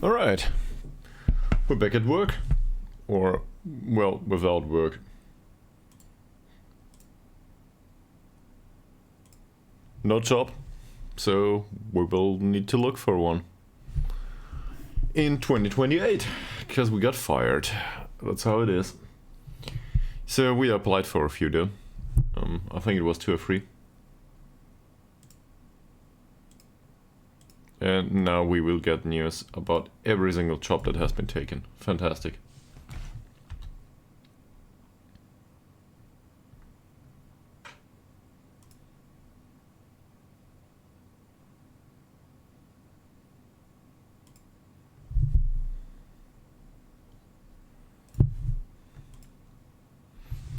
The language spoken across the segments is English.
Alright, we're back at work. Or, well, without work. No job, so we will need to look for one. In 2028, because we got fired. That's how it is. So we applied for a few though. I think it was 2 or 3. And now we will get news about every single job that has been taken. Fantastic.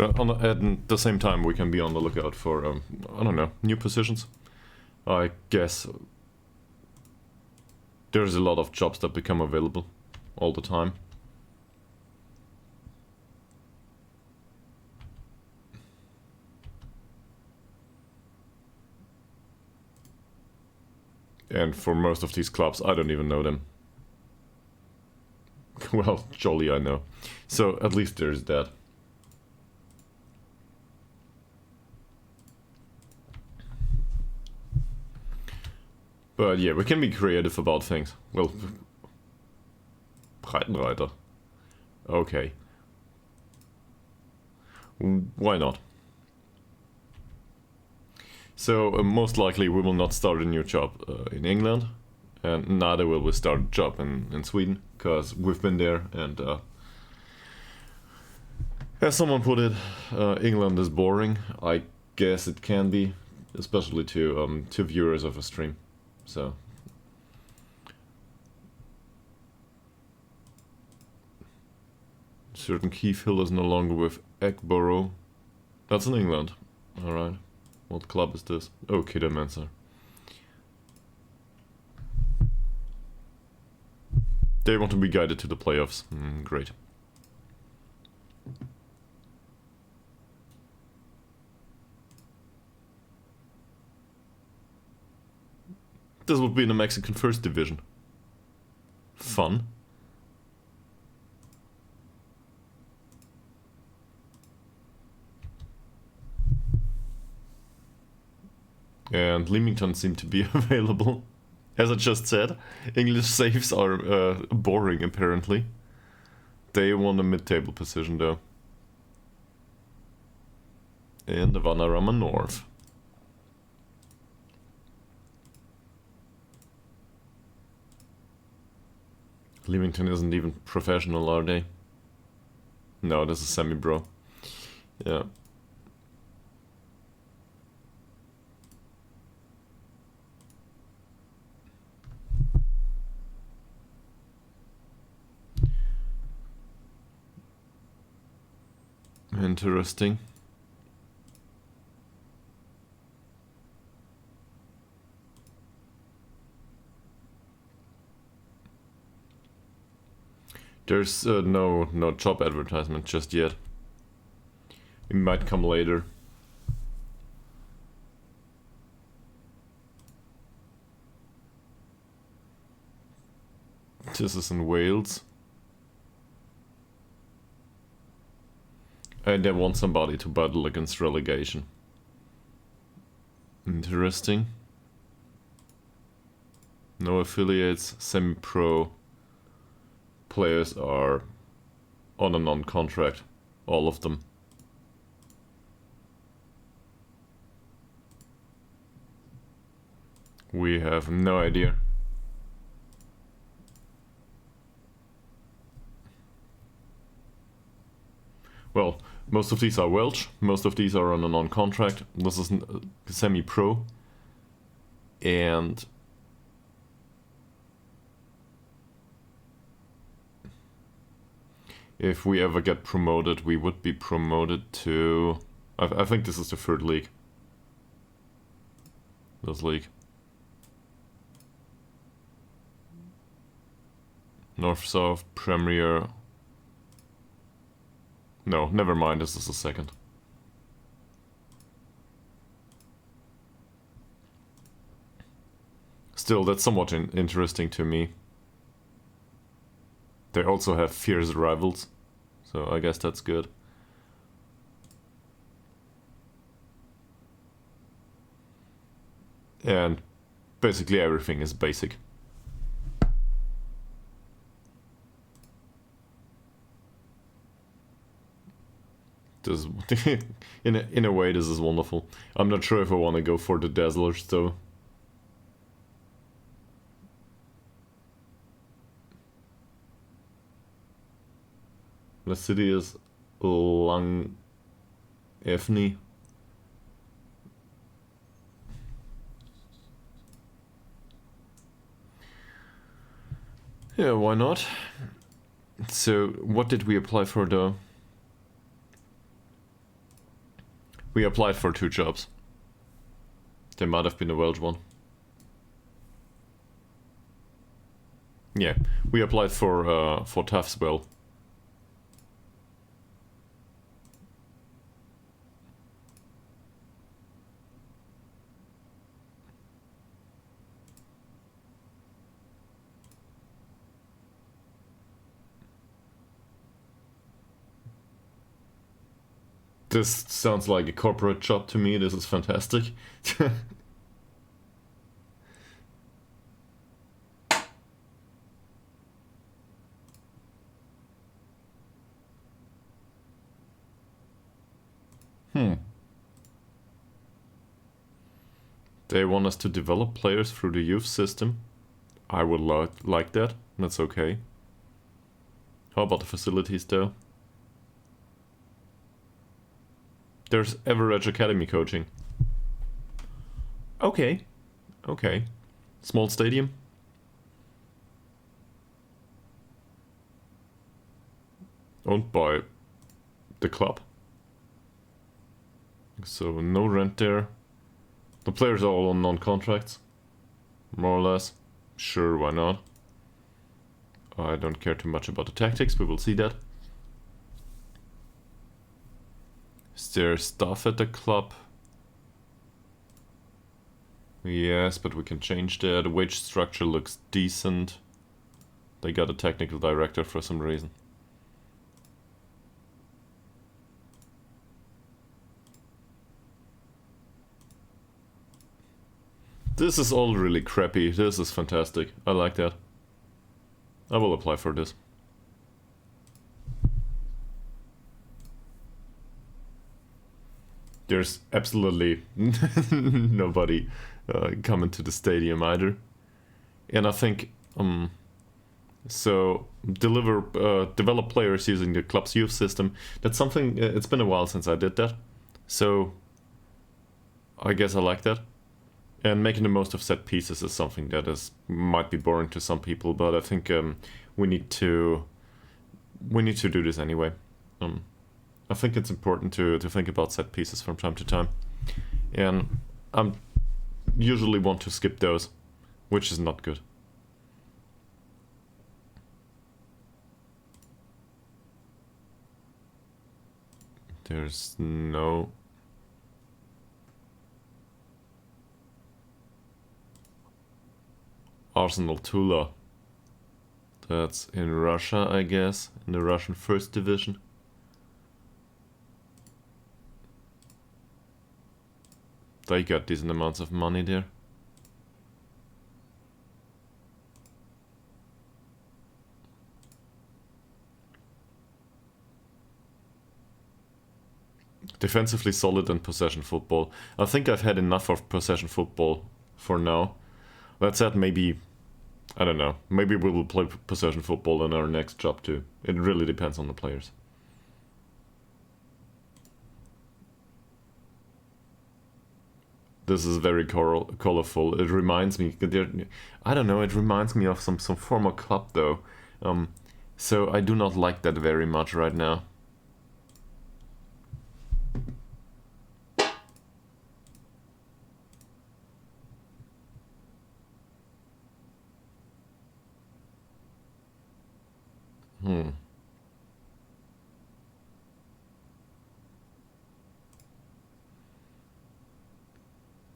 At the same time, we can be on the lookout for, I don't know, new positions. I guess there's a lot of jobs that become available all the time. And for most of these clubs, I don't even know them. Well, jolly I know. So at least there's that. But yeah, we can be creative about things. Well, Breitenreiter. Okay. Why not? So most likely we will not start a new job in England, and neither will we start a job in Sweden, because we've been there, and as someone put it, England is boring. I guess it can be, especially to viewers of a stream. So certain Keith Hill is no longer with Eggborough. That's in England. Alright. What club is this? Oh, Kidderminster. They want to be guided to the playoffs. Great. This would be in the Mexican First Division. Fun. And Leamington seem to be available. As I just said, English saves are boring apparently. They want a mid-table position though. In the Vanarama North. Leamington isn't even professional, are they? No, this is semi-pro. Yeah. Interesting. There's no job advertisement just yet. It might come later. This is in Wales. And they want somebody to battle against relegation. Interesting. No affiliates, semi-pro. Players are on and on contract, all of them. We have no idea. Well, most of these are Welsh, most of these are on a non-contract. This is semi-pro. And if we ever get promoted, we would be promoted to... I think this is the 3rd league. This league. North-South, Premier... No, never mind, this is the 2nd. Still, that's somewhat interesting to me. They also have fierce rivals, so I guess that's good. And basically everything is basic. This in a way, this is wonderful. I'm not sure if I want to go for the Dazzlers though. The city is Lang Efni. Yeah, why not? So, what did we apply for though? We applied for 2 jobs. There might have been a Welsh one. Yeah, we applied for Taffs Well. This sounds like a corporate job to me. This is fantastic. They want us to develop players through the youth system. I would like that. That's okay. How about the facilities though? There's average academy coaching. Okay. Okay. Small stadium. Owned by the club. So no rent there. The players are all on non-contracts. More or less. Sure, why not? I don't care too much about the tactics, we will see that. Is there staff at the club? Yes, but we can change that. The wage structure looks decent. They got a technical director for some reason. This is all really crappy. This is fantastic. I like that. I will apply for this. There's absolutely nobody coming to the stadium either. And I think so develop players using the club's youth system. That's something. It's been a while since I did that, so I guess I like that. And making the most of set pieces is something that might be boring to some people, but I think we need to do this anyway. I think it's important to think about set pieces from time to time, and I usually want to skip those, which is not good. There's no... Arsenal Tula. That's in Russia, I guess, in the Russian First Division. They got decent amounts of money there. Defensively solid and possession football. I think I've had enough of possession football for now. That said, maybe, I don't know, maybe we will play possession football in our next job too. It really depends on the players. This is very colorful. It reminds me, I don't know, it reminds me of some former club though. So I do not like that very much right now.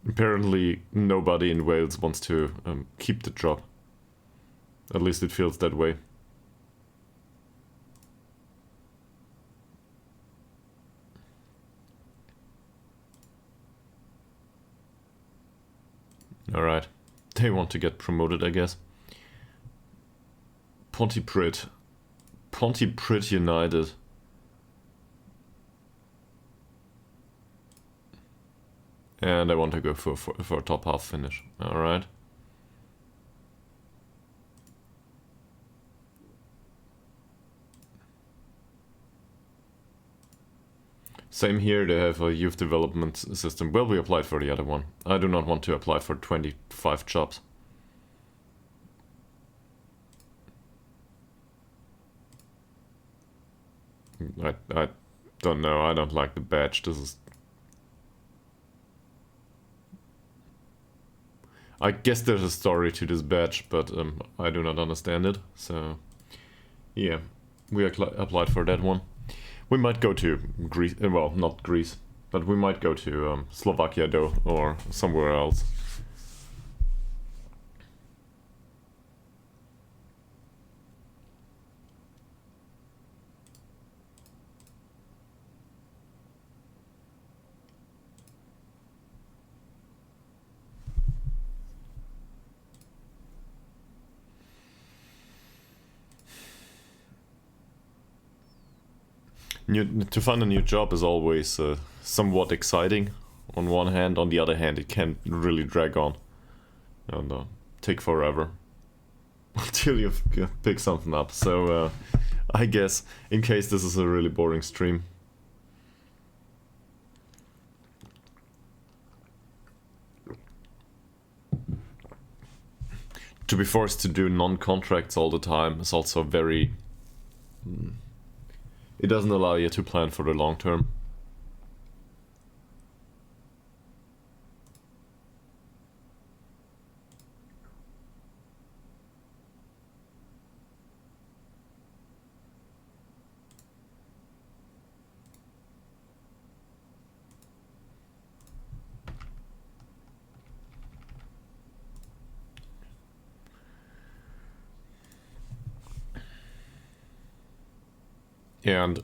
Apparently nobody in Wales wants to keep the job. At least it feels that way. Alright. They want to get promoted, I guess. Pontypridd United. And I want to go for a top half finish. Alright. Same here, they have a youth development system. Well, we applied for the other one. I do not want to apply for 25 jobs. I don't know, I don't like the badge. This is... I guess there's a story to this badge, but I do not understand it. So, yeah, we applied for that one. We might go to Greece, well, not Greece, but we might go to Slovakia though, or somewhere else. To find a new job is always somewhat exciting on one hand. On the other hand, it can really drag on and take forever until you pick something up. So I guess, in case this is a really boring stream, to be forced to do non-contracts all the time is also very... It doesn't allow you to plan for the long term. And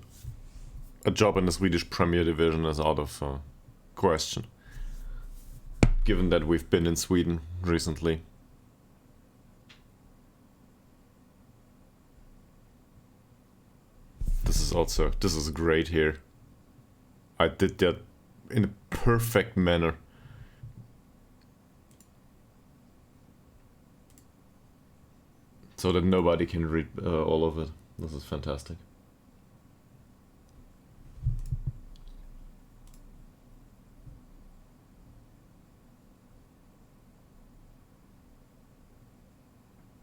a job in the Swedish Premier Division is out of question, given that we've been in Sweden recently. This is great here. I did that in a perfect manner. So that nobody can read all of it. This is fantastic.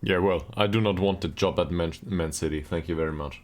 Yeah, well, I do not want the job at Man City. Thank you very much.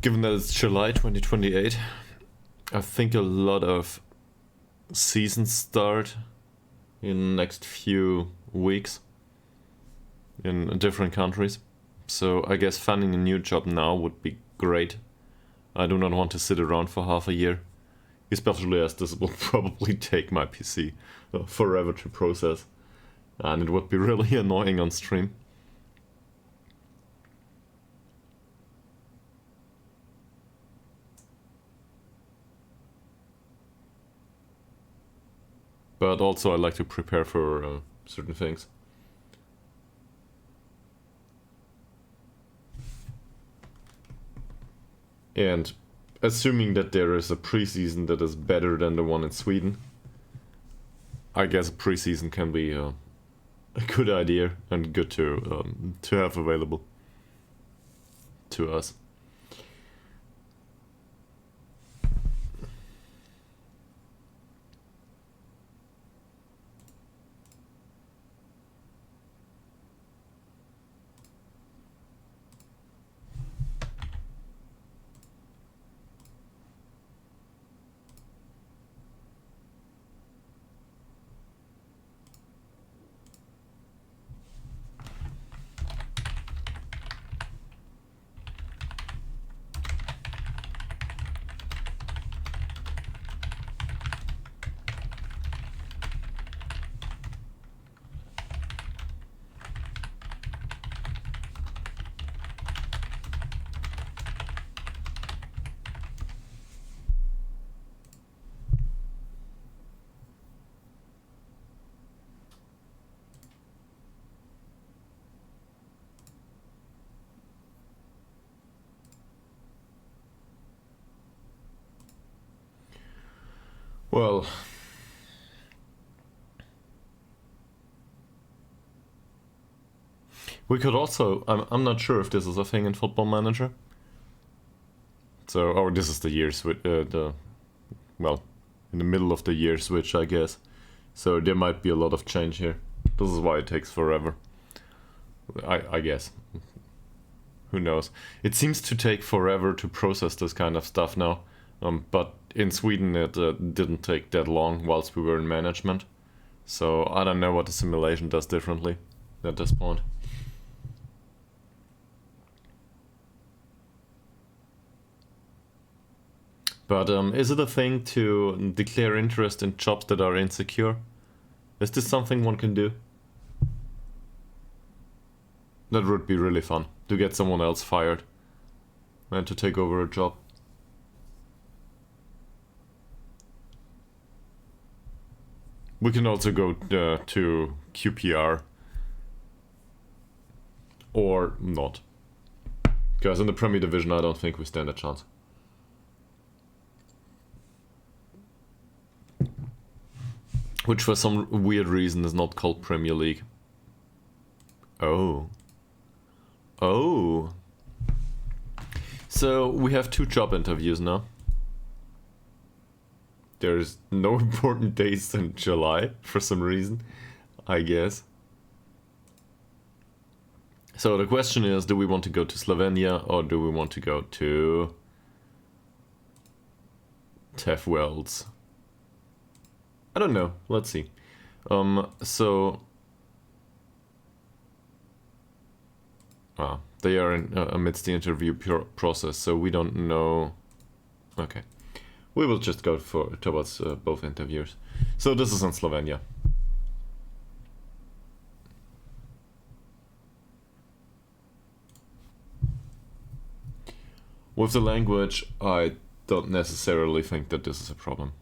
Given that it's July 2028, I think a lot of seasons start in the next few weeks in different countries. So I guess finding a new job now would be great. I do not want to sit around for half a year, especially as this will probably take my PC forever to process, and it would be really annoying on stream. But also I like to prepare for certain things. And assuming that there is a preseason that is better than the one in Sweden, I guess a preseason can be a good idea and good to have available to us. Well, we could also, I'm not sure if this is a thing in Football Manager. So, or this is the year switch, well, in the middle of the year switch, I guess. So there might be a lot of change here. This is why it takes forever. I guess. Who knows? It seems to take forever to process this kind of stuff now. But in Sweden it didn't take that long whilst we were in management. So I don't know what the simulation does differently at this point. But is it a thing to declare interest in jobs that are insecure? Is this something one can do? That would be really fun, to get someone else fired and to take over a job. We can also go to QPR. Or not. Because in the Premier Division I don't think we stand a chance. Which for some weird reason is not called Premier League. Oh. Oh. So we have 2 job interviews now. There's no important dates in July for some reason, I guess. So the question is, do we want to go to Slovenia or do we want to go to Taffs Wells? I don't know. Let's see. They are in, amidst the interview process, so we don't know. Okay, we will just go towards both interviews. So this is in Slovenia. With the language, I don't necessarily think that this is a problem.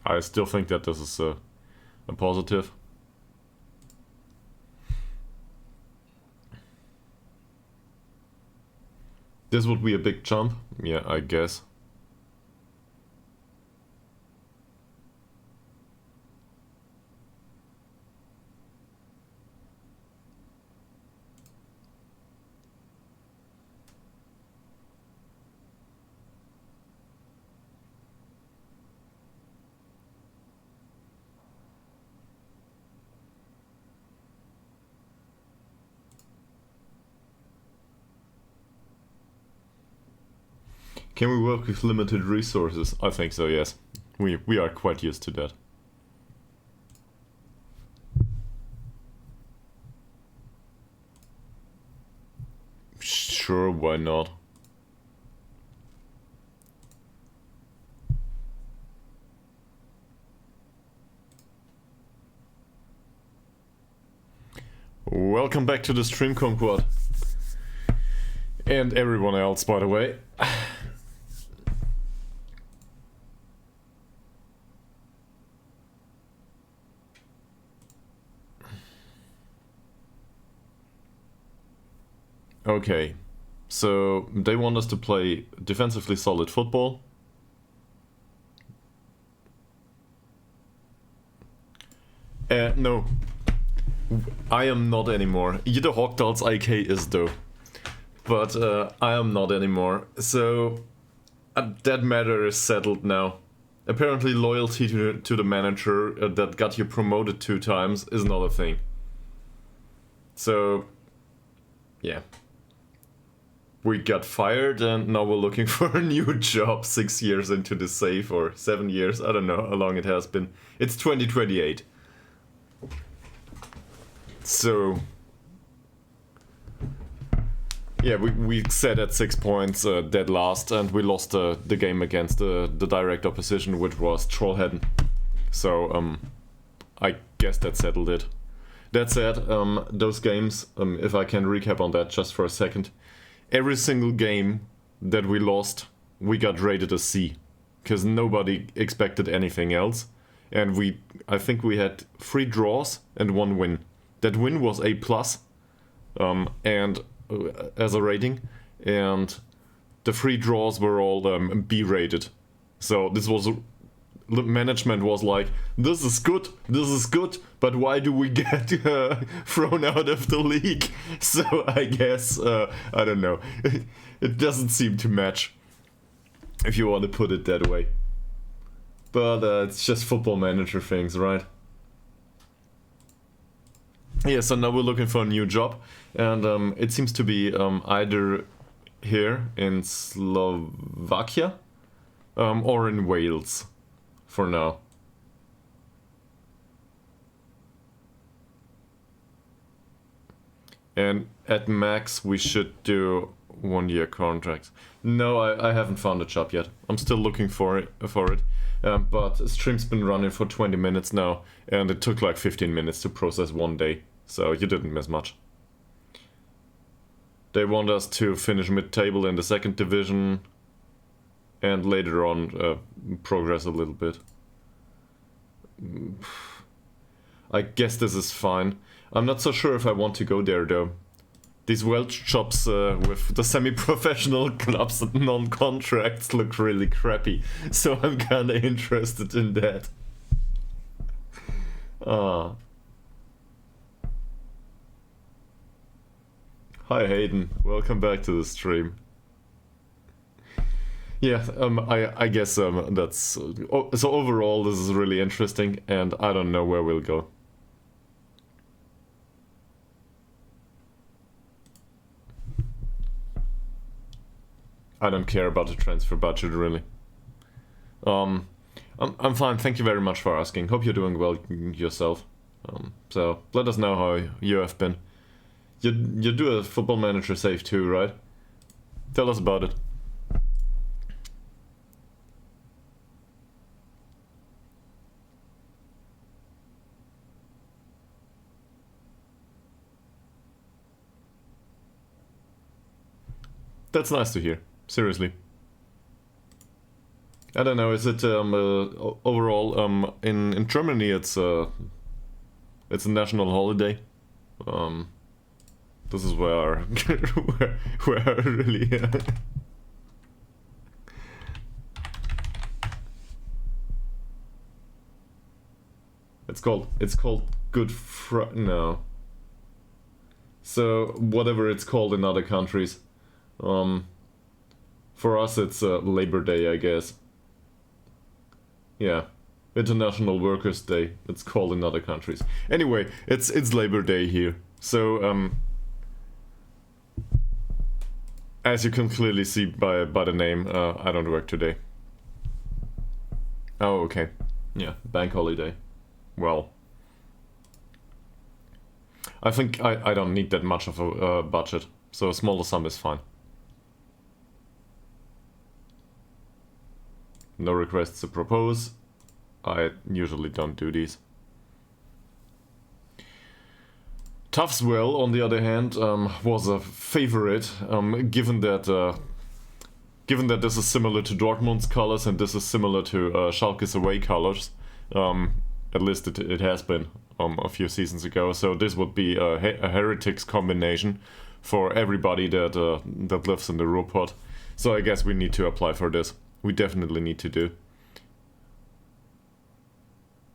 I still think that this is a positive. This would be a big jump, yeah, I guess. Can we work with limited resources? I think so, yes. We are quite used to that. Sure, why not? Welcome back to the stream, Concord. And everyone else, by the way. Okay, so they want us to play defensively solid football. No, I am not anymore. Jeder Hochdals IK is though, but I am not anymore. So that matter is settled now. Apparently loyalty to the manager that got you promoted 2 times is not a thing. So, yeah. We got fired and now we're looking for a new job 6 years into the save, or 7 years, I don't know how long it has been. It's 2028. So, yeah, we set at 6 points dead last, and we lost the game against the direct opposition, which was Trollhättan. So, I guess that settled it. That said, those games, if I can recap on that just for a second, every single game that we lost, we got rated a C. because nobody expected anything else. And I think we had 3 draws and 1 win. That win was A+, and as a rating, and the 3 draws were all B rated. So this was, management was like, this is good, but why do we get thrown out of the league? So I guess, I don't know, it doesn't seem to match, if you want to put it that way. But it's just Football Manager things, right? Yeah, so now we're looking for a new job, and it seems to be either here in Slovakia or in Wales for now. And at max we should do 1-year contracts. No, I haven't found a job yet. I'm still looking for it. But stream's been running for 20 minutes now, and it took like 15 minutes to process one day, so you didn't miss much. They want us to finish mid-table in the 2nd division, and later on progress a little bit. I guess this is fine. I'm not so sure if I want to go there though. These Welsh jobs with the semi-professional clubs and non-contracts look really crappy, so I'm kinda interested in that. Hi Hayden, welcome back to the stream. Yeah, I guess that's... so overall this is really interesting, and I don't know where we'll go. I don't care about the transfer budget, really. I'm fine, thank you very much for asking. Hope you're doing well yourself. So, let us know how you have been. You do a Football Manager save too, right? Tell us about it. That's nice to hear. Seriously. I don't know, is it overall in Germany it's a national holiday. This is where where really it's called Good Friday. No. So whatever it's called in other countries. For us it's Labor Day, I guess. Yeah, International Workers' Day, it's called in other countries. Anyway, it's Labor Day here. So, as you can clearly see by the name, I don't work today. Oh, okay. Yeah, bank holiday. Well, I think I don't need that much of a budget, so a smaller sum is fine. No requests to propose. I usually don't do these. Taffs Well, on the other hand, was a favorite, given that this is similar to Dortmund's colors and this is similar to Schalke's away colors. At least it has been a few seasons ago. So this would be a heretics combination for everybody that lives in the Ruhrpott. So I guess we need to apply for this. We definitely need to do.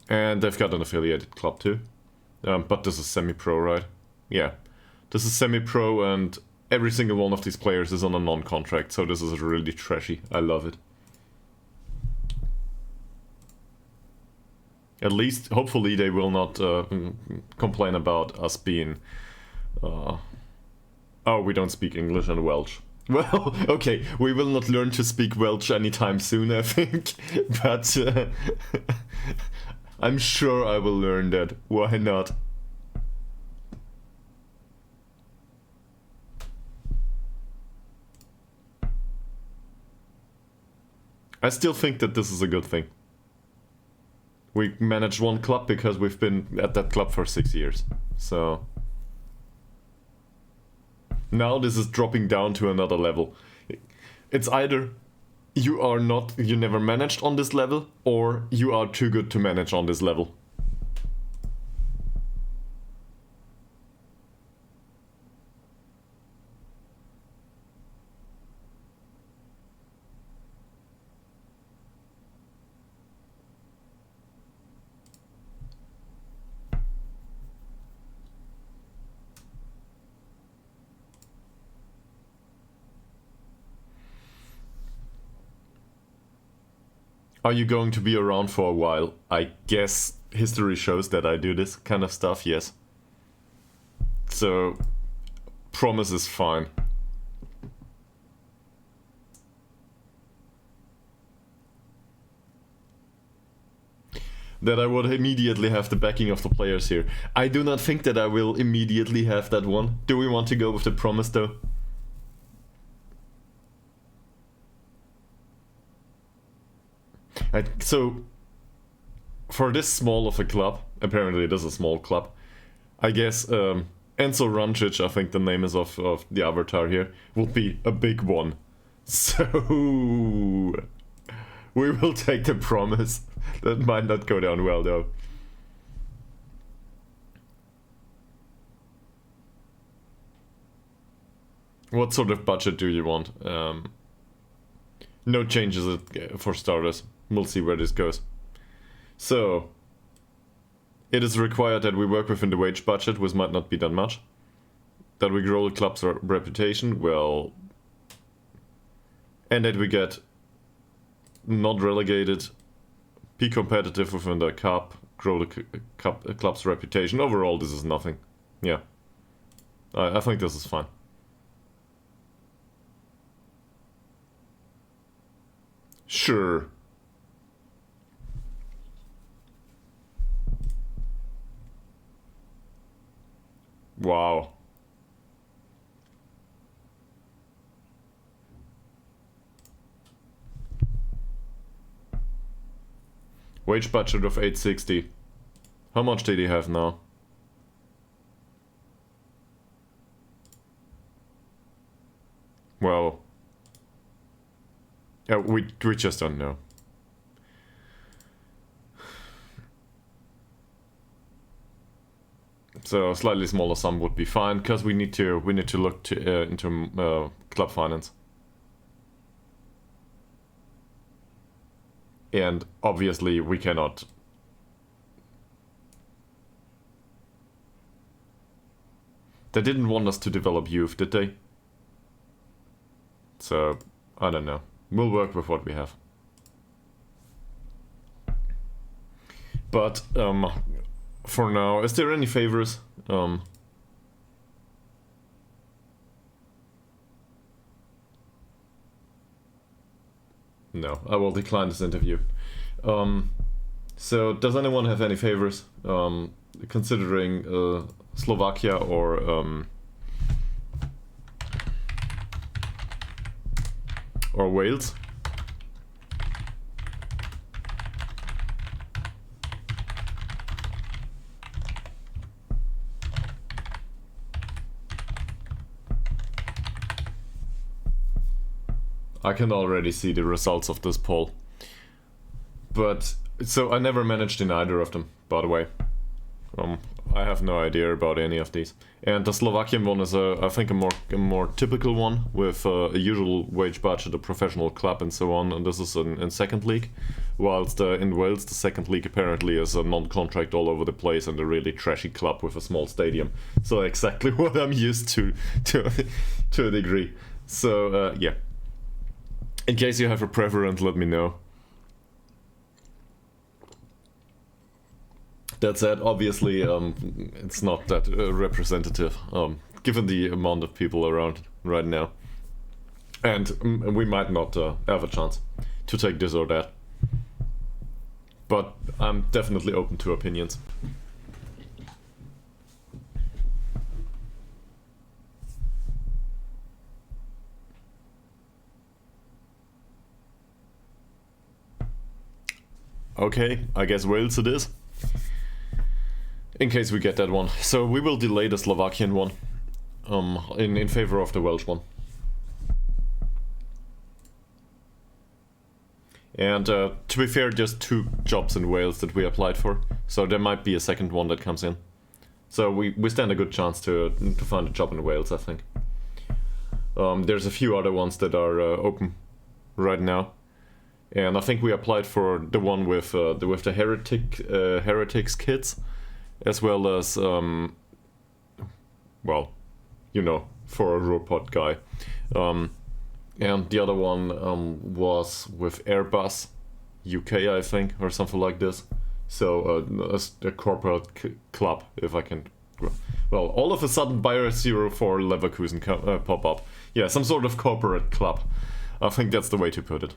And they've got an affiliated club too. But this is semi-pro, right? Yeah. This is semi-pro and every single one of these players is on a non-contract, so this is really trashy. I love it. At least, hopefully they will not complain about us being... oh, we don't speak English and Welsh. Well, okay, we will not learn to speak Welsh anytime soon, I think, but I'm sure I will learn that. Why not? I still think that this is a good thing. We managed one club because we've been at that club for 6 years, so... Now this is dropping down to another level. It's either you never managed on this level, or you are too good to manage on this level. Are you going to be around for a while? I guess history shows that I do this kind of stuff, yes. So, promise is fine. That I would immediately have the backing of the players here. I do not think that I will immediately have that one. Do we want to go with the promise though? So, for this small of a club, apparently it is a small club, I guess Enzo Rancic, I think the name is of the avatar here, will be a big one. So, we will take the promise. That might not go down well though. What sort of budget do you want? No changes for starters. We'll see where this goes. So, it is required that we work within the wage budget, which might not be that much. That we grow the club's reputation, well... And that we get not relegated, be competitive within the cup, grow the club's reputation. Overall, this is nothing. Yeah. I think this is fine. Sure. Wow. Wage budget of 860. How much did he have now? Well... Yeah, we just don't know. So a slightly smaller sum would be fine, because we need to look to into club finance. And obviously we cannot. They didn't want us to develop youth, did they? So I don't know. We'll work with what we have. But for now, is there any favors? No, I will decline this interview. So, does anyone have any favors? Considering Slovakia or Wales? I can already see the results of this poll. But, so I never managed in either of them, by the way. I have no idea about any of these. And the Slovakian one is, I think, a more typical one, with a usual wage budget, a professional club and so on, and this is in second league. Whilst in Wales, the second league apparently is a non-contract all over the place and a really trashy club with a small stadium. So exactly what I'm used to a degree. So, yeah. In case you have a preference, let me know. That said, obviously, it's not that representative, given the amount of people around right now. And we might not have a chance to take this or that. But I'm definitely open to opinions. Okay, I guess Wales it is. In case we get that one. So we will delay the Slovakian one in favor of the Welsh one. And to be fair, just 2 jobs in Wales that we applied for, so there might be a second one that comes in. So we stand a good chance to find a job in Wales, I think. There's a few other ones that are open right now, and I think we applied for the one with the heretics kids, as well as well, you know, for a robot guy. And the other one was with Airbus UK, I think, or something like this. So a corporate club, if I can. Well, all of a sudden, Bayer 04 Leverkusen pop up. Yeah, some sort of corporate club. I think that's the way to put it.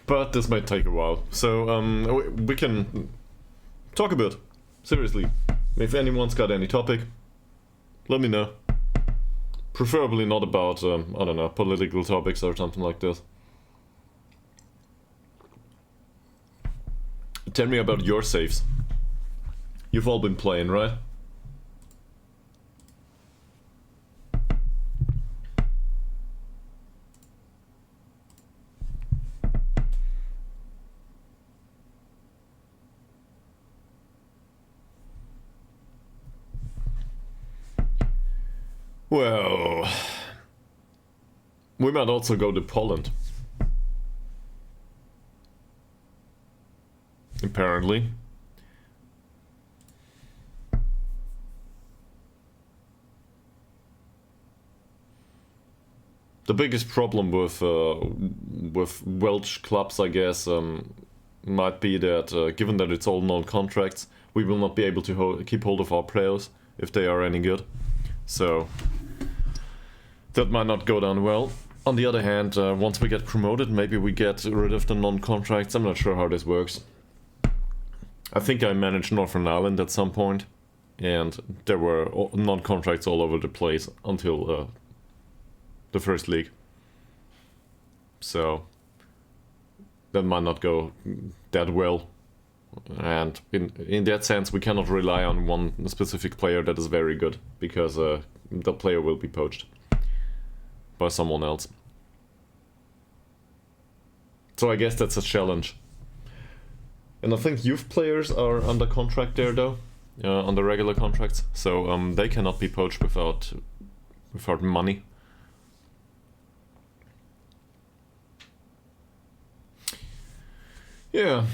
But this might take a while, so we can talk a bit. Seriously, if anyone's got any topic, let me know. Preferably not about, I don't know, political topics or something like this. Tell me about your saves. You've all been playing, right? Well, we might also go to Poland. Apparently. The biggest problem with Welsh clubs, I guess, might be that given that it's all non-contracts, we will not be able to keep hold of our players if they are any good. So that might not go down well. On the other hand, once we get promoted, maybe we get rid of the non-contracts. I'm not sure how this works. I think I managed Northern Ireland at some point, and there were non-contracts all over the place until the first league. So that might not go that well. And in that sense, we cannot rely on one specific player that is very good, because the player will be poached by someone else. So I guess that's a challenge. And I think youth players are under contract there, though, on the regular contracts, so they cannot be poached without money. Yeah.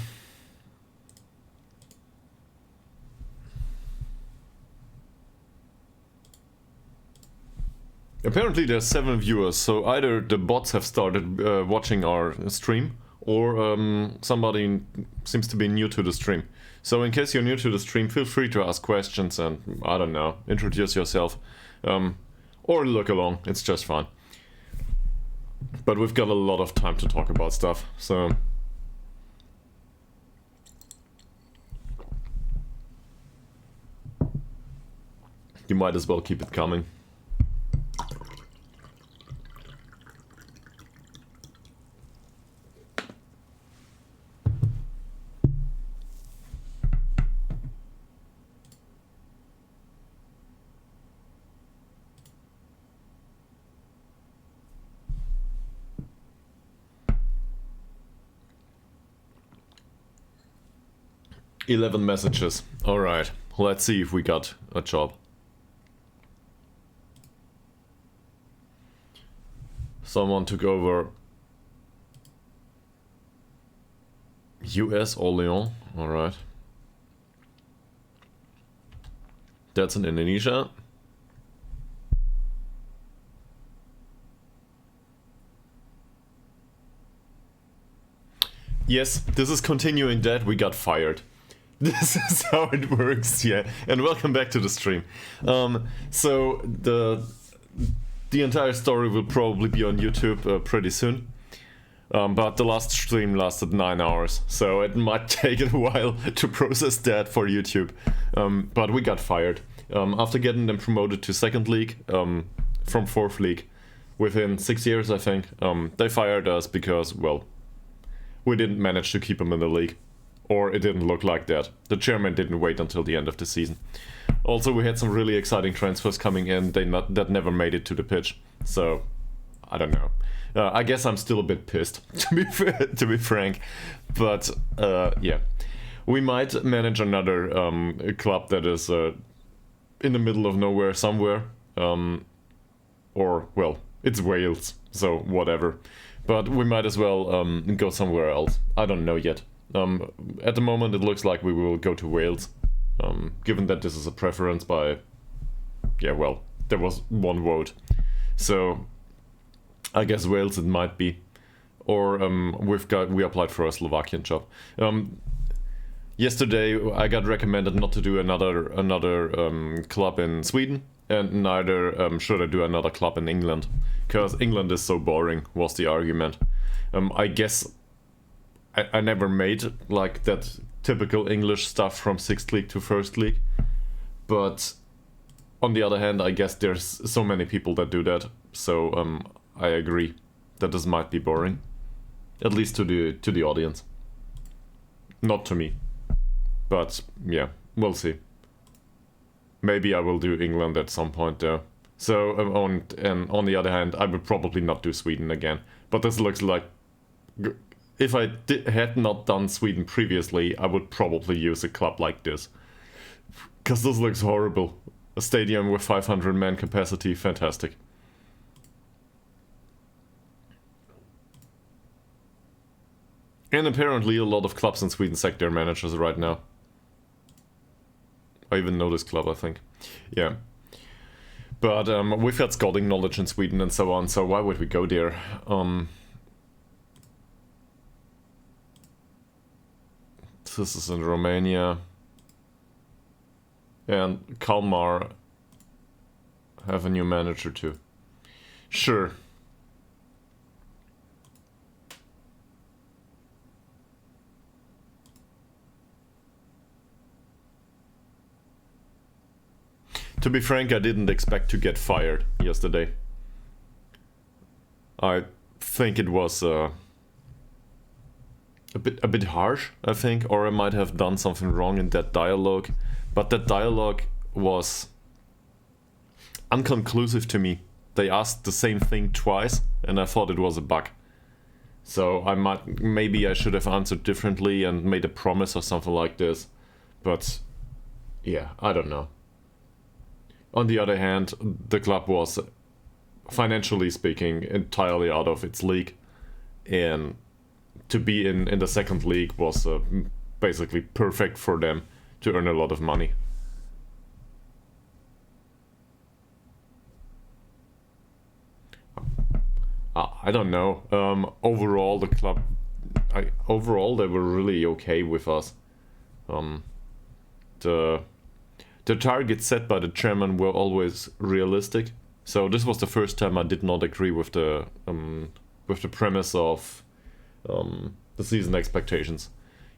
Apparently there's 7 viewers, so either the bots have started watching our stream, or somebody seems to be new to the stream. So in case you're new to the stream, feel free to ask questions and, I don't know, introduce yourself. Or look along, it's just fine. But we've got a lot of time to talk about stuff, so... you might as well keep it coming. $11 messages. Alright, let's see if we got a job. Someone took over US or Leon. Alright. That's in Indonesia. Yes, this is continuing that we got fired. This is how it works, yeah. And welcome back to the stream. So the entire story will probably be on YouTube pretty soon. But the last stream lasted 9 hours, so it might take a while to process that for YouTube. But we got fired. After getting them promoted to second league from fourth league, within 6 years, I think, they fired us because, well, we didn't manage to keep them in the league. Or it didn't look like that. The chairman didn't wait until the end of the season. Also, we had some really exciting transfers coming in that never made it to the pitch. So, I don't know. I guess I'm still a bit pissed, to be frank. But, yeah. We might manage another club that is in the middle of nowhere somewhere. Or, well, it's Wales, so whatever. But we might as well go somewhere else. I don't know yet. At the moment, it looks like we will go to Wales. Given that this is a preference by... Yeah, well, there was one vote. So... I guess Wales it might be, or we applied for a Slovakian job. Yesterday I got recommended not to do another club in Sweden, and neither should I do another club in England, because England is so boring. Was the argument? I guess I never made like that typical English stuff from sixth league to first league, but on the other hand, I guess there's so many people that do that. So I agree that this might be boring, at least to the audience. Not to me, but yeah, we'll see. Maybe I will do England at some point though. So on the other hand, I would probably not do Sweden again. But this looks like if I had not done Sweden previously, I would probably use a club like this, because this looks horrible. A stadium with 500 man capacity, fantastic. And apparently a lot of clubs in Sweden sack their managers right now. I even know this club, I think. Yeah. But we've had scouting knowledge in Sweden and so on, so why would we go there? This is in Romania. And Kalmar have a new manager too. Sure. To be frank, I didn't expect to get fired yesterday. I think it was a bit harsh, I think, or I might have done something wrong in that dialogue. But that dialogue was unconclusive to me. They asked the same thing twice, and I thought it was a bug. So maybe I should have answered differently and made a promise or something like this. But yeah, I don't know. On the other hand, the club was, financially speaking, entirely out of its league. And to be in the second league was basically perfect for them to earn a lot of money. I don't know. Overall, the club... overall, they were really okay with us. The targets set by the chairman were always realistic. So this was the first time I did not agree with the premise of the season expectations,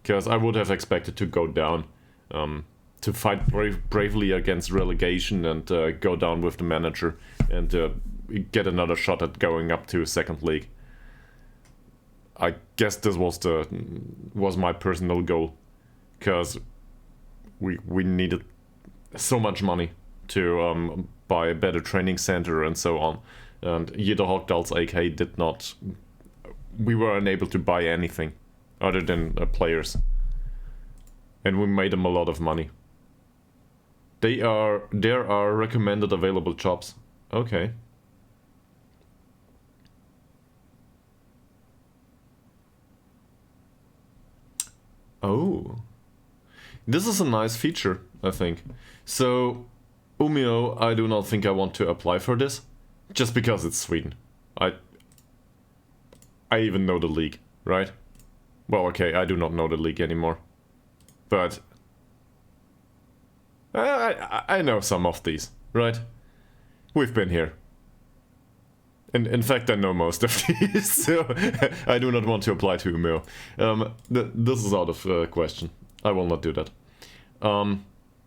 because I would have expected to go down, to fight bravely against relegation and go down with the manager and get another shot at going up to second league. I guess this was my personal goal, because we needed so much money to buy a better training center and so on, and Jeder Hochdals AK did not. We were unable to buy anything other than players, and we made them a lot of money. There are recommended available jobs. Okay. Oh, this is a nice feature, I think. So, Umeå, I do not think I want to apply for this, just because it's Sweden. I even know the league, right? Well, okay, I do not know the league anymore, but I know some of these, right? We've been here. In fact, I know most of these, so I do not want to apply to Umeo. This is out of question. I will not do that.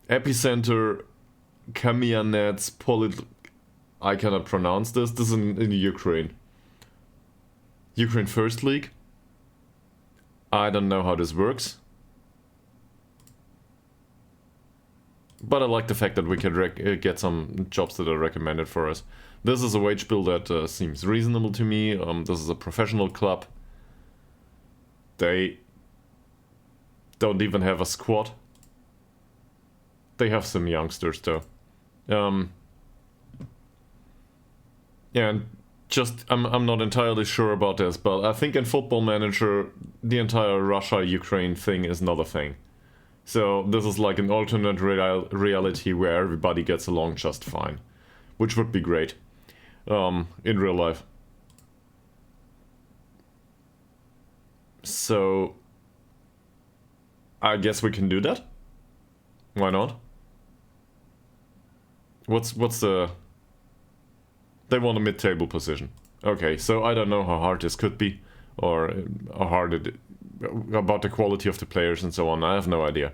Epicenter, Kamianets, I cannot pronounce this. This is in Ukraine. Ukraine First League. I don't know how this works. But I like the fact that we can get some jobs that are recommended for us. This is a wage bill that seems reasonable to me. This is a professional club. They don't even have a squad. They have some youngsters though. And just, I'm not entirely sure about this, but I think in Football Manager, the entire Russia-Ukraine thing is not a thing. So this is like an alternate reality where everybody gets along just fine. Which would be great. In real life. So I guess we can do that. Why not? What's the... They want a mid-table position. Okay, so I don't know how hard this could be, or how hard it... about the quality of the players and so on. I have no idea.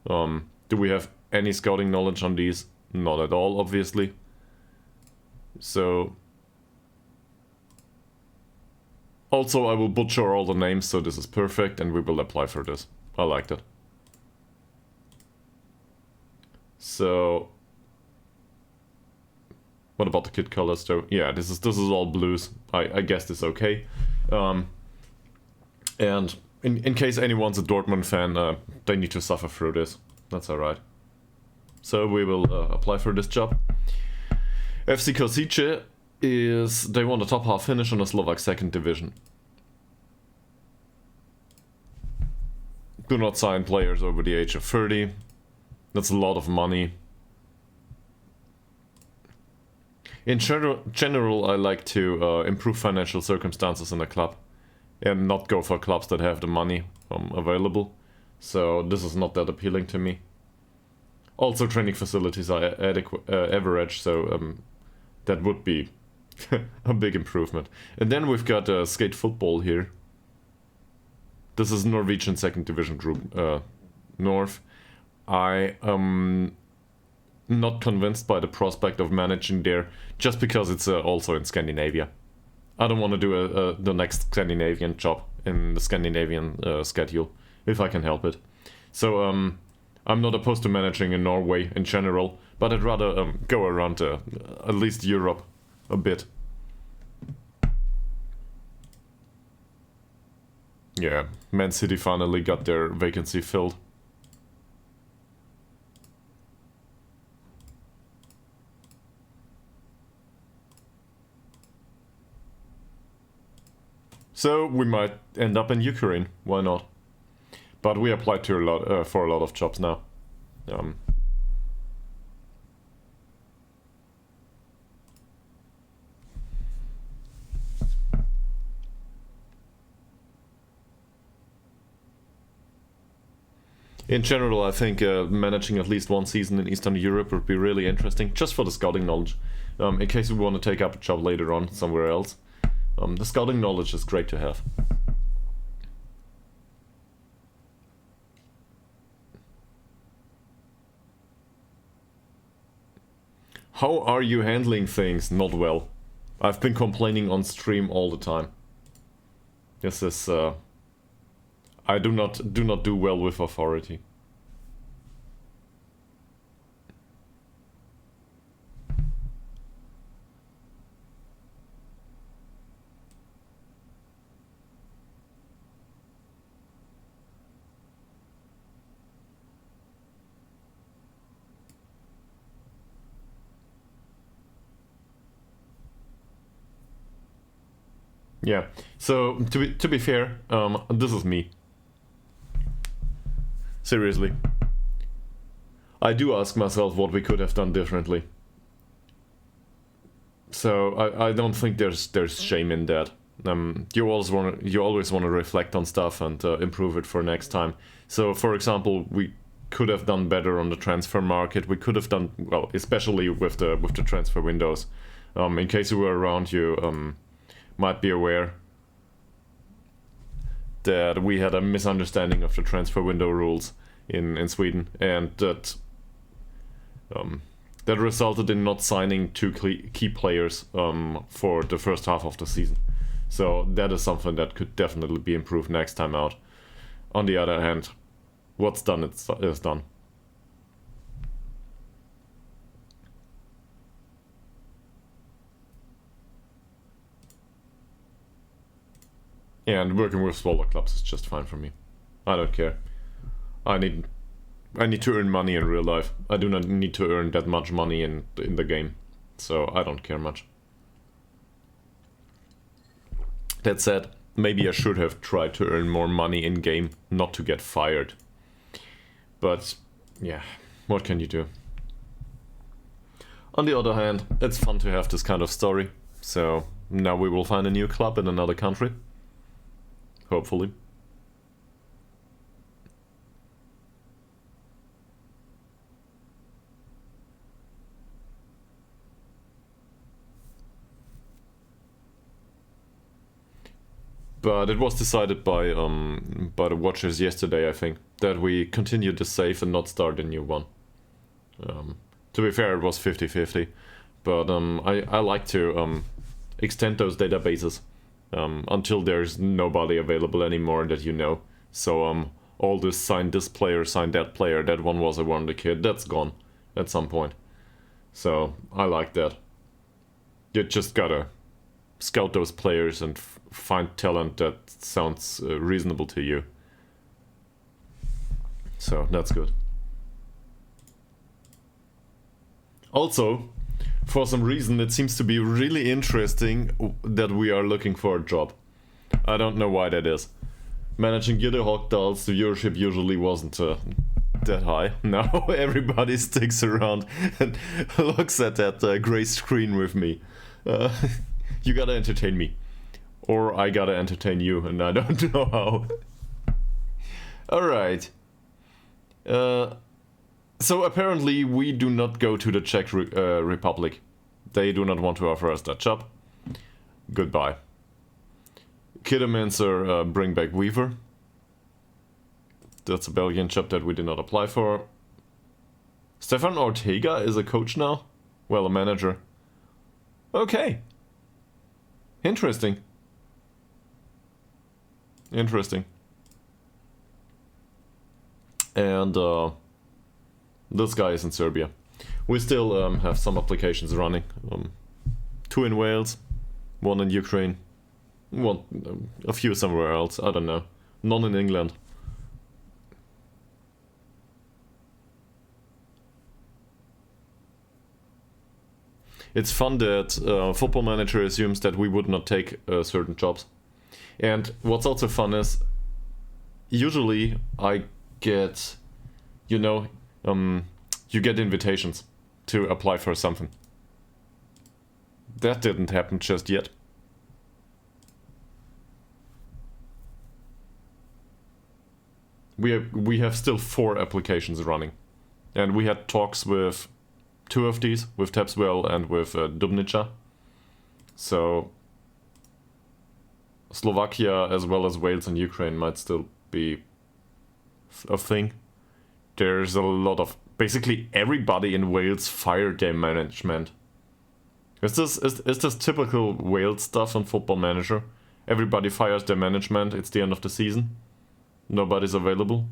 Do we have any scouting knowledge on these? Not at all, obviously. So... Also, I will butcher all the names, so this is perfect, and we will apply for this. I like that. So... What about the kit colors though? Yeah, this is all blues. I guess this is okay. And in case anyone's a Dortmund fan, they need to suffer through this. That's alright. So we will apply for this job. FC Kosice is... They want a top half finish on the Slovak 2nd division. Do not sign players over the age of 30. That's a lot of money. In general, I like to improve financial circumstances in a club and not go for clubs that have the money available. So this is not that appealing to me. Also, training facilities are average, so that would be a big improvement. And then we've got skate football here. This is Norwegian 2nd Division Group North. I am not convinced by the prospect of managing there, just because it's also in Scandinavia. I don't want to do the next Scandinavian job in the Scandinavian schedule, if I can help it. So I'm not opposed to managing in Norway in general, but I'd rather go around at least Europe a bit. Yeah, Man City finally got their vacancy filled. So we might end up in Ukraine, why not? But we applied to for a lot of jobs now. In general, I think managing at least one season in Eastern Europe would be really interesting, just for the scouting knowledge, in case we want to take up a job later on somewhere else. The scouting knowledge is great to have. How are you handling things? Not well. I've been complaining on stream all the time. This is... I do not do well with authority. Yeah, so to be fair, this is me. Seriously. I do ask myself what we could have done differently. So I don't think there's shame in that. You always want to reflect on stuff and improve it for next time. So for example, we could have done better on the transfer market. We could have done well, especially with the transfer windows. In case you were around, you might be aware that we had a misunderstanding of the transfer window rules in Sweden, and that that resulted in not signing two key players for the first half of the season. So that is something that could definitely be improved next time out. On the other hand, what's done is done. And working with smaller clubs is just fine for me. I don't care. I need to earn money in real life. I do not need to earn that much money in the game. So I don't care much. That said, maybe I should have tried to earn more money in game, not to get fired. But yeah, what can you do? On the other hand, it's fun to have this kind of story. So now we will find a new club in another country. Hopefully. But it was decided by the watchers yesterday, I think, that we continue the save and not start a new one. To be fair, it was 50-50, but I like to extend those databases until there's nobody available anymore that you know. So all this sign this player, sign that player, that one was a wonder kid, that's gone at some point. So I like that. You just gotta scout those players and find talent that sounds reasonable to you. So that's good. Also, for some reason it seems to be really interesting that we are looking for a job. I don't know why that is. Managing Gidde Hawkdals, the viewership usually wasn't that high. Now everybody sticks around and looks at that grey screen with me. You gotta entertain me. Or I gotta entertain you, and I don't know how. Alright. So apparently we do not go to the Czech Republic. They do not want to offer us that job. Goodbye. Kiddermancer, bring back Weaver. That's a Belgian job that we did not apply for. Stefan Ortega is a coach now? Well, a manager. Okay. Interesting. Interesting. And this guy is in Serbia. We still have some applications running. 2 in Wales, 1 in Ukraine, a few somewhere else, I don't know. None in England. It's fun that Football Manager assumes that we would not take certain jobs. And what's also fun is, usually I get, you get invitations to apply for something. That didn't happen just yet. We have still 4 applications running. And we had talks with 2 of these, with Taffs Well and with Dubnica. So Slovakia as well as Wales and Ukraine might still be a thing. There's a lot of... Basically everybody in Wales fired their management. Is this typical Wales stuff on Football Manager? Everybody fires their management, it's the end of the season. Nobody's available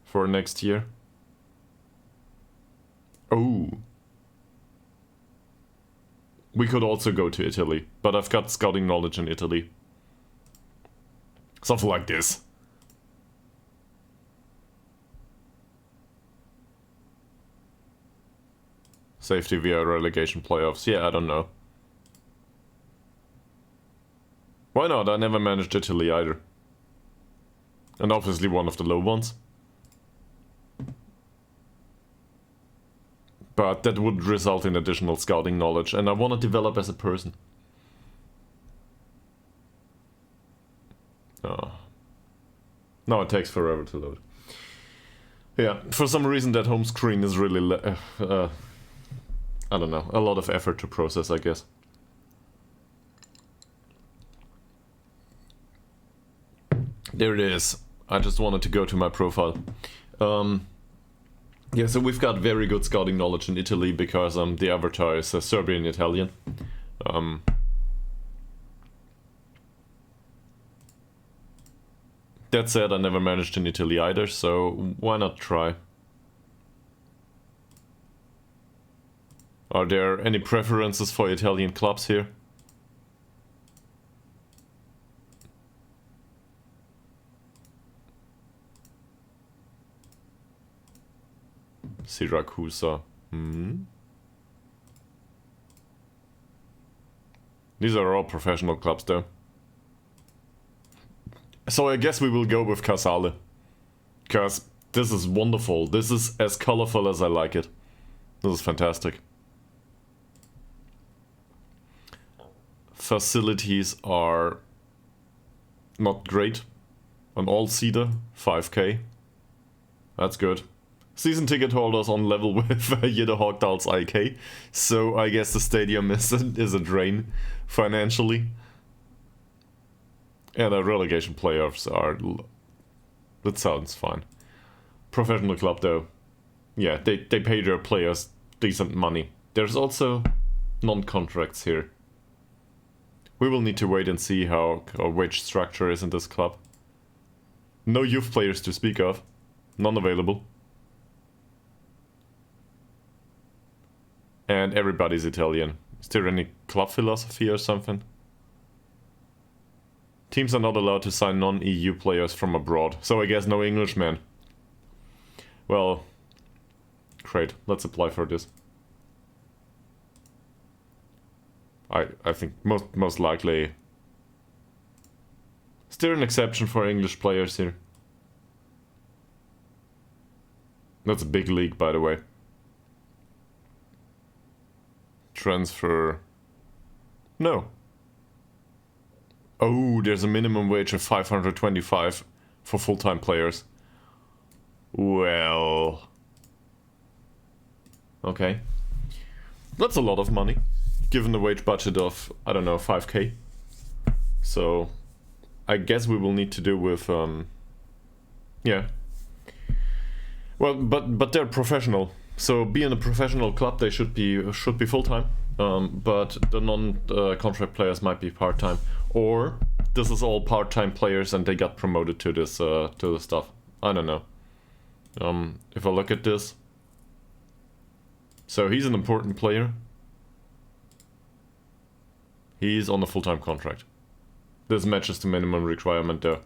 for next year. Oh. We could also go to Italy, but I've got scouting knowledge in Italy. Something like this. Safety via relegation playoffs. Yeah, I don't know. Why not? I never managed Italy either. And obviously one of the low ones. But that would result in additional scouting knowledge, and I want to develop as a person. Oh. No, it takes forever to load. Yeah, for some reason that home screen is really... I don't know, a lot of effort to process, I guess. There it is. I just wanted to go to my profile. Yeah, so we've got very good scouting knowledge in Italy because the avatar is Serbian Italian. That said, I never managed in Italy either, so why not try? Are there any preferences for Italian clubs here? Siracusa. These are all professional clubs though. So I guess we will go with Casale. Because this is wonderful. This is as colorful as I like it. This is fantastic. Facilities are not great. An all-seater, 5k. That's good. Season ticket holders on level with Jede Hogdal's IK. So I guess the stadium is a drain financially. And the relegation playoffs are... That sounds fine. Professional club though. Yeah, they pay their players decent money. There's also non-contracts here. We will need to wait and see how our wage structure is in this club. No youth players to speak of. None available. And everybody's Italian. Is there any club philosophy or something? Teams are not allowed to sign non-EU players from abroad, so I guess no Englishmen. Well, great. Let's apply for this. I think most likely... Is there an exception for English players here? That's a big league, by the way. Transfer... No. Oh, there's a minimum wage of 525 for full-time players. Well... Okay. That's a lot of money, given the wage budget of, I don't know, 5k. So, I guess we will need to do with, yeah. Well, but they're professional. So, being a professional club, they should be full-time. But the non-contract players might be part-time. Or this is all part-time players and they got promoted to this stuff. I don't know. If I look at this, so he's an important player. He's on a full-time contract. This matches the minimum requirement there.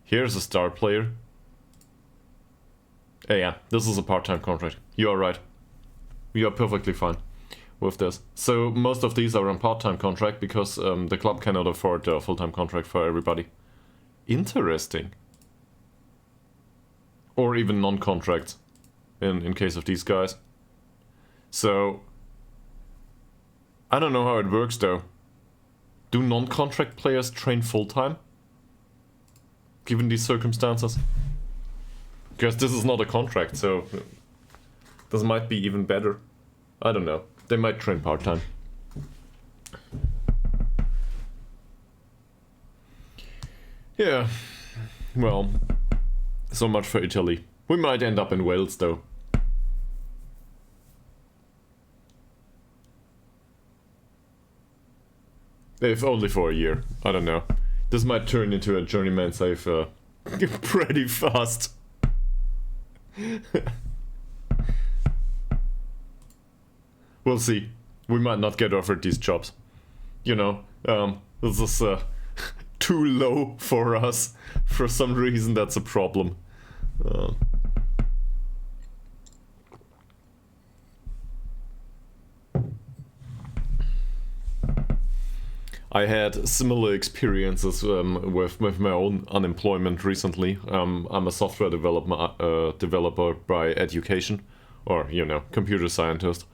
Here's a star player. Yeah, this is a part-time contract. You are right. You are perfectly fine with this. So most of these are on part-time contract because the club cannot afford a full-time contract for everybody. Interesting. Or even non-contracts in case of these guys. So I don't know how it works though. Do non-contract players train full-time? Given these circumstances? Because this is not a contract, so this might be even better. I don't know. They might train part-time. Yeah. Well, so much for Italy. We might end up in Wales though. If only for a year. I don't know. This might turn into a journeyman save pretty fast. We'll see. We might not get offered these jobs. You know, this is too low for us. For some reason, that's a problem. I had similar experiences with my own unemployment recently. I'm a software developer by education, or, you know, computer scientist.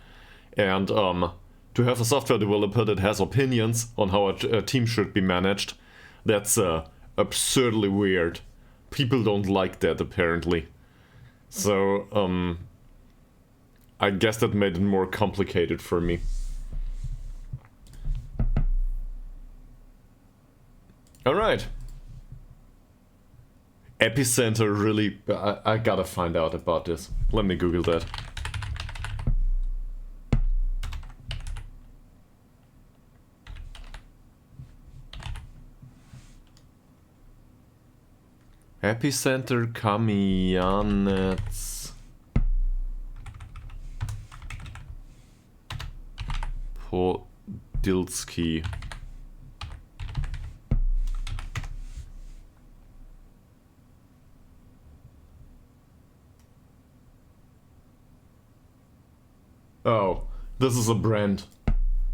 And to have a software developer that has opinions on how a team should be managed, that's absurdly weird. People don't like that, apparently. So, I guess that made it more complicated for me. Alright. Epicenter really... I gotta find out about this. Let me Google that. Epicenter Kamianets Podilsky. Oh, this is a brand.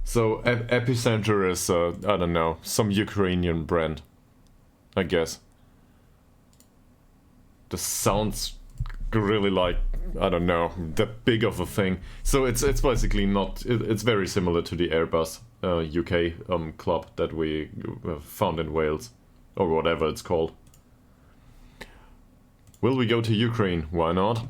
So Epicenter is, I don't know, some Ukrainian brand, I guess. This sounds really like, I don't know, that big of a thing. So it's basically not, it's very similar to the Airbus UK club that we found in Wales, or whatever it's called. Will we go to Ukraine? Why not?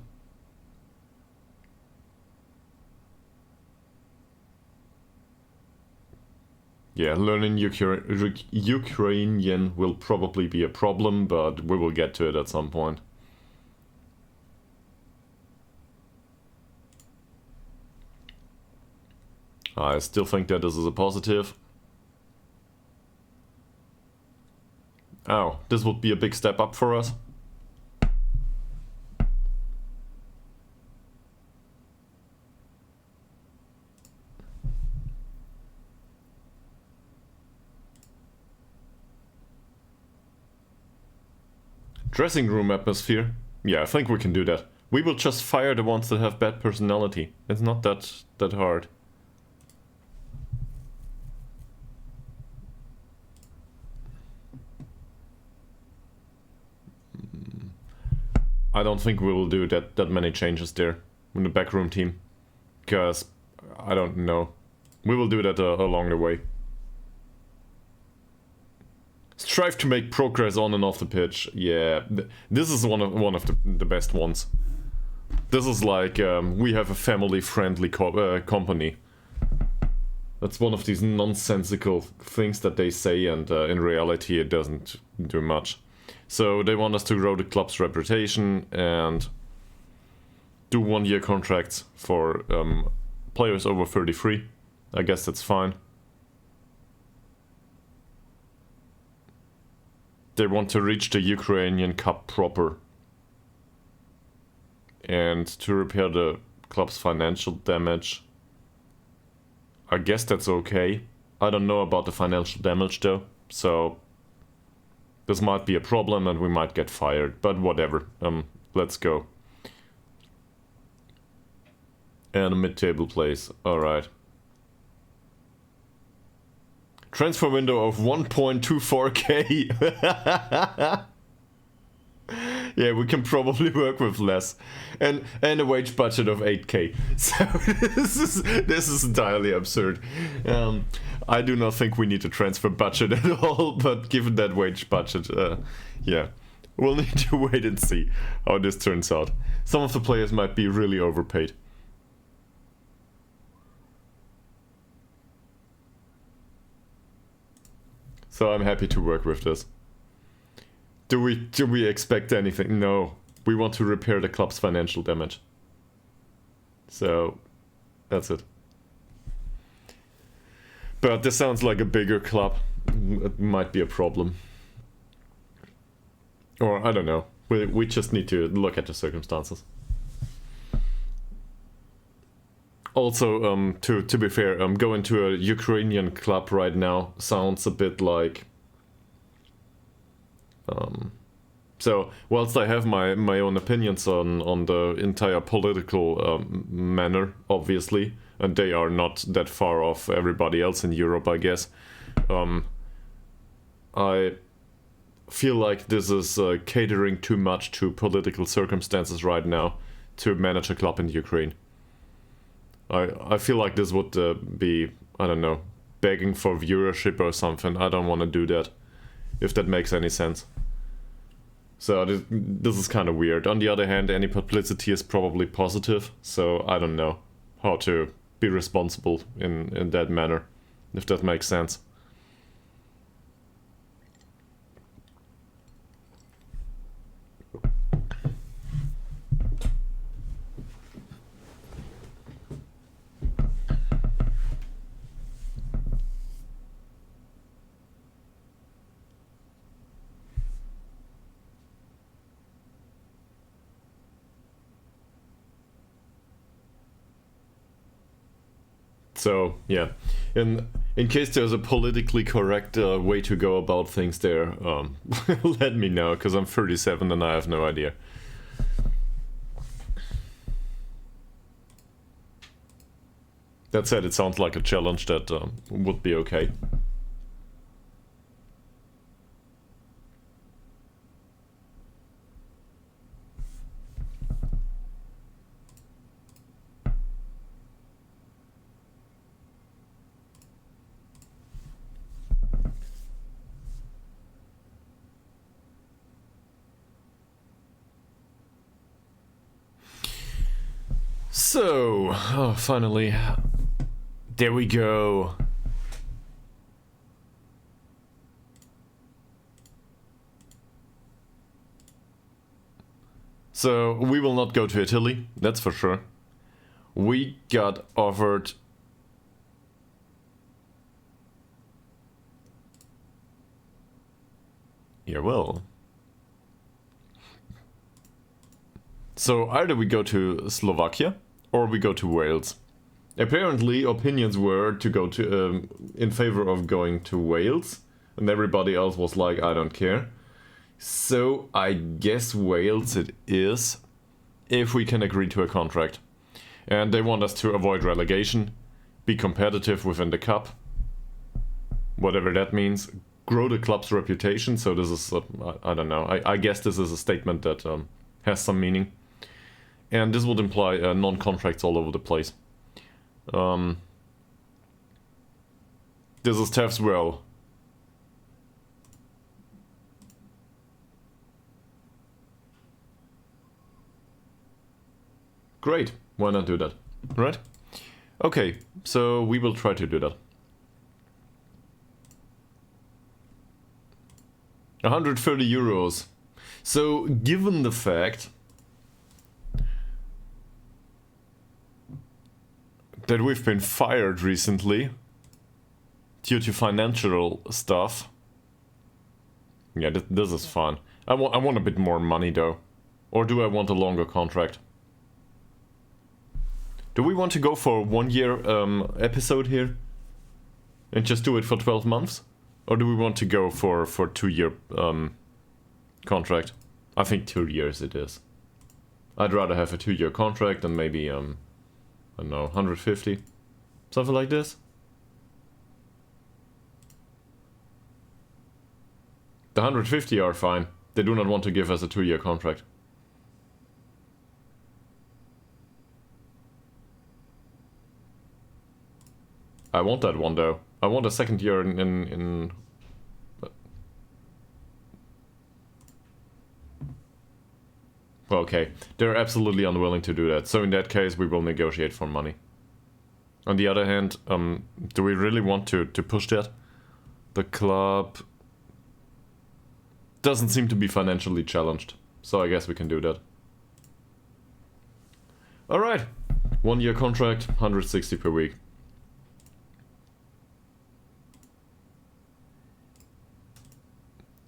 Yeah, learning Ukrainian will probably be a problem, but we will get to it at some point. I still think that this is a positive. Oh, this would be a big step up for us. Dressing room atmosphere. Yeah, I think we can do that. We will just fire the ones that have bad personality. It's not that hard. I don't think we will do that many changes there in the backroom team. Because, I don't know. We will do that along the way. Strive to make progress on and off the pitch. Yeah, this is one of the best ones. This is like, we have a family-friendly company. That's one of these nonsensical things that they say, and in reality it doesn't do much. So they want us to grow the club's reputation and do 1-year contracts for players over 33. I guess that's fine. They want to reach the Ukrainian Cup proper. And to repair the club's financial damage. I guess that's okay. I don't know about the financial damage though, so this might be a problem and we might get fired, but whatever. Let's go. And a mid-table place, alright. Transfer window of 1.24k. Yeah, we can probably work with less. And a wage budget of 8k. So this is entirely absurd. I do not think we need a transfer budget at all, but given that wage budget, yeah. We'll need to wait and see how this turns out. Some of the players might be really overpaid. So I'm happy to work with this. Do we expect anything? No. We want to repair the club's financial damage. So that's it. But this sounds like a bigger club. It might be a problem. Or I don't know. We just need to look at the circumstances. Also, to be fair, going to a Ukrainian club right now sounds a bit like... So, whilst I have my own opinions on the entire political manner, obviously, and they are not that far off everybody else in Europe, I guess, I feel like this is catering too much to political circumstances right now to manage a club in Ukraine. I feel like this would be, I don't know, begging for viewership or something. I don't want to do that, if that makes any sense. So this is kind of weird. On the other hand, any publicity is probably positive, so I don't know. how to be responsible in that manner, if that makes sense. So yeah, in case there's a politically correct way to go about things there, let me know, because I'm 37 and I have no idea. That said, it sounds like a challenge that would be okay. So, oh, finally, there we go. So, we will not go to Italy, that's for sure. We got offered... Yeah, well... So, either we go to Slovakia, or we go to Wales. Apparently, opinions were to go to in favor of going to Wales, and everybody else was like, I don't care. So I guess Wales it is, if we can agree to a contract. And they want us to avoid relegation, be competitive within the cup, whatever that means, grow the club's reputation. So this is, I don't know, I guess this is a statement that has some meaning. And this would imply non-contracts all over the place. This is Taffs Well. Great, why not do that, right? Okay, so we will try to do that. 130 euros. So, given the fact that we've been fired recently due to financial stuff. Yeah, this is fun. I want a bit more money though. Or do I want a longer contract? Do we want to go for a 1 year episode here? And just do it for 12 months? Or do we want to go for 2 year contract? I think 2 years it is. I'd rather have a 2 year contract than maybe I don't know, 150? Something like this? The 150 are fine. They do not want to give us a 2 year contract. I want that one though. I want a second year in Okay, they're absolutely unwilling to do that, so in that case we will negotiate for money. On the other hand, do we really want to push that? The club doesn't seem to be financially challenged, so I guess we can do that. Alright, 1 year contract, 160 per week.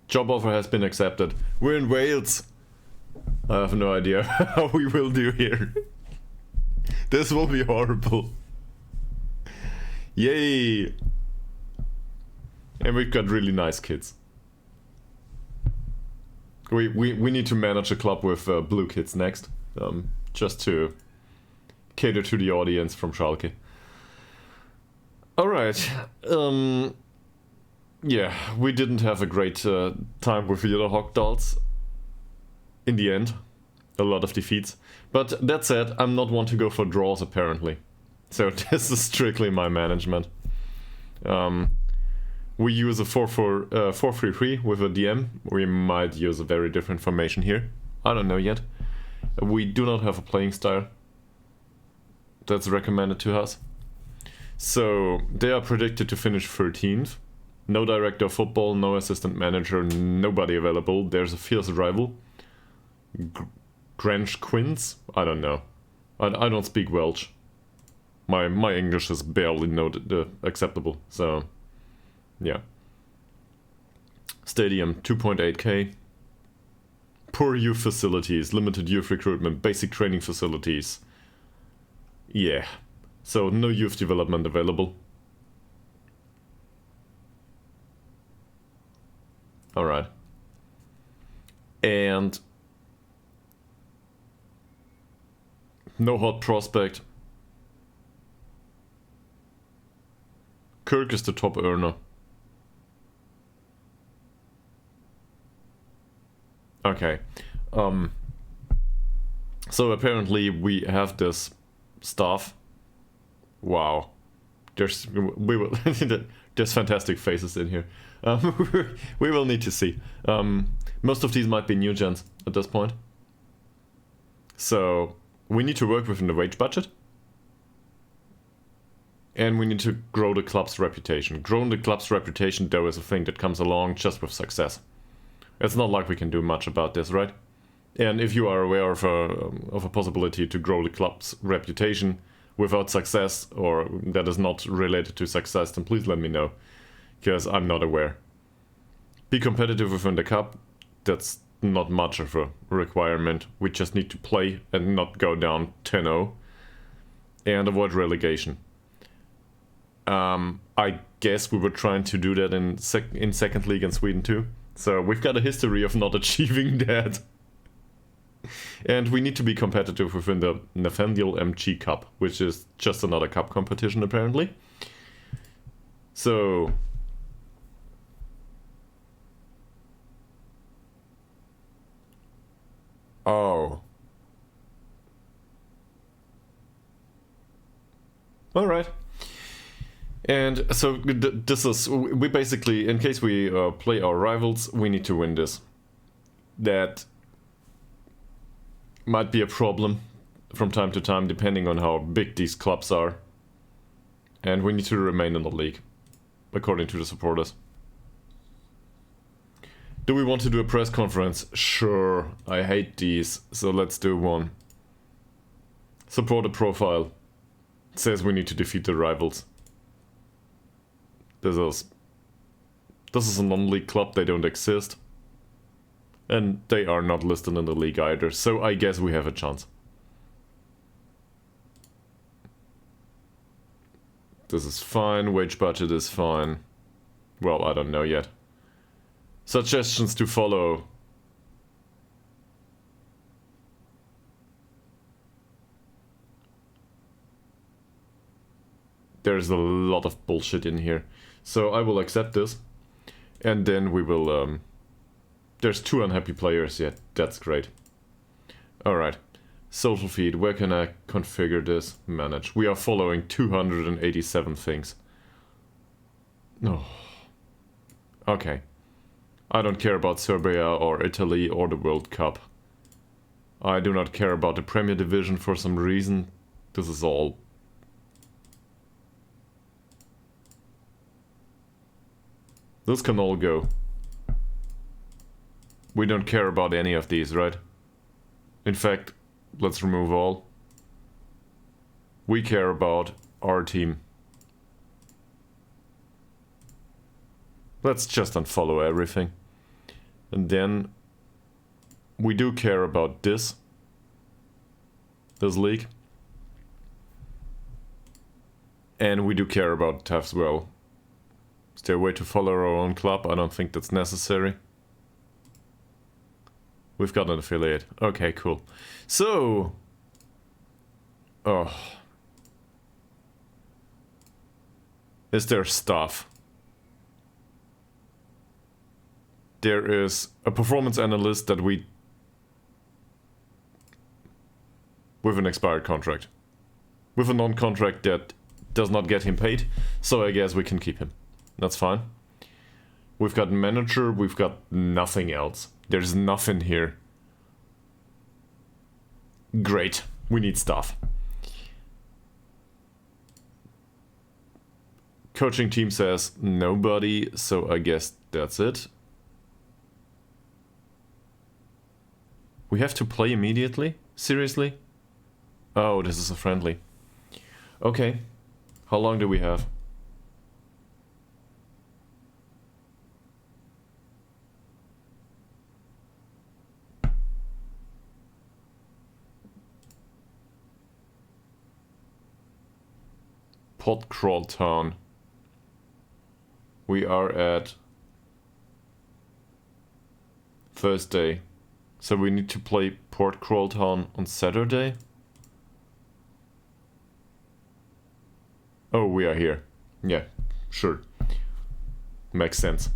Job offer has been accepted. We're in Wales. I have no idea how we will do here. This will be horrible. Yay! And we've got really nice kids. We need to manage a club with blue kids next. Just to cater to the audience from Schalke. Alright. Yeah, we didn't have a great time with the Hawk Dolls. In the end, a lot of defeats. But that said, I'm not one to go for draws apparently. So this is strictly my management. We use a 4-3-3 with a DM. We might use a very different formation here. I don't know yet. We do not have a playing style. that's recommended to us. So they are predicted to finish 13th. No director of football, no assistant manager, nobody available. There's a fierce rival. Grange Quins? I don't know. I don't speak Welsh. My English is barely acceptable, so yeah. Stadium, 2.8k. Poor youth facilities, limited youth recruitment, basic training facilities. Yeah, so no youth development available. Alright. And no hot prospect. Kirk is the top earner. Okay. So apparently we have this stuff. Wow. There's fantastic faces in here. We will need to see. Most of these might be new gens at this point. So we need to work within the wage budget. And we need to grow the club's reputation. Growing the club's reputation, though, is a thing that comes along just with success. It's not like we can do much about this, right? And if you are aware of a possibility to grow the club's reputation without success, or that is not related to success, then please let me know, because I'm not aware. Be competitive within the cup. That's not much of a requirement. We just need to play and not go down 10-0 and avoid relegation. I guess we were trying to do that in second league in Sweden too. So we've got a history of not achieving that. And we need to be competitive within the Nathaniel MG Cup, which is just another cup competition apparently. So oh. Alright. And so this is, we basically, in case we play our rivals, we need to win this. That might be a problem from time to time, depending on how big these clubs are. And we need to remain in the league, according to the supporters. Do we want to do a press conference? Sure, I hate these, so let's do one. Supporter profile. It says we need to defeat the rivals. This is a non-league club, they don't exist. And they are not listed in the league either, so I guess we have a chance. This is fine, wage budget is fine. Well, I don't know yet. Suggestions to follow. There's a lot of bullshit in here. So I will accept this. And then we will... There's 2 unhappy players yet. That's great. Alright. Social feed. Where can I configure this? Manage. We are following 287 things. No. Oh. Okay. I don't care about Serbia or Italy or the World Cup. I do not care about the Premier Division for some reason. This is all... This can all go. We don't care about any of these, right? In fact, let's remove all. We care about our team. Let's just unfollow everything. And then we do care about this league. And we do care about Taffs Well. Is there a way to follow our own club? I don't think that's necessary. We've got an affiliate. Okay, cool. So... Oh. Is there stuff? There is a performance analyst that we... with an expired contract. With a non-contract that does not get him paid. So I guess we can keep him. That's fine. We've got manager, we've got nothing else. There's nothing here. Great. We need stuff. Coaching team says nobody, so I guess that's it. We have to play immediately? Seriously? Oh, this is a friendly. Okay. How long do we have? Pot Crawl Town. We are at Thursday. So we need to play Port Crawl Town on Saturday? Oh, we are here. Yeah, sure. Makes sense.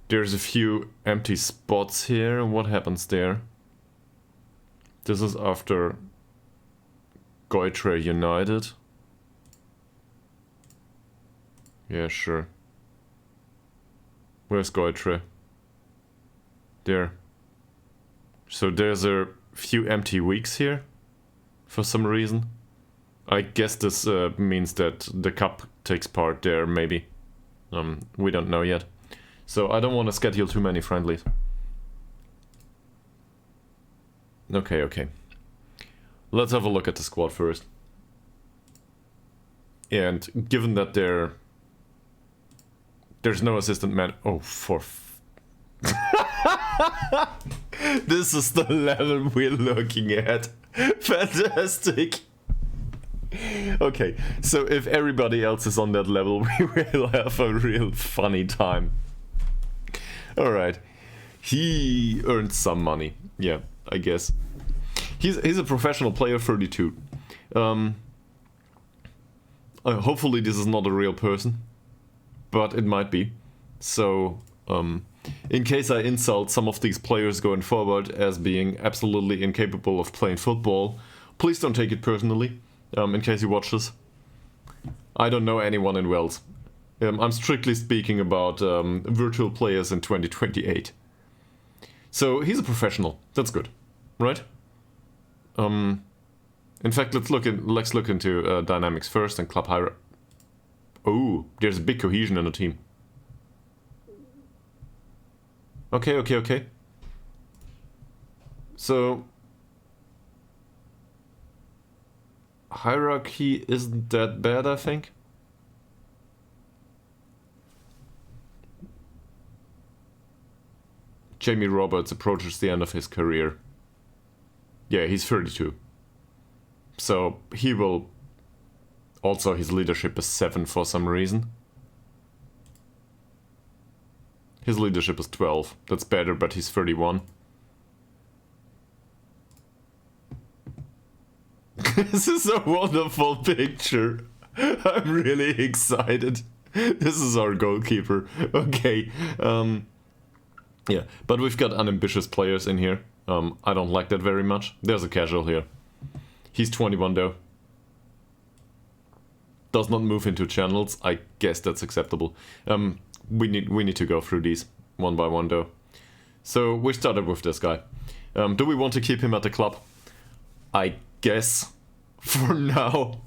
There's a few empty spots here. What happens there? This is after Goitre United. Yeah, sure. Where's Goitre? There. So there's a few empty weeks here, for some reason. I guess this means that the cup takes part there, maybe. We don't know yet. So I don't want to schedule too many friendlies. Okay, okay. Let's have a look at the squad first. And given that there's no assistant man... Oh, for... This is the level we're looking at. Fantastic. Okay, so if everybody else is on that level, we will have a real funny time. Alright. He earned some money. Yeah, I guess. He's a professional player, 32. Hopefully this is not a real person. But it might be. So, in case I insult some of these players going forward as being absolutely incapable of playing football, please don't take it personally, in case you watch this. I don't know anyone in Wales. I'm strictly speaking about virtual players in 2028. So, he's a professional. That's good. Right? In fact, let's look into dynamics first and club hierarchy. Oh, there's a big cohesion in the team. Okay, okay, okay. So, hierarchy isn't that bad, I think. Jamie Roberts approaches the end of his career. Yeah, he's 32. So, he will... Also, his leadership is 7 for some reason. His leadership is 12. That's better, but he's 31. This is a wonderful picture. I'm really excited. This is our goalkeeper. Okay. Yeah, but we've got unambitious players in here. I don't like that very much. There's a casual here. He's 21 though. Does not move into channels. I guess that's acceptable. We need to go through these one by one though. So we started with this guy. Do we want to keep him at the club? I guess for now,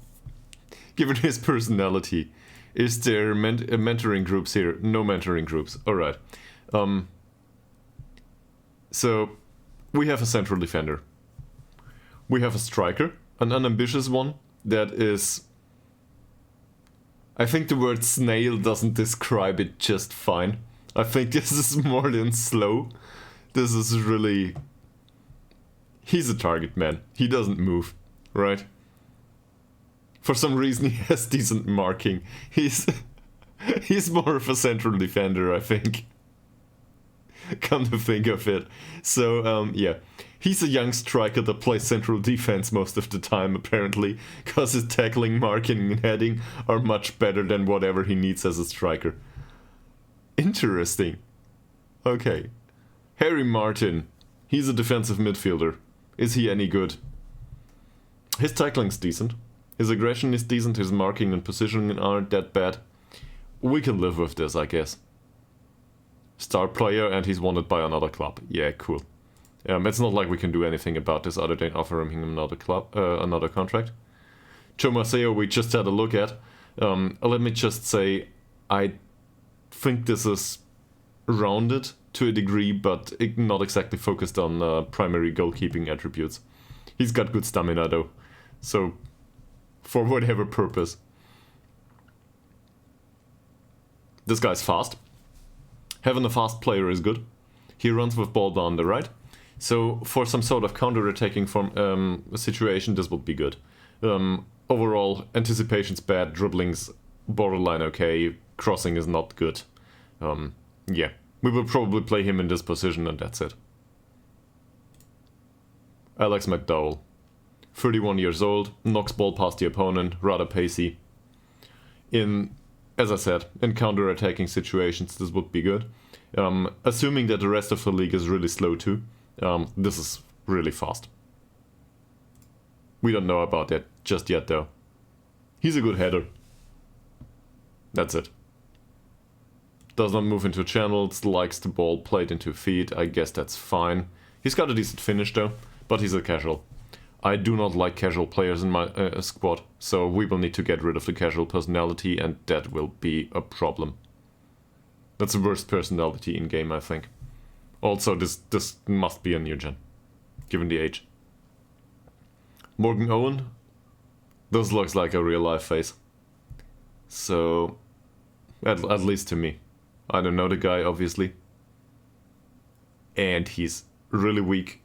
given his personality. Is there mentoring groups here? No mentoring groups. All right. So we have a central defender. We have a striker, an unambitious one that is... I think the word snail doesn't describe it just fine. I think this is more than slow. This is really... He's a target man. He doesn't move, right? For some reason he has decent marking. He's more of a central defender, I think. Come to think of it. So, yeah. He's a young striker that plays central defense most of the time, apparently, because his tackling, marking, and heading are much better than whatever he needs as a striker. Interesting. Okay. Harry Martin. He's a defensive midfielder. Is he any good? His tackling's decent. His aggression is decent. His marking and positioning aren't that bad. We can live with this, I guess. Star player, and he's wanted by another club. Yeah, cool. It's not like we can do anything about this other than offering him another contract. Joe Maceo we just had a look at. Let me just say, I think this is rounded to a degree, but not exactly focused on primary goalkeeping attributes. He's got good stamina though, so for whatever purpose. This guy's fast. Having a fast player is good. He runs with ball down the right, so for some sort of counter-attacking situation, this would be good. Overall, anticipation's bad, dribbling's borderline okay, crossing is not good. Yeah, we will probably play him in this position and that's it. Alex McDowell, 31 years old, knocks ball past the opponent, rather pacey. As I said, in counter-attacking situations this would be good. Assuming that the rest of the league is really slow too, this is really fast. We don't know about that just yet though. He's a good header. That's it. Does not move into channels, likes the ball played into feet, I guess that's fine. He's got a decent finish though, but he's a casual. I do not like casual players in my squad, so we will need to get rid of the casual personality and that will be a problem. That's the worst personality in game, I think. Also, this must be a new gen, given the age. Morgan Owen. This looks like a real life face. So, at least to me. I don't know the guy, obviously. And he's really weak.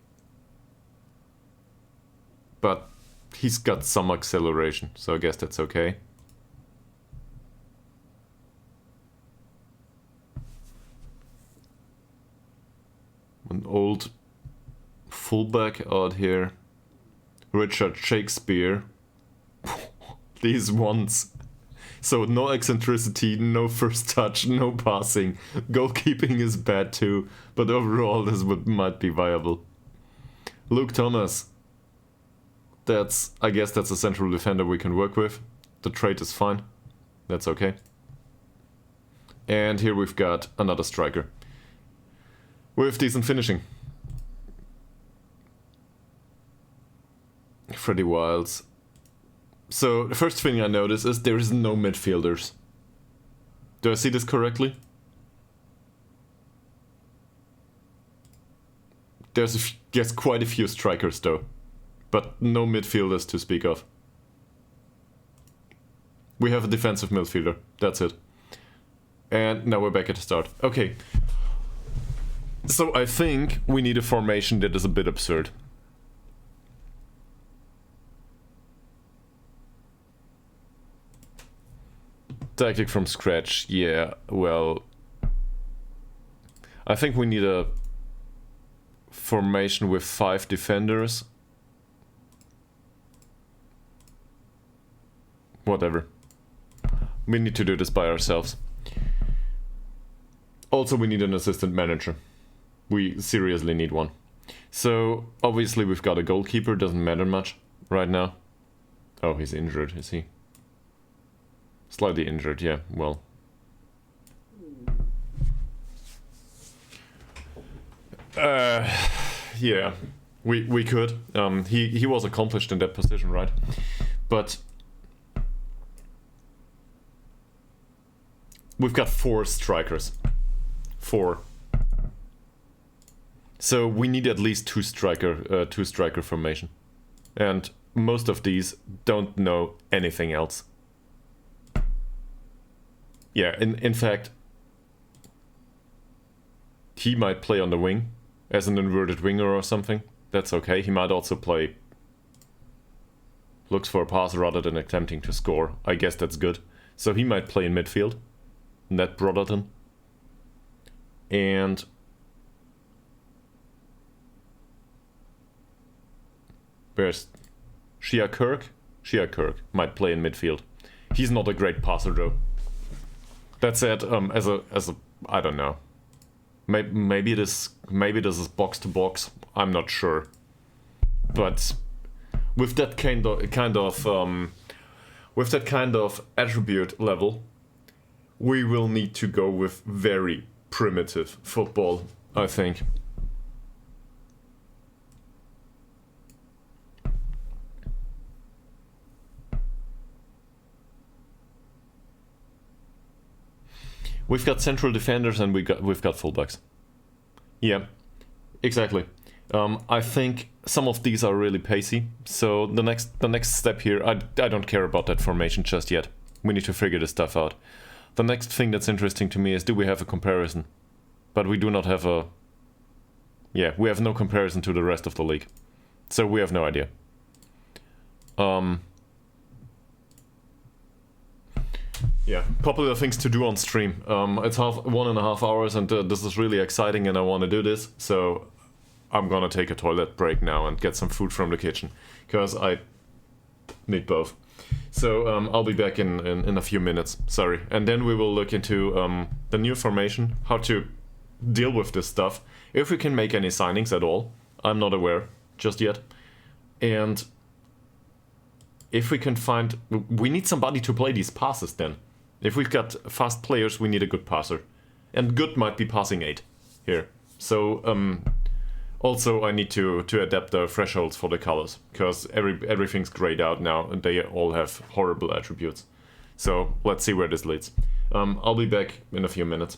But he's got some acceleration, so I guess that's okay. An old fullback out here. Richard Shakespeare. These ones. So no eccentricity, no first touch, no passing. Goalkeeping is bad too, but overall this might be viable. Luke Thomas. I guess that's a central defender we can work with. The trait is fine. That's okay. And here we've got another striker. With decent finishing. Freddie Wilds. So the first thing I notice is there is no midfielders. Do I see this correctly? There's quite a few strikers though, but no midfielders to speak of. We have a defensive midfielder, that's it. And now we're back at the start. Okay. So I think we need a formation that is a bit absurd. Tactic from scratch, yeah, well... I think we need a formation with 5 defenders. Whatever. We need to do this by ourselves. Also, we need an assistant manager. We seriously need one. So, obviously we've got a goalkeeper, doesn't matter much right now. Oh, he's injured, is he? Slightly injured, yeah, well. Yeah, we could. He was accomplished in that position, right? But we've got 4 strikers. 4. So we need at least two striker formation. And most of these don't know anything else. Yeah, in fact, he might play on the wing as an inverted winger or something. That's okay. He might also play looks for a pass rather than attempting to score. I guess that's good. So he might play in midfield. Ned Brotherton. And where's Shia Kirk? Shia Kirk might play in midfield. He's not a great passer though. That said, as a I don't know. Maybe this is box to box. I'm not sure. But with that kind of attribute level, we will need to go with very primitive football, I think. We've got central defenders and we've got fullbacks. Yeah, exactly. I think some of these are really pacey. So the next step here, I don't care about that formation just yet. We need to figure this stuff out. The next thing that's interesting to me is, do we have a comparison? But we do not have a... Yeah, we have no comparison to the rest of the league. So we have no idea. Yeah, popular things to do on stream. It's 1.5 hours and this is really exciting and I want to do this. So I'm gonna take a toilet break now and get some food from the kitchen. Because I need both. So I'll be back in a few minutes, sorry. And then we will look into the new formation, how to deal with this stuff. If we can make any signings at all. I'm not aware just yet. And if we can find... We need somebody to play these passes then. If we've got fast players, we need a good passer. And good might be passing 8 here. So also I need to adapt the thresholds for the colors. Because everything's grayed out now and they all have horrible attributes. So let's see where this leads. I'll be back in a few minutes.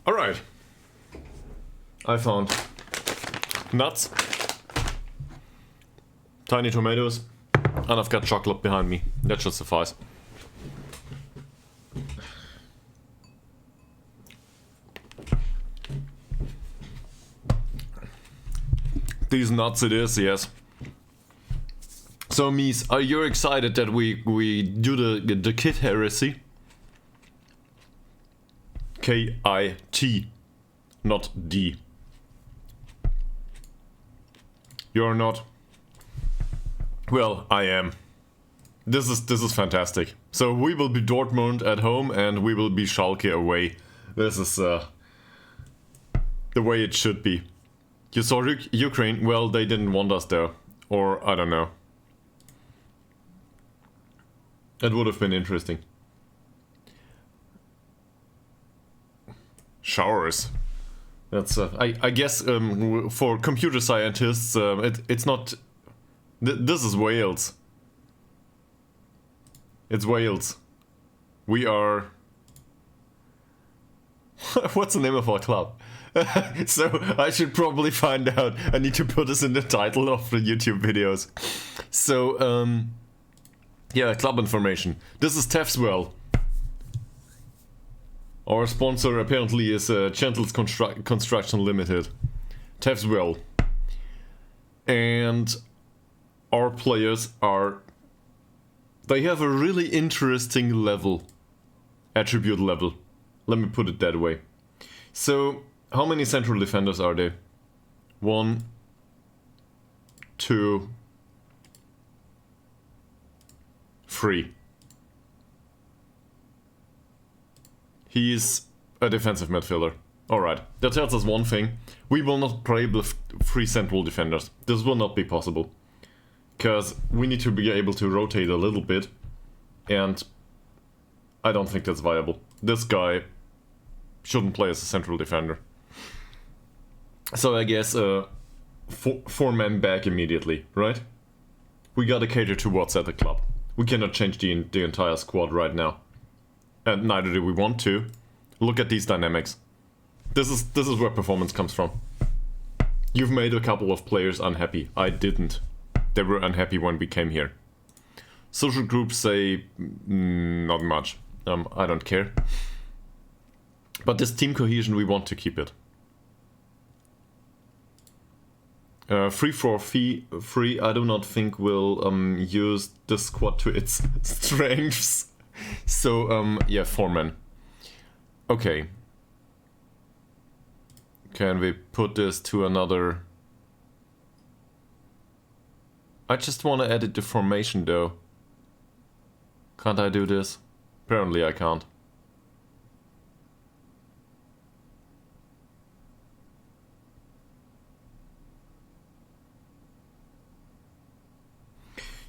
Alright. I found nuts, tiny tomatoes, and I've got chocolate behind me. That should suffice. These nuts it is, yes. So, Mies, are you excited that we do the kit heresy? K-I-T, not D. You're not. Well, I am. This is fantastic. So we will be Dortmund at home and we will be Schalke away. This is the way it should be. You saw Ukraine. Well, they didn't want us there, or I don't know. It would have been interesting. Showers. That's I guess for computer scientists it's not. This is Wales. It's Wales. We are. What's the name of our club? So I should probably find out. I need to put this in the title of the YouTube videos. So yeah, club information. This is Taffs Well. Our sponsor apparently is Gentles Construction Limited. Taffs Well. And our players are... They have a really interesting level. Attribute level. Let me put it that way. So, how many central defenders are there? 1, 2, 3. He's a defensive midfielder. Alright, that tells us one thing. We will not play with 3 central defenders. This will not be possible. Because we need to be able to rotate a little bit. And I don't think that's viable. This guy shouldn't play as a central defender. So I guess 4 men back immediately, right? We gotta cater to what's at the club. We cannot change the entire squad right now. And neither do we want to. Look at these dynamics. This is where performance comes from. You've made a couple of players unhappy. I didn't. They were unhappy when we came here. Social groups say not much. I don't care. But this team cohesion, we want to keep it. 3-4-3, I do not think we'll use the squad to its strengths. So, yeah, 4 men. Okay. Can we put this to another... I just want to edit the formation though. Can't I do this? Apparently I can't.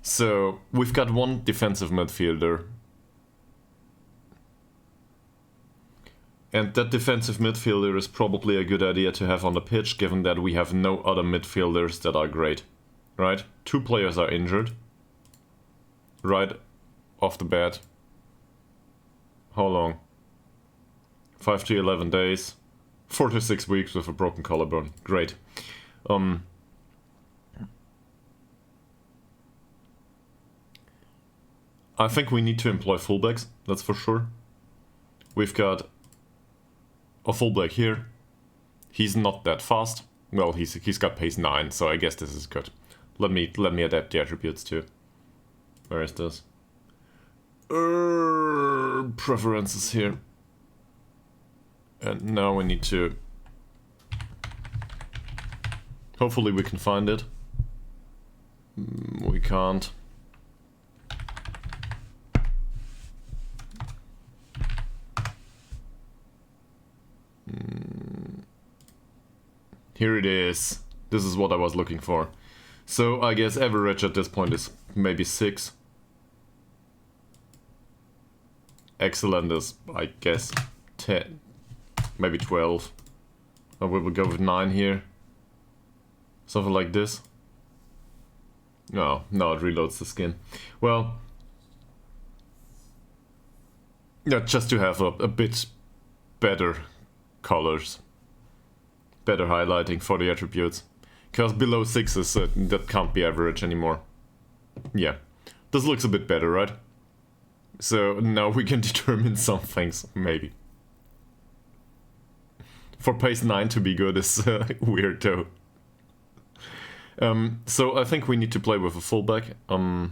So, we've got 1 defensive midfielder. And that defensive midfielder is probably a good idea to have on the pitch, given that we have no other midfielders that are great. Right? 2 players are injured. Right off the bat. How long? 5 to 11 days. 4 to 6 weeks with a broken collarbone. Great. I think we need to employ fullbacks, that's for sure. We've got a fullback here. He's not that fast. Well, he's got pace 9, so I guess this is good. Let me adapt the attributes too. Where is this? Preferences here. And now we need to... Hopefully we can find it. We can't. Here it is. This is what I was looking for. So I guess average at this point is maybe 6. Excellent is, I guess, 10. Maybe 12. Or we will go with 9 here. Something like this. No, it reloads the skin. Well, yeah, just to have a bit better colors. Better highlighting for the attributes. Because below 6 is that can't be average anymore. Yeah, this looks a bit better, right? So now we can determine some things, maybe. For pace 9 to be good is weird though. So I think we need to play with a fullback. I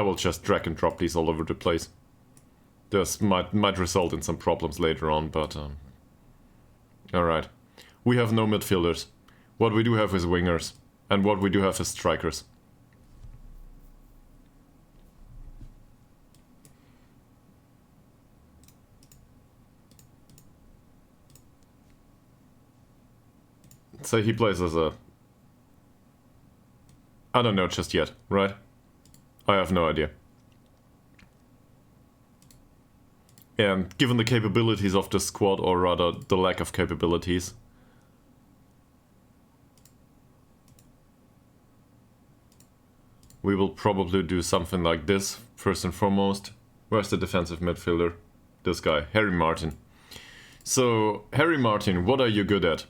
will just drag and drop these all over the place. This might result in some problems later on, but alright. We have no midfielders. What we do have is wingers. And what we do have is strikers. So he plays as a... I don't know just yet, right? I have no idea. And given the capabilities of the squad, or rather the lack of capabilities, we will probably do something like this, first and foremost. Where's the defensive midfielder? This guy, Harry Martin. So, Harry Martin, what are you good at?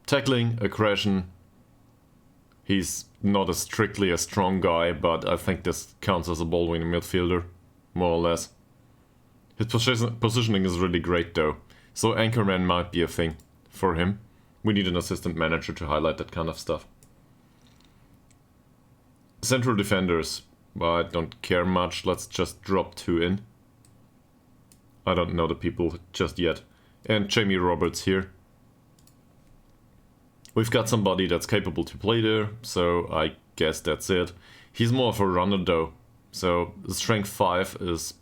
Tackling, aggression. He's not strictly a strong guy, but I think this counts as a ball-winning midfielder, more or less. His positioning is really great though, so anchorman might be a thing for him. We need an assistant manager to highlight that kind of stuff. Central defenders, well, I don't care much, let's just drop 2 in. I don't know the people just yet. And Jamie Roberts here. We've got somebody that's capable to play there, so I guess that's it. He's more of a runner though, so the strength 5 is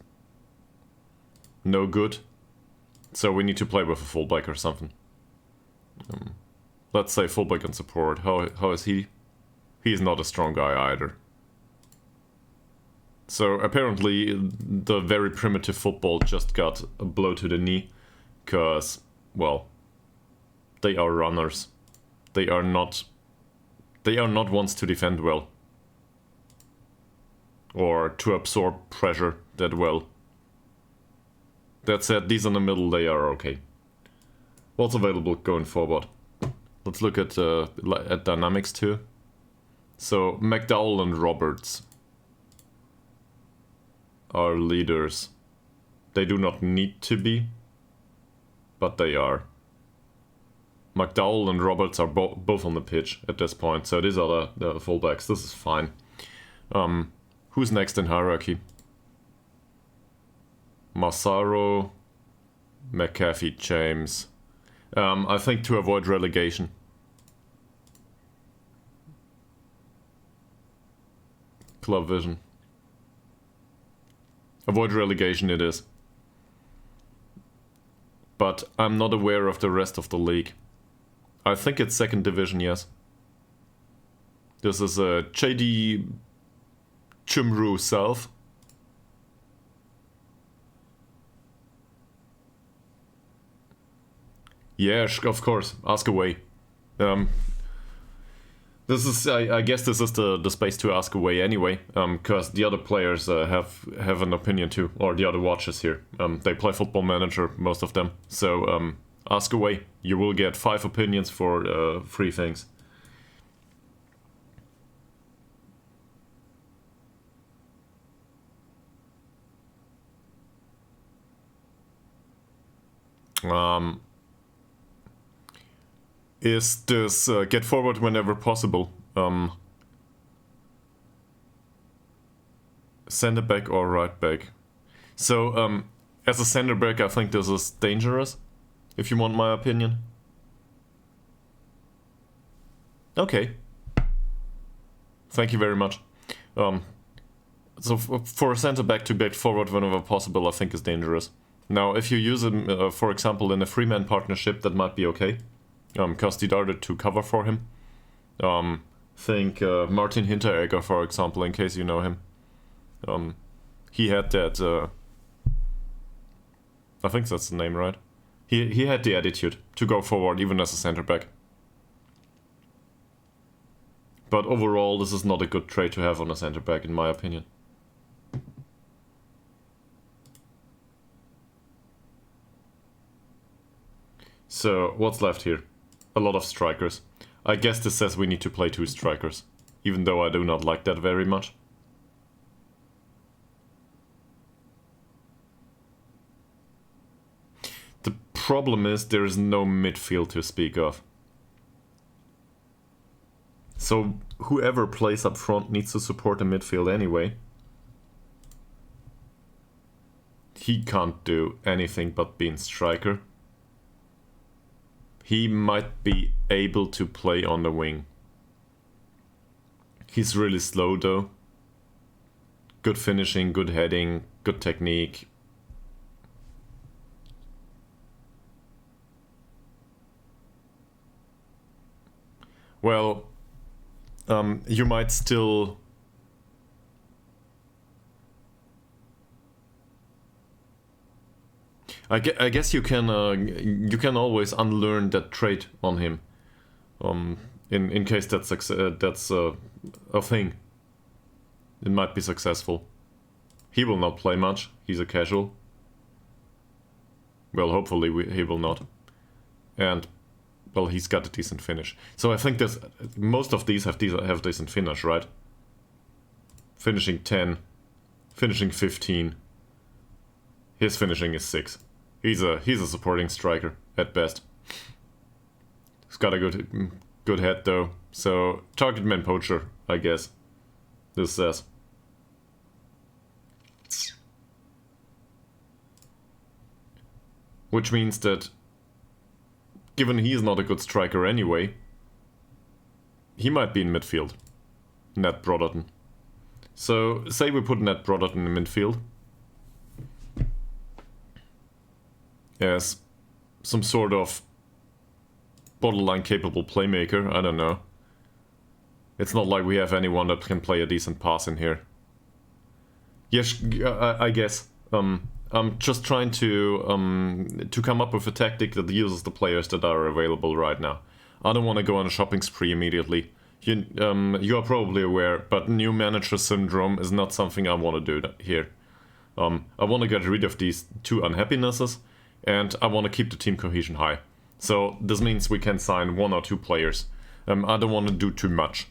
no good. So we need to play with a fullback or something. Let's say fullback and support. How is he? He's not a strong guy either. So apparently the very primitive football just got a blow to the knee, because, well, they are runners. They are not ones to defend well. Or to absorb pressure that well. That said, these in the middle, they are okay. What's available going forward? Let's look at dynamics too. So McDowell and Roberts are leaders. They do not need to be, but they are. McDowell and Roberts are both on the pitch at this point, so these are the fullbacks. This is fine. Who's next in hierarchy? Massaro, McAfee, James. I think to avoid relegation. Club vision. Avoid relegation it is. But I'm not aware of the rest of the league. I think it's second division, yes. This is a JD Chumru South. Yeah, of course. Ask away. This is, I guess, this is the space to ask away anyway, because the other players have an opinion too, or the other watchers here. They play Football Manager, most of them. So ask away. You will get 5 opinions for 3 things. Is this get forward whenever possible? Center back or right back? So, as a center back, I think this is dangerous, if you want my opinion. Okay. Thank you very much. So for a center back to get forward whenever possible, I think is dangerous. Now, if you use him, for example, in a 3-man partnership, that might be okay. Because the other to cover for him. Think Martin Hinteregger, for example, in case you know him. He had that. I think that's the name, right? He had the attitude to go forward even as a center back. But overall, this is not a good trait to have on a center back, in my opinion. So, what's left here? A lot of strikers. I guess this says we need to play 2 strikers, even though I do not like that very much. The problem is there is no midfield to speak of. So whoever plays up front needs to support the midfield anyway. He can't do anything but being striker. He might be able to play on the wing. He's really slow though. Good finishing, good heading, good technique. Well, you might still... I guess you can always unlearn that trait on him, in case that's a thing. It might be successful. He will not play much. He's a casual. Well, hopefully he will not. And well, he's got a decent finish. So I think most of these have decent finish, right? Finishing 10, finishing 15. His finishing is 6. He's a supporting striker at best. He's got a good head though. So target man poacher, I guess. This says. Which means that, given he's not a good striker anyway, he might be in midfield. Nat Brotherton. So say we put Nat Brotherton in midfield. As some sort of borderline capable playmaker, I don't know. It's not like we have anyone that can play a decent pass in here. Yes, I guess. I'm just trying to come up with a tactic that uses the players that are available right now. I don't want to go on a shopping spree immediately. You are probably aware, but new manager syndrome is not something I want to do here. I want to get rid of these 2 unhappinesses, and I want to keep the team cohesion high. So this means we can sign 1 or 2 players. I don't want to do too much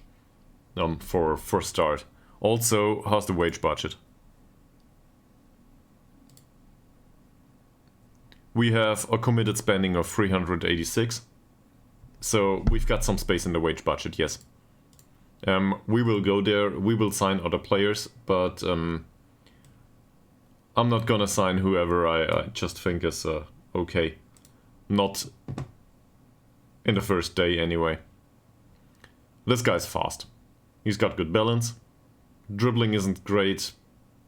for start. Also, how's the wage budget? We have a committed spending of 386. So we've got some space in the wage budget, yes. We will go there, we will sign other players, but I'm not gonna sign whoever I just think is okay. Not in the first day anyway. This guy's fast. He's got good balance. Dribbling isn't great.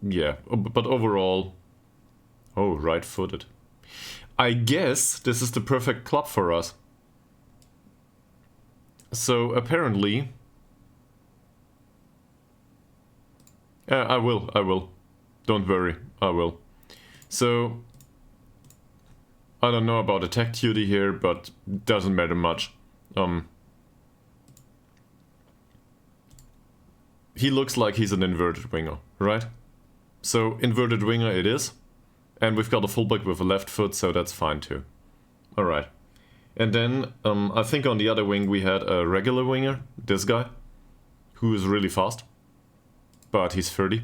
Yeah, but overall... Oh, right-footed. I guess this is the perfect club for us. So apparently... I will. Don't worry, I will. So... I don't know about attack duty here, but doesn't matter much. He looks like he's an inverted winger, right? So inverted winger it is. And we've got a fullback with a left foot, so that's fine too. Alright. And then, I think on the other wing we had a regular winger, this guy, who is really fast. But he's 30.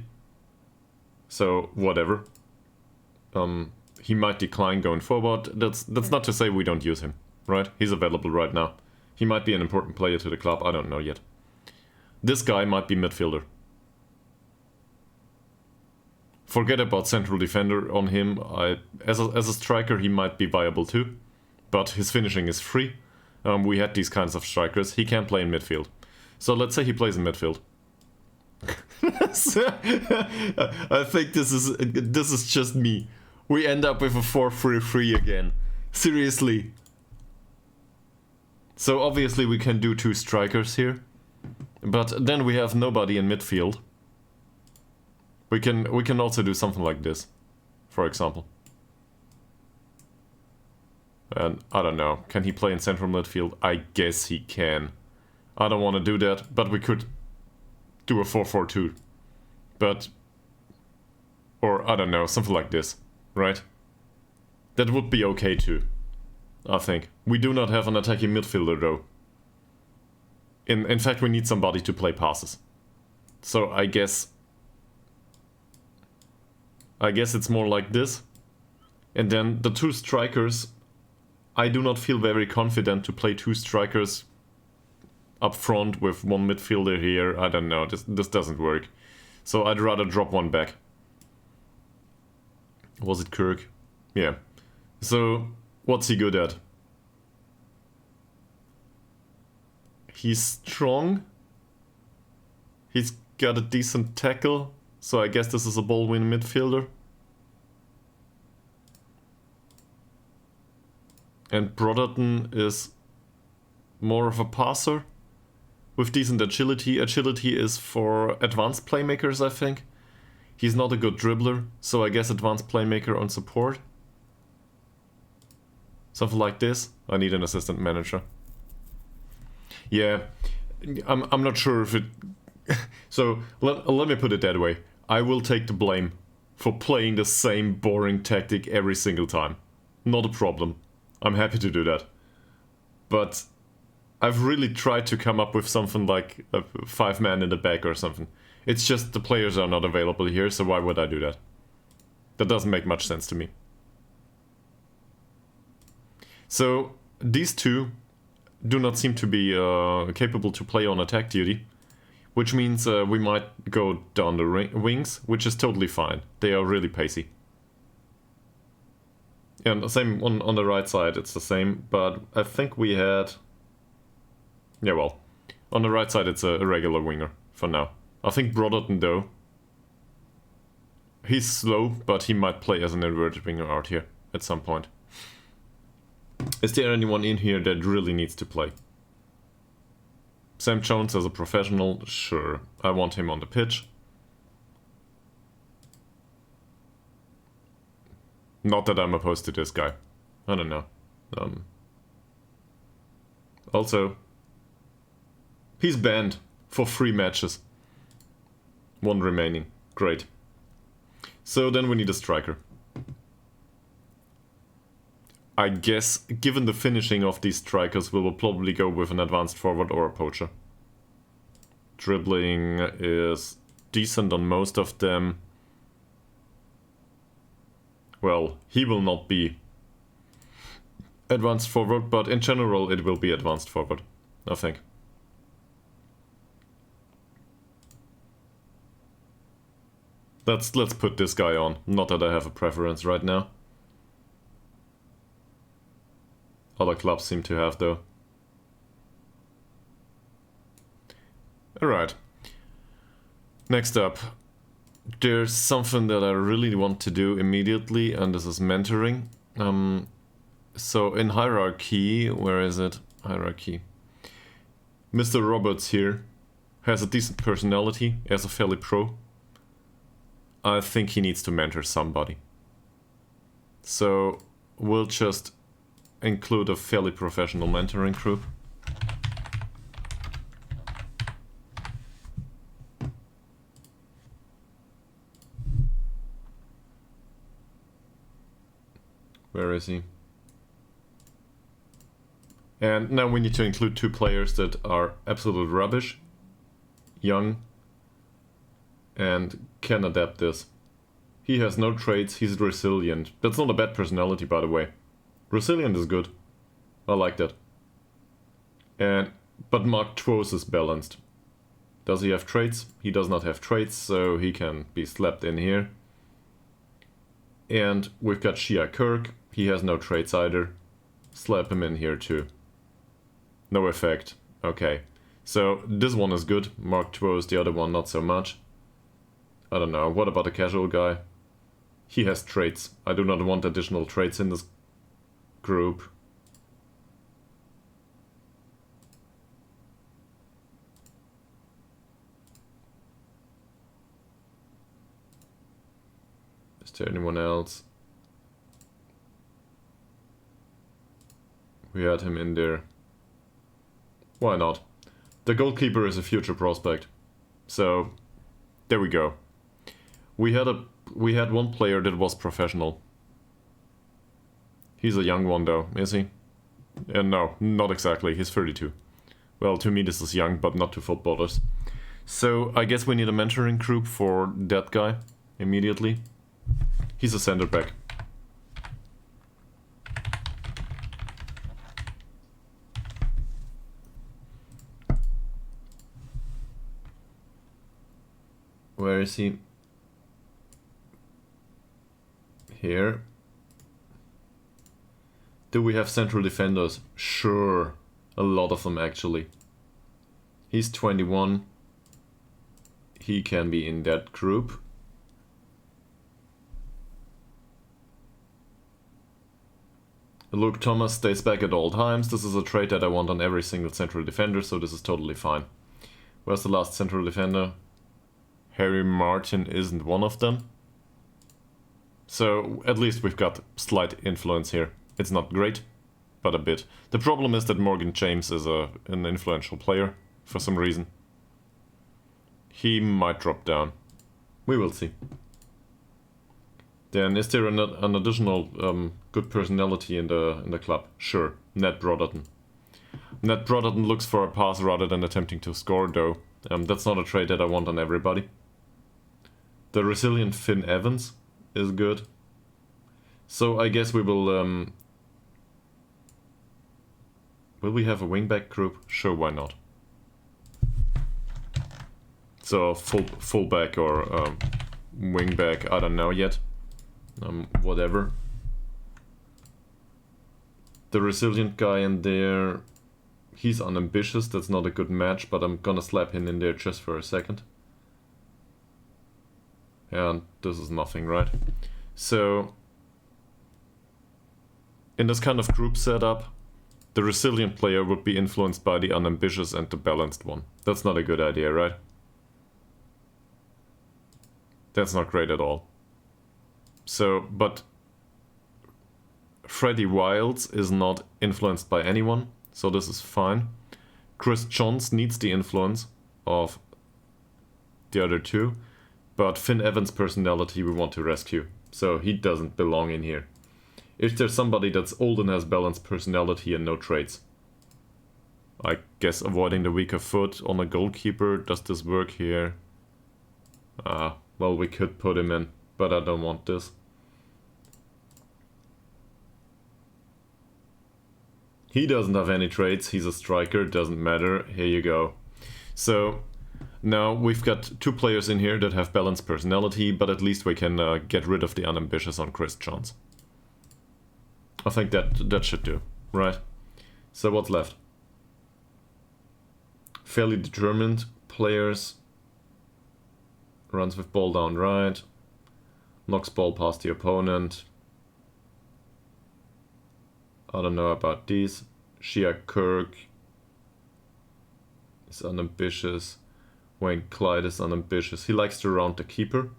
So, whatever. He might decline going forward. That's not to say we don't use him, right? He's available right now. He might be an important player to the club, I don't know yet. This guy might be midfielder. Forget about central defender on him. As a striker he might be viable too. But his finishing is free. We had these kinds of strikers. He can play in midfield. So let's say he plays in midfield. I think this is just me. We end up with a 4-3-3 again. Seriously. So obviously we can do 2 strikers here. But then we have nobody in midfield. We can also do something like this, for example. And I don't know, can he play in central midfield? I guess he can. I don't want to do that, but we could do a 4-4-2. But, or I don't know, something like this, right? That would be okay too. I think. We do not have an attacking midfielder though. In fact, we need somebody to play passes. So I guess it's more like this. And then the two strikers, I do not feel very confident to play two strikers up front with one midfielder here. I don't know, this doesn't work. So I'd rather drop one back. Was it Kirk? Yeah. So, what's he good at? He's strong. He's got a decent tackle. So I guess this is a ball win midfielder. And Brotherton is more of a passer with decent agility. Agility is for advanced playmakers, I think. He's not a good dribbler, so I guess advanced playmaker on support. Something like this. I need an assistant manager. Yeah, I'm not sure if it... So, let me put it that way. I will take the blame for playing the same boring tactic every single time. Not a problem. I'm happy to do that. But I've really tried to come up with something like a 5-man in the back or something. It's just the players are not available here, so why would I do that? That doesn't make much sense to me. So, these two do not seem to be capable to play on attack duty, which means we might go down the wings, which is totally fine. They are really pacey. And the same on the right side, it's the same, but I think we had... Yeah, well, on the right side it's a regular winger for now. I think Brotherton though, he's slow, but he might play as an inverted winger out here at some point. Is there anyone in here that really needs to play? Sam Jones as a professional, sure. I want him on the pitch. Not that I'm opposed to this guy. I don't know. Also, he's banned for 3 matches. 1 remaining. Great. So then we need a striker. I guess, given the finishing of these strikers, we will probably go with an advanced forward or a poacher. Dribbling is decent on most of them. Well, he will not be advanced forward, but in general it will be advanced forward, I think. Let's put this guy on. Not that I have a preference right now. Other clubs seem to have, though. Alright. Next up. There's something that I really want to do immediately, and this is mentoring. So in hierarchy, where is it? Hierarchy. Mr. Roberts here has a decent personality as a fairly pro. I think he needs to mentor somebody. So we'll just include a fairly professional mentoring group. Where is he? And now we need to include 2 players that are absolute rubbish, young, and can adapt this. He has no traits, he's resilient. That's not a bad personality, by the way. Resilient is good. I like that. But Mark Twose is balanced. Does he have traits? He does not have traits, so he can be slapped in here. And we've got Shia Kirk. He has no traits either. Slap him in here too. No effect. Okay. So this one is good. Mark Twose, the other one not so much. I don't know. What about a casual guy? He has traits. I do not want additional traits in this group. Is there anyone else? We had him in there. Why not? The goalkeeper is a future prospect. So, there we go. We had one player that was professional. He's a young one though, is he? No, not exactly. He's 32. Well, to me this is young, but not to footballers. So I guess we need a mentoring group for that guy immediately. He's a center back. Where is he? Here. Do we have central defenders? Sure. A lot of them actually. He's 21. He can be in that group. Luke Thomas stays back at all times. This is a trait that I want on every single central defender, so this is totally fine. Where's the last central defender? Harry Martin isn't one of them. So at least we've got slight influence here. It's not great, but a bit. The problem is that Morgan James is an influential player for some reason. He might drop down. We will see. Then is there an additional good personality in the club? Sure, Ned Brotherton. Ned Brotherton looks for a pass rather than attempting to score, though. That's not a trait that I want on everybody. The resilient Finn Evans is good. So I guess we will... will we have a wingback group? Sure, why not? So fullback or wingback, I don't know yet. Whatever. The resilient guy in there, he's unambitious, that's not a good match, but I'm gonna slap him in there just for a second. And this is nothing, right? So, in this kind of group setup, the resilient player would be influenced by the unambitious and the balanced one. That's not a good idea, right? That's not great at all. So, but Freddie Wilds is not influenced by anyone, so this is fine. Chris Johns needs the influence of the other two, but Finn Evans' personality we want to rescue, so he doesn't belong in here. If there's somebody that's old and has balanced personality and no traits, I guess avoiding the weaker foot on a goalkeeper, does this work here? Well, we could put him in, but I don't want this. He doesn't have any traits, he's a striker, doesn't matter, here you go. So, now we've got two players in here that have balanced personality, but at least we can get rid of the unambitious on Chris Johns. I think that should do, right? So what's left? Fairly determined players. Runs with ball down right. Knocks ball past the opponent. I don't know about these. Shia Kirk is unambitious. Wayne Clyde is unambitious. He likes to round the keeper.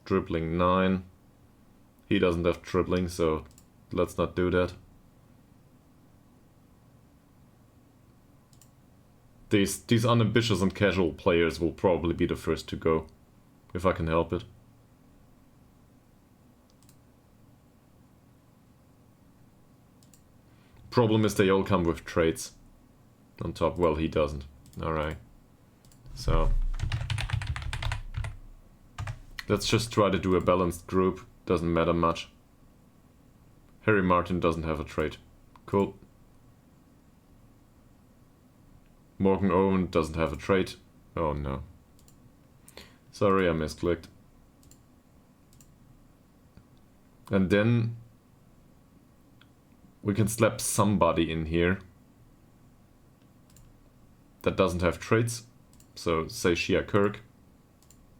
Dribbling 9. He doesn't have dribbling, so let's not do that. These unambitious and casual players will probably be the first to go, if I can help it. Problem is they all come with traits on top. Well, he doesn't. Alright. So let's just try to do a balanced group. Doesn't matter much. Harry Martin doesn't have a trait. Cool. Morgan Owen doesn't have a trait. Oh no. Sorry, I misclicked. And then we can slap somebody in here that doesn't have traits. So say Shia Kirk.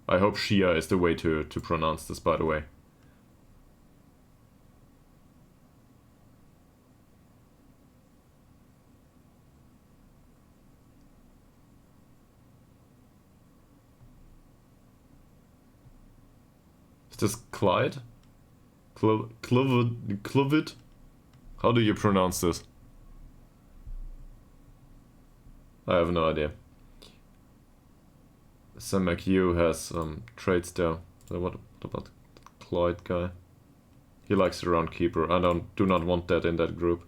I hope Shia is the way to pronounce this, by the way. Is this Clyde? Clovid? How do you pronounce this? I have no idea. Sam McHugh has traits there. So what about the Clyde guy? He likes the round keeper. I do not want that in that group.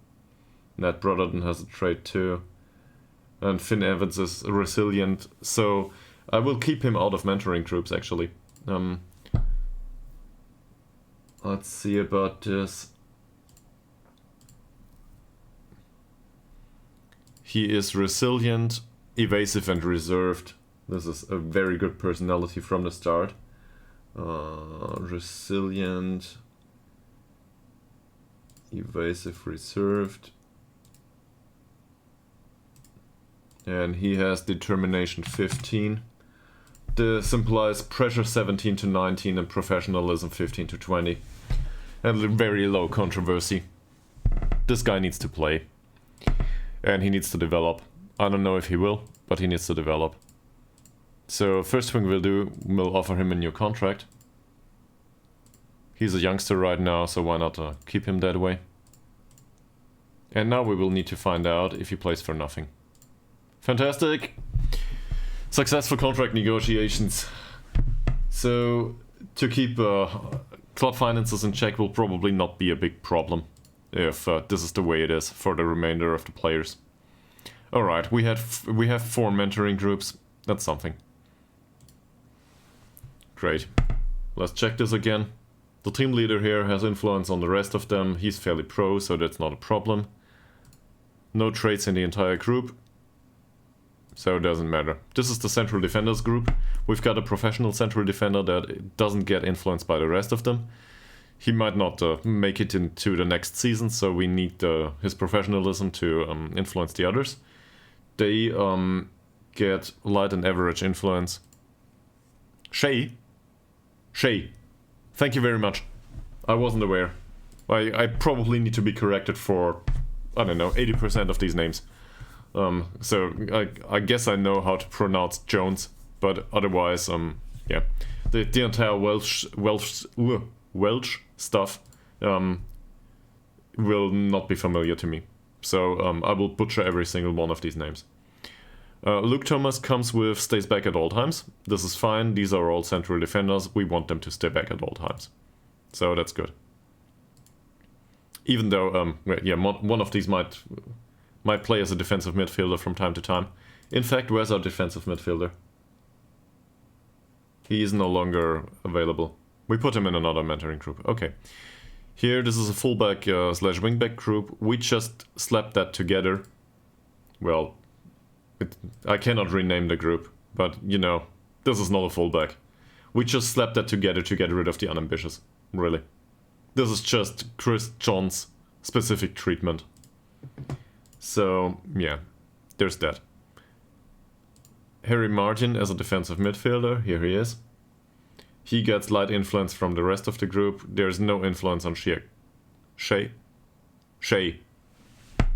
Nat Brotherton has a trait too. And Finn Evans is resilient, so I will keep him out of mentoring groups actually. Let's see about this. He is resilient, evasive and reserved. This is a very good personality from the start. Resilient, evasive, reserved. And he has determination 15. This implies pressure 17 to 19 and professionalism 15 to 20. And very low controversy. This guy needs to play. And he needs to develop. I don't know if he will, but he needs to develop. So first thing we'll do, we'll offer him a new contract. He's a youngster right now, so why not keep him that way? And now we will need to find out if he plays for nothing. Fantastic! Successful contract negotiations. So to keep club finances in check will probably not be a big problem if this is the way it is for the remainder of the players. Alright, we have 4 mentoring groups. That's something. Great. Let's check this again. The team leader here has influence on the rest of them. He's fairly pro, so that's not a problem. No traits in the entire group, so it doesn't matter. This is the central defenders group. We've got a professional central defender that doesn't get influenced by the rest of them. He might not make it into the next season, so we need his professionalism to influence the others. They get light and average influence. Shay, thank you very much. I wasn't aware. I probably need to be corrected for, I don't know, 80% of these names. So I guess I know how to pronounce Jones, but otherwise, yeah. The entire Welsh stuff will not be familiar to me. So I will butcher every single one of these names. Luke Thomas comes with stays back at all times. This is fine. These are all central defenders. We want them to stay back at all times. So that's good. Even though, yeah, one of these might play as a defensive midfielder from time to time. In fact, where's our defensive midfielder? He is no longer available. We put him in another mentoring group. Okay. Here, this is a fullback slash wingback group. We just slapped that together. Well, I cannot rename the group, but, you know, this is not a fullback. We just slapped that together to get rid of the unambitious. Really. This is just Chris John's specific treatment. So, yeah, there's that. Harry Martin as a defensive midfielder, here he is. He gets light influence from the rest of the group. There's no influence on Shay.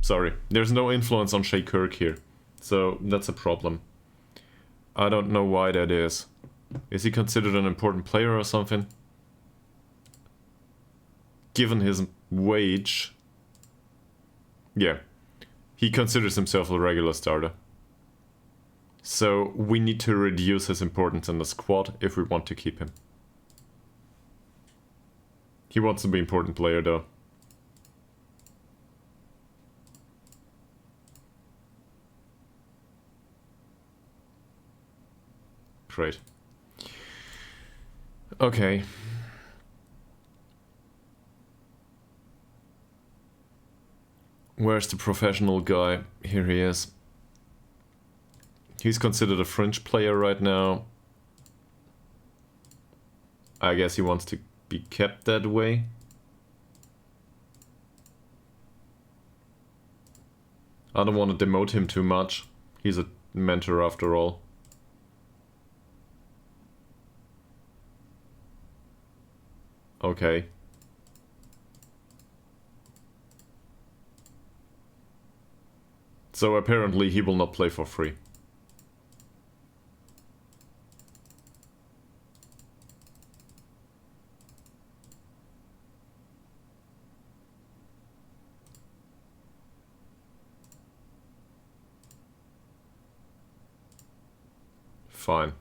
Sorry, there's no influence on Shay Kirk here. So, that's a problem. I don't know why that is. Is he considered an important player or something? Given his wage... Yeah. He considers himself a regular starter. So we need to reduce his importance in the squad if we want to keep him. He wants to be an important player though. Great. Okay. Where's the professional guy? Here he is. He's considered a fringe player right now. I guess he wants to be kept that way. I don't want to demote him too much. He's a mentor after all. Okay. So apparently he will not play for free. Fine.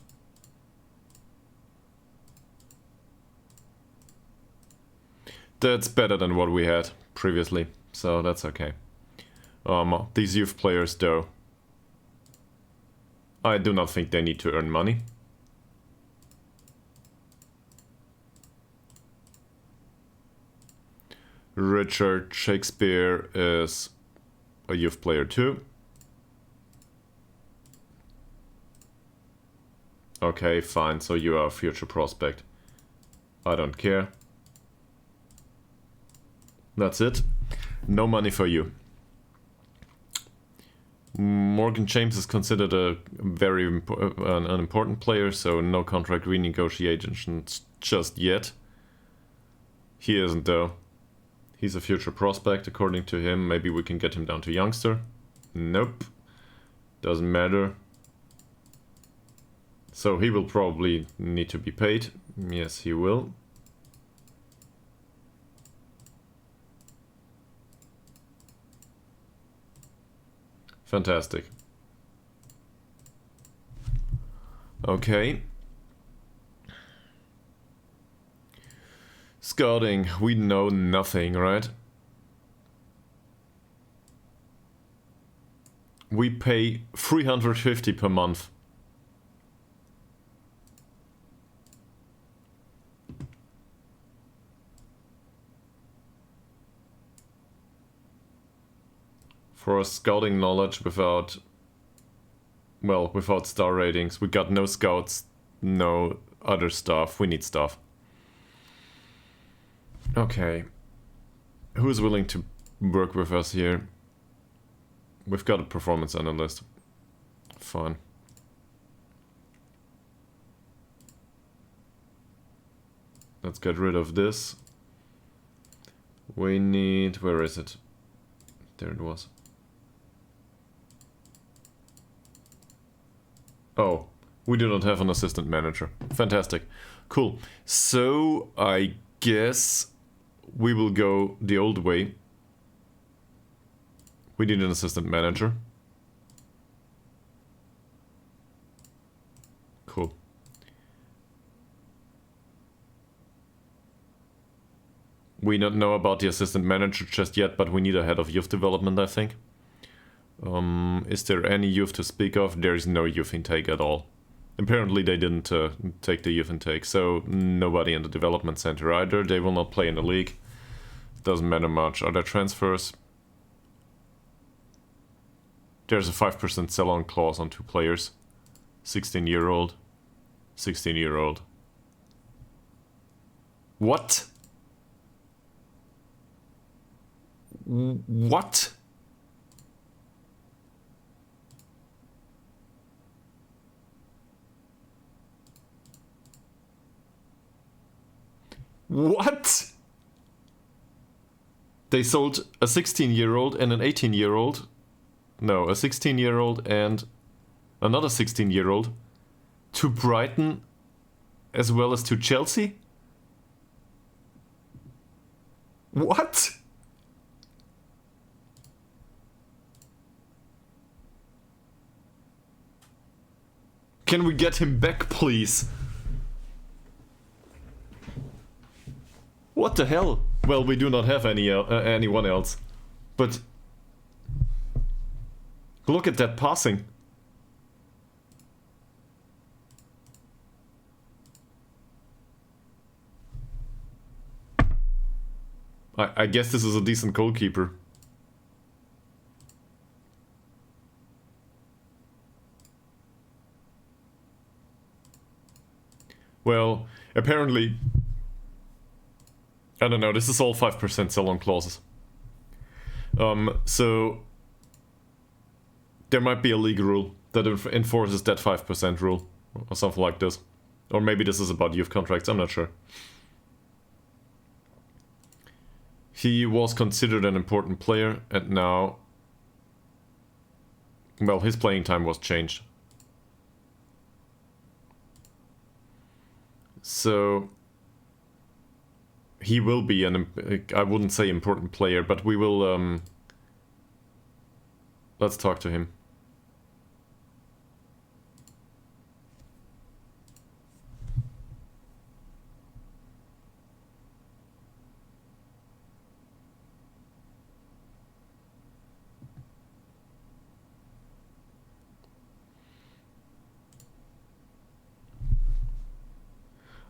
That's better than what we had previously, so that's okay. These youth players, though, I do not think they need to earn money. Richard Shakespeare is a youth player too. Okay, fine, so you are a future prospect. I don't care. That's it. No money for you. Morgan James is considered a very an important player, so no contract renegotiations just yet. He isn't, though. He's a future prospect, according to him. Maybe we can get him down to youngster. Nope. Doesn't matter. So he will probably need to be paid. Yes, he will. Fantastic. Okay. Scouting, we know nothing, right? We pay 350 per month. For scouting knowledge without, well, without star ratings. We got no scouts, no other stuff. We need stuff. Okay. Who's willing to work with us here? We've got a performance analyst. Fine. Let's get rid of this. We need... where is it? There it was. Oh, we do not have an assistant manager. Fantastic. Cool. So, I guess we will go the old way. We need an assistant manager. Cool. We don't know about the assistant manager just yet, but we need a head of youth development, I think. Is there any youth to speak of? There is no youth intake at all. Apparently they didn't take the youth intake, so nobody in the development center either. They will not play in the league. Doesn't matter much. Are there transfers? There's a 5% sell-on clause on 2 players. 16-year-old. 16-year-old. What? What? What? They sold a 16-year-old and an 18-year-old. No, a 16-year-old and another 16-year-old to Brighton as well as to Chelsea? What? Can we get him back, please? What the hell? Well, we do not have anyone else. But look at that passing. I guess this is a decent goalkeeper. Well, apparently... I don't know, this is all 5% sell-on clauses. So... there might be a league rule that enforces that 5% rule. Or something like this. Or maybe this is about youth contracts, I'm not sure. He was considered an important player, and now... well, his playing time was changed. So... he will be an... I wouldn't say important player, but we will... let's talk to him.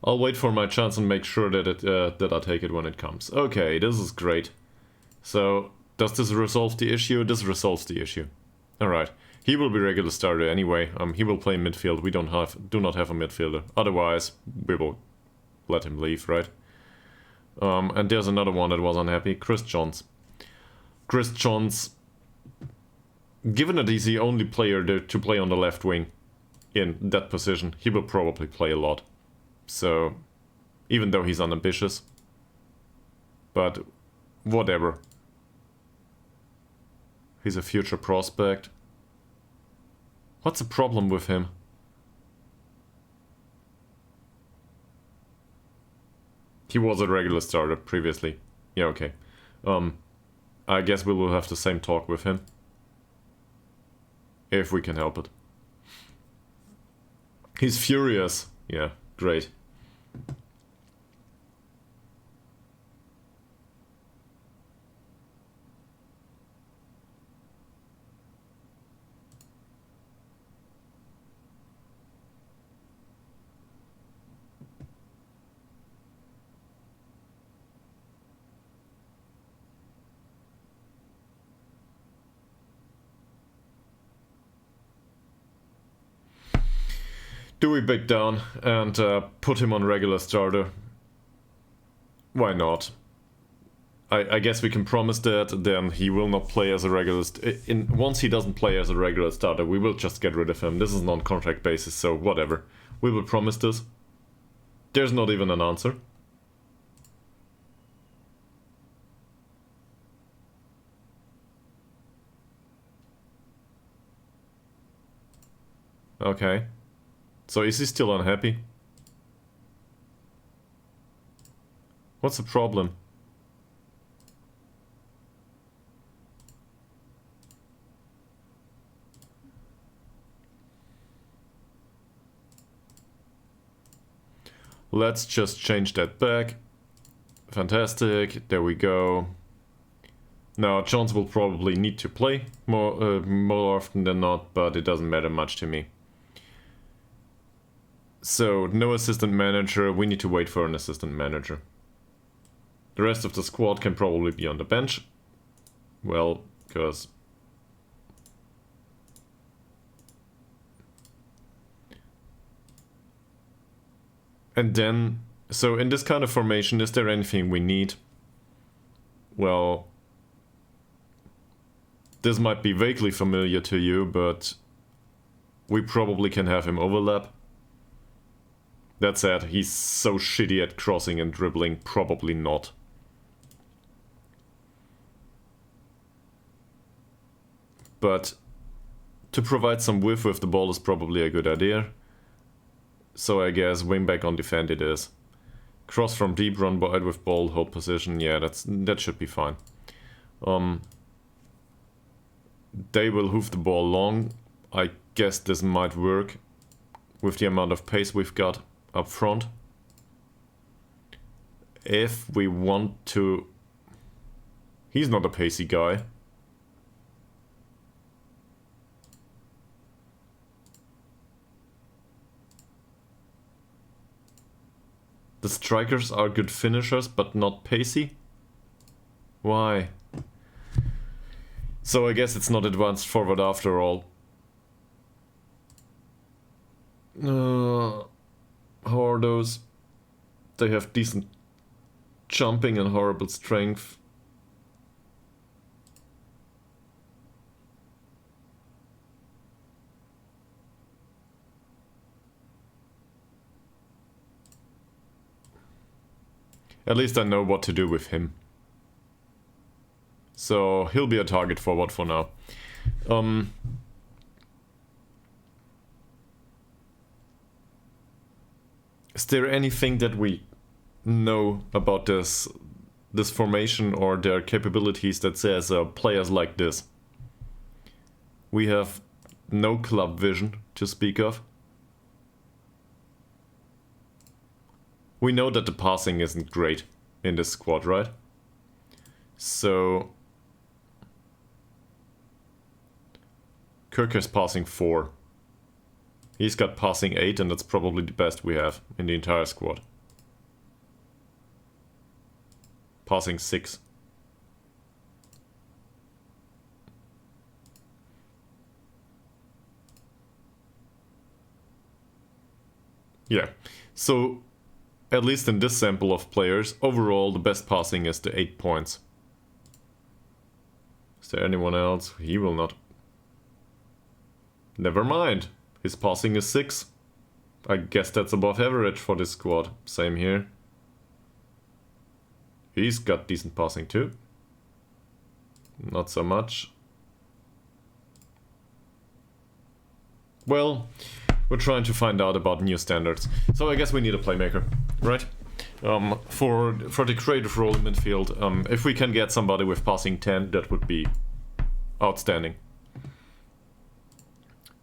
I'll wait for my chance and make sure that that I take it when it comes. Okay, this is great. So, does this resolve the issue? This resolves the issue. Alright. He will be regular starter anyway. He will play midfield. We do not have a midfielder. Otherwise, we will let him leave, right? And there's another one that was unhappy. Chris Johns. Chris Johns, given that he's the only player to play on the left wing in that position, he will probably play a lot. So, even though he's unambitious. But, whatever. He's a future prospect. What's the problem with him? He was a regular starter previously. Yeah, okay. I guess we will have the same talk with him. If we can help it. He's furious. Yeah, great. Do we back down and put him on regular starter? Why not? I guess we can promise that then he will not play as a regular... Once he doesn't play as a regular starter, we will just get rid of him. This is non-contract basis, so whatever. We will promise this. There's not even an answer. Okay. So is he still unhappy? What's the problem? Let's just change that back. Fantastic, there we go. Now, Jones will probably need to play more often than not, but it doesn't matter much to me. So, no assistant manager, we need to wait for an assistant manager. The rest of the squad can probably be on the bench. Well, because... And then, so in this kind of formation, is there anything we need? Well, this might be vaguely familiar to you, but we probably can have him overlap. That said, he's so shitty at crossing and dribbling, probably not. But to provide some width with the ball is probably a good idea. So I guess wingback on defend it is. Cross from deep, run wide with ball, hold position, yeah, that should be fine. They will hoof the ball long. I guess this might work with the amount of pace we've got up front. If we want to... He's not a pacey guy. The strikers are good finishers, but not pacey? Why? So I guess it's not advanced forward after all. How are those? They have decent jumping and horrible strength. At least I know what to do with him. So he'll be a target forward for now. Is there anything that we know about this formation or their capabilities that says players like this? We have no club vision to speak of. We know that the passing isn't great in this squad, right? So... Kirk has passing 4. He's got passing 8 and that's probably the best we have in the entire squad. Passing 6. Yeah, so at least in this sample of players, overall the best passing is the 8 points. Is there anyone else? He will not. Never mind. His passing is 6. I guess that's above average for this squad. Same here. He's got decent passing too. Not so much. Well, we're trying to find out about new standards. So I guess we need a playmaker, right? For the creative role in midfield, if we can get somebody with passing 10, that would be outstanding.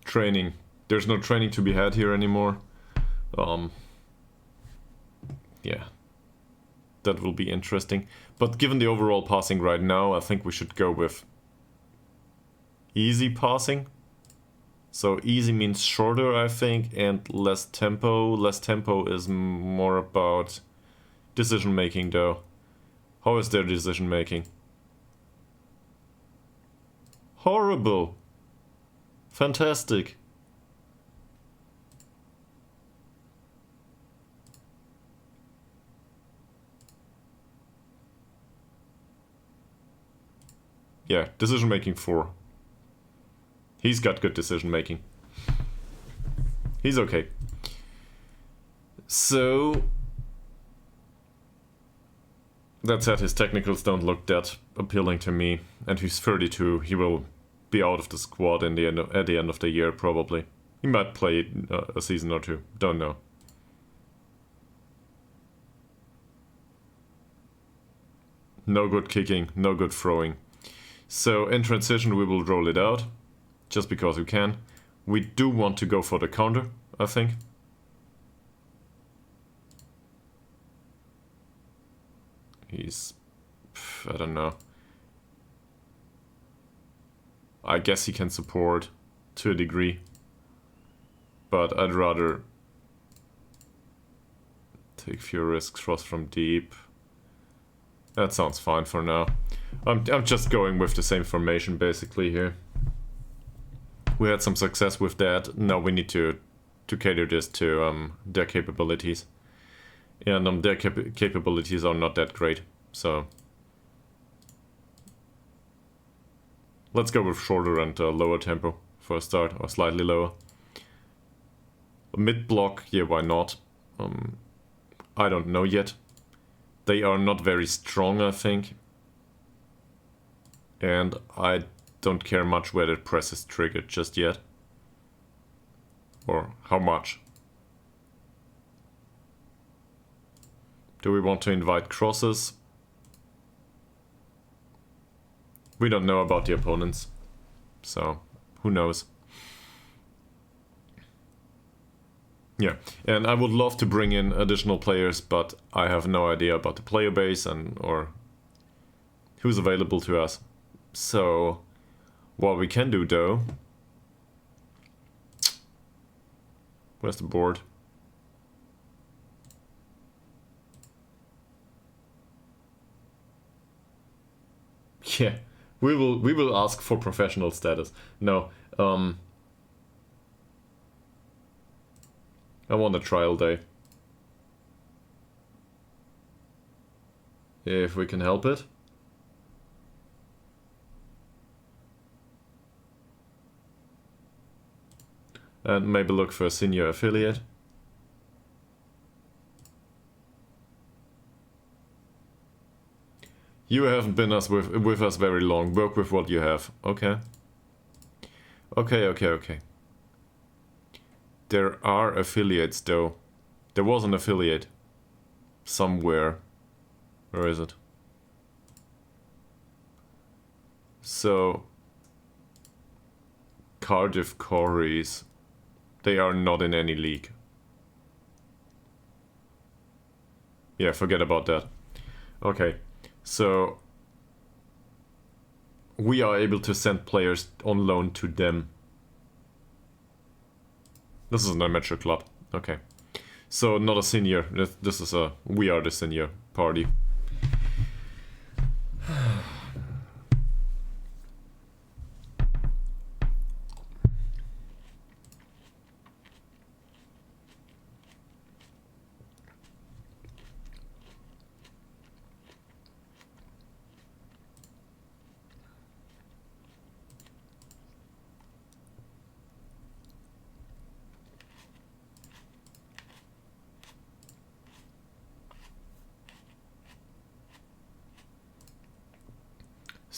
Training. There's no training to be had here anymore. Yeah. That will be interesting. But given the overall passing right now, I think we should go with easy passing. So easy means shorter, I think, and less tempo. Less tempo is more about decision making, though. How is their decision making? Horrible. Fantastic. Yeah, decision making 4. He's got good decision making. He's okay. So that said, his technicals don't look that appealing to me, and he's 32. He will be out of the squad at the end of the year probably. He might play a season or two. Don't know. No good kicking, no good throwing. So in transition we will roll it out, just because we can. We do want to go for the counter, I think. He's... I don't know. I guess he can support to a degree. But I'd rather take few risks, cross from deep. That sounds fine for now. I'm just going with the same formation basically here. We had some success with that. Now we need to cater this to their capabilities. And their capabilities are not that great. So let's go with shorter and lower tempo for a start, or slightly lower. Mid block, yeah, why not? I don't know yet. They are not very strong, I think. And I don't care much where the press is triggered just yet. Or how much. Do we want to invite crosses? We don't know about the opponents. So, who knows? Yeah, and I would love to bring in additional players, but I have no idea about the player base or who's available to us. So, what we can do though... Where's the board? Yeah, we will ask for professional status. No, I want a trial day. If we can help it. And maybe look for a senior affiliate. You haven't been with us very long. Work with what you have. Okay. Okay. There are affiliates though. There was an affiliate. Somewhere. Where is it? So... Cardiff Cories. They are not in any league. Yeah, forget about that. Okay. So... We are able to send players on loan to them. This is an amateur club. Okay. So not a senior. This is a... We are the senior party.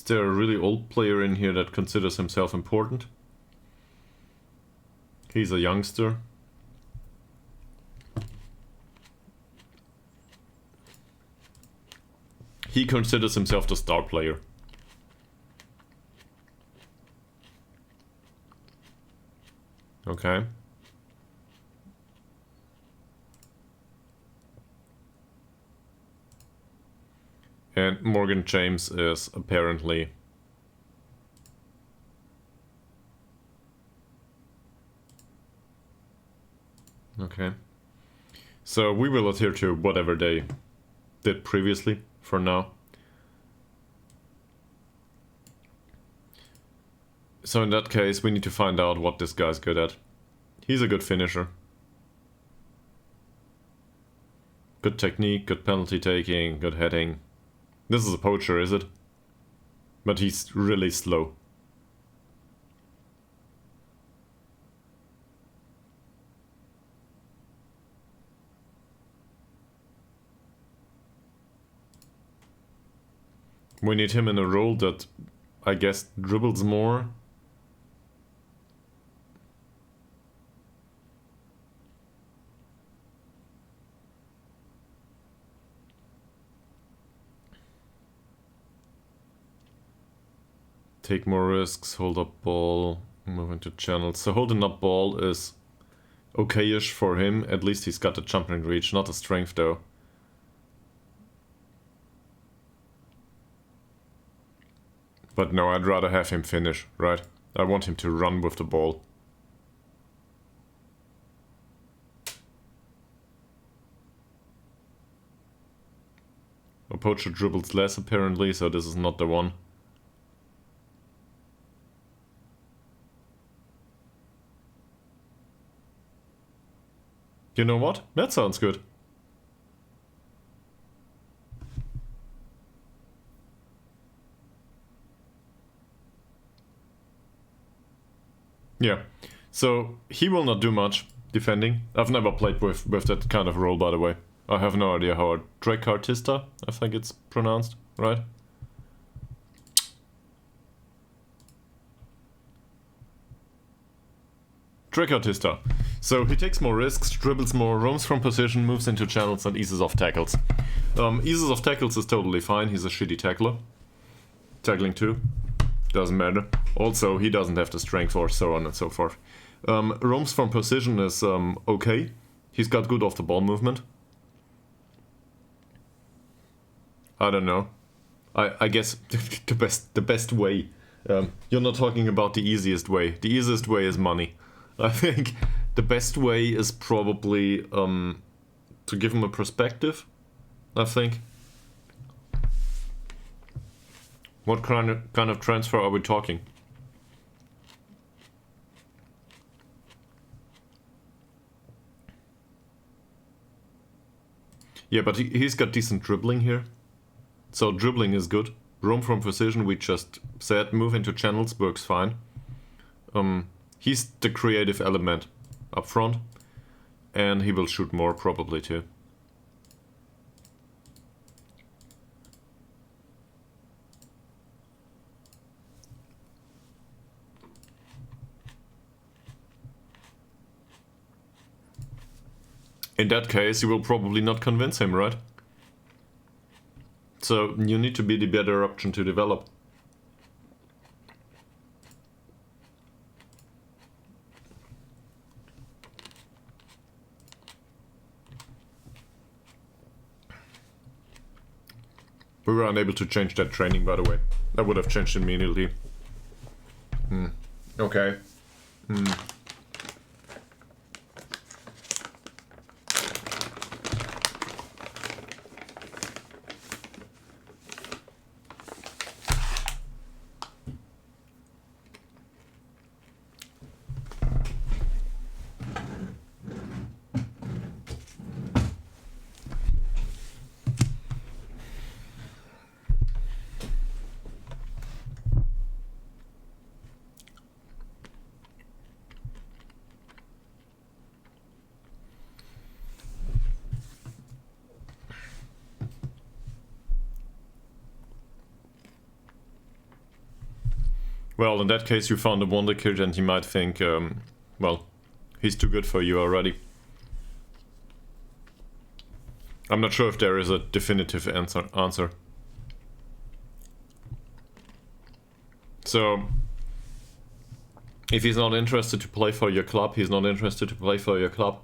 Is there a really old player in here that considers himself important? He's a youngster. He considers himself the star player. Okay. And Morgan James is apparently... Okay. So we will adhere to whatever they did previously for now. So in that case, we need to find out what this guy's good at. He's a good finisher. Good technique, good penalty taking, good heading. This is a poacher, is it? But he's really slow. We need him in a role that, I guess, dribbles more. Take more risks, hold up ball, move into channels. So holding up ball is okay-ish for him. At least he's got a jumping reach, not a strength though. But no, I'd rather have him finish, right? I want him to run with the ball. A poacher dribbles less apparently, so this is not the one. You know what? That sounds good. Yeah, so he will not do much defending. I've never played with that kind of role, by the way. I have no idea how a trequartista, I think it's pronounced, right? Trequartista. So he takes more risks, dribbles more, roams from position, moves into channels and eases off tackles. Eases off tackles is totally fine, he's a shitty tackler. Tackling too. Doesn't matter. Also, he doesn't have the strength or so on and so forth. Roams from position is okay. He's got good off the ball movement. I don't know. I guess the best way. You're not talking about the easiest way. The easiest way is money. I think the best way is probably to give him a perspective. I think. What kind of transfer are we talking? Yeah, but he's got decent dribbling here. So dribbling is good. Roam from position, we just said. Move into channels works fine. He's the creative element up front. And he will shoot more probably too. In that case, you will probably not convince him, right? So you need to be the better option to develop. We were unable to change that training, by the way. That would have changed immediately. Okay. Well, in that case, you found a wonder kid, and he might think, well, he's too good for you already. I'm not sure if there is a definitive answer. So, if he's not interested to play for your club, he's not interested to play for your club.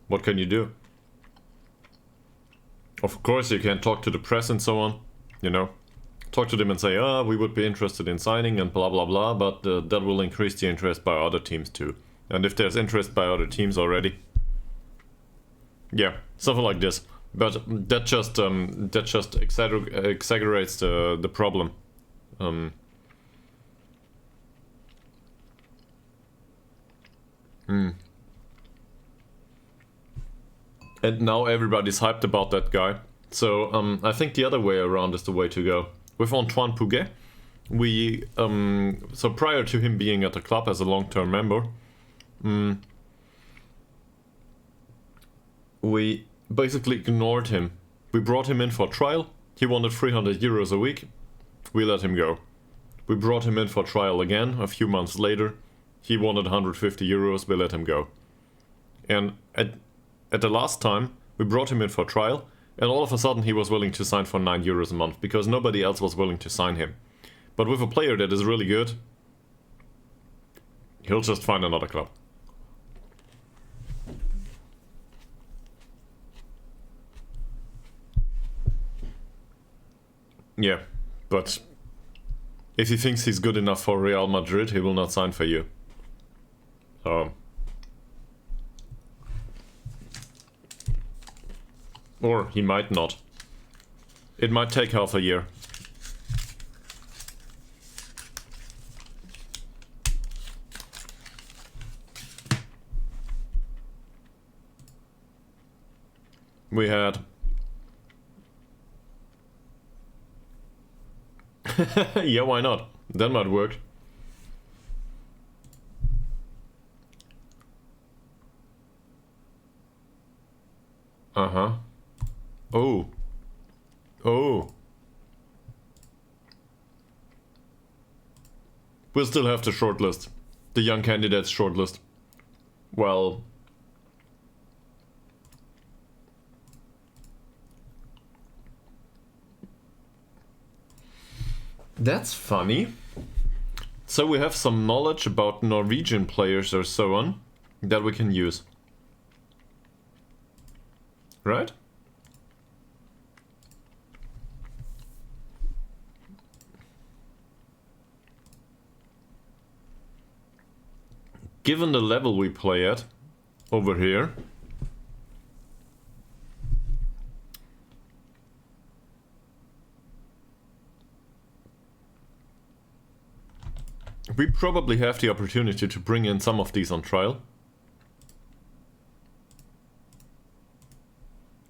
What can you do? Of course, you can talk to the press and so on, you know. Talk to them and say, we would be interested in signing and blah blah blah, but that will increase the interest by other teams too. And if there's interest by other teams already, yeah, something like this. But that just exaggerates the problem. And now everybody's hyped about that guy. So I think the other way around is the way to go. With Antoine Pouget, we so prior to him being at the club as a long-term member, we basically ignored him. We brought him in for trial. He wanted 300 euros a week. We let him go. We brought him in for trial again a few months later. He wanted 150 euros. We let him go. And at the last time, we brought him in for trial, and all of a sudden he was willing to sign for 9 euros a month because nobody else was willing to sign him. But with a player that is really good, he'll just find another club. Yeah, but if he thinks he's good enough for Real Madrid, he will not sign for you. Or he might not. It might take half a year. We had... yeah, why not? That might work. Uh-huh. Oh. Oh. We'll still have the shortlist. The young candidates shortlist. Well... That's funny. So we have some knowledge about Norwegian players or so on that we can use. Right? Given the level we play at over here, we probably have the opportunity to bring in some of these on trial.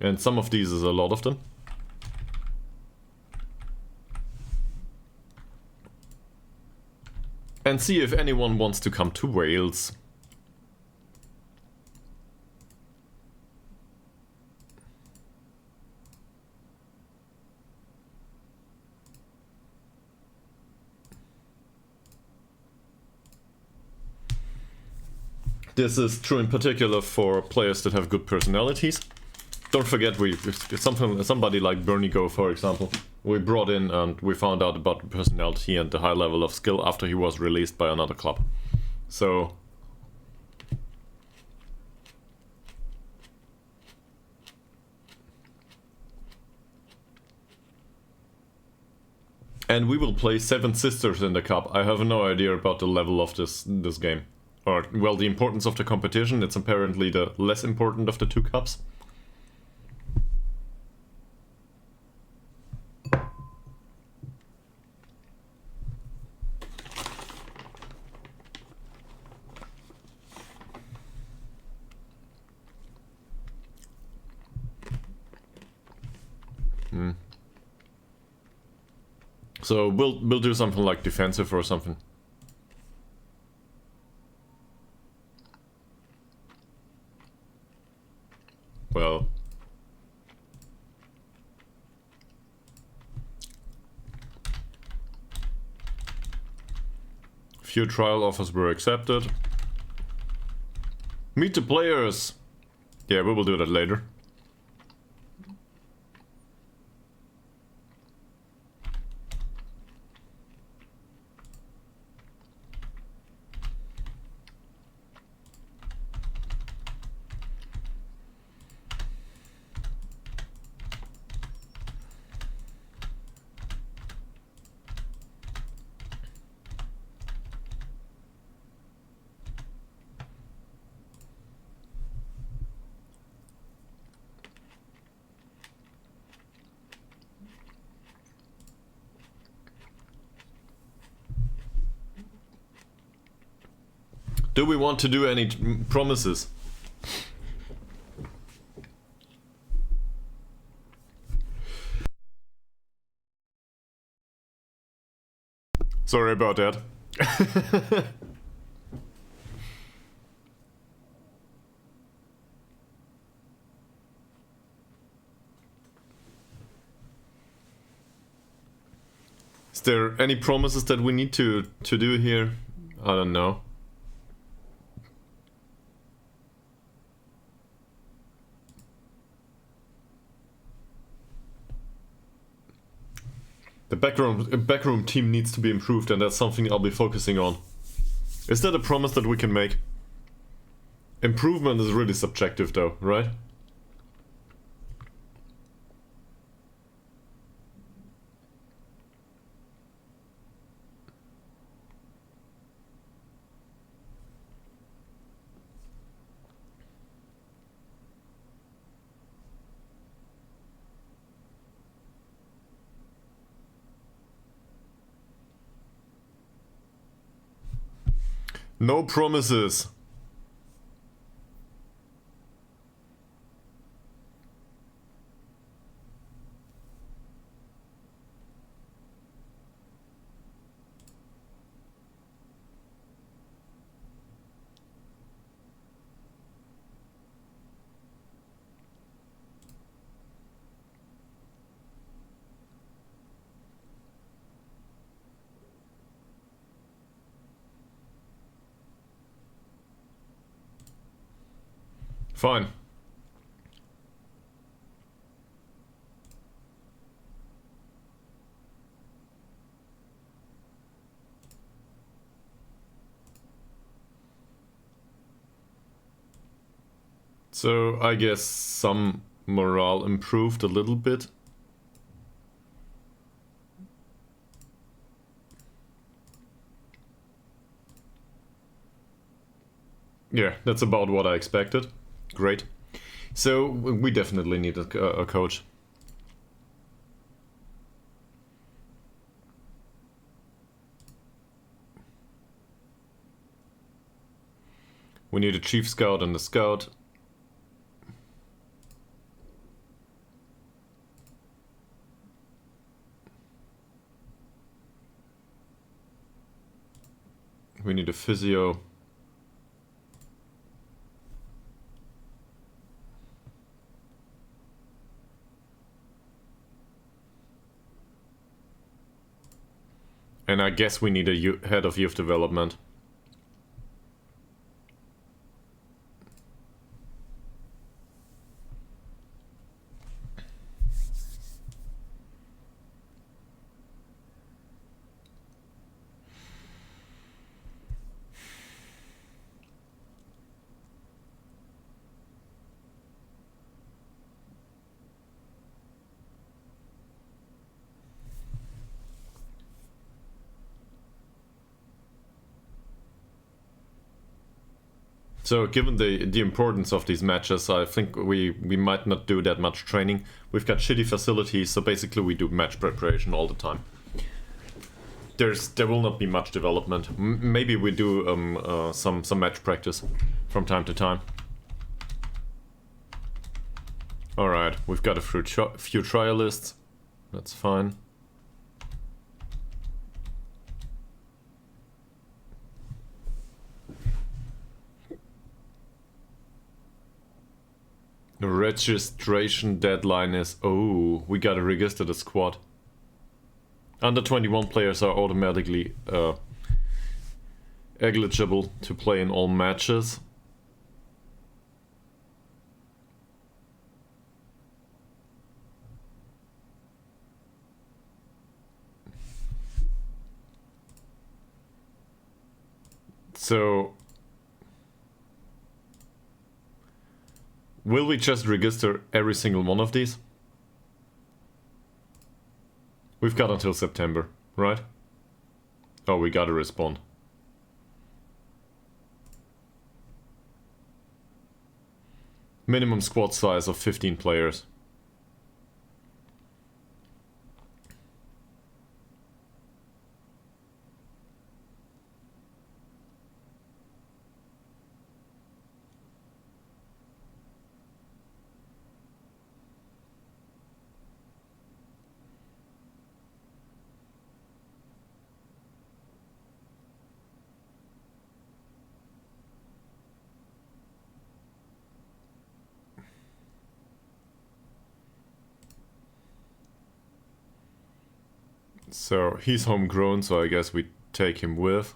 And some of these is a lot of them. And see if anyone wants to come to Wales. This is true in particular for players that have good personalities. Don't forget, somebody like Bernie Go, for example, we brought in and we found out about the personality and the high level of skill after he was released by another club. So... And we will play Seven Sisters in the cup. I have no idea about the level of this game. Or, well, the importance of the competition. It's apparently the less important of the two cups. So we'll do something like defensive or something. Well, Few trial offers were accepted. Meet the players. Yeah, we will do that later. Do we want to do any promises? Sorry about that. Is there any promises that we need to do here? I don't know. The backroom team needs to be improved, and that's something I'll be focusing on. Is that a promise that we can make? Improvement is really subjective though, right? No promises. Fine. So I guess some morale improved a little bit. Yeah, that's about what I expected. Great. So we definitely need a coach. We need a chief scout and a scout. We need a physio. And I guess we need a head of youth development. So given the importance of these matches, I think we might not do that much training. We've got shitty facilities, so basically we do match preparation all the time. There will not be much development. Maybe we do some match practice from time to time. Alright, we've got a few trialists. That's fine. The registration deadline is... Oh, we gotta register the squad. Under 21 players are automatically eligible to play in all matches. So, will we just register every single one of these? We've got until September, right? Oh, we gotta respond. Minimum squad size of 15 players. So he's homegrown, so I guess we take him with.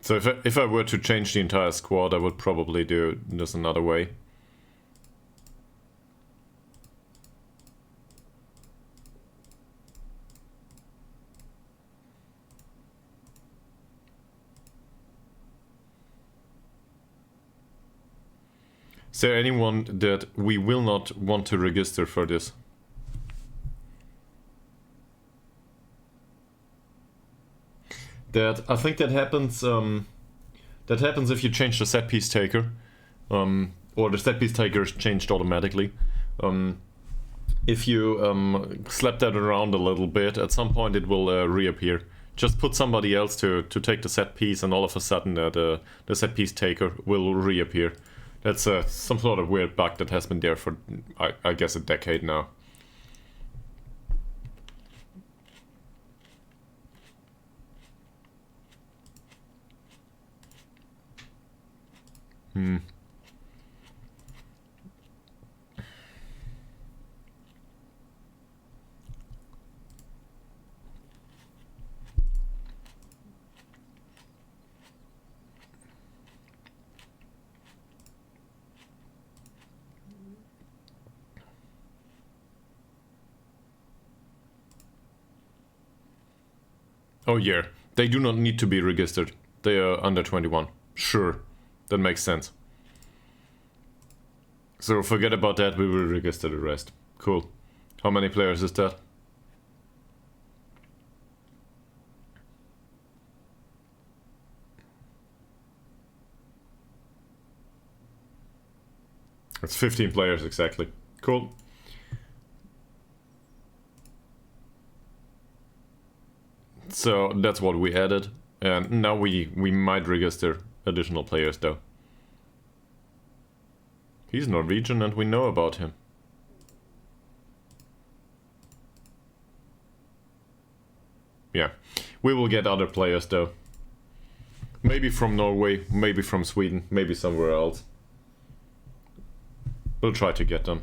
So if I were to change the entire squad, I would probably do this another way. Is there anyone that we will not want to register for this? I think that happens. That happens if you change the set piece taker, or the set piece taker is changed automatically. If you slap that around a little bit, at some point it will reappear. Just put somebody else to take the set piece, and all of a sudden the set piece taker will reappear. That's some sort of weird bug that has been there for, I guess, a decade now. Oh yeah, they do not need to be registered. They are under 21. Sure, that makes sense. So forget about that, we will register the rest. Cool. How many players is that? It's 15 players exactly. Cool. So that's what we added, and now we might register additional players though. He's Norwegian and we know about him. Yeah, we will get other players though. Maybe from Norway, maybe from Sweden, maybe somewhere else. We'll try to get them.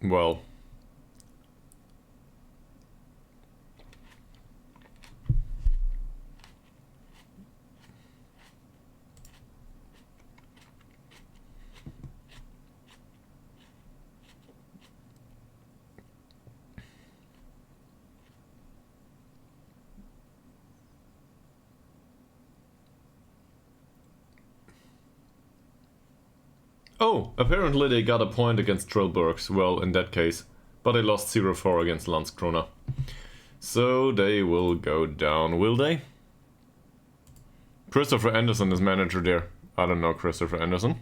Well, oh, apparently they got a point against Trelleborgs. Well, in that case. But they lost 0-4 against Landskrona. So they will go down, will they? Christopher Anderson is manager there. I don't know Christopher Anderson.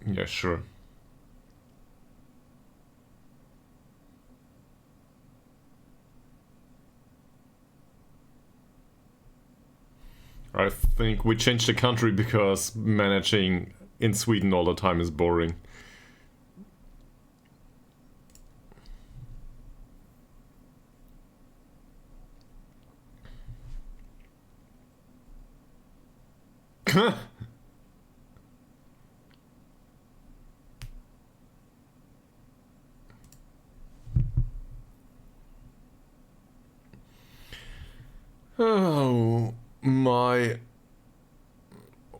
Yeah, sure. I think we changed the country because managing in Sweden all the time is boring. Oh, my...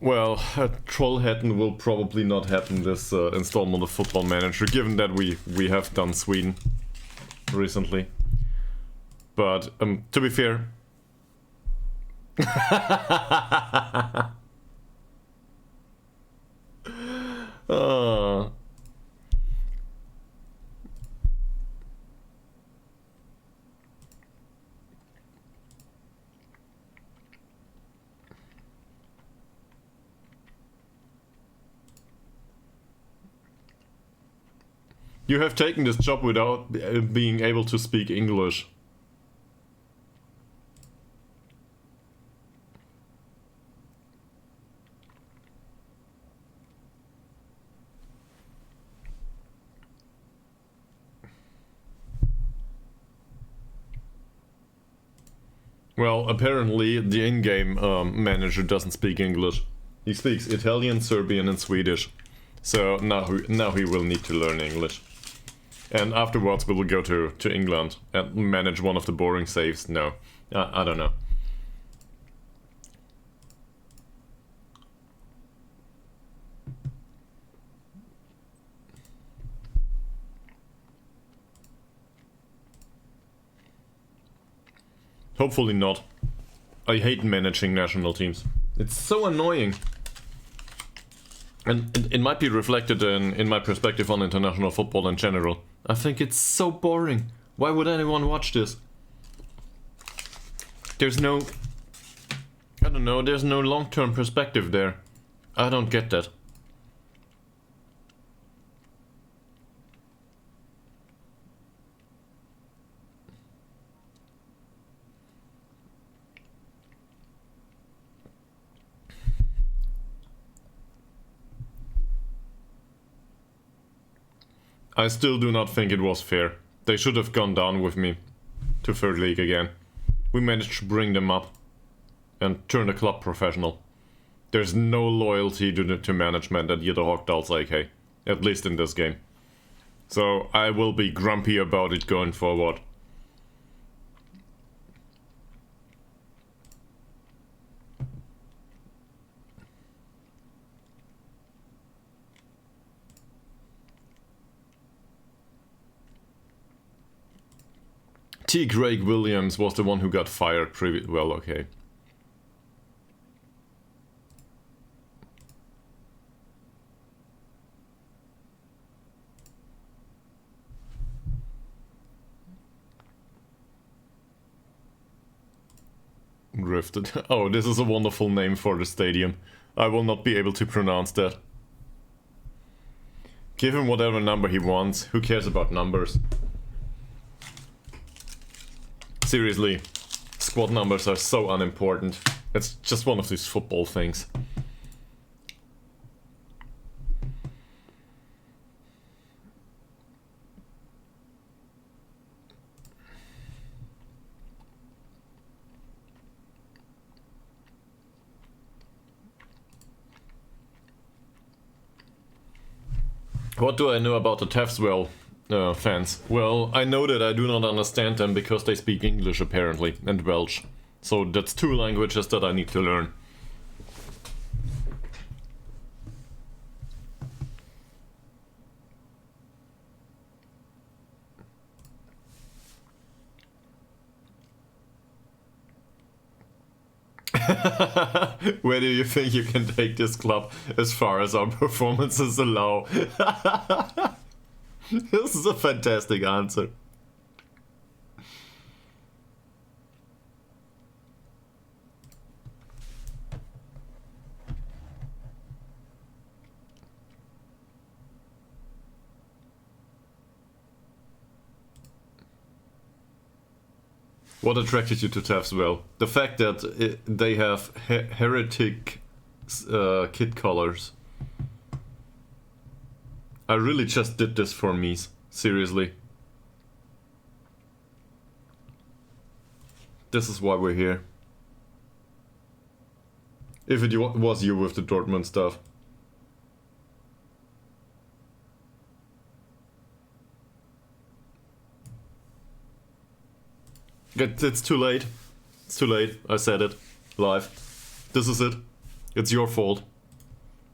Well, Trollhättan will probably not happen this installment of Football Manager, given that we have done Sweden recently. But, to be fair... You have taken this job without being able to speak English. Well, apparently the in-game manager doesn't speak English. He speaks Italian, Serbian and Swedish. So now he will need to learn English. And afterwards we will go to England and manage one of the boring saves. No, I don't know. Hopefully not. I hate managing national teams. It's so annoying. And it might be reflected in my perspective on international football in general. I think it's so boring. Why would anyone watch this? There's no... I don't know, there's no long-term perspective there. I don't get that. I still do not think it was fair. They should have gone down with me to third league again. We managed to bring them up and turn the club professional. There's no loyalty to management at Jeder Hockdals AK, at least in this game. So I will be grumpy about it going forward. T. Craig Williams was the one who got fired well, okay. Rifted. Oh, this is a wonderful name for the stadium. I will not be able to pronounce that. Give him whatever number he wants. Who cares about numbers? Seriously, squad numbers are so unimportant. It's just one of these football things. What do I know about the Taffs Well fans? Well, I know that I do not understand them because they speak English apparently, and Welsh. So that's two languages that I need to learn. Where do you think you can take this club as far as our performances allow? This is a fantastic answer. What attracted you to Taffs Well? The fact that they have heretic kit colors. I really just did this for me, seriously. This is why we're here. If it was you with the Dortmund stuff. It's too late. It's too late. I said it. Live. This is it. It's your fault.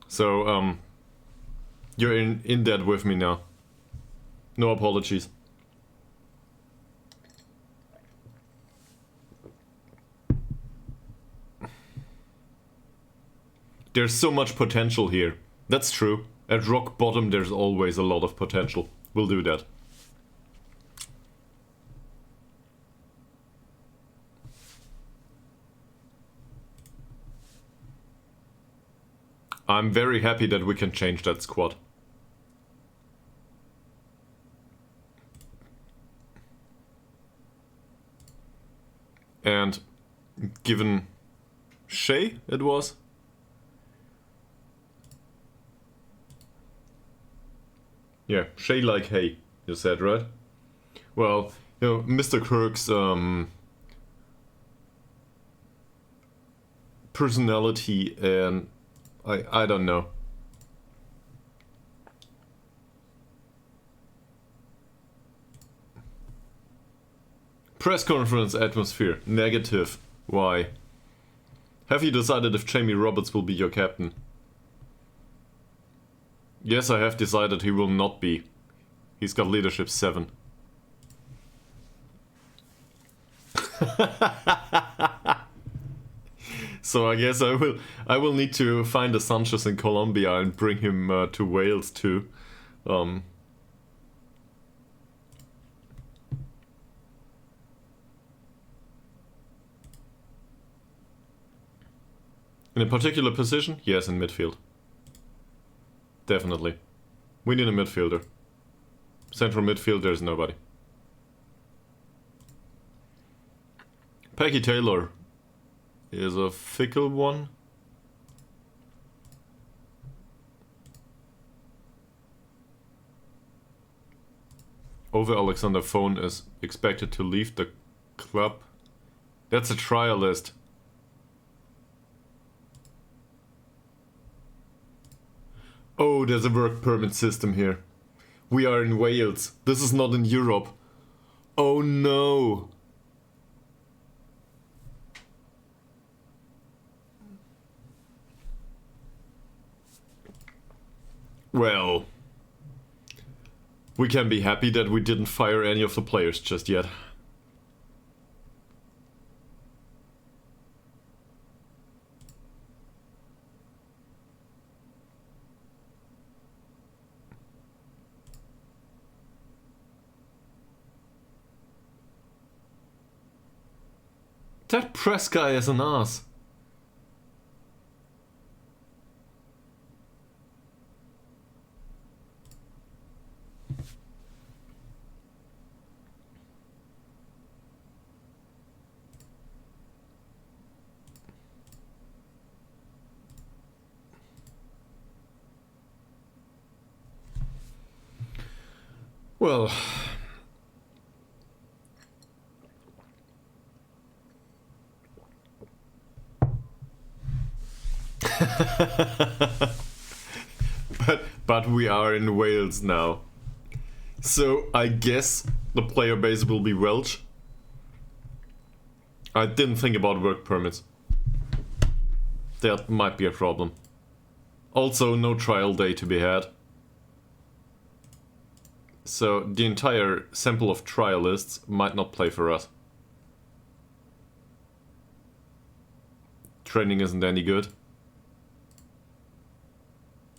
So, you're in debt with me now. No apologies. There's so much potential here. That's true. At rock bottom there's always a lot of potential. We'll do that. I'm very happy that we can change that squad. And given Shay it was. Yeah, Shay like hay, you said, right? Well, you know, Mr. Kirk's personality and I don't know. Press conference atmosphere. Negative. Why? Have you decided if Jamie Roberts will be your captain? Yes, I have decided he will not be. He's got leadership 7. So I guess I will need to find a Sanchez in Colombia and bring him to Wales too. In a particular position? Yes, in midfield. Definitely. We need a midfielder. Central midfield, there's nobody. Peggy Taylor is a fickle one. Ove Alexander Phone is expected to leave the club. That's a trial list. Oh, there's a work permit system here. We are in Wales. This is not in Europe. Oh no. Well, we can be happy that we didn't fire any of the players just yet. That press guy is an ass. Well... but we are in Wales now. So I guess the player base will be Welsh. I didn't think about work permits. That might be a problem. Also, no trial day to be had. So the entire sample of trialists might not play for us. Training isn't any good.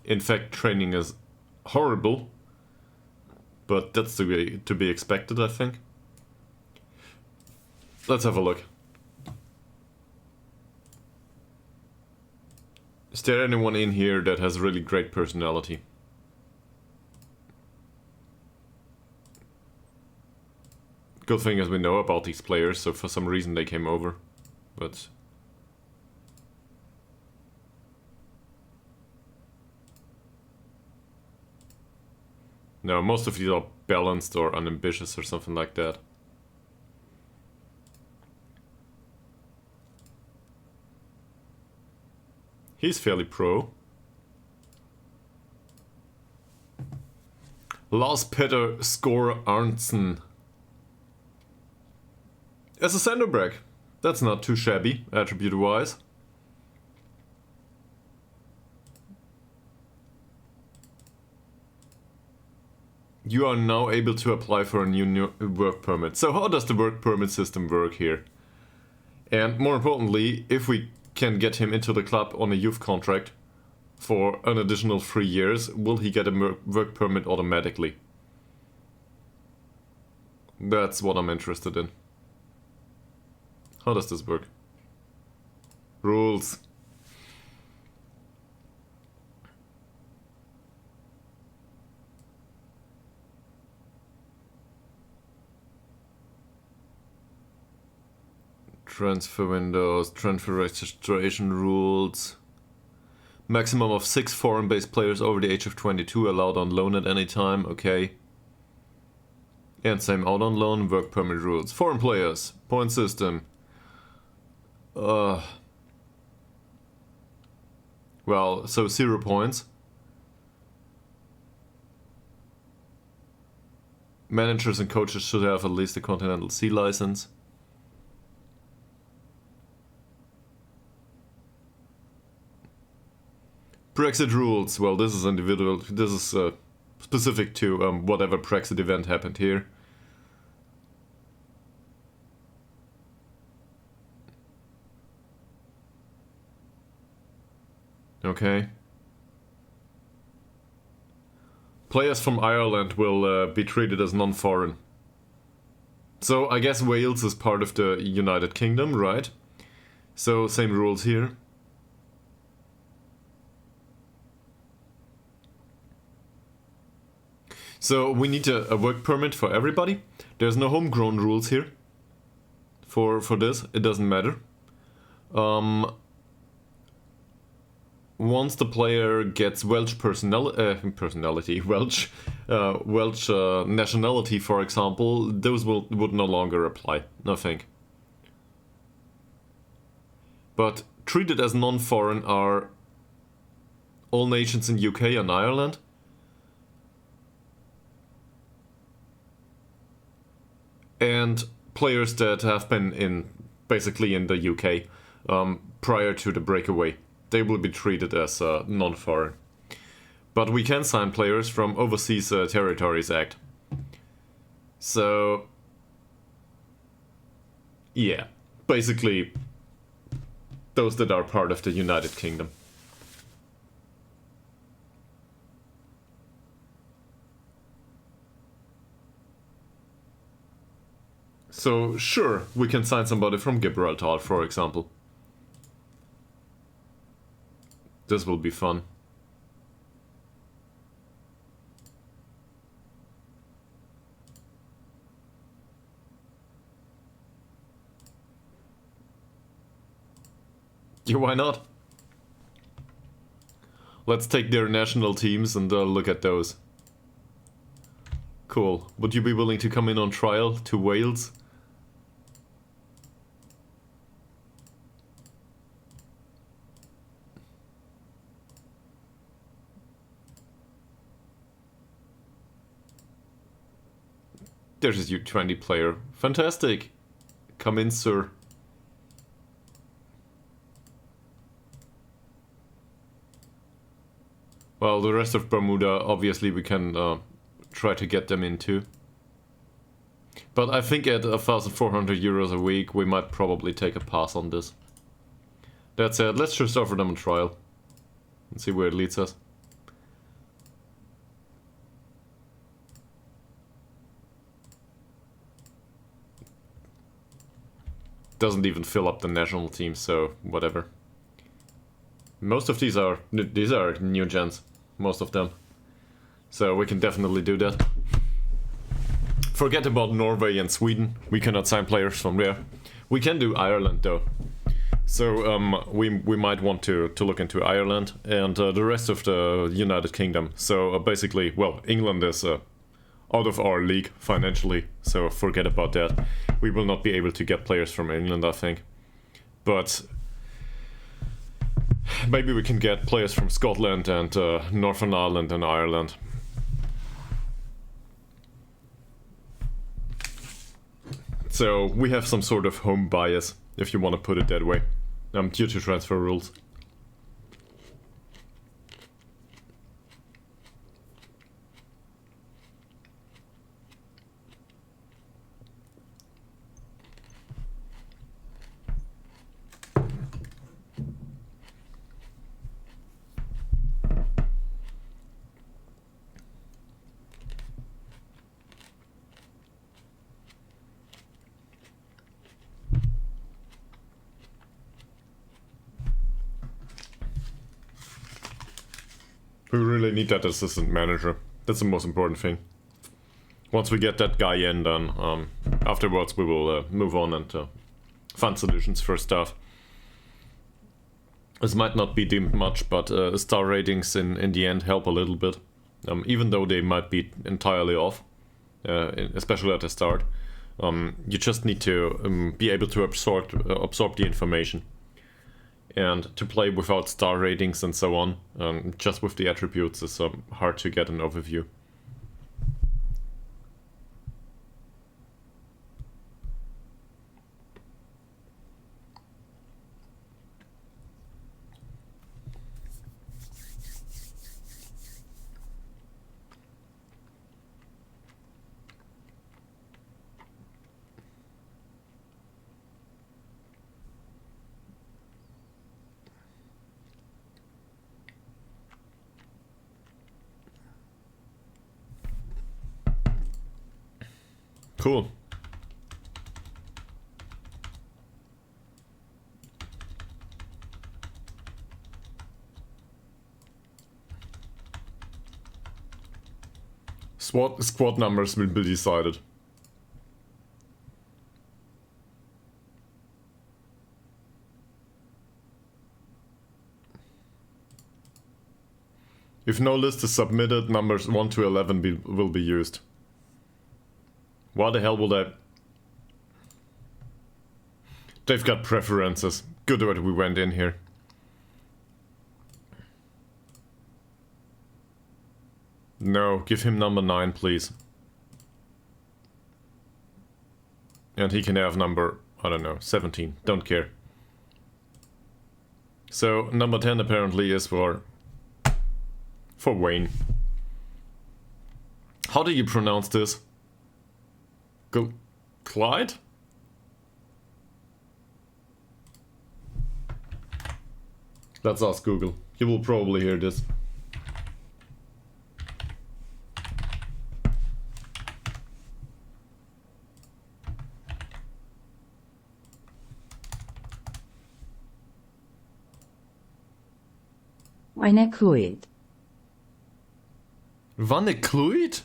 In fact, training is horrible, but that's to be expected, I think. Let's have a look. Is there anyone in here that has really great personality? Good thing is we know about these players, so for some reason they came over. But... no, most of these are balanced or unambitious or something like that. He's fairly pro. Lars Petter Skor Arntzen. As a center back, that's not too shabby, attribute-wise. You are now able to apply for a new work permit. So how does the work permit system work here? And more importantly, if we can get him into the club on a youth contract for an additional 3 years, will he get a work permit automatically? That's what I'm interested in. How does this work? Rules. Transfer windows, transfer registration rules. Maximum of 6 foreign-based players over the age of 22 allowed on loan at any time, okay. And same out on loan, work permit rules. Foreign players, point system. Well, so 0 points. Managers and coaches should have at least a Continental C license. Brexit rules. Well, this is individual. This is specific to whatever Brexit event happened here. Okay. Players from Ireland will be treated as non-foreign. So I guess Wales is part of the United Kingdom, right? So same rules here. So we need a work permit for everybody. There's no homegrown rules here. For this, it doesn't matter. Once the player gets Welsh Welsh nationality, for example, those would no longer apply. I think. But treated as non-foreign are all nations in UK and Ireland. And players that have been basically in the UK prior to the breakaway. They will be treated as non-foreign. But we can sign players from Overseas Territories Act. So, yeah, basically those that are part of the United Kingdom. So, sure, we can sign somebody from Gibraltar, for example. This will be fun. Yeah, why not? Let's take their national teams and look at those. Cool. Would you be willing to come in on trial to Wales? There's his U20 player. Fantastic. Come in, sir. Well, the rest of Bermuda, obviously we can try to get them into. But I think at 1,400 euros a week, we might probably take a pass on this. That said, let's just offer them a trial. And see where it leads us. Doesn't even fill up the national team, so whatever. Most of these are new gens, most of them. So we can definitely do that. Forget about Norway and Sweden. We cannot sign players from there. We can do Ireland though. So we might want to look into Ireland and the rest of the United Kingdom. So basically, well, England is out of our league financially, so forget about that. We will not be able to get players from England, I think. But maybe we can get players from Scotland and Northern Ireland and Ireland. So we have some sort of home bias, if you want to put it that way, due to transfer rules. We really need that assistant manager. That's the most important thing. Once we get that guy in, then afterwards we will move on and find solutions for stuff. This might not be deemed much, but star ratings in the end help a little bit. Even though they might be entirely off, especially at the start. You just need to be able to absorb the information. And to play without star ratings and so on, just with the attributes, is hard to get an overview. Cool. Squad numbers will be decided. If no list is submitted, numbers 1 to 11 will be used. Why the hell will they... They've got preferences. Good that we went in here. No, give him number 9, please. And he can have number, I don't know, 17. Don't care. So, number 10 apparently is for Wayne. How do you pronounce this? Clyde? Let's ask Google. He will probably hear this. Wanneklwyd. Wanneklwyd?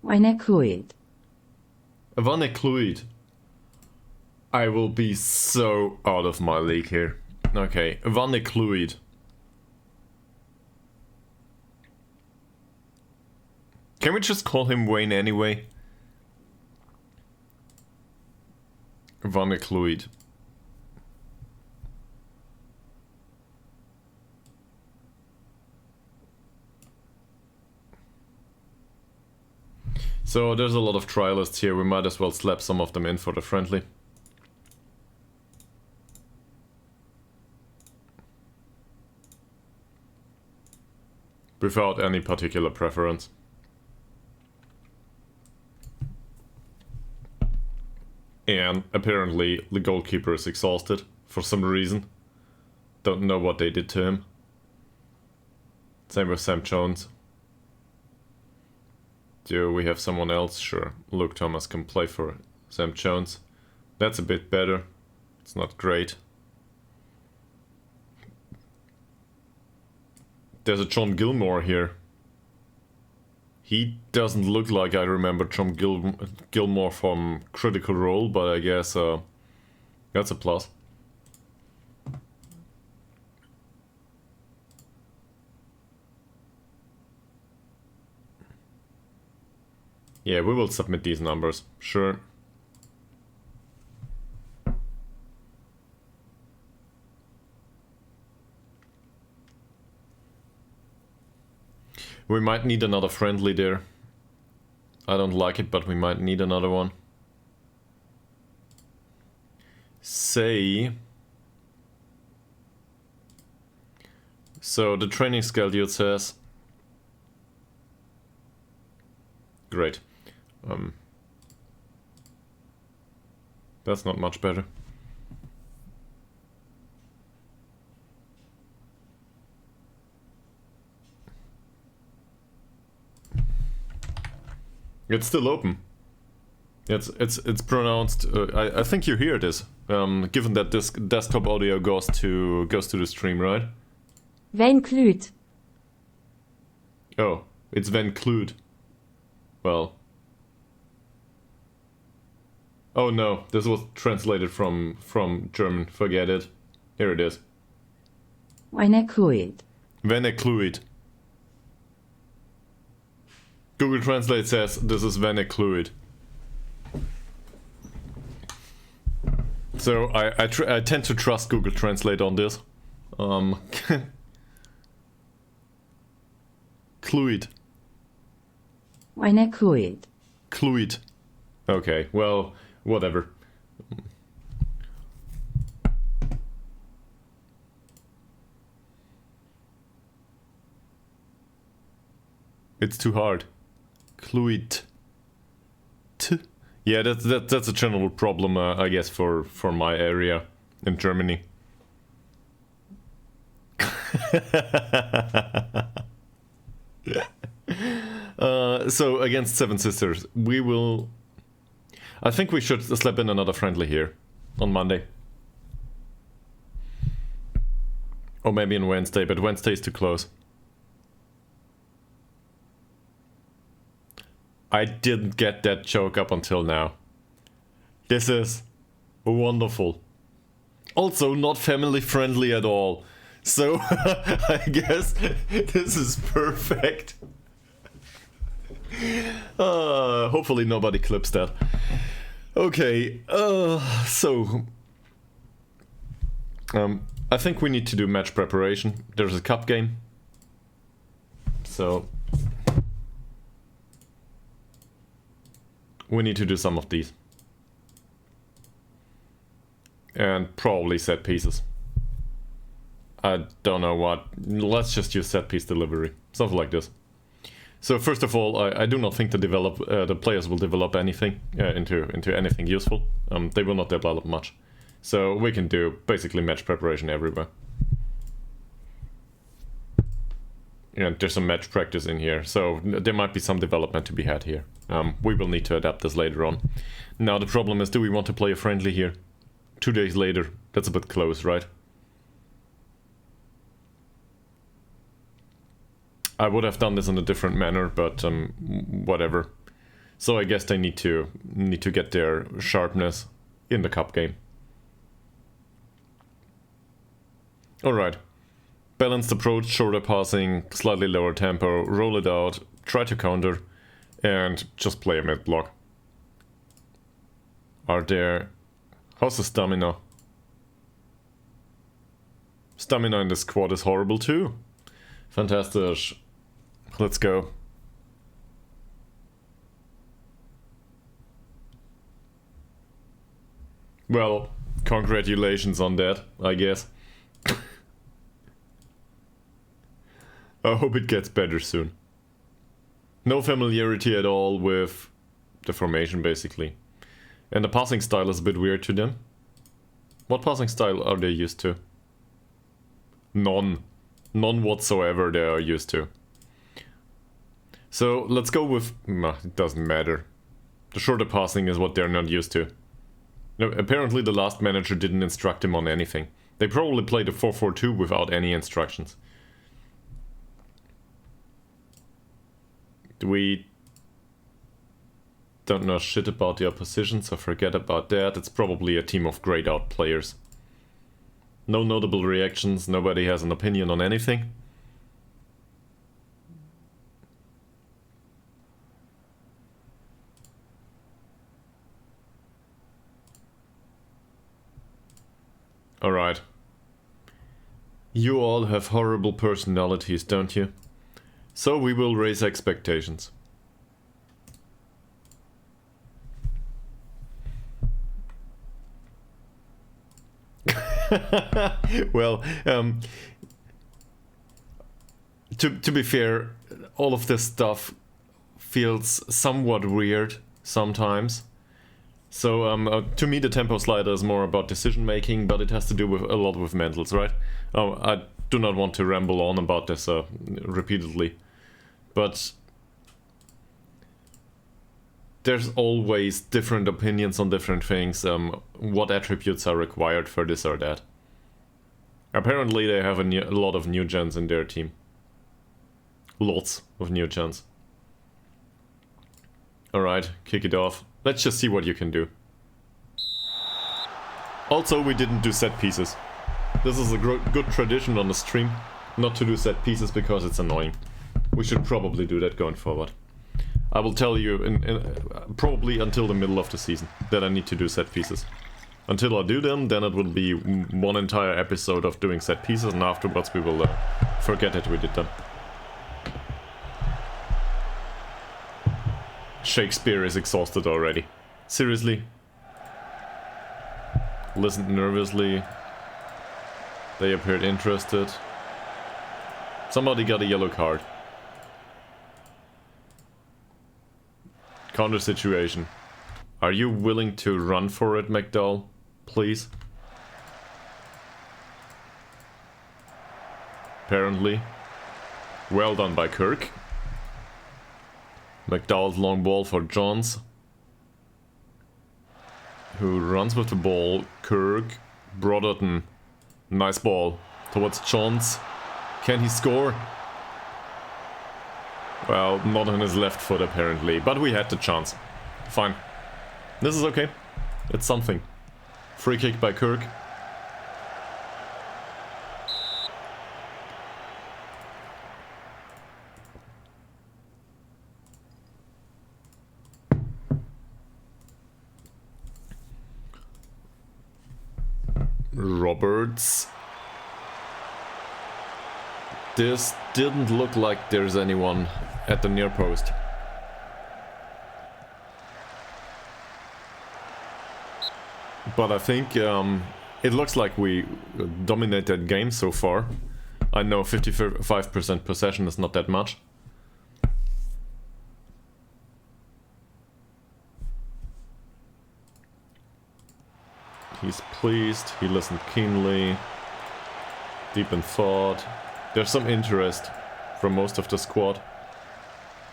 Wanneklwyd. Wanneklwyd. I will be so out of my league here. Okay, Wanneklwyd. Can we just call him Wayne anyway? Wanneklwyd. So there's a lot of trialists here, we might as well slap some of them in for the friendly. Without any particular preference. And apparently the goalkeeper is exhausted for some reason. Don't know what they did to him. Same with Sam Jones. Do we have someone else? Sure. Luke Thomas can play for Sam Jones. That's a bit better. It's not great. There's a John Gilmore here. He doesn't look like I remember Tom Gilmore from Critical Role, but I guess that's a plus. Yeah, we will submit these numbers, sure. We might need another friendly there. I don't like it, but we might need another one. Say... So the training schedule says... Great. That's not much better. It's still open. It's pronounced. I think you hear this. Given that this desktop audio goes to the stream, right? Van Kluut. Oh, it's Van Kluut. Well. Oh no, this was translated from German. Forget it. Here it is. Van Kluut. Van Kluut. Google Translate says this is Van Kluut. So I tend to trust Google Translate on this. Kluit. Van Kluut. Kluit. Okay, well, whatever. It's too hard. Kluit. Yeah, that's a general problem, I guess, for my area in Germany. So against Seven Sisters, we will. I think we should slap in another friendly here on Monday, or maybe on Wednesday, but Wednesday is too close. I didn't get that joke up until now. This is wonderful. Also not family friendly at all. So I guess this is perfect. Hopefully nobody clips that. Okay, so I think we need to do match preparation. There's a cup game. So we need to do some of these. And probably set pieces. I don't know what. Let's just use set piece delivery. Something like this. So first of all, I do not think the players will develop anything into anything useful. They will not develop much. So we can do basically match preparation everywhere. And there's some match practice in here, so there might be some development to be had here. We will need to adapt this later on. Now the problem is, do we want to play a friendly here? 2 days later, that's a bit close, right? I would have done this in a different manner, but whatever. So I guess they need to get their sharpness in the cup game. Alright. Balanced approach, shorter passing, slightly lower tempo, roll it out, try to counter, and just play a mid block. Are there... How's the stamina? Stamina in this squad is horrible too. Fantastic. Let's go. Well, congratulations on that, I guess. I hope it gets better soon. No familiarity at all with the formation, basically. And the passing style is a bit weird to them. What passing style are they used to? None. None whatsoever they are used to. So let's go with... Nah, it doesn't matter. The shorter passing is what they're not used to. No, apparently the last manager didn't instruct them on anything. They probably played a 4-4-2 without any instructions. We don't know shit about the opposition, so forget about that. It's probably a team of grayed out players. No notable reactions, nobody has an opinion on anything. Alright. You all have horrible personalities, don't you? So we will raise expectations. Well, to be fair, all of this stuff feels somewhat weird sometimes. So to me the tempo slider is more about decision making, but it has to do with a lot with mentals, right? Oh, I do not want to ramble on about this repeatedly, but there's always different opinions on different things, what attributes are required for this or that. Apparently they have a lot of new gens in their team. Lots of new gens. Alright, kick it off. Let's just see what you can do. Also, we didn't do set pieces. This is a good tradition on the stream, not to do set pieces because it's annoying. We should probably do that going forward. I will tell you probably until the middle of the season that I need to do set pieces. Until I do them, then it will be one entire episode of doing set pieces, and afterwards we will forget that we did them. Shakespeare is exhausted already. Seriously? Listened nervously. They appeared interested. Somebody got a yellow card. Counter situation. Are you willing to run for it, McDowell? Please? Apparently. Well done by Kirk. McDowell's long ball for Johns, who runs with the ball. Kirk, Brotherton, nice ball towards Johns. Can he score? Well, not on his left foot apparently, but we had the chance. Fine. This is okay. It's something. Free kick by Kirk. Roberts. This didn't look like there's anyone at the near post. But I think it looks like we dominate that game so far. I know 55% possession is not that much. He's pleased, he listened keenly, deep in thought. There's some interest from most of the squad.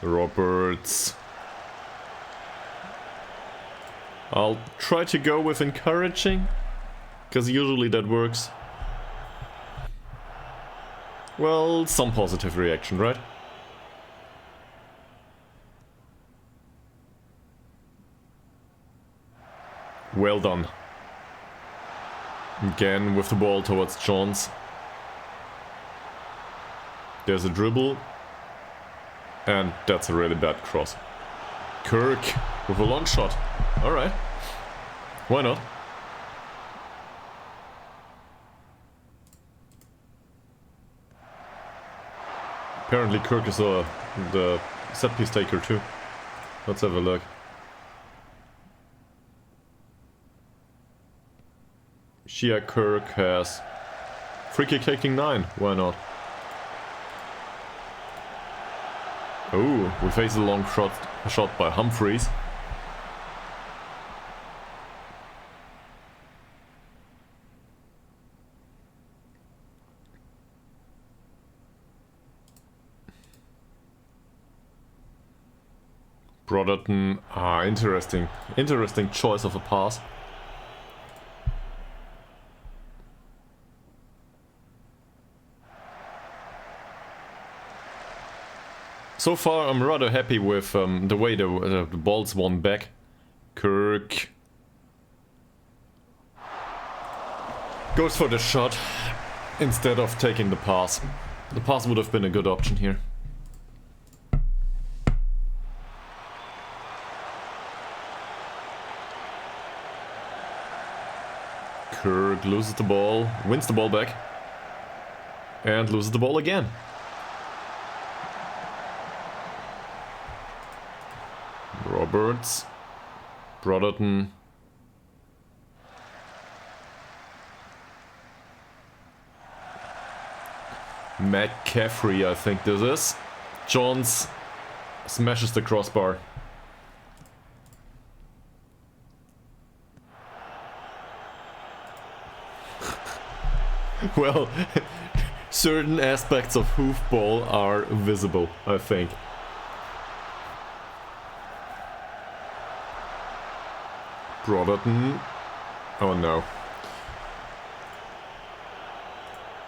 Roberts. I'll try to go with encouraging, because usually that works. Well, some positive reaction, right? Well done. Again with the ball towards Johns. There's a dribble. And that's a really bad cross. Kirk with a long shot. Alright. Why not? Apparently Kirk is the set piece taker too. Let's have a look. Shia Kirk has free kick taking 9. Why not? Oh, we face a long shot by Humphreys. Brotherton, interesting choice of a pass. So far, I'm rather happy with the way the ball's won back. Kirk goes for the shot instead of taking the pass. The pass would have been a good option here. Kirk loses the ball, wins the ball back, and loses the ball again. Roberts, Brotherton, McCaffrey, I think this is. Johns smashes the crossbar. Well, certain aspects of hoofball are visible, I think. Brotherton. Oh no.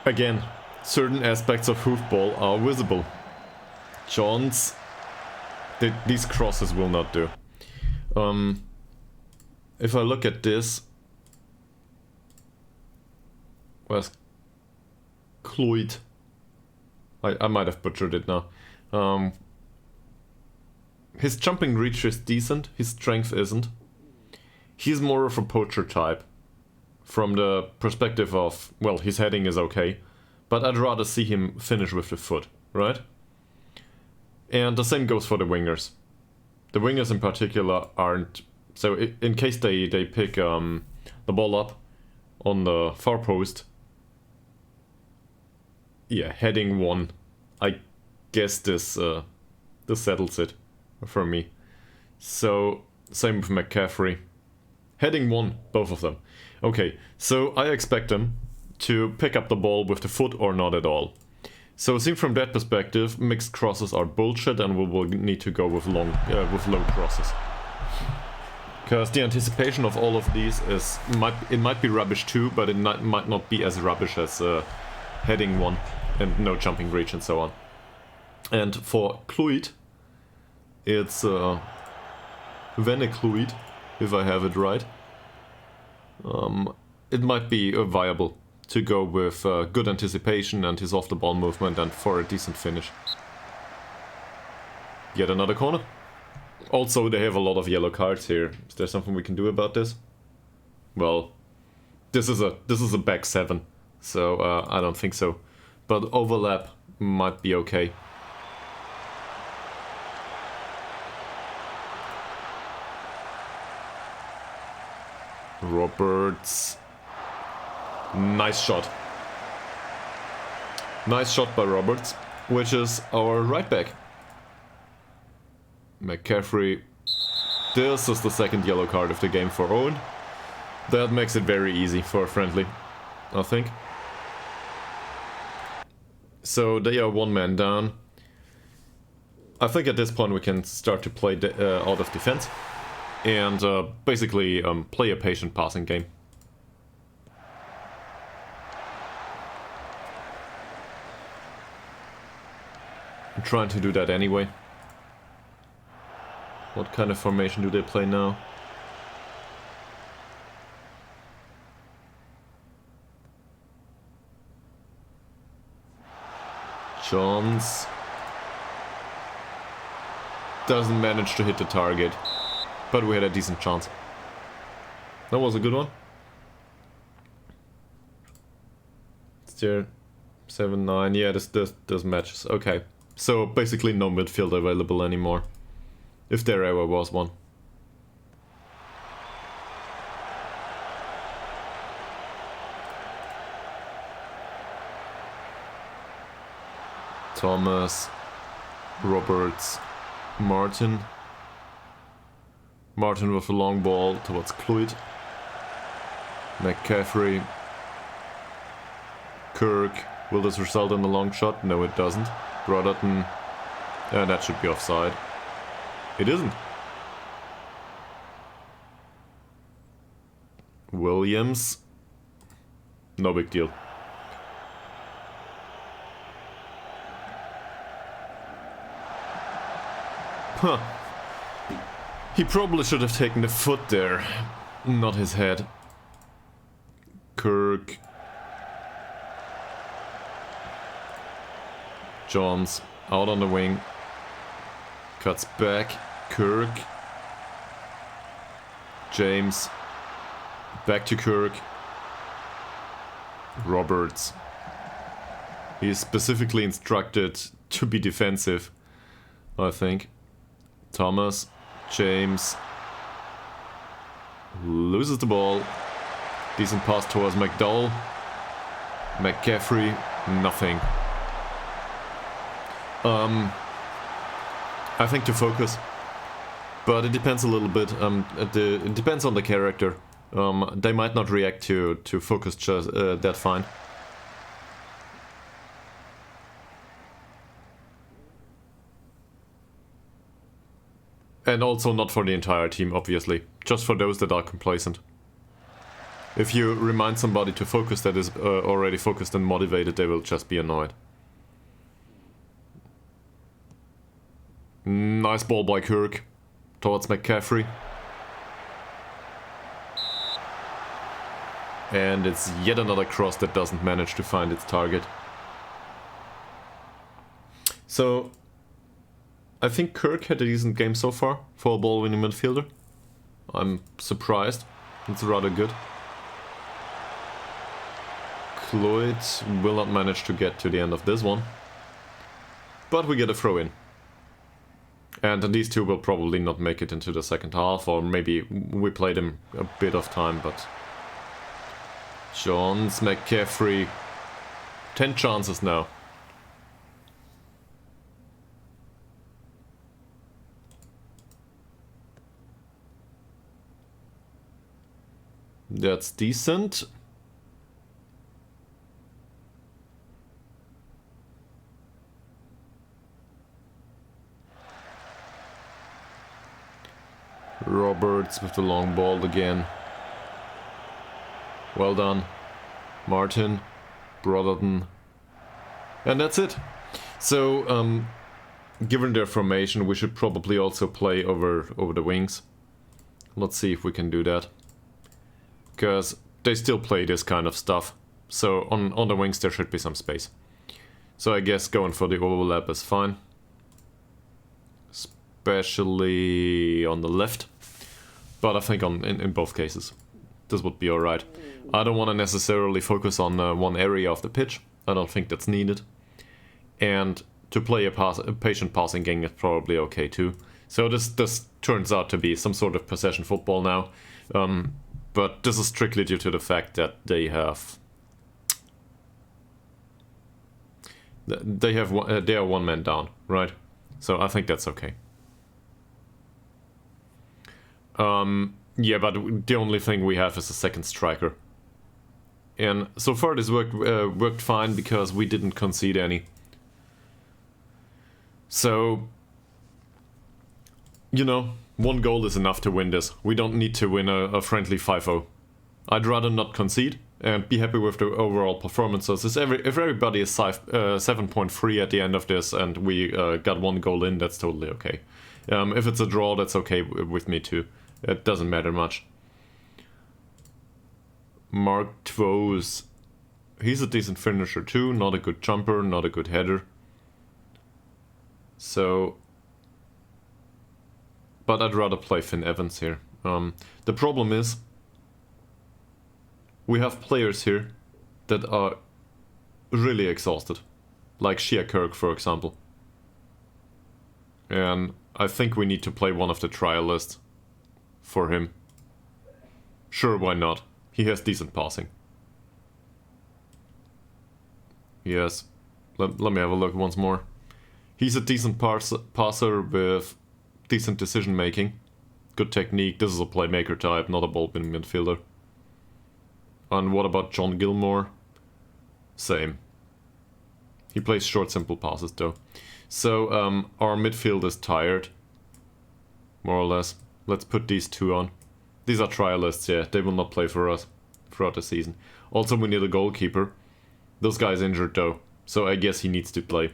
Again, certain aspects of hoofball are visible. Johns. These crosses will not do. If I look at this. Where's Cloyd? I might have butchered it now. His jumping reach is decent, his strength isn't. He's more of a poacher type. From the perspective of, well, his heading is okay. But I'd rather see him finish with the foot, right? And the same goes for the wingers. The wingers in particular aren't... So in case they pick the ball up on the far post... Yeah, heading 1. I guess this settles it for me. So, same with McCaffrey. Heading 1, both of them. Okay, so I expect them to pick up the ball with the foot or not at all. So seen from that perspective, mixed crosses are bullshit and we will need to go with low crosses. Because the anticipation of all of these is... It might be rubbish too, but it might not be as rubbish as heading 1 and no jumping reach and so on. And for Cloyd, it's Venecloyd, if I have it right. It might be viable to go with good anticipation and his off-the-ball movement and for a decent finish. Yet another corner. Also, they have a lot of yellow cards here. Is there something we can do about this? Well, this is a back 7, so I don't think so. But overlap might be okay. Roberts. Nice shot. Nice shot by Roberts, which is our right back. McCaffrey. This is the second yellow card of the game for Owen. That makes it very easy for a friendly, I think. So they are one man down. I think at this point we can start to play out of defense. And basically play a patient passing game. I'm trying to do that anyway. What kind of formation do they play now? Johns doesn't manage to hit the target, but we had a decent chance. That was a good one. Still 7-9. Yeah, this matches. Okay, so basically no midfield available anymore, if there ever was one. Thomas, Roberts, Martin. Martin with a long ball towards Cloyd. McCaffrey. Kirk. Will this result in a long shot? No, it doesn't. Brotherton. Yeah, that should be offside. It isn't. Williams. No big deal. Huh. He probably should have taken the foot there, not his head. Kirk. Johns out on the wing. Cuts back. Kirk. James. Back to Kirk. Roberts. He is specifically instructed to be defensive, I think. Thomas. James. Loses the ball. Decent pass towards McDowell. McCaffrey. Nothing. I think to focus. But it depends a little bit. It depends on the character. They might not react to focus just that fine. And also not for the entire team, obviously. Just for those that are complacent. If you remind somebody to focus that is already focused and motivated, they will just be annoyed. Nice ball by Kirk towards McCaffrey. And it's yet another cross that doesn't manage to find its target. So, I think Kirk had a decent game so far for a ball-winning midfielder. I'm surprised. It's rather good. Cloyd will not manage to get to the end of this one. But we get a throw-in. And these two will probably not make it into the second half, or maybe we play them a bit of time, but... Johns, McCaffrey... 10 chances now. That's decent. Roberts with the long ball again. Well done. Martin, Brotherton. And that's it. So, given their formation, we should probably also play over the wings. Let's see if we can do that. Because they still play this kind of stuff. So on the wings there should be some space. So I guess going for the overlap is fine. Especially on the left. But I think in both cases this would be alright. I don't want to necessarily focus on one area of the pitch. I don't think that's needed. And to play a patient passing game is probably okay too. So this turns out to be some sort of possession football now. But this is strictly due to the fact that they are one man down, right? So I think that's okay. Yeah, but the only thing we have is a second striker. And so far this worked fine because we didn't concede any. So, you know, one goal is enough to win this. We don't need to win a friendly 5-0. I'd rather not concede and be happy with the overall performances. If everybody is 7.3 at the end of this and we got one goal in, that's totally okay. If it's a draw, that's okay with me too. It doesn't matter much. Mark Tvos. He's a decent finisher too. Not a good jumper, not a good header. So... But I'd rather play Finn Evans here. The problem is... We have players here that are really exhausted. Like Shea Kirk, for example. And I think we need to play one of the trialists for him. Sure, why not? He has decent passing. Yes. Let me have a look once more. He's a decent passer with decent decision making. Good technique. This is a playmaker type, not a ball-winning midfielder. And what about John Gilmore? Same. He plays short, simple passes though. So our midfield is tired. More or less. Let's put these two on. These are trialists, yeah. They will not play for us throughout the season. Also, we need a goalkeeper. This guy's injured though, so I guess he needs to play.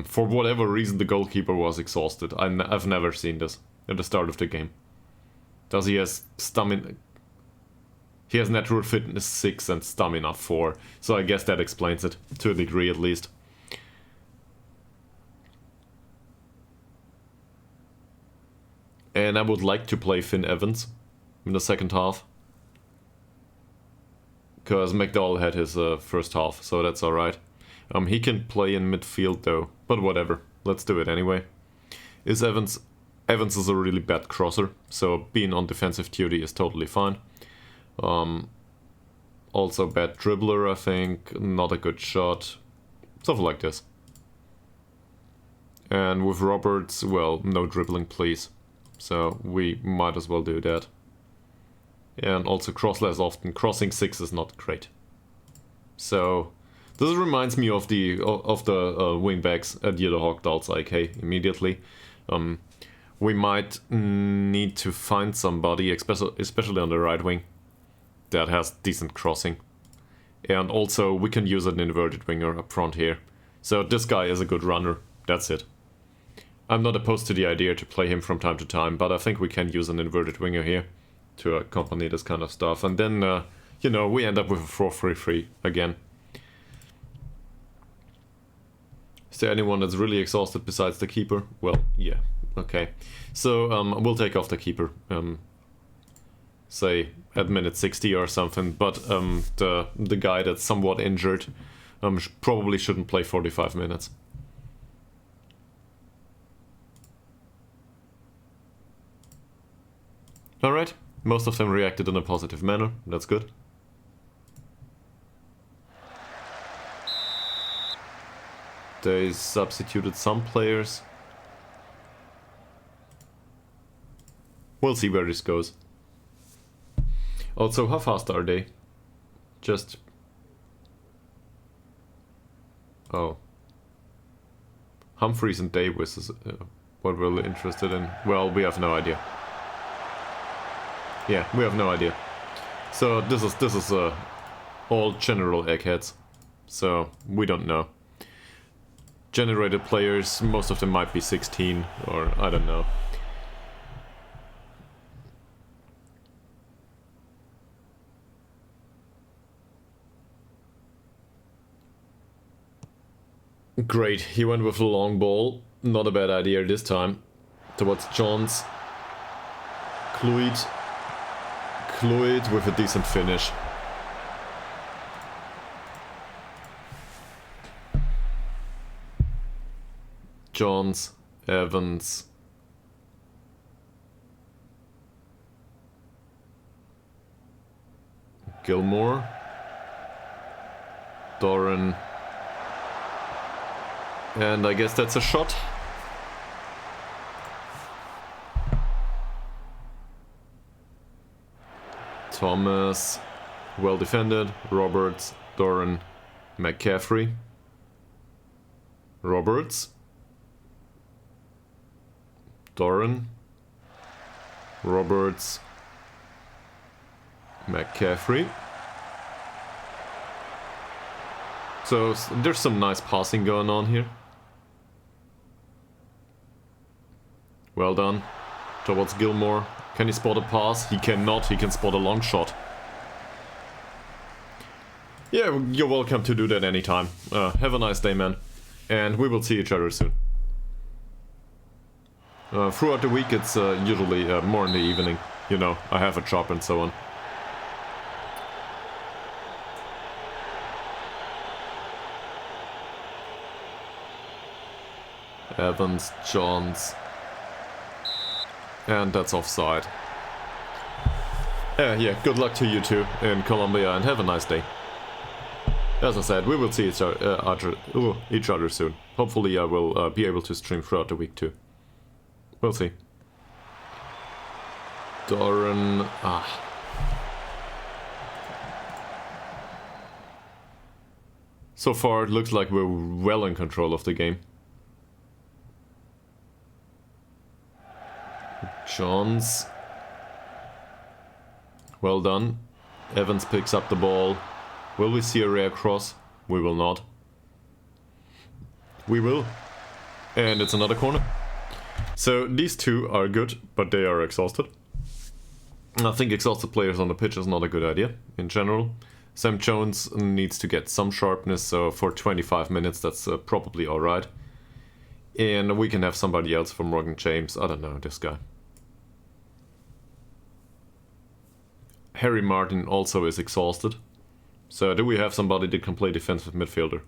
For whatever reason, the goalkeeper was exhausted. I've never seen this at the start of the game. Does he has stamina? He has natural fitness 6 and stamina 4, so I guess that explains it, to a degree at least. And I would like to play Finn Evans in the second half. Because McDowell had his first half, so that's alright. He can play in midfield though, but whatever, let's do it anyway. Evans is a really bad crosser, so being on defensive duty is totally fine. Also bad dribbler, I think, not a good shot, stuff like this. And with Roberts, well, no dribbling please, so we might as well do that. And also cross less often, crossing 6 is not great. So this reminds me of the wingbacks at the Hawkdals IK immediately. We might need to find somebody, especially on the right wing, that has decent crossing. And also we can use an inverted winger up front here. So this guy is a good runner, that's it. I'm not opposed to the idea to play him from time to time, but I think we can use an inverted winger here to accompany this kind of stuff. And then, you know, we end up with a 4-3-3 again. Is there anyone that's really exhausted besides the keeper? Well, yeah, okay. So we'll take off the keeper, say at minute 60 or something, but the guy that's somewhat injured probably shouldn't play 45 minutes. Alright, most of them reacted in a positive manner, that's good. They substituted some players. We'll see where this goes. Also, how fast are they? Just... Oh. Humphreys and Davis is what we're interested in. Well, we have no idea. Yeah, we have no idea. So this is all general eggheads. So we don't know. Generated players, most of them might be 16 or I don't know. Great, he went with a long ball. Not a bad idea this time. Towards Johns. Cloyd with a decent finish. Johns, Evans. Gilmore. Doran. And I guess that's a shot. Thomas, well defended. Roberts, Doran, McCaffrey. Roberts. Doran. Roberts. McCaffrey. So there's some nice passing going on here. Well done. Towards Gilmore. Can he spot a pass? He cannot. He can spot a long shot. Yeah, you're welcome to do that anytime. Have a nice day, man. And we will see each other soon. Throughout the week it's usually more in the evening. You know, I have a job and so on. Evans, Johns. And that's offside. Yeah, good luck to you two in Colombia and have a nice day. As I said, we will see each other soon. Hopefully I will be able to stream throughout the week too. We'll see. Doran... So far it looks like we're well in control of the game. Johns. Well done. Evans picks up the ball. Will we see a rare cross? We will not. We will. And it's another corner. So these two are good, but they are exhausted. I think exhausted players on the pitch is not a good idea in general. Sam Jones needs to get some sharpness, so for 25 minutes that's probably alright. And we can have somebody else for Morgan James. I don't know, this guy. Harry Martin also is exhausted. So do we have somebody that can play defensive midfielder?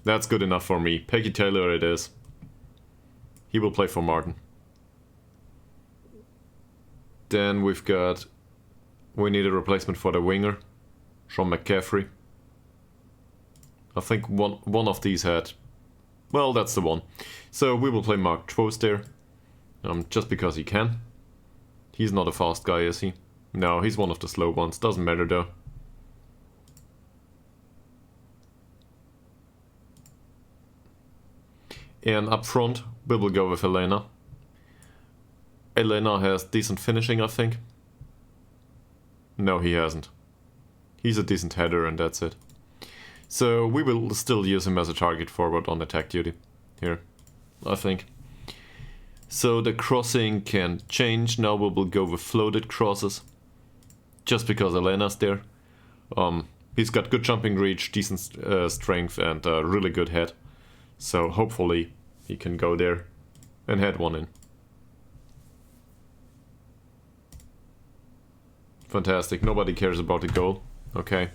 That's good enough for me. Peggy Taylor it is. He will play for Martin. Then we need a replacement for the winger. Sean McCaffrey. I think one of these had... Well, that's the one. So we will play Mark Twost there. Just because he can. He's not a fast guy, is he? No, he's one of the slow ones. Doesn't matter though. And up front, we will go with Elena. Elena has decent finishing, I think. No, he hasn't. He's a decent header and that's it. So we will still use him as a target forward on attack duty. Here, I think. So the crossing can change. Now we will go with floated crosses. Just because Elena's there. He's got good jumping reach, decent strength and a really good head. So hopefully he can go there and head one in. Fantastic. Nobody cares about the goal. Okay.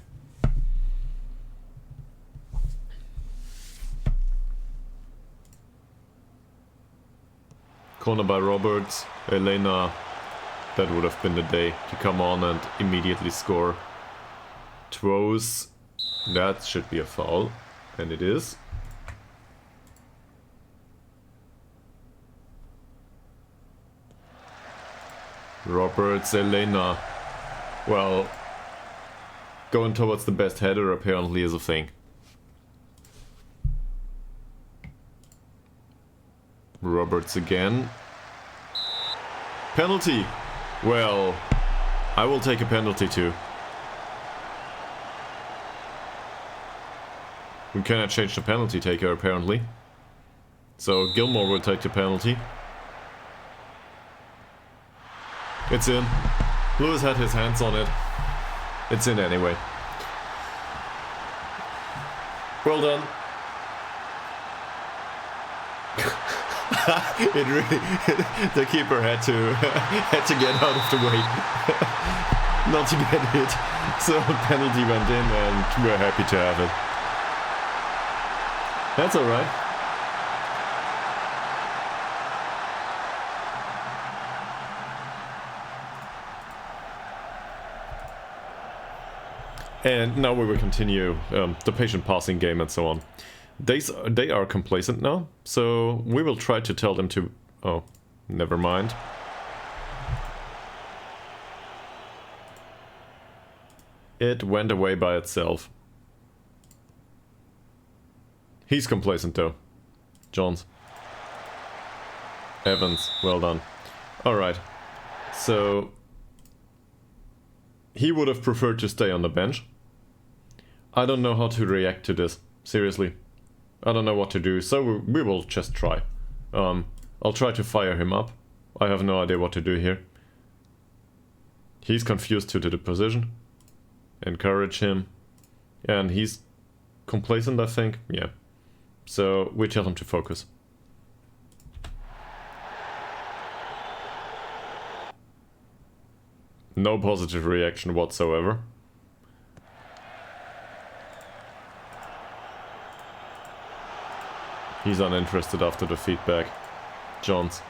Corner by Roberts. Elena. That would have been the day to come on and immediately score. Twos. That should be a foul. And it is. Roberts, Elena. Well, going towards the best header apparently is a thing. Roberts again. Penalty! Well, I will take a penalty too. We cannot change the penalty taker apparently. So Gilmore will take the penalty. It's in. Lewis had his hands on it. It's in anyway. Well done. It really... the keeper had to get out of the way. Not to get hit. So penalty went in and we're happy to have it. That's alright. And now we will continue the patient passing game and so on. They are complacent now, so we will try to tell them to... Oh, never mind. It went away by itself. He's complacent though. Johns. Evans, well done. Alright, so... He would have preferred to stay on the bench. I don't know how to react to this, seriously. I don't know what to do, so we will just try. I'll try to fire him up. I have no idea what to do here. He's confused to the position. Encourage him. And he's complacent, I think. Yeah. So we tell him to focus. No positive reaction whatsoever. He's uninterested after the feedback. Johns.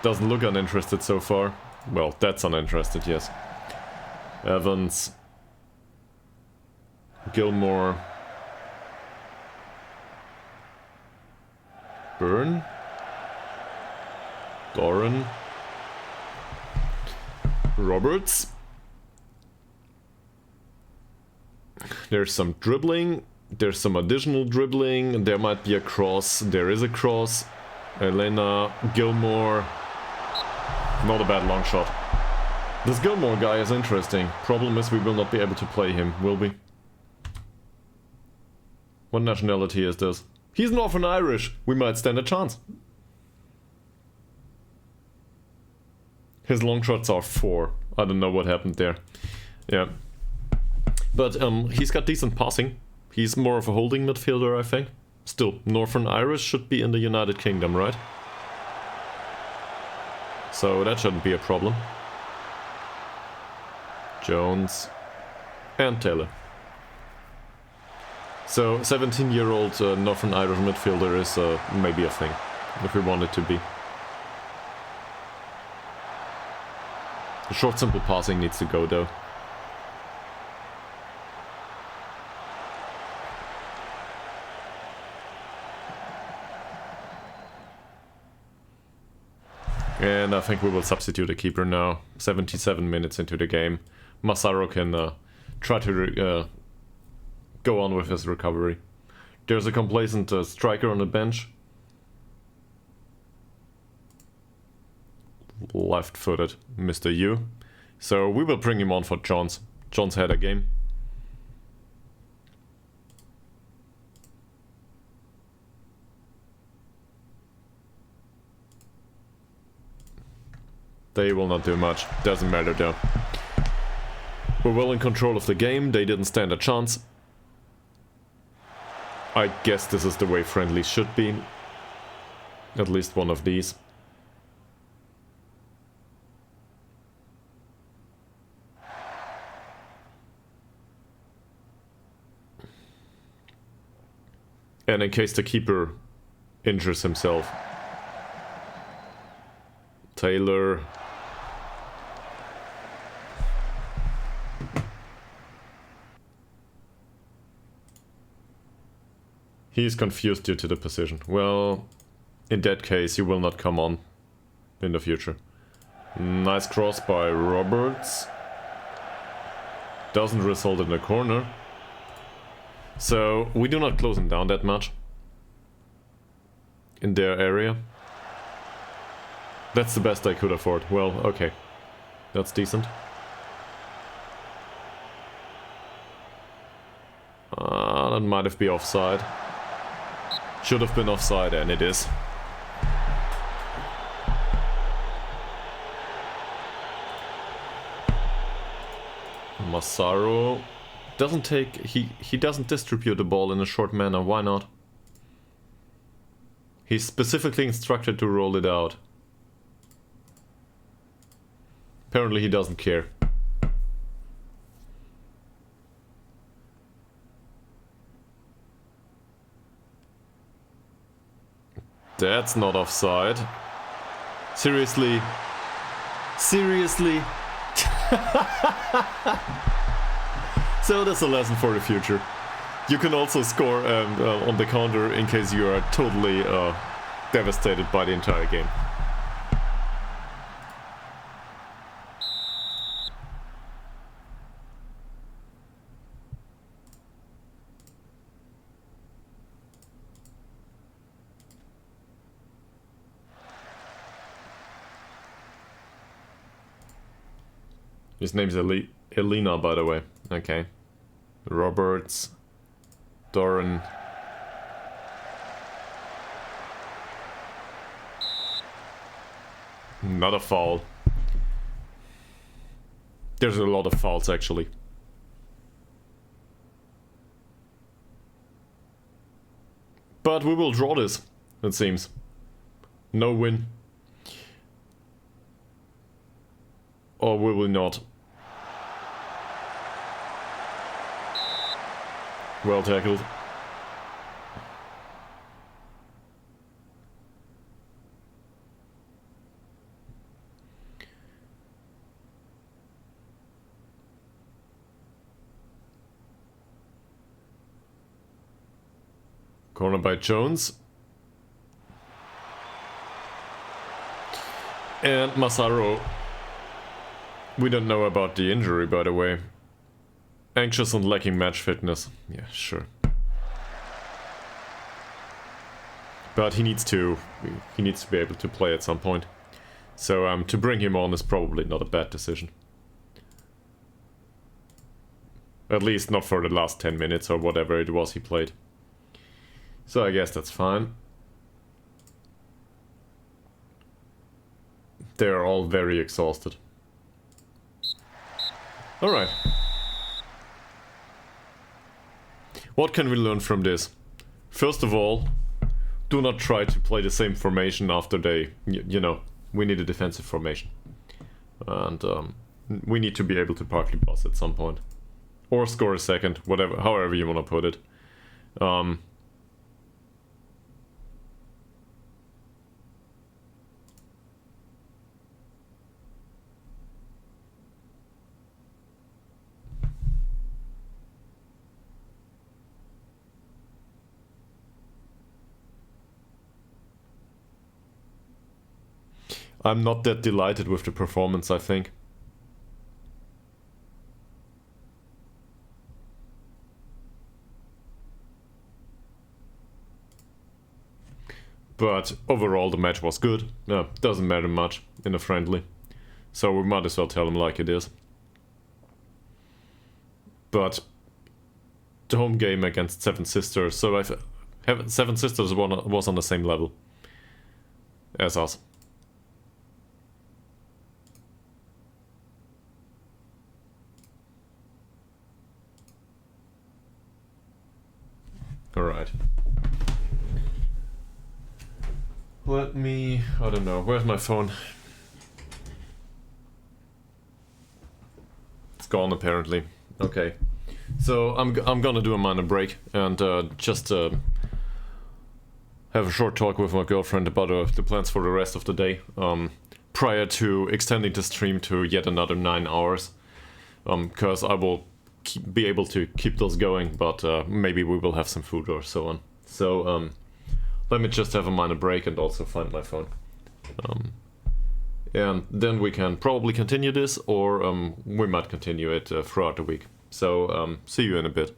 Doesn't look uninterested so far. Well, that's uninterested, yes. Evans. Gilmore. Byrne. Doran. Roberts. There's some dribbling. There's some additional dribbling. There might be a cross. There is a cross. Elena. Gilmore. Not a bad long shot. This Gilmore guy is interesting. Problem is we will not be able to play him, will we? What nationality is this? He's Northern Irish. We might stand a chance. His long shots are 4. I don't know what happened there. Yeah. But he's got decent passing. He's more of a holding midfielder, I think. Still, Northern Irish should be in the United Kingdom, right? So that shouldn't be a problem. Jones and Taylor. So 17-year-old Northern Irish midfielder is maybe a thing, if we want it to be. The short, simple passing needs to go, though. And I think we will substitute a keeper now. 77 minutes into the game. Massaro can try to go on with his recovery. There's a complacent striker on the bench. Left-footed Mr. Yu. So we will bring him on for John's header game. They will not do much. Doesn't matter though. We're well in control of the game. They didn't stand a chance. I guess this is the way friendlies should be. At least one of these. And in case the keeper injures himself. Taylor. He is confused due to the position. Well, in that case, he will not come on in the future. Nice cross by Roberts. Doesn't result in a corner. So, we do not close him down that much. In their area. That's the best I could afford. Well, okay. That's decent. That might have been offside. Should have been offside, and it is. Massaro doesn't take... He doesn't distribute the ball in a short manner. Why not? He's specifically instructed to roll it out. Apparently he doesn't care. That's not offside. Seriously? Seriously? So that's a lesson for the future. You can also score on the counter in case you are totally devastated by the entire game. His name's Elena, by the way. Okay. Roberts. Doran. Not a foul. There's a lot of fouls, actually. But we will draw this, it seems. No win. Or will we not? Well tackled. Corner by Jones. And Massaro. We don't know about the injury, by the way. Anxious and lacking match fitness. Yeah, sure. But he needs to be able to play at some point. So to bring him on is probably not a bad decision. At least not for the last 10 minutes or whatever it was he played. So I guess that's fine. They are all very exhausted. Alright. What can we learn from this? First of all, do not try to play the same formation after they, you know, we need a defensive formation. And we need to be able to partly pass at some point. Or score a second, whatever, however you want to put it. I'm not that delighted with the performance, I think. But overall the match was good. Doesn't matter much in a friendly. So we might as well tell them like it is. But the home game against Seven Sisters, so Seven Sisters was on the same level as us. Alright. Let me... I don't know. Where's my phone? It's gone apparently. Okay. So I'm gonna do a minor break and just have a short talk with my girlfriend about the plans for the rest of the day. Prior to extending the stream to yet another 9 hours. Because I will be able to keep those going, but maybe we will have some food or so on. So let me just have a minor break and also find my phone. And then we can probably continue this, or we might continue it throughout the week. So see you in a bit.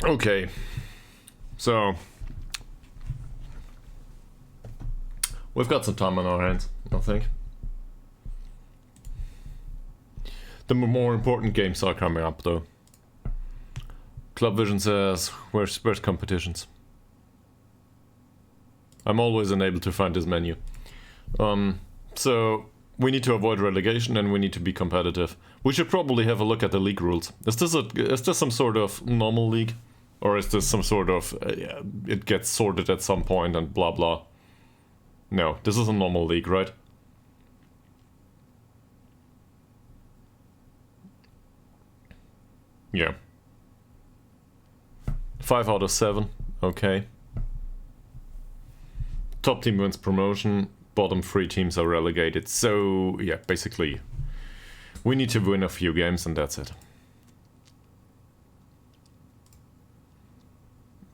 Okay. So we've got some time on our hands, I think. The more important games are coming up, though. Club Vision says, where's competitions? I'm always unable to find this menu. So we need to avoid relegation and we need to be competitive. We should probably have a look at the league rules. Is this some sort of normal league? Or is this some sort of, it gets sorted at some point and blah blah? No, this is a normal league, right? Yeah. 5 out of 7, okay. Top team wins promotion, bottom 3 teams are relegated. So, yeah, basically, we need to win a few games and that's it.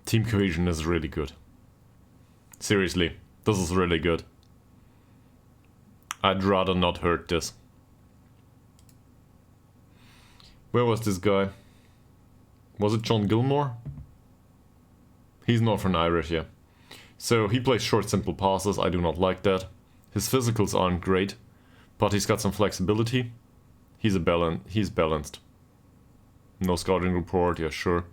Team cohesion is really good. Seriously, this is really good. I'd rather not hurt this. Where was this guy? Was it John Gilmore? He's Northern Irish, yeah. So he plays short, simple passes. I do not like that. His physicals aren't great, but he's got some flexibility. He's balanced. No scouting report, yeah, sure.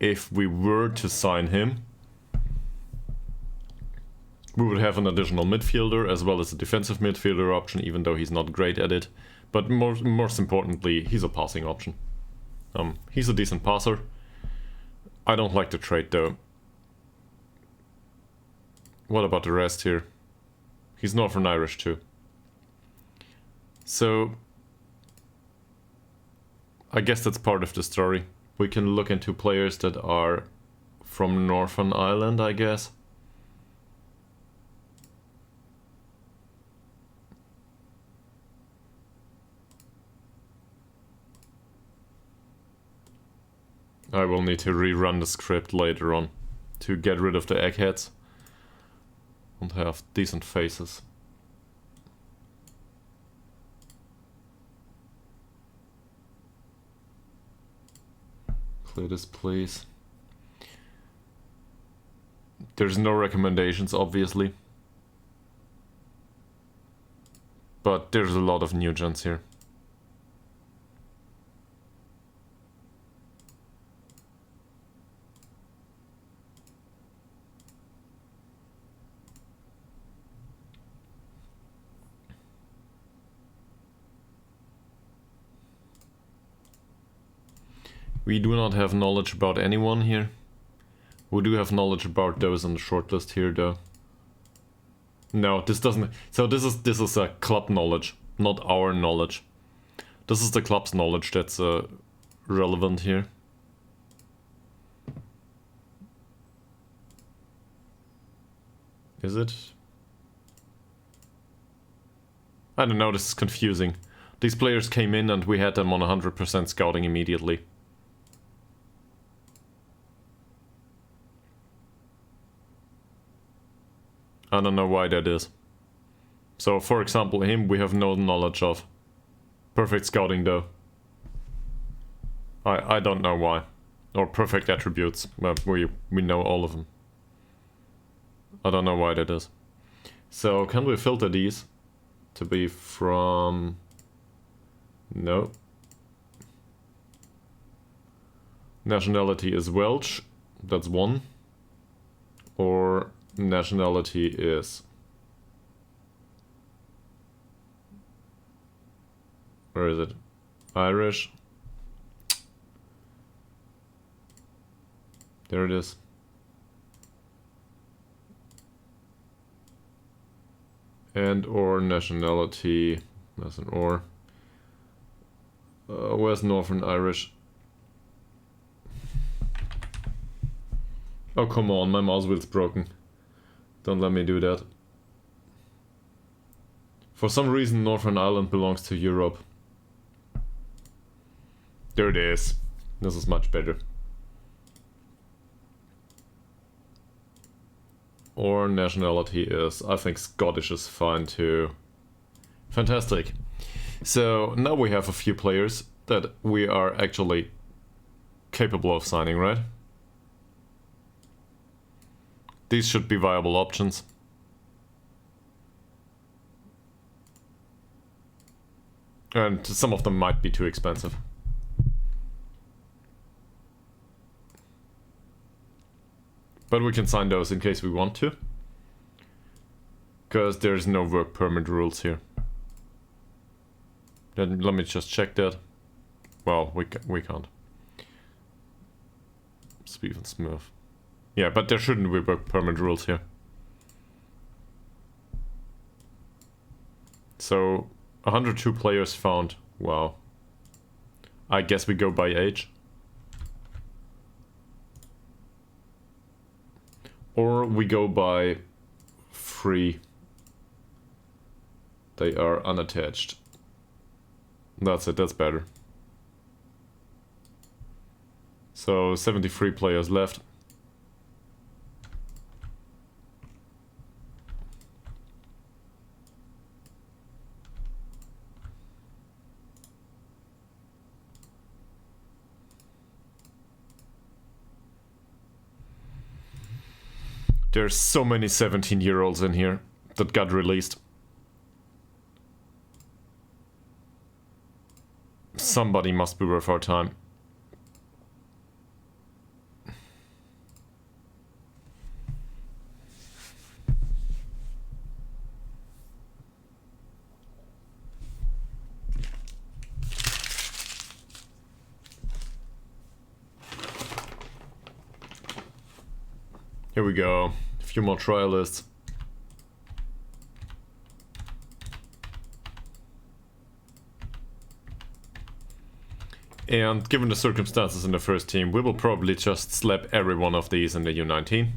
If we were to sign him, we would have an additional midfielder as well as a defensive midfielder option, even though he's not great at it. But most importantly, he's a passing option. He's a decent passer. I don't like the trade though. What about the rest here? He's Northern Irish too. So I guess that's part of the story. We can look into players that are from Northern Ireland, I guess. I will need to rerun the script later on to get rid of the eggheads and have decent faces. Clear this, please. There's no recommendations, obviously. But there's a lot of new gens here. We do not have knowledge about anyone here. We do have knowledge about those on the shortlist here, though. No, this doesn't. So this is a club knowledge, not our knowledge. This is the club's knowledge that's relevant here. Is it? I don't know. This is confusing. These players came in and we had them on 100% scouting immediately. I don't know why that is. So, for example, him we have no knowledge of. Perfect scouting, though. I don't know why. Or perfect attributes. But we know all of them. I don't know why that is. So, can we filter these to be from... No. Nationality is Welsh. That's one. Or... nationality is, where is it? Irish. There it is. And or nationality, that's an or. Where's Northern Irish? Oh, come on, my mouse wheel's broken. Don't let me do that. For some reason, Northern Ireland belongs to Europe. There it is. This is much better. Or nationality is, I think Scottish is fine too. Fantastic. So now we have a few players that we are actually capable of signing, right? These should be viable options. And some of them might be too expensive. But we can sign those in case we want to. Because there's no work permit rules here. Then let me just check that. Well, we can't. Speed and smooth. Yeah, but there shouldn't be work permit rules here. So, 102 players found. Wow. I guess we go by age. Or we go by free. They are unattached. That's it, that's better. So 73 players left. There's so many 17-year-olds in here that got released. Somebody must be worth our time. Here we go. A few more trialists. And given the circumstances in the first team, we will probably just slap every one of these in the U19.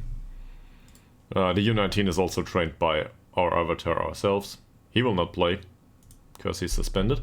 The U19 is also trained by our avatar ourselves. He will not play, because he's suspended.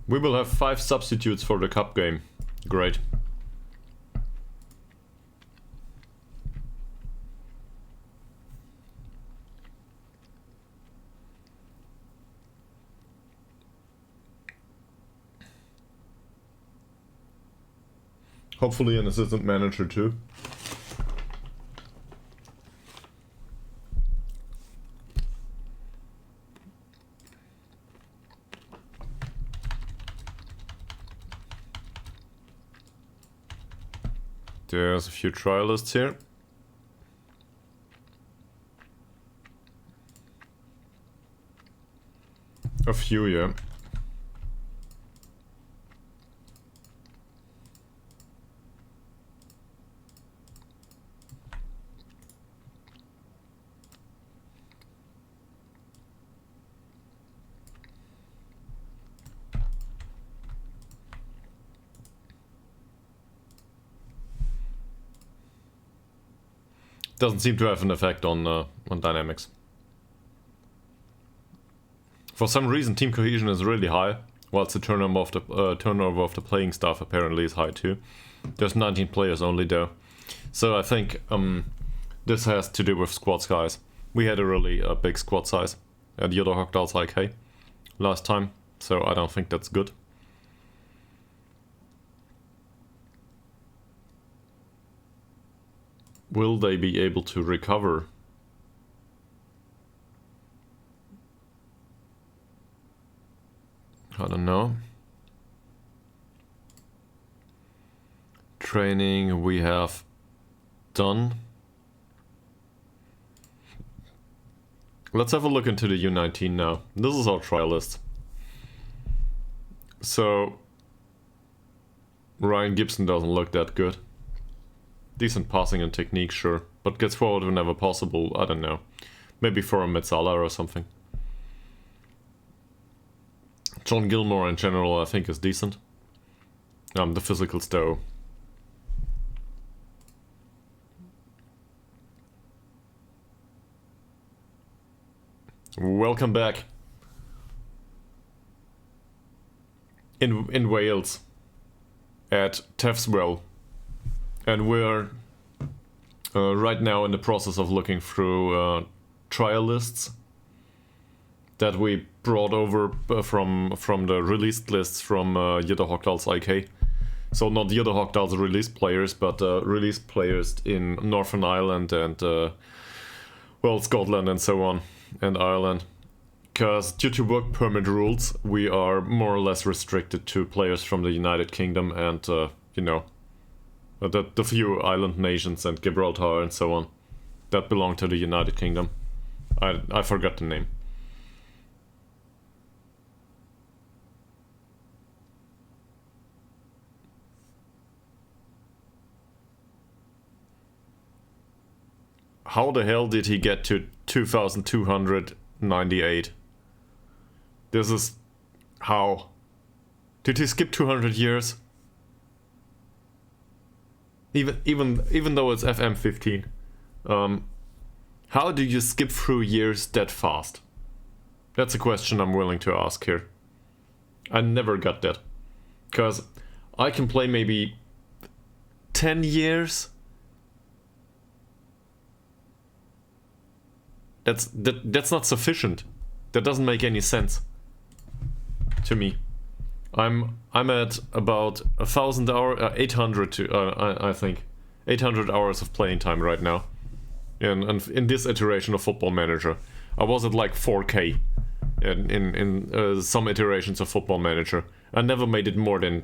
We will have 5 substitutes for the cup game. Great. Hopefully an assistant manager too. There's a few trialists here. A few, yeah. Doesn't seem to have an effect on dynamics. For some reason, team cohesion is really high, whilst the turnover of the playing staff apparently is high too. There's 19 players only though, so I think this has to do with squad size. We had a really big squad size at Jodahogdal's IK last time, so I don't think that's good. Will they be able to recover? I don't know. Training we have done. Let's have a look into the U19 now. This is our trial list. So Ryan Gibson doesn't look that good. Decent passing and technique, sure, but gets forward whenever possible. I don't know. Maybe for a Metzala or something. John Gilmore in general, I think, is decent. The physicals, though. Welcome back. In Wales. At Taffs Well. And we're right now in the process of looking through trial lists that we brought over from the released lists from Jytte Hogdal's IK. So not Jytte Hogdal's released players, but released players in Northern Ireland and well, Scotland and so on, and Ireland. Because due to work permit rules, we are more or less restricted to players from the United Kingdom and you know, the few island nations and Gibraltar and so on that belong to the United Kingdom. I forgot the name. How the hell did he get to 2,298? This is... how? Did he skip 200 years? Even though it's FM 15. How do you skip through years that fast? That's a question I'm willing to ask here. I never got that. Because I can play maybe 10 years. That's not sufficient. That doesn't make any sense to me. I'm at about 1,000 hours, 800 to I think 800 hours of playing time right now. And in this iteration of Football Manager, I was at like 4K in some iterations of Football Manager. I never made it more than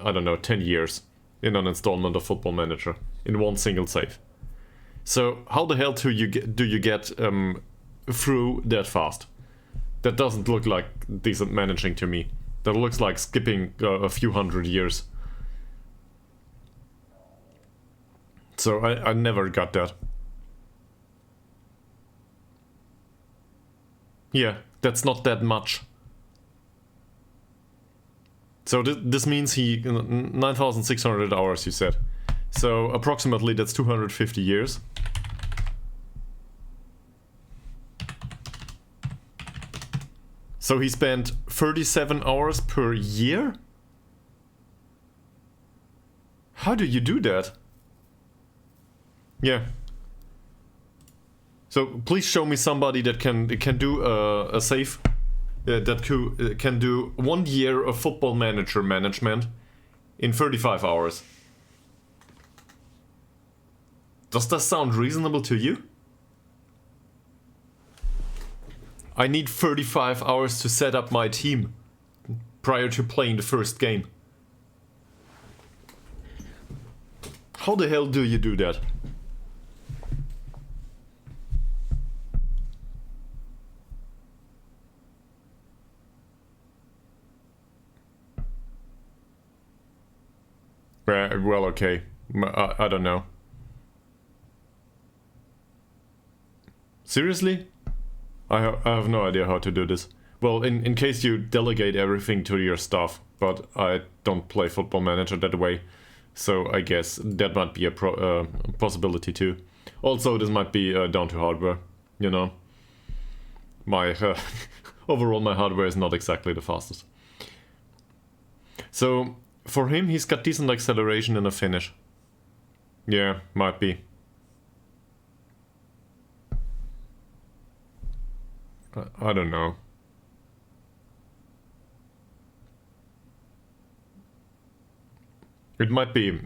I don't know, 10 years in an installment of Football Manager in one single save. So how the hell do you get through that fast? That doesn't look like decent managing to me. That looks like skipping a few hundred years. So I never got that. Yeah, that's not that much. So this means he 9,600 hours, you said. So approximately that's 250 years. So he spent 37 hours per year? How do you do that? Yeah. So please show me somebody that can do a save that can do 1 year of Football Manager management in 35 hours. Does that sound reasonable to you? I need 35 hours to set up my team prior to playing the first game. How the hell do you do that? Well, okay. I don't know. Seriously? I have no idea how to do this. Well, in case you delegate everything to your staff, but I don't play Football Manager that way, so I guess that might be a possibility too. Also, this might be down to hardware, you know. My overall, my hardware is not exactly the fastest. So, for him, he's got decent acceleration in a finish. Yeah, might be. I don't know. It might be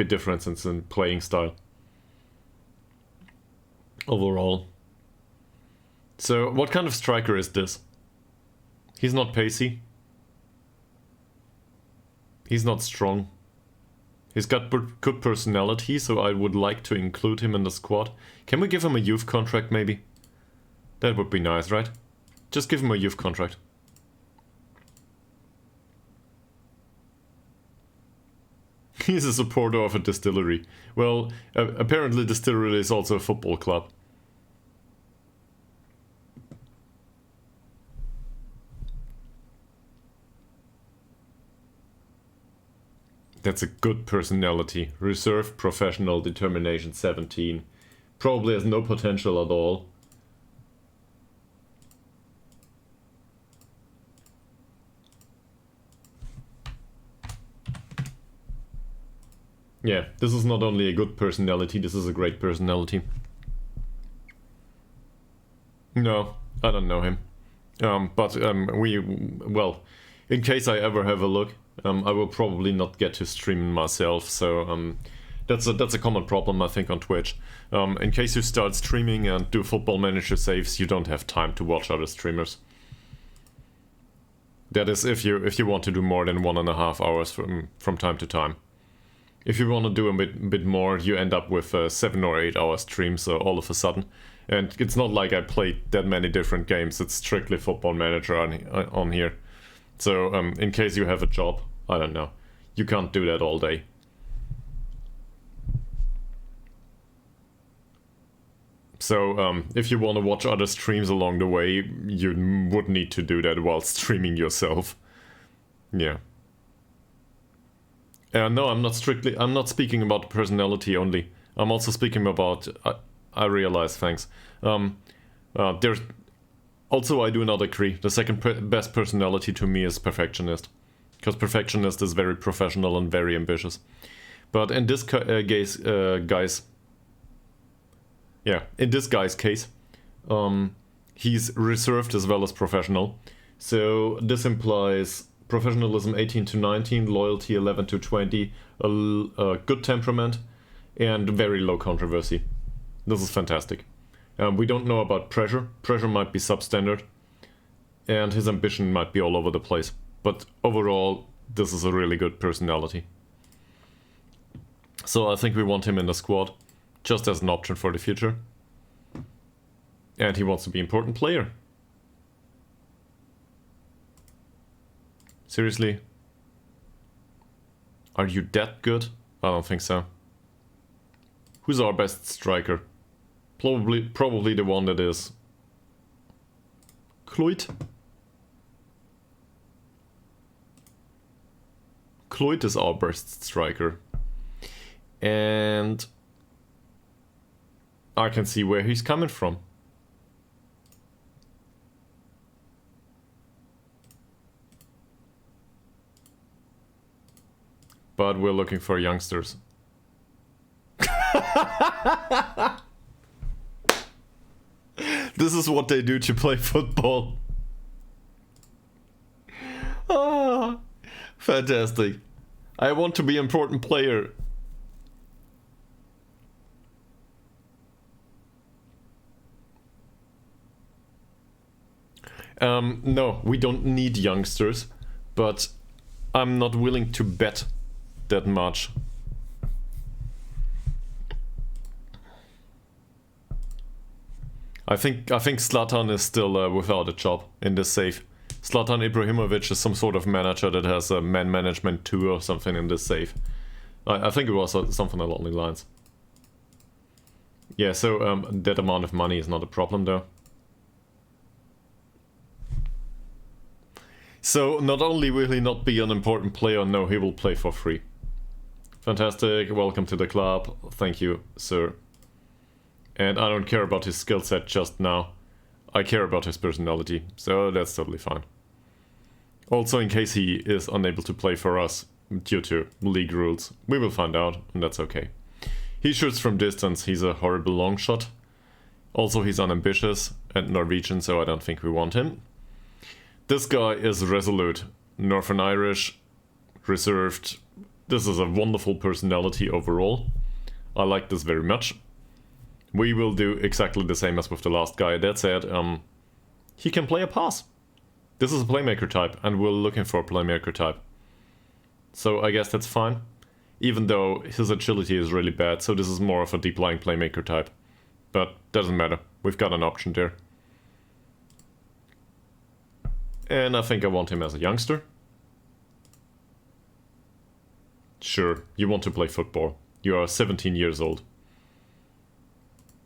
differences in playing style overall. So, what kind of striker is this? He's not pacey. He's not strong. He's got good personality, so I would like to include him in the squad. Can we give him a youth contract, maybe? That would be nice, right? Just give him a youth contract. He's a supporter of a distillery. Well, apparently distillery is also a football club. That's a good personality. Reserved, professional, determination 17. Probably has no potential at all. Yeah, this is not only a good personality, this is a great personality. No, I don't know him. But well, in case I ever have a look, I will probably not get to stream myself, so that's a common problem I think on Twitch. In case you start streaming and do Football Manager saves, you don't have time to watch other streamers. That is if you want to do more than 1.5 hours from time to time. If you want to do a bit more, you end up with 7 or 8 hour streams all of a sudden. And it's not like I played that many different games, it's strictly Football Manager on here. So in case you have a job, I don't know, you can't do that all day. So if you want to watch other streams along the way, you would need to do that while streaming yourself. Yeah. No, I'm not speaking about personality only. I'm also speaking about, I realize, thanks. There's, also I do not agree. The second best personality to me is perfectionist. Because perfectionist is very professional and very ambitious. But in this case, in this guy's case, he's reserved as well as professional. So this implies professionalism 18 to 19, loyalty 11 to 20, a good temperament, and very low controversy. This is fantastic. We don't know about pressure. Pressure might be substandard, and his ambition might be all over the place. But overall, this is a really good personality. So I think we want him in the squad, just as an option for the future. And he wants to be an important player. Seriously? Are you that good? I don't think so. Who's our best striker? Probably the one that is Kloit. Kloit is our best striker. And I can see where he's coming from. But we're looking for youngsters. This is what they do to play football. Ah, fantastic. I want to be an important player. No, we don't need youngsters, but I'm not willing to bet that much. I think Zlatan is still without a job in this save. Zlatan Ibrahimovic is some sort of manager that has a man management 2 or something in this save. I think it was something along the lines. Yeah, so that amount of money is not a problem though. So not only will he not be an important player, no, he will play for free. Fantastic, welcome to the club. Thank you, sir. And I don't care about his skill set just now. I care about his personality, so that's totally fine. Also, in case he is unable to play for us due to league rules, we will find out, and that's okay. He shoots from distance, he's a horrible long shot. Also, he's unambitious and Norwegian, so I don't think we want him. This guy is resolute, Northern Irish, reserved. This is a wonderful personality overall. I like this very much. We will do exactly the same as with the last guy. That said, he can play a pass. This is a playmaker type, and we're looking for a playmaker type. So I guess that's fine. Even though his agility is really bad, so this is more of a deep-lying playmaker type. But doesn't matter, we've got an option there. And I think I want him as a youngster. Sure, you want to play football. You are 17 years old.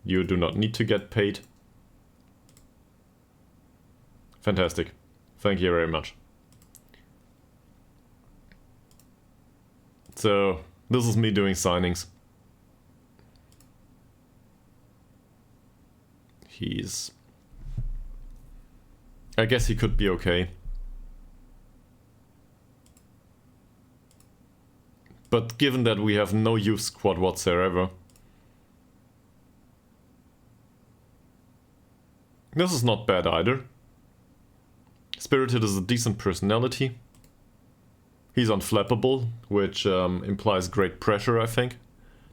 You do not need to get paid. Fantastic. Thank you very much. So this is me doing signings. I guess he could be okay. But given that we have no youth squad whatsoever, this is not bad either. Spirited is a decent personality. He's unflappable, which implies great pressure, I think.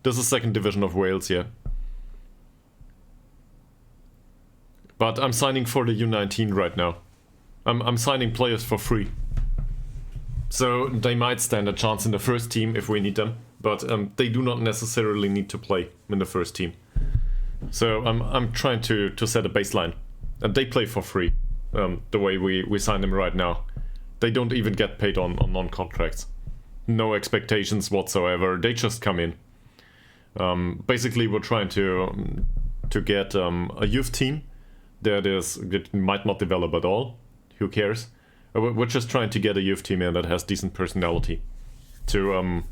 This is second division of Wales, yeah. But I'm signing for the U19 right now. I'm signing players for free. So they might stand a chance in the first team if we need them, but they do not necessarily need to play in the first team. So I'm trying to set a baseline. And they play for free, the way we sign them right now. They don't even get paid on non-contracts. No expectations whatsoever, they just come in. Basically we're trying to get a youth team that might not develop at all. Who cares? We're just trying to get a youth team in that has decent personality to,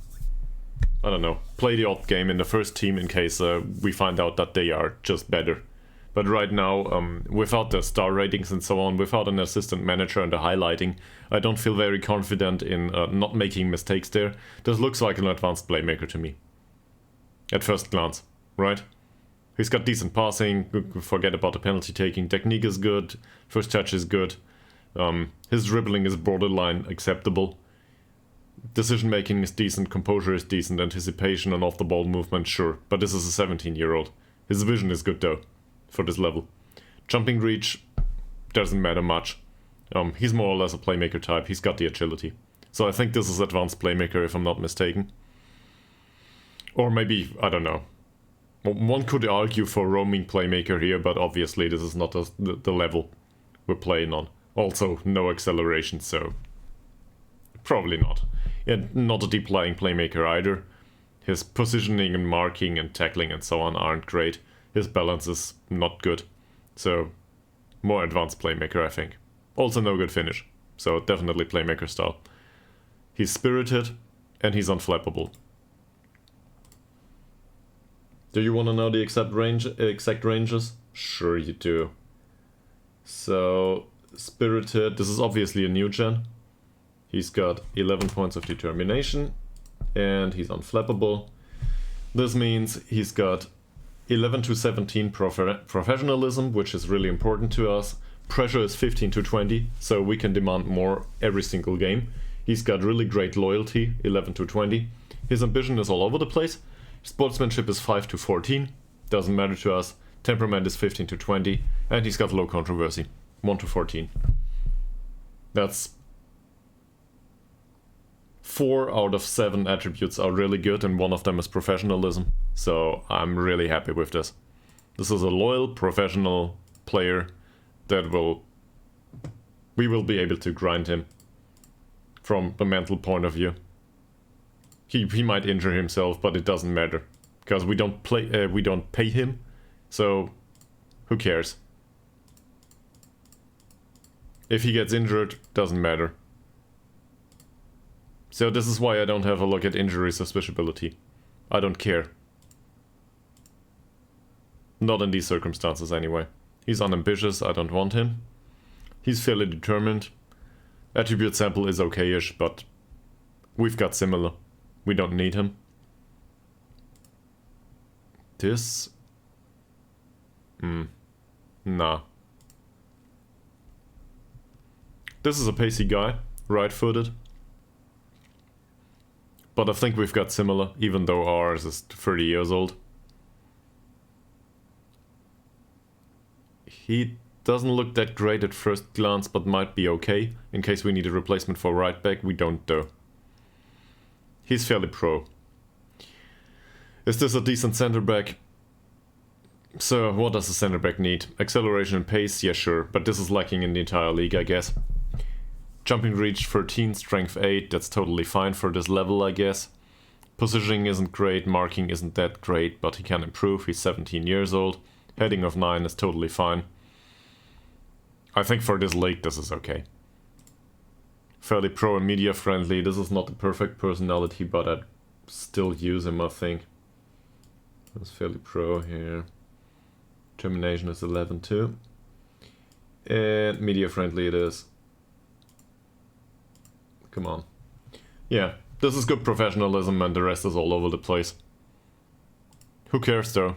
I don't know, play the odd game in the first team in case we find out that they are just better. But right now, without the star ratings and so on, without an assistant manager and the highlighting, I don't feel very confident in not making mistakes there. This looks like an advanced playmaker to me. At first glance, right? He's got decent passing, forget about the penalty taking, technique is good, first touch is good. His dribbling is borderline acceptable. Decision making is decent, composure is decent, anticipation and off the ball movement, sure. But this is a 17-year-old. His vision is good though, for this level. Jumping reach doesn't matter much. He's more or less a playmaker type, he's got the agility. So I think this is advanced playmaker if I'm not mistaken. Or maybe, I don't know. One could argue for roaming playmaker here, but obviously this is not the level we're playing on. Also, no acceleration, so probably not. And not a deep lying playmaker either. His positioning and marking and tackling and so on aren't great. His balance is not good. So, more advanced playmaker, I think. Also no good finish. So definitely playmaker style. He's spirited and he's unflappable. Do you want to know the exact ranges? Sure you do. So, spirited, this is obviously a new gen. He's got 11 points of determination and he's unflappable. This means he's got 11 to 17 professionalism, which is really important to us. Pressure is 15 to 20, so we can demand more every single game. He's got really great loyalty, 11 to 20. His ambition is all over the place. Sportsmanship is 5 to 14, doesn't matter to us. Temperament is 15 to 20, and he's got low controversy, 1 to 14. That's 4 out of 7 attributes are really good, and one of them is professionalism. So I'm really happy with this. This is a loyal, professional player that we will be able to grind him from the mental point of view. He might injure himself, but it doesn't matter because we don't pay him. So who cares? If he gets injured, doesn't matter. So this is why I don't have a look at injury suspiciability. I don't care. Not in these circumstances anyway. He's unambitious, I don't want him. He's fairly determined. Attribute sample is okay-ish, but we've got similar. We don't need him. This? Nah. This is a pacey guy, right-footed. But I think we've got similar, even though ours is 30 years old. He doesn't look that great at first glance, but might be okay. In case we need a replacement for right back, we don't though. He's fairly pro. Is this a decent center back? So, what does a center back need? Acceleration and pace? Yeah, sure, but this is lacking in the entire league, I guess. Jumping reach 13, strength 8, that's totally fine for this level, I guess. Positioning isn't great, marking isn't that great, but he can improve, he's 17 years old. Heading of 9 is totally fine. I think for this league this is okay. Fairly pro and media friendly, this is not the perfect personality, but still use him, I think. That's fairly pro here. Termination is 11 too. And media friendly it is. Come on. Yeah, this is good professionalism and the rest is all over the place. Who cares though?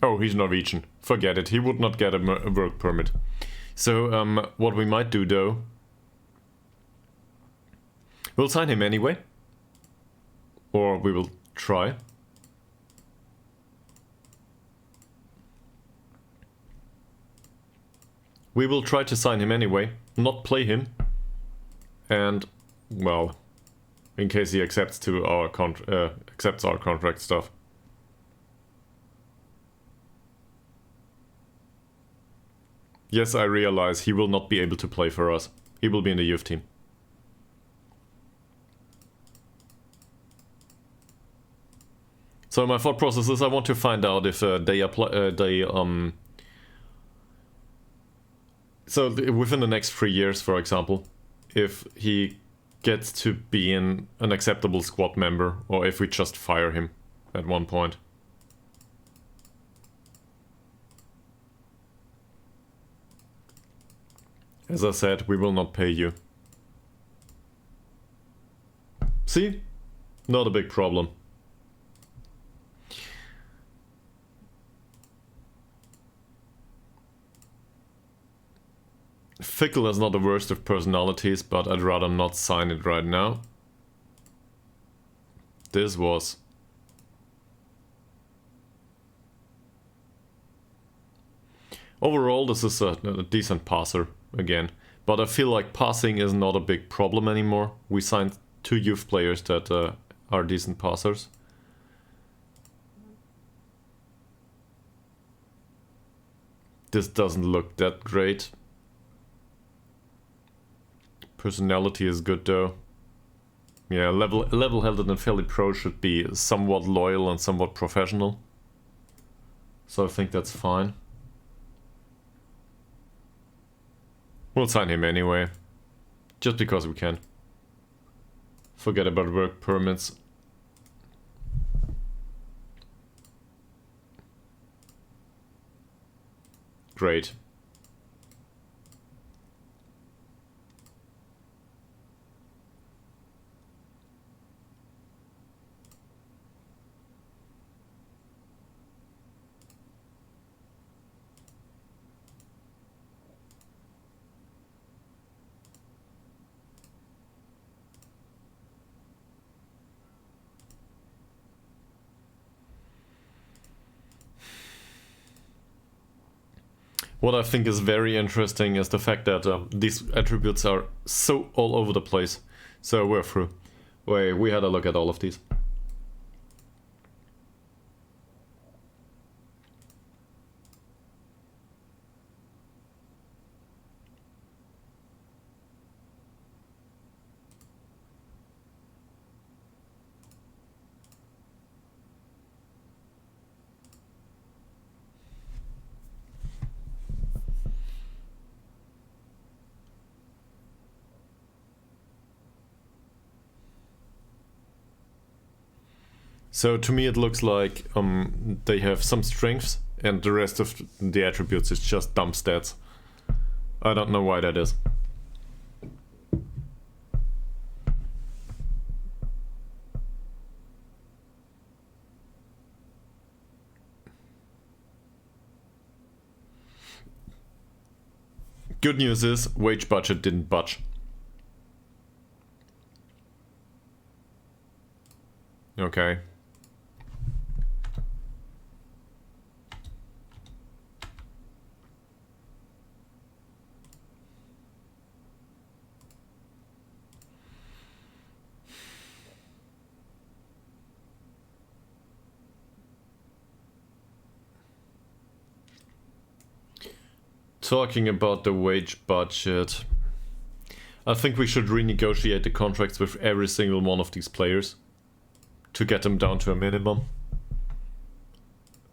Oh, he's Norwegian. Forget it, he would not get a work permit. So, what we might do though... We'll sign him anyway. Or we will try. We will try to sign him anyway, not play him. And, well, in case he accepts to our accepts our contract stuff. Yes, I realize he will not be able to play for us. He will be in the youth team. So my thought process is I want to find out if so within the next 3 years, for example, if he gets to be an acceptable squad member, or if we just fire him at one point. As I said, we will not pay you. See? Not a big problem. Fickle is not the worst of personalities, but I'd rather not sign it right now. This was... Overall, this is a decent passer, again. But I feel like passing is not a big problem anymore. We signed 2 youth players that are decent passers. This doesn't look that great. Personality is good though. Yeah, level-headed and fairly pro should be somewhat loyal and somewhat professional. So I think that's fine. We'll sign him anyway. Just because we can. Forget about work permits. Great. What I think is very interesting is the fact that these attributes are so all over the place. So we're through. Wait, we had a look at all of these. So to me it looks like they have some strengths and the rest of the attributes is just dumb stats. I don't know why that is. Good news is wage budget didn't budge. Okay. Talking about the wage budget, I think we should renegotiate the contracts with every single one of these players to get them down to a minimum.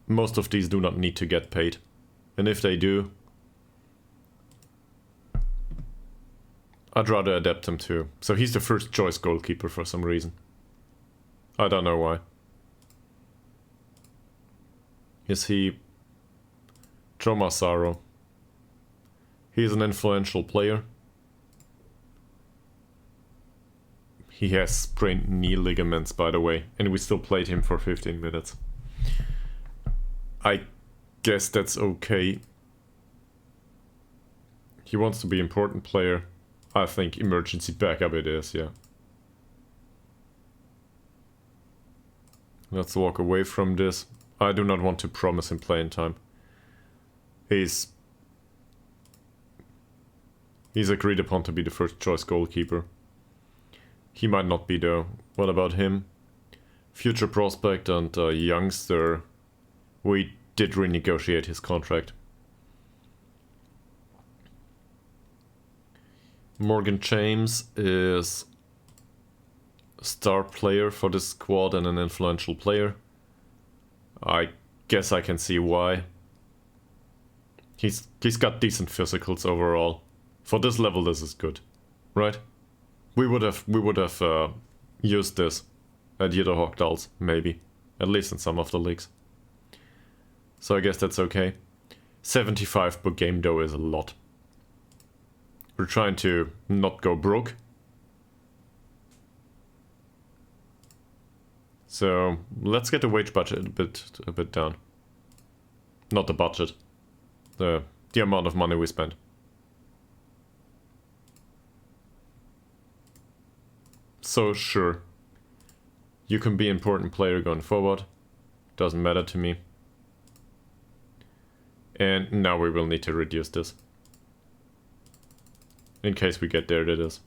Most of these do not need to get paid, and if they do, I'd rather adapt him too. So he's the first choice goalkeeper for some reason. I don't know why. Is he Tromasaro? He's an influential player. He has sprained knee ligaments, by the way, and we still played him for 15 minutes. I guess that's okay. He wants to be an important player. I think emergency backup it is, yeah. Let's walk away from this. I do not want to promise him playing time. He's agreed upon to be the first choice goalkeeper. He might not be though. What about him? Future prospect and youngster. We did renegotiate his contract. Morgan James is a star player for this squad and an influential player. I guess I can see why. He's got decent physicals overall. For this level, this is good, right? We would have used this at Jederhockdals, maybe, at least in some of the leagues. So I guess that's okay. 75 per game though is a lot. We're trying to not go broke. So let's get the wage budget a bit down. Not the budget. The amount of money we spend. So sure. You can be an important player going forward. Doesn't matter to me. And now we will need to reduce this. In case we get there, that is.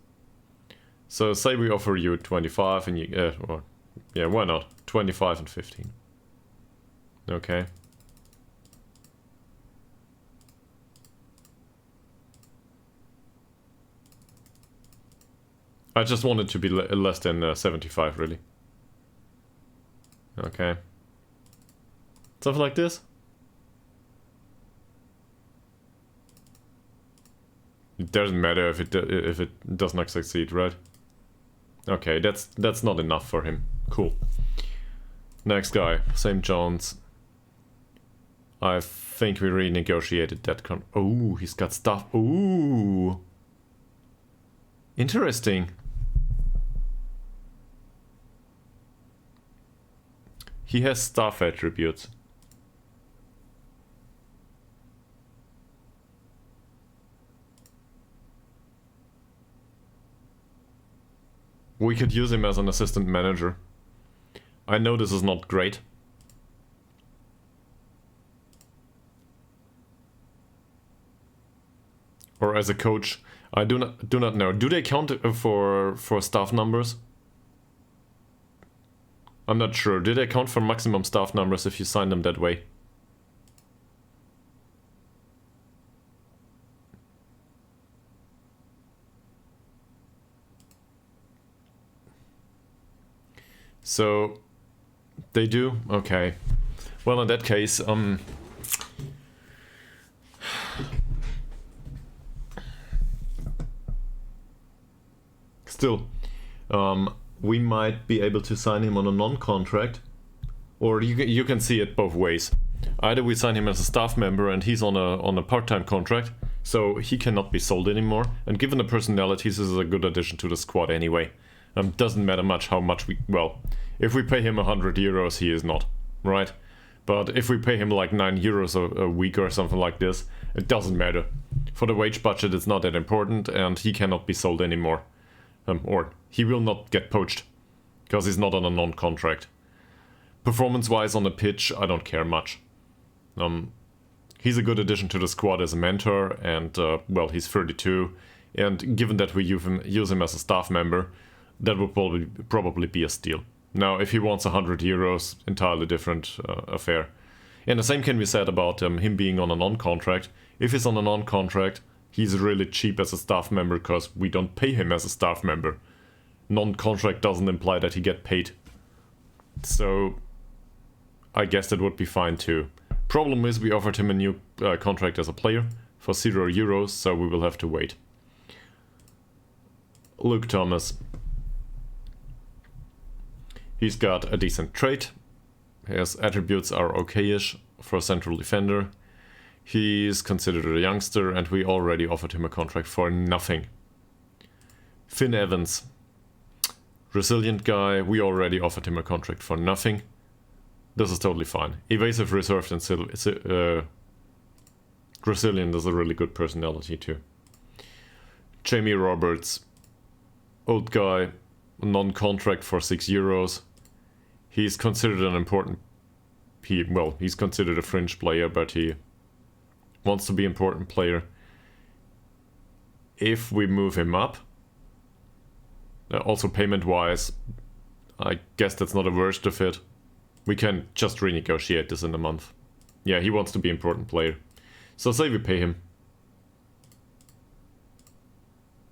So say we offer you 25 and you... or, yeah, why not? 25 and 15. Okay. I just want it to be less than 75, really. Okay. Something like this? It doesn't matter if it does not succeed, right? Okay, that's not enough for him. Cool. Next guy, St. John's. I think we renegotiated that oh, he's got stuff. Ooh. Interesting. He has staff attributes. We could use him as an assistant manager. I know this is not great. Or as a coach, I do not know. Do they count for staff numbers? I'm not sure. Do they count for maximum staff numbers if you sign them that way? So they do? Okay. Well, in that case, still, we might be able to sign him on a non-contract, or you can see it both ways. Either we sign him as a staff member and he's on a part-time contract, so he cannot be sold anymore. And given the personalities, this is a good addition to the squad anyway. Doesn't matter much how much well, if we pay him 100 euros, he is not, right? But if we pay him like 9 euros a week or something like this, it doesn't matter. For the wage budget, it's not that important, and he cannot be sold anymore. Or he will not get poached, because he's not on a non-contract. Performance-wise on the pitch, I don't care much. He's a good addition to the squad as a mentor, and well, he's 32, and given that we use him as a staff member, that would probably be a steal. Now, if he wants 100 euros, entirely different affair. And the same can be said about him being on a non-contract. If he's on a non-contract, he's really cheap as a staff member because we don't pay him as a staff member. Non-contract doesn't imply that he get paid. So, I guess that would be fine too. Problem is we offered him a new contract as a player for 0 euros, so we will have to wait. Luke Thomas. He's got a decent trait. His attributes are okay-ish for a central defender. He's considered a youngster, and we already offered him a contract for nothing. Finn Evans. Resilient guy, we already offered him a contract for nothing. This is totally fine. Evasive, reserved, and resilient is a really good personality too. Jamie Roberts. Old guy, non-contract for €6. He's considered an important... he's considered a fringe player, but he wants to be an important player. If we move him up, also payment-wise, I guess that's not the worst of it. We can just renegotiate this in a month. Yeah, he wants to be an important player. So say we pay him.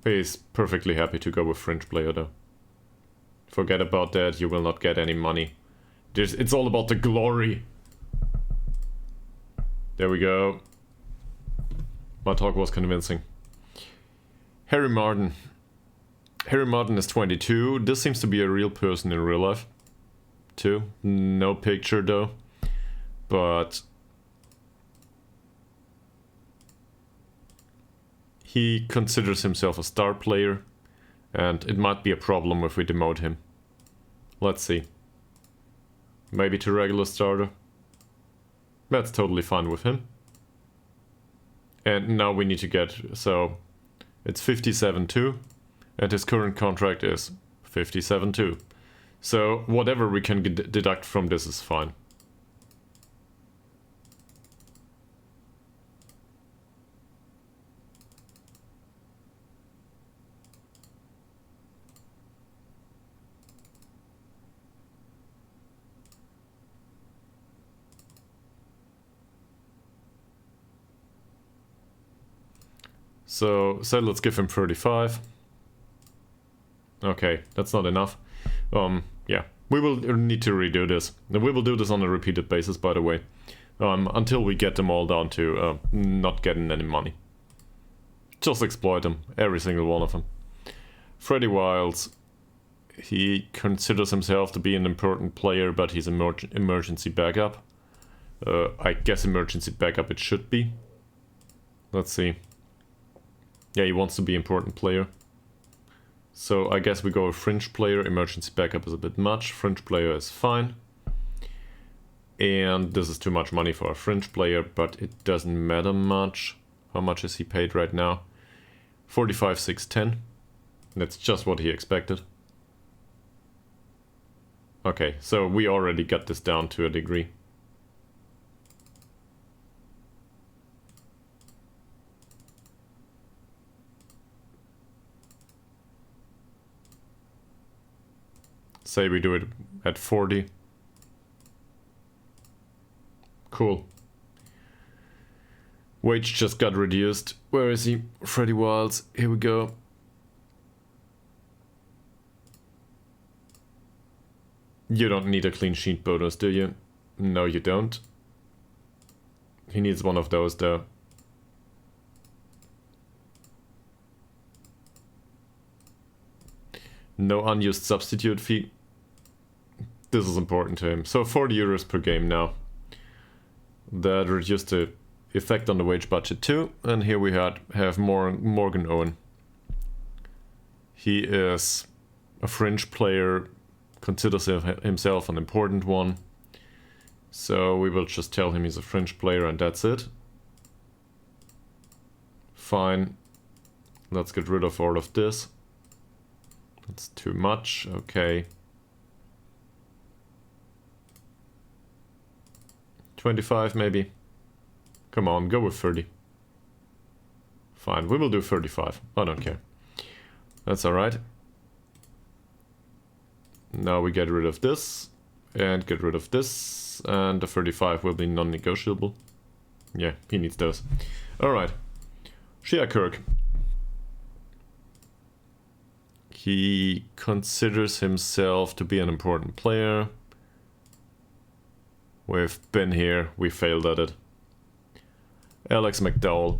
He's perfectly happy to go with fringe player though. Forget about that, you will not get any money. It's all about the glory. There we go. My talk was convincing. Harry Martin. Harry Martin is 22. This seems to be a real person in real life too. No picture though. But he considers himself a star player, and it might be a problem if we demote him. Let's see. Maybe to regular starter. That's totally fine with him. And now we need to get... so it's 57.2, and his current contract is 57.2. So whatever we can deduct from this is fine. So let's give him 35. Okay, that's not enough. Yeah, we will need to redo this. And we will do this on a repeated basis, by the way. Until we get them all down to not getting any money. Just exploit them, every single one of them. Freddie Wiles. He considers himself to be an important player, but he's an emergency backup. I guess emergency backup it should be. Let's see. Yeah, he wants to be an important player. So I guess we go with fringe player. Emergency backup is a bit much. Fringe player is fine. And this is too much money for a fringe player, but it doesn't matter much. How much is he paid right now? 45,610. That's just what he expected. Okay, so we already got this down to a degree. Say we do it at 40. Cool. Wage just got reduced. Where is he? Freddie Wiles. Here we go. You don't need a clean sheet bonus, do you? No, you don't. He needs one of those, though. No unused substitute fee. This is important to him. So 40 euros per game now. That reduced the effect on the wage budget too. And here we have Morgan Owen. He is a fringe player, considers himself an important one. So we will just tell him he's a fringe player and that's it. Fine. Let's get rid of all of this. That's too much. Okay. 25 maybe. Come on, go with 30. Fine, we will do 35. I don't care. That's alright. Now we get rid of this. And get rid of this. And the 35 will be non-negotiable. Yeah, he needs those. Alright. Shea Kirk. He considers himself to be an important player. We've been here, we failed at it. Alex McDowell.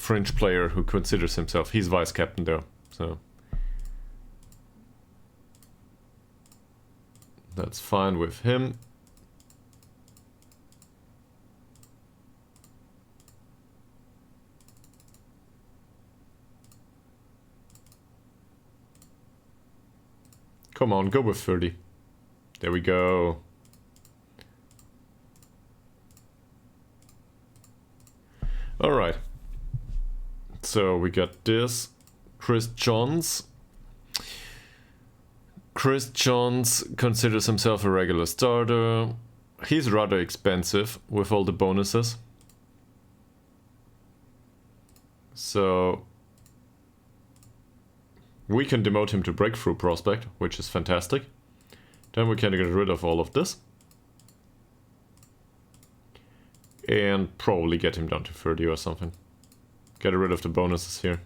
French player who considers himself. He's vice captain though, so that's fine with him. Come on, go with 30. There we go. Alright. So we got this. Chris Johns. Chris Johns considers himself a regular starter. He's rather expensive with all the bonuses. So we can demote him to breakthrough prospect, which is fantastic. Then we can get rid of all of this. And probably get him down to 30 or something. Get rid of the bonuses here.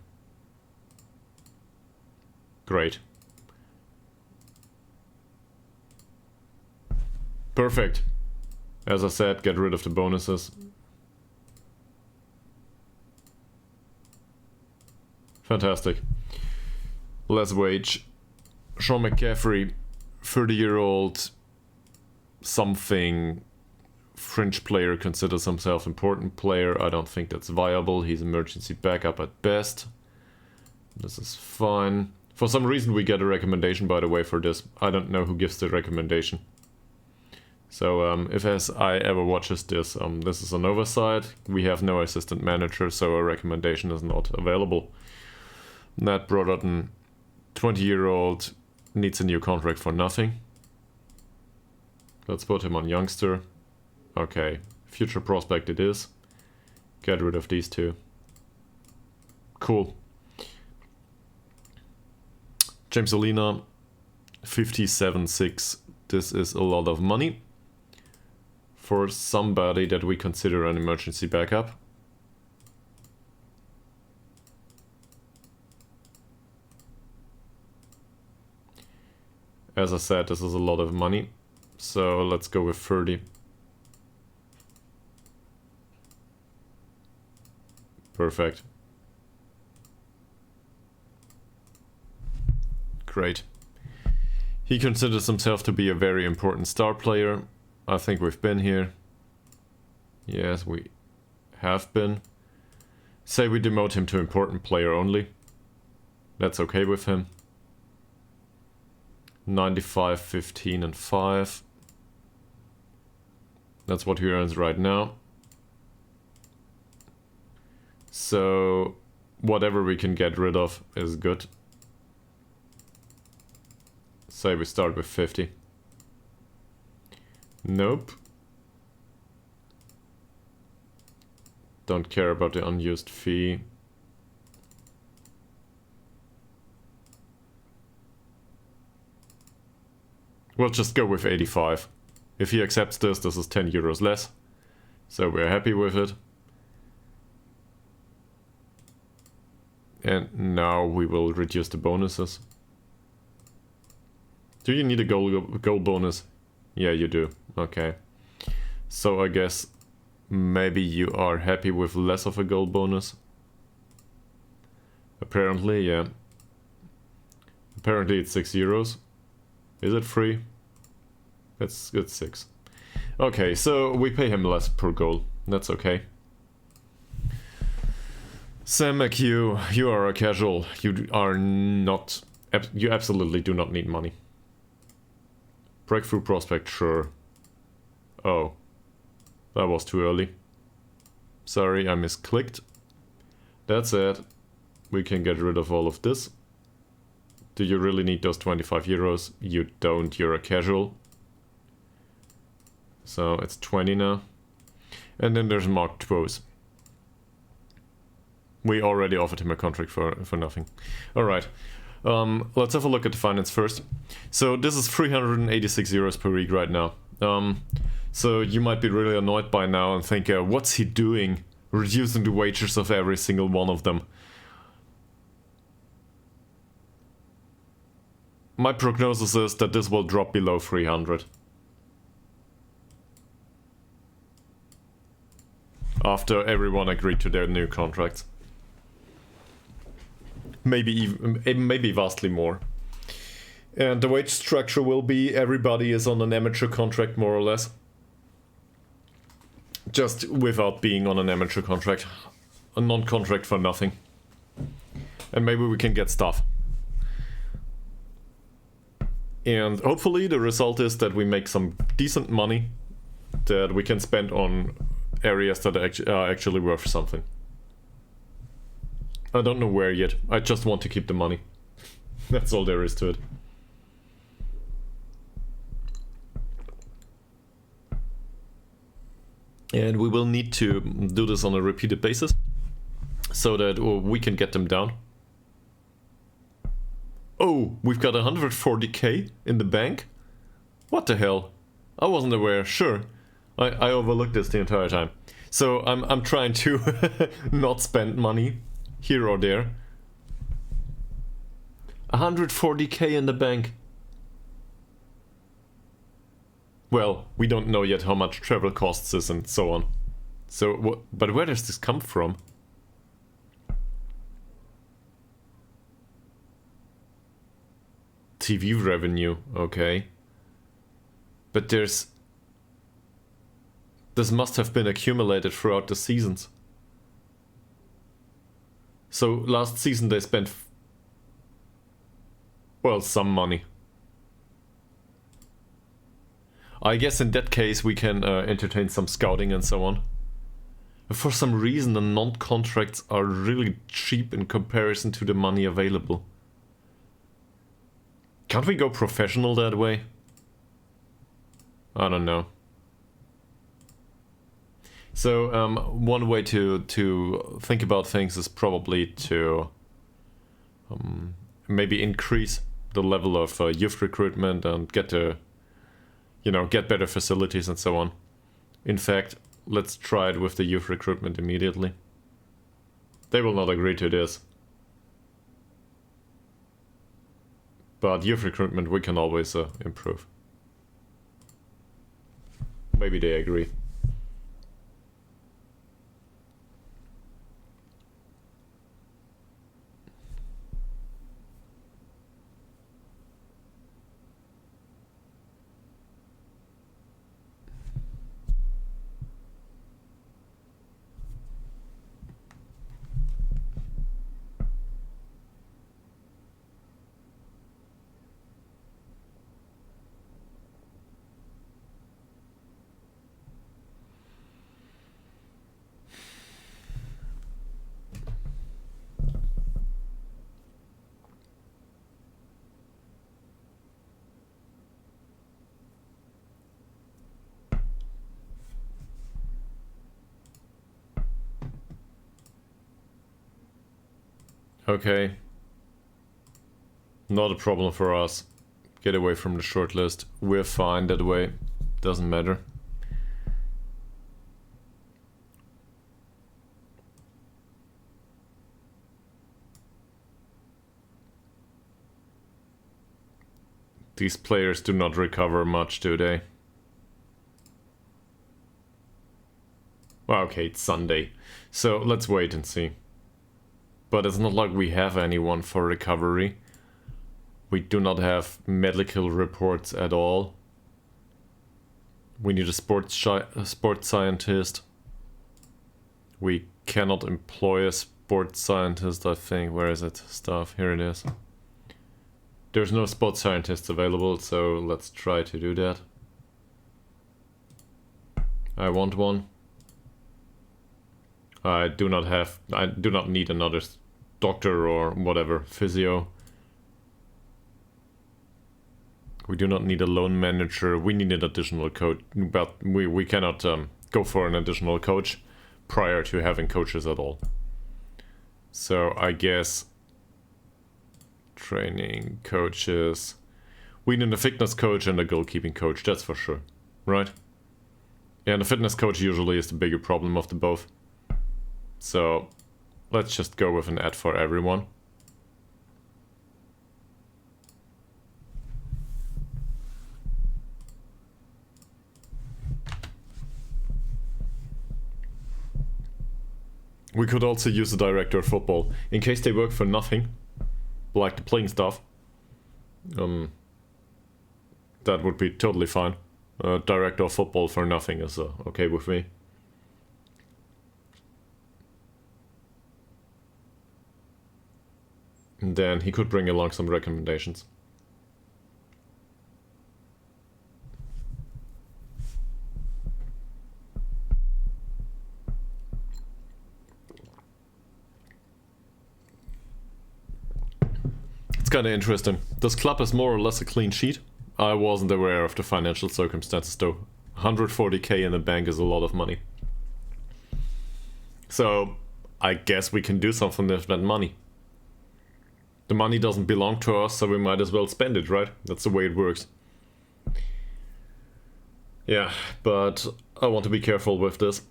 Great. Perfect. As I said, get rid of the bonuses. Fantastic. Less wage. Sean McCaffrey, 30-year-old something French player, considers himself important player. I don't think that's viable. He's emergency backup at best. This is fine. For some reason we get a recommendation, by the way, for this. I don't know who gives the recommendation. So if I ever watches this, this is an oversight. We have no assistant manager, so a recommendation is not available. Matt Brotherton, 20-year-old, needs a new contract for nothing. Let's put him on youngster. Okay, future prospect it is. Get rid of these two. Cool. James Olina, 57.6. This is a lot of money for somebody that we consider an emergency backup. As I said, this is a lot of money, so let's go with 30. Perfect. Great. He considers himself to be a very important star player. I think we've been here. Yes, we have been. Say we demote him to important player only. That's okay with him. 95, 15 and 5. That's what he earns right now. So whatever we can get rid of is good. Say we start with 50. Nope. Don't care about the unused fee. We'll just go with 85. If he accepts this, this is 10 euros less. So we're happy with it. And now we will reduce the bonuses. Do you need a goal bonus? Yeah, you do. Okay. So I guess maybe you are happy with less of a goal bonus. Apparently, yeah. Apparently it's 6 euros. Is it free? It's 6. Okay, so we pay him less per goal. That's okay. Sam McHugh, you are a casual. You are not... You absolutely do not need money. Breakthrough prospect, sure. Oh. That was too early. Sorry, I misclicked. That's it. We can get rid of all of this. Do you really need those 25 euros? You don't, you're a casual. So it's 20 now. And then there's Mark Twose. We already offered him a contract for nothing. Alright. Let's have a look at the finance first. So this is 386 euros per week right now. So you might be really annoyed by now and think, what's he doing? Reducing the wages of every single one of them. My prognosis is that this will drop below 300. After everyone agreed to their new contracts. maybe vastly more. And the wage structure will be everybody is on an amateur contract, more or less. Just without being on an amateur contract. A non-contract for nothing. And maybe we can get stuff. And hopefully the result is that we make some decent money that we can spend on areas that are actually worth something. I don't know where yet. I just want to keep the money. That's all there is to it. And we will need to do this on a repeated basis so that we can get them down. Oh, we've got 140k in the bank? What the hell? I wasn't aware. Sure. I overlooked this the entire time. So I'm trying to not spend money here or there. 140k in the bank. Well, we don't know yet how much travel costs us and so on. So, but where does this come from? TV revenue, okay. But this must have been accumulated throughout the seasons. So last season they spent, well, some money. I guess in that case we can entertain some scouting and so on. For some reason the non-contracts are really cheap in comparison to the money available. Can't we go professional that way? I don't know. So one way to think about things is probably to maybe increase the level of youth recruitment and get better facilities and so on. In fact, let's try it with the youth recruitment immediately. They will not agree to this. But youth recruitment we can always improve. Maybe they agree. Okay. Not a problem for us. Get away from the shortlist. We're fine that way. Doesn't matter. These players do not recover much, do they? Well, okay, it's Sunday. So let's wait and see. But it's not like we have anyone for recovery. We do not have medical reports at all. We need a sports scientist. We cannot employ a sports scientist, I think. Where is it? Stuff. Here it is. There's no sports scientists available, so let's try to do that. I want one. I do not need another doctor or whatever, physio. We do not need a loan manager. We need an additional coach, but we cannot go for an additional coach prior to having coaches at all. So I guess training coaches. We need a fitness coach and a goalkeeping coach, that's for sure, right? And the fitness coach usually is the bigger problem of the both. So let's just go with an ad for everyone. We could also use the director of football in case they work for nothing. like the playing stuff, that would be totally fine. Director of football for nothing is okay with me. And then he could bring along some recommendations. It's kind of interesting. This club is more or less a clean sheet. I wasn't aware of the financial circumstances though. 140k in the bank is a lot of money. So I guess we can do something with that money. The money doesn't belong to us, so we might as well spend it, right? That's the way it works. Yeah, but I want to be careful with this.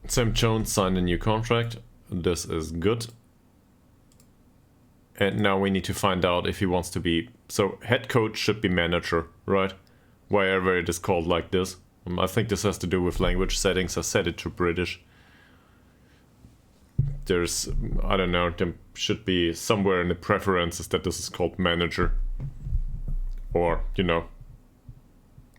Sam Jones signed a new contract. This is good. And now we need to find out if he wants to be... So, head coach should be manager, right? Wherever it is called like this. I think this has to do with language settings. I set it to British. There's... I don't know, there should be somewhere in the preferences that this is called manager. Or, you know...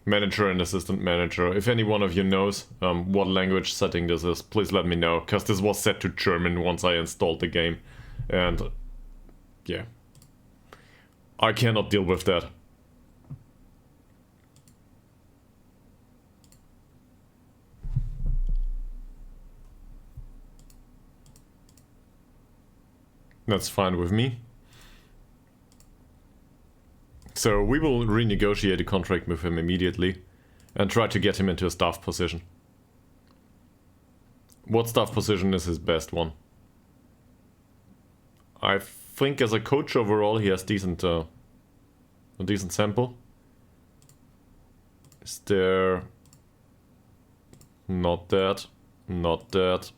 Manager and assistant manager. If any one of you knows what language setting this is, please let me know, because this was set to German once I installed the game, and yeah, I cannot deal with that. That's fine with me. So we will renegotiate a contract with him immediately and try to get him into a staff position. What staff position is his best one? I think as a coach overall he has a decent sample. Is there... Not that. Not that.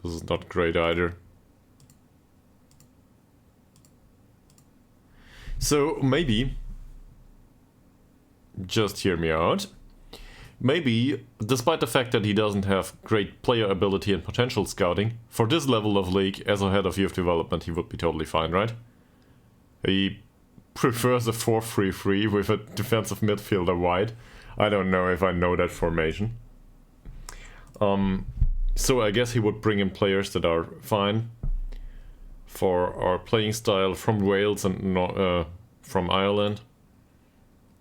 This is not great either. So maybe, just hear me out, maybe, despite the fact that he doesn't have great player ability and potential scouting, for this level of league, as a head of youth development, he would be totally fine, right? He prefers a 4-3-3 with a defensive midfielder wide. I don't know if I know that formation. So I guess he would bring in players that are fine for our playing style from Wales and from Ireland.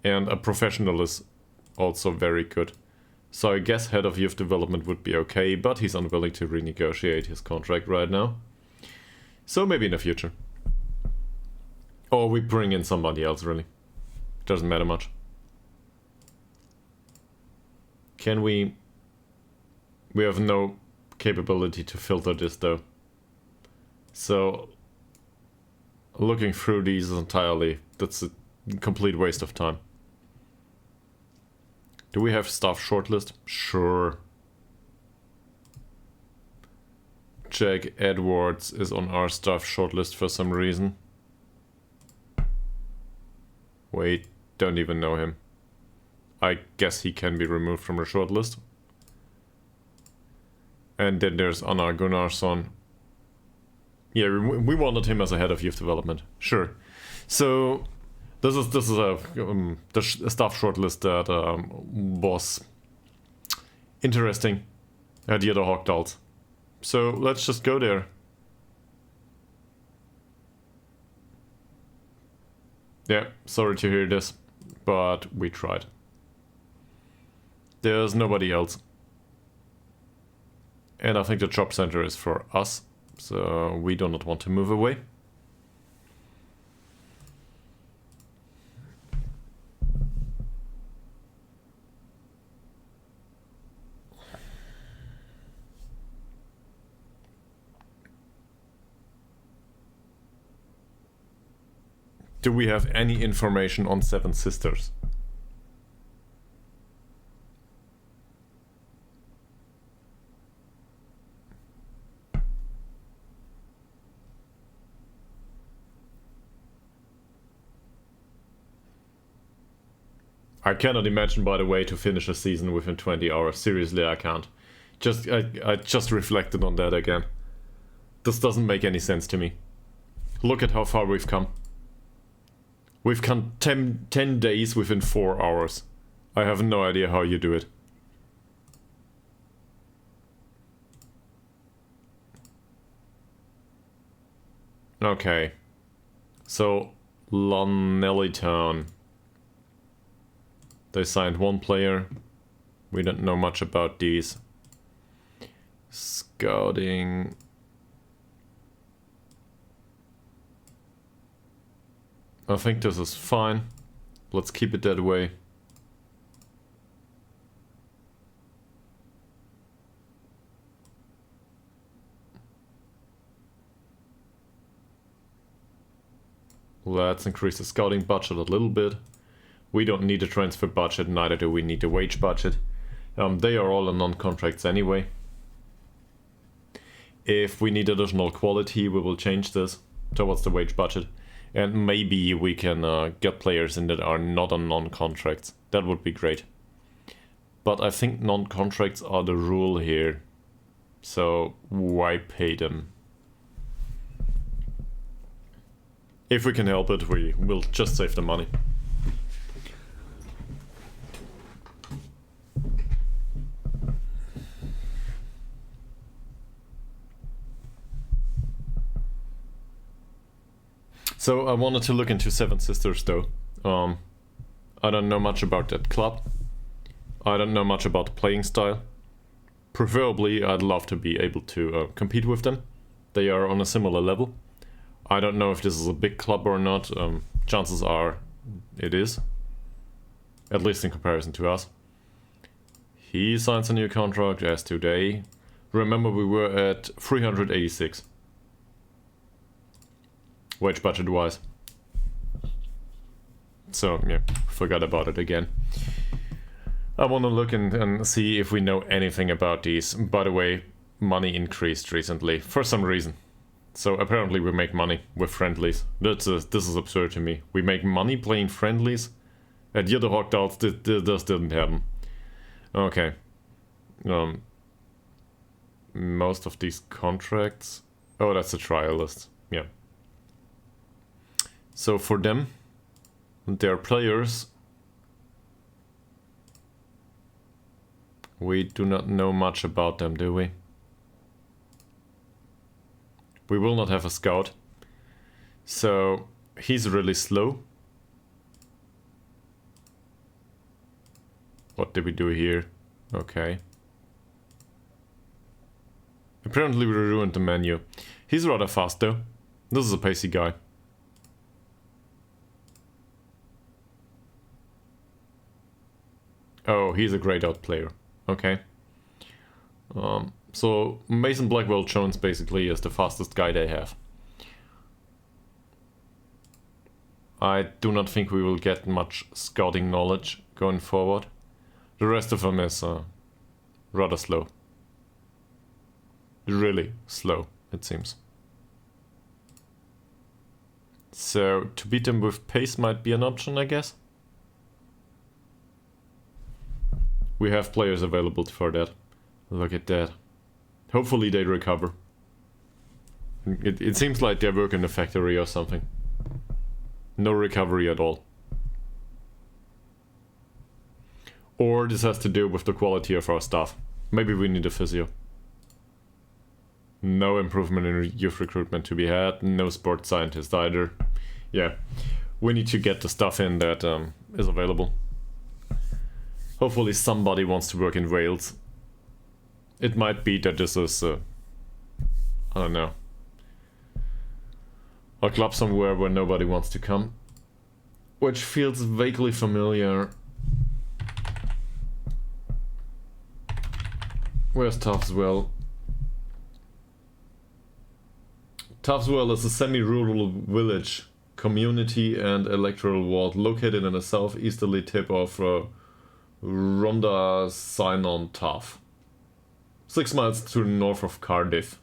And a professional is also very good. So I guess head of youth development would be okay, but he's unwilling to renegotiate his contract right now. So maybe in the future. Or we bring in somebody else, really. Doesn't matter much. Can we... We have no capability to filter this though. So, looking through these entirely, that's a complete waste of time. Do we have staff shortlist? Sure. Jack Edwards is on our staff shortlist for some reason. Wait, don't even know him. I guess he can be removed from our shortlist. And then there's Anna Gunnarsson. Yeah, we wanted him as a head of youth development. Sure. So this is a staff shortlist that was interesting at the other Hawkdals. So let's just go there. Yeah, sorry to hear this, but we tried. There's nobody else. And I think the job center is for us. So we do not want to move away. Do we have any information on Seven Sisters? I cannot imagine, by the way, to finish a season within 20 hours. Seriously, I can't. I just reflected on that again. This doesn't make any sense to me. Look at how far we've come. We've come 10 days within 4 hours. I have no idea how you do it. Okay. So, Lonellytown. They signed 1 player. We don't know much about these. Scouting. I think this is fine. Let's keep it that way. Let's increase the scouting budget a little bit. We don't need a transfer budget, neither do we need a wage budget. They are all on non-contracts anyway. If we need additional quality, we will change this towards the wage budget. And maybe we can get players in that are not on non-contracts. That would be great. But I think non-contracts are the rule here. So why pay them? If we can help it, we will just save the money. So I wanted to look into Seven Sisters though. I don't know much about that club. I don't know much about the playing style. Preferably, I'd love to be able to compete with them. They are on a similar level. I don't know if this is a big club or not. Chances are it is. At least in comparison to us. He signs a new contract as today. Remember, we were at 386. Wage budget wise. So, yeah, forgot about it again. I want to look and see if we know anything about these. By the way, money increased recently for some reason. So apparently we make money with friendlies. This is absurd to me. We make money playing friendlies? At Jederhockdals, this didn't happen. Okay. Most of these contracts... Oh, that's a trial list. Yeah. So for them, their players... We do not know much about them, do we? We will not have a scout. So he's really slow. What did we do here? Okay. Apparently we ruined the menu. He's rather fast though. This is a pacey guy. Oh, he's a grayed out player. Okay. So Mason Blackwell Jones basically is the fastest guy they have. I do not think we will get much scouting knowledge going forward. The rest of them is rather slow. Really slow, it seems. So to beat them with pace might be an option, I guess. We have players available for that. Look at that. Hopefully they recover. It seems like they work in a factory or something. No recovery at all. Or this has to do with the quality of our staff. Maybe we need a physio. No improvement in youth recruitment to be had. No sports scientist either. Yeah, we need to get the stuff in that is available. Hopefully somebody wants to work in Wales. It might be that this is, I don't know, a club somewhere where nobody wants to come. Which feels vaguely familiar. Where's Taffs Well? Taffs Well is a semi-rural village, community and electoral ward located in the southeasterly tip of Rhondda Cynon Taff. 6 miles to the north of Cardiff.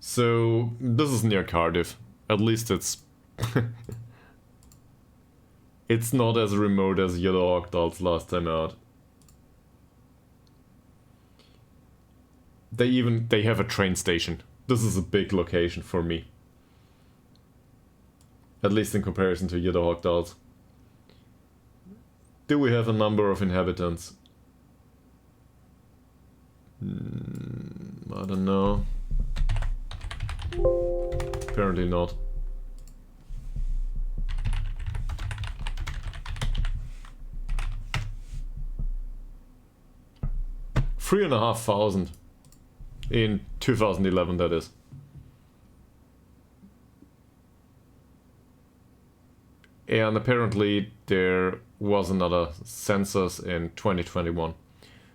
So this is near Cardiff. At least it's it's not as remote as Jederhockdals last time out. They have a train station. This is a big location for me. At least in comparison to Yidahogdals. Do we have a number of inhabitants? I don't know. Apparently not. $3,500 in 2011, that is. And apparently there was another census in 2021.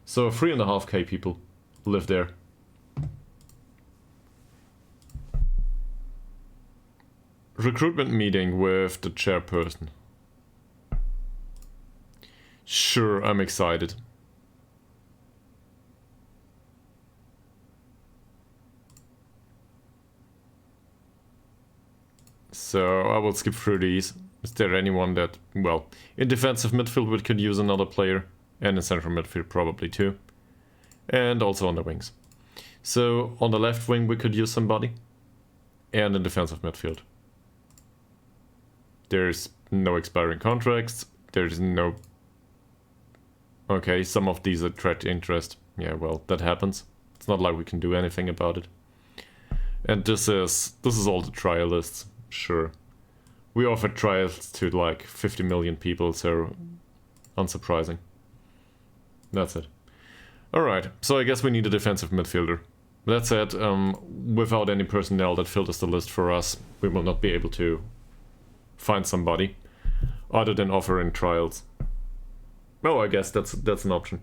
So 3.5k people live there. Recruitment meeting with the chairperson. Sure, I'm excited. So I will skip through these. Is there anyone that, well, in defensive midfield we could use another player, and in central midfield probably too, and also on the wings. So on the left wing we could use somebody, and in defensive midfield. There's no expiring contracts, there's no... Okay, some of these attract interest. Yeah, well, that happens. It's not like we can do anything about it. And this is all the trial lists, sure. We offered trials to like 50 million people, so unsurprising. That's it. Alright, so I guess we need a defensive midfielder. That said, without any personnel that filters the list for us, we will not be able to find somebody other than offering trials. Oh, I guess that's an option.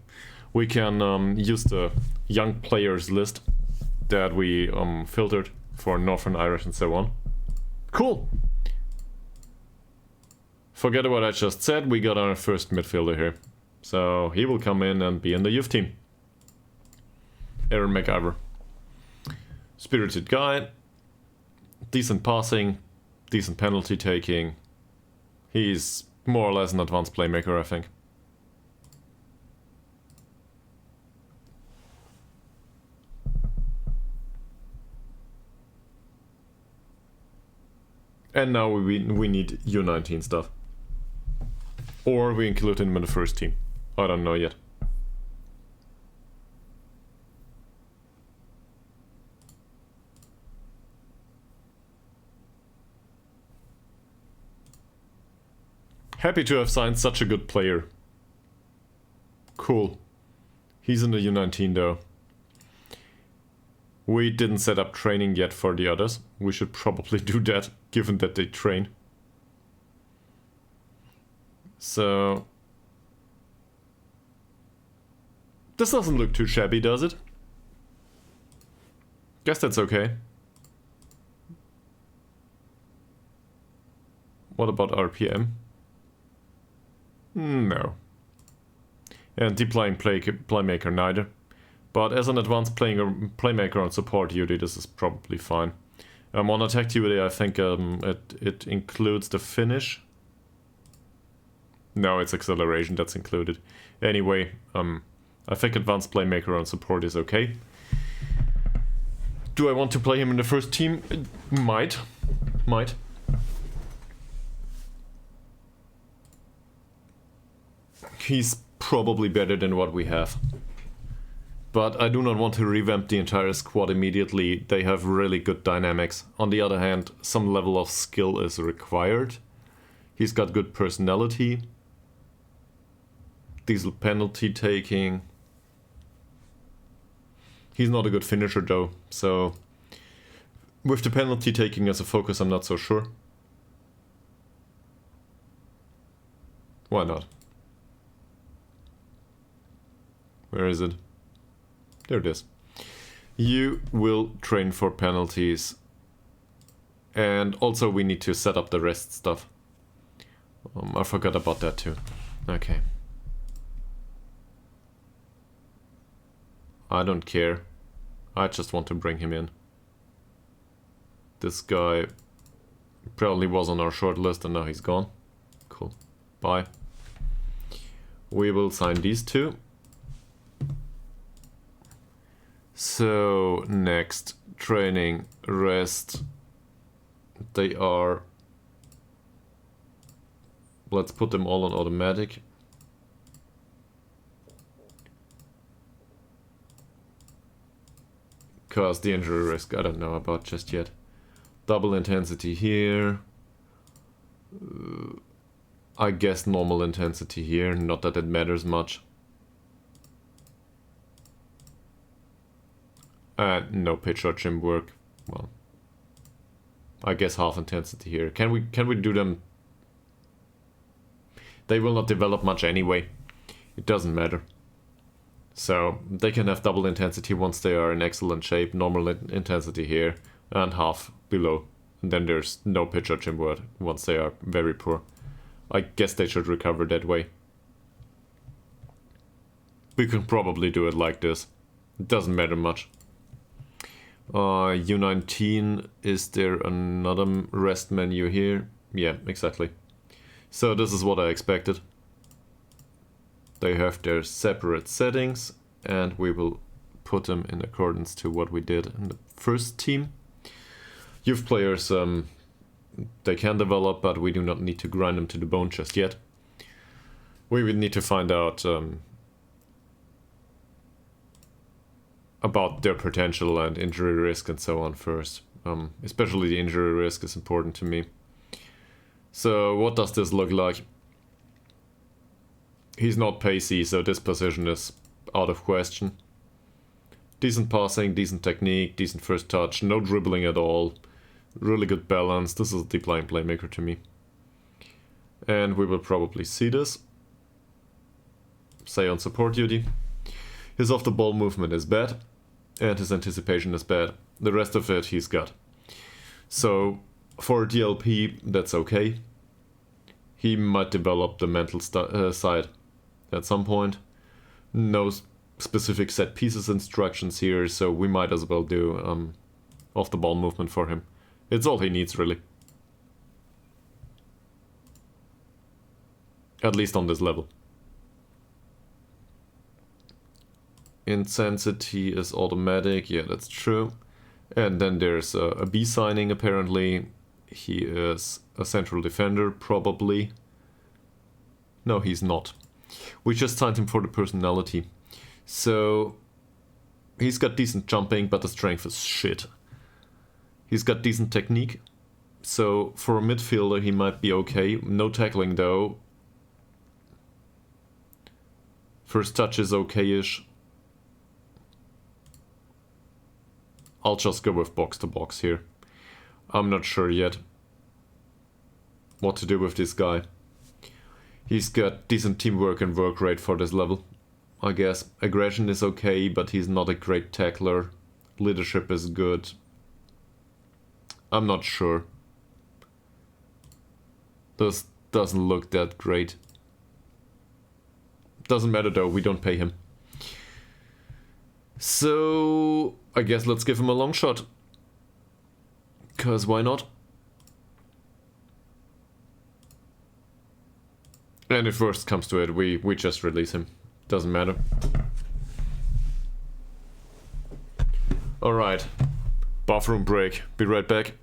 We can use the young players list that we filtered for Northern Irish and so on. Cool! Forget what I just said, we got our first midfielder here. So he will come in and be in the youth team. Aaron McIver. Spirited guy. Decent passing. Decent penalty taking. He's more or less an advanced playmaker, I think. And now we need U19 stuff. Or we include him in the first team. I don't know yet. Happy to have signed such a good player. Cool. He's in the U19 though. We didn't set up training yet for the others. We should probably do that, given that they train. So... this doesn't look too shabby, does it? Guess that's okay. What about RPM? No. And deploying playmaker neither. But as an advanced playmaker on support duty, this is probably fine. On attack duty, I think it includes the finish. No, it's acceleration that's included. Anyway, I think advanced playmaker on support is okay. Do I want to play him in the first team? Might. He's probably better than what we have. But I do not want to revamp the entire squad immediately. They have really good dynamics. On the other hand, some level of skill is required. He's got good personality. Diesel penalty taking. He's not a good finisher though, so... with the penalty taking as a focus, I'm not so sure. Why not? Where is it? There it is. You will train for penalties. And also we need to set up the rest stuff. I forgot about that too. Okay. I don't care. I just want to bring him in. This guy probably was on our short list and now he's gone. Cool. Bye. We will sign these two. So, next, training, rest. They are... Let's put them all on automatic. Because the injury risk I don't know about just yet. Double intensity here. I guess normal intensity here, not that it matters much. No pitch or gym work. Well, I guess half intensity here. Can we do them? They will not develop much anyway. It doesn't matter. So they can have double intensity once they are in excellent shape. Normal intensity here and half below. And then there's no pitch or gym work once they are very poor. I guess they should recover that way. We can probably do it like this. It doesn't matter much. U19, is there another rest menu here? Yeah, exactly. So this is what I expected. They have their separate settings and we will put them in accordance to what we did in the first team. Youth players, they can develop, but we do not need to grind them to the bone just yet. We would need to find out about their potential and injury risk and so on first. Especially the injury risk is important to me. So what does this look like? He's not pacey, so this position is out of question. Decent passing, decent technique, decent first touch, no dribbling at all. Really good balance. This is a deep line playmaker to me. And we will probably see this. Say on support duty. His off the ball movement is bad. And his anticipation is bad. The rest of it he's got. So for DLP that's okay. He might develop the mental side at some point. No specific set pieces instructions here, so we might as well do off the ball movement for him. It's all he needs really. At least on this level. Intensity is automatic, yeah, that's true. And then there's a B signing apparently. He is a central defender, probably. No, he's not. We just signed him for the personality. So he's got decent jumping, but the strength is shit. He's got decent technique. So for a midfielder he might be okay. No tackling though. First touch is okay-ish. I'll just go with box to box here. I'm not sure yet what to do with this guy. He's got decent teamwork and work rate for this level, I guess. Aggression is okay, but he's not a great tackler. Leadership is good. I'm not sure. This doesn't look that great. Doesn't matter though, we don't pay him. So I guess let's give him a long shot. Cause why not? And if worst comes to it, we just release him. Doesn't matter. Alright. Bathroom break. Be right back.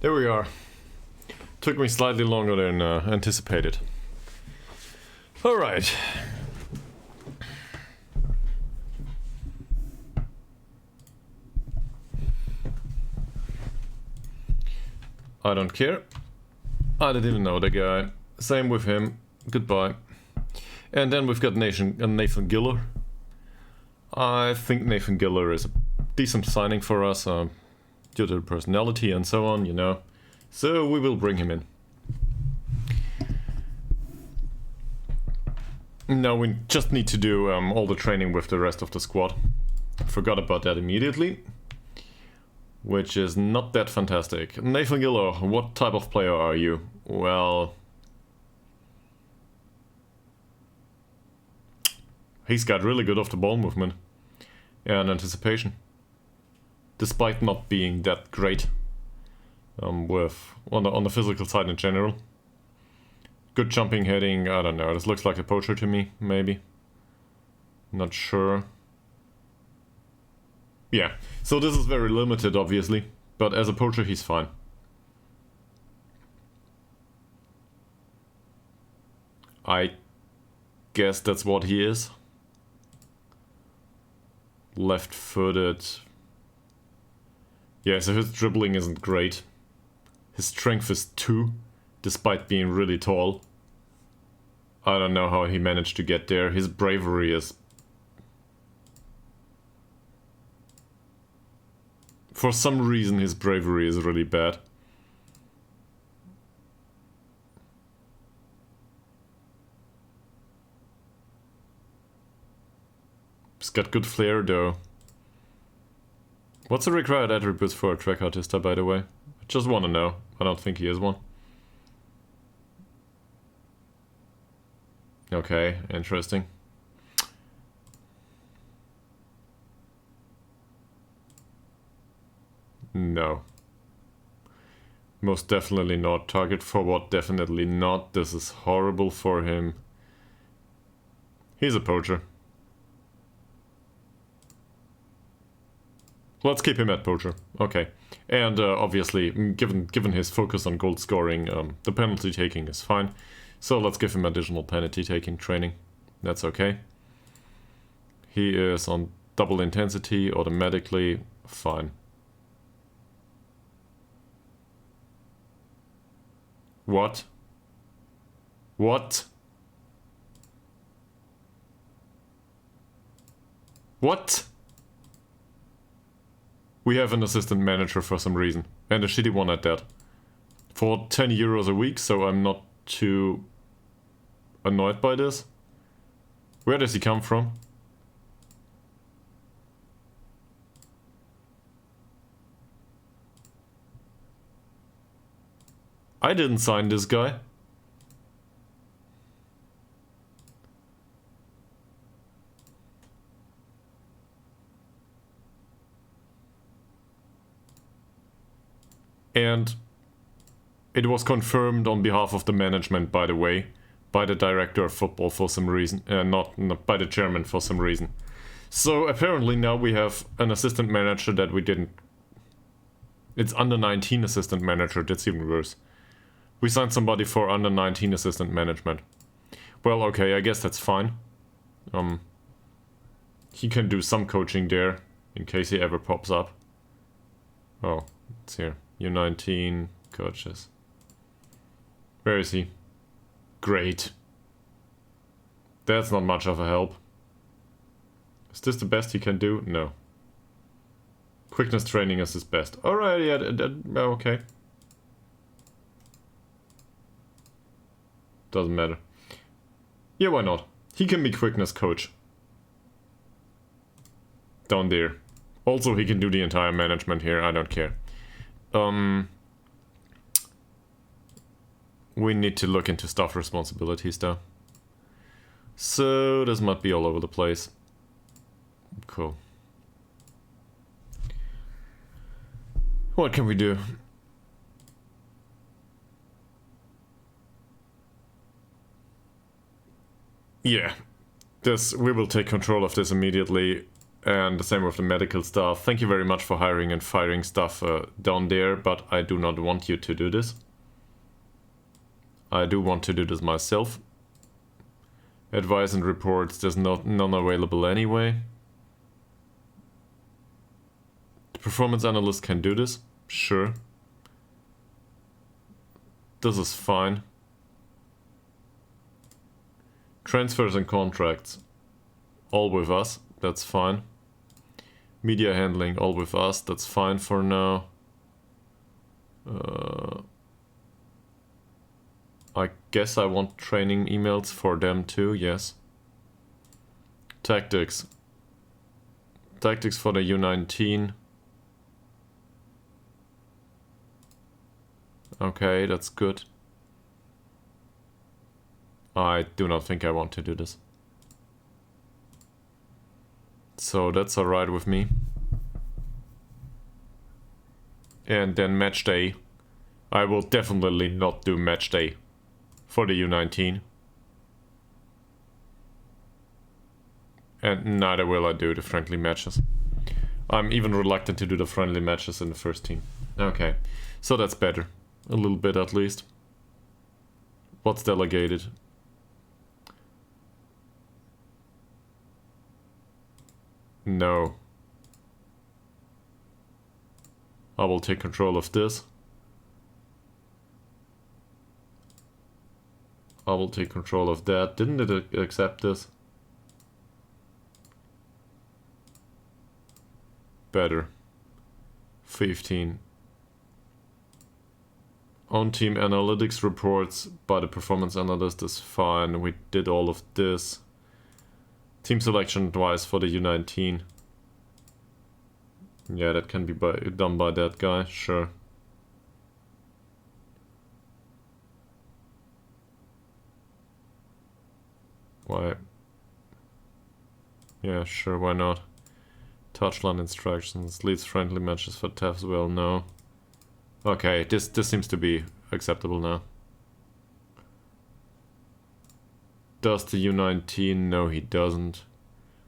There we are. Took me slightly longer than anticipated. Alright. I don't care. I didn't even know the guy. Same with him. Goodbye. And then we've got Nathan Giller. I think Nathan Giller is a decent signing for us, due to the personality and so on, you know. So we will bring him in. Now we just need to do all the training with the rest of the squad. Forgot about that immediately. Which is not that fantastic. Nathan Giller, what type of player are you? Well... he's got really good off-the-ball movement. And anticipation. Despite not being that great. On the physical side in general. Good jumping, heading, I don't know. This looks like a poacher to me, maybe. Not sure. Yeah, so this is very limited, obviously, but as a poacher, he's fine. I guess that's what he is. Left-footed. Yeah, so his dribbling isn't great. His strength is 2, despite being really tall. I don't know how he managed to get there. His bravery is... for some reason his bravery is really bad. He's got good flair though. What's the required attributes for a track artista, by the way? I just want to know. I don't think he is one. Okay, interesting. No. Most definitely not. Target forward, definitely not. This is horrible for him. He's a poacher. Let's keep him at poacher. Okay. And obviously, given his focus on goal scoring, the penalty taking is fine. So let's give him additional penalty taking training. That's okay. He is on double intensity automatically. Fine. What? What? What? We have an assistant manager for some reason. And a shitty one at that. For 10 euros a week, so I'm not too annoyed by this. Where does he come from? I didn't sign this guy. And it was confirmed on behalf of the management, by the way, by the director of football for some reason, not by the chairman for some reason. So apparently now we have an assistant manager that we didn't... It's under 19 assistant manager, that's even worse. We signed somebody for under 19 assistant management. Well, okay, I guess that's fine. He can do some coaching there, in case he ever pops up. Oh, it's here. U19 coaches. Where is he? Great. That's not much of a help. Is this the best he can do? No. Quickness training is his best. Alright, yeah, okay. Doesn't matter. Yeah, why not? He can be quickness coach. Down there. Also, he can do the entire management here, I don't care. We need to look into staff responsibilities though. So, this might be all over the place. Cool. What can we do? Yeah. We will take control of this immediately. And the same with the medical staff. Thank you very much for hiring and firing stuff down there, but I do not want you to do this. I do want to do this myself. Advice and reports, there's none available anyway. The performance analyst can do this, sure. This is fine. Transfers and contracts, all with us, that's fine. Media handling, all with us, that's fine for now. I guess I want training emails for them too, yes. Tactics. Tactics for the U19. Okay, that's good. I do not think I want to do this. So that's alright with me. And then match day. I will definitely not do match day for the U19. And neither will I do the friendly matches. I'm even reluctant to do the friendly matches in the first team. Okay, so that's better. A little bit at least. What's delegated? No. I will take control of this. I will take control of that. Didn't it accept this? Better. 15. On team analytics reports by the performance analyst is fine. We did all of this. Team selection advice for the U19. Yeah, that can be done by that guy, sure. Why? Yeah, sure, why not? Touchline instructions, leads friendly matches for Taffs Well, no. Okay, this seems to be acceptable now. Does the U19? No, he doesn't.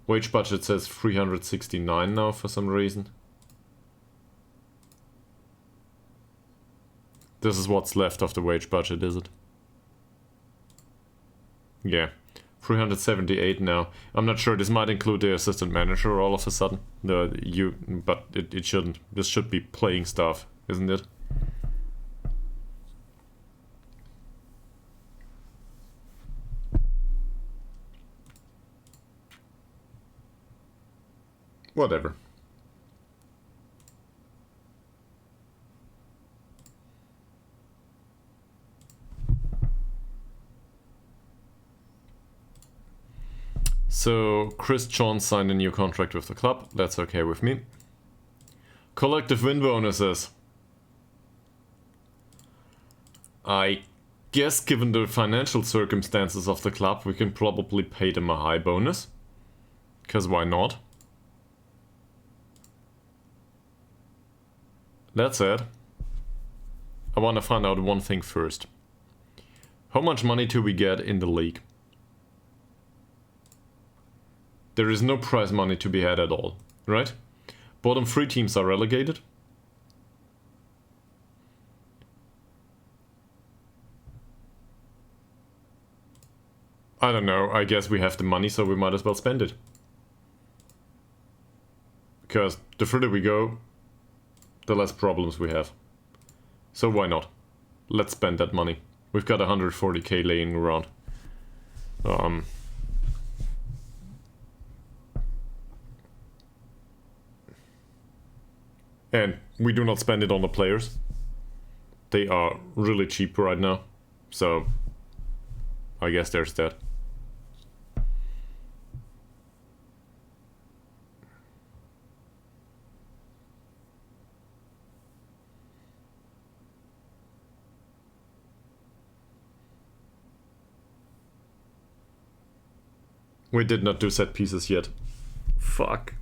Wage budget says 369 now for some reason. This is what's left of the wage budget, is it? Yeah. 378 now. I'm not sure, this might include the assistant manager all of a sudden. But it shouldn't. This should be playing stuff, isn't it? Whatever. So, Chris John signed a new contract with the club. That's okay with me. Collective win bonuses. I guess given the financial circumstances of the club, we can probably pay them a high bonus. Because why not? That said, I want to find out one thing first. How much money do we get in the league? There is no prize money to be had at all, right? Bottom 3 teams are relegated. I don't know, I guess we have the money, so we might as well spend it. Because the further we go, the less problems we have. So why not? Let's spend that money. We've got 140k laying around. And we do not spend it on the players. They are really cheap right now. So, I guess there's that. We did not do set pieces yet. Fuck.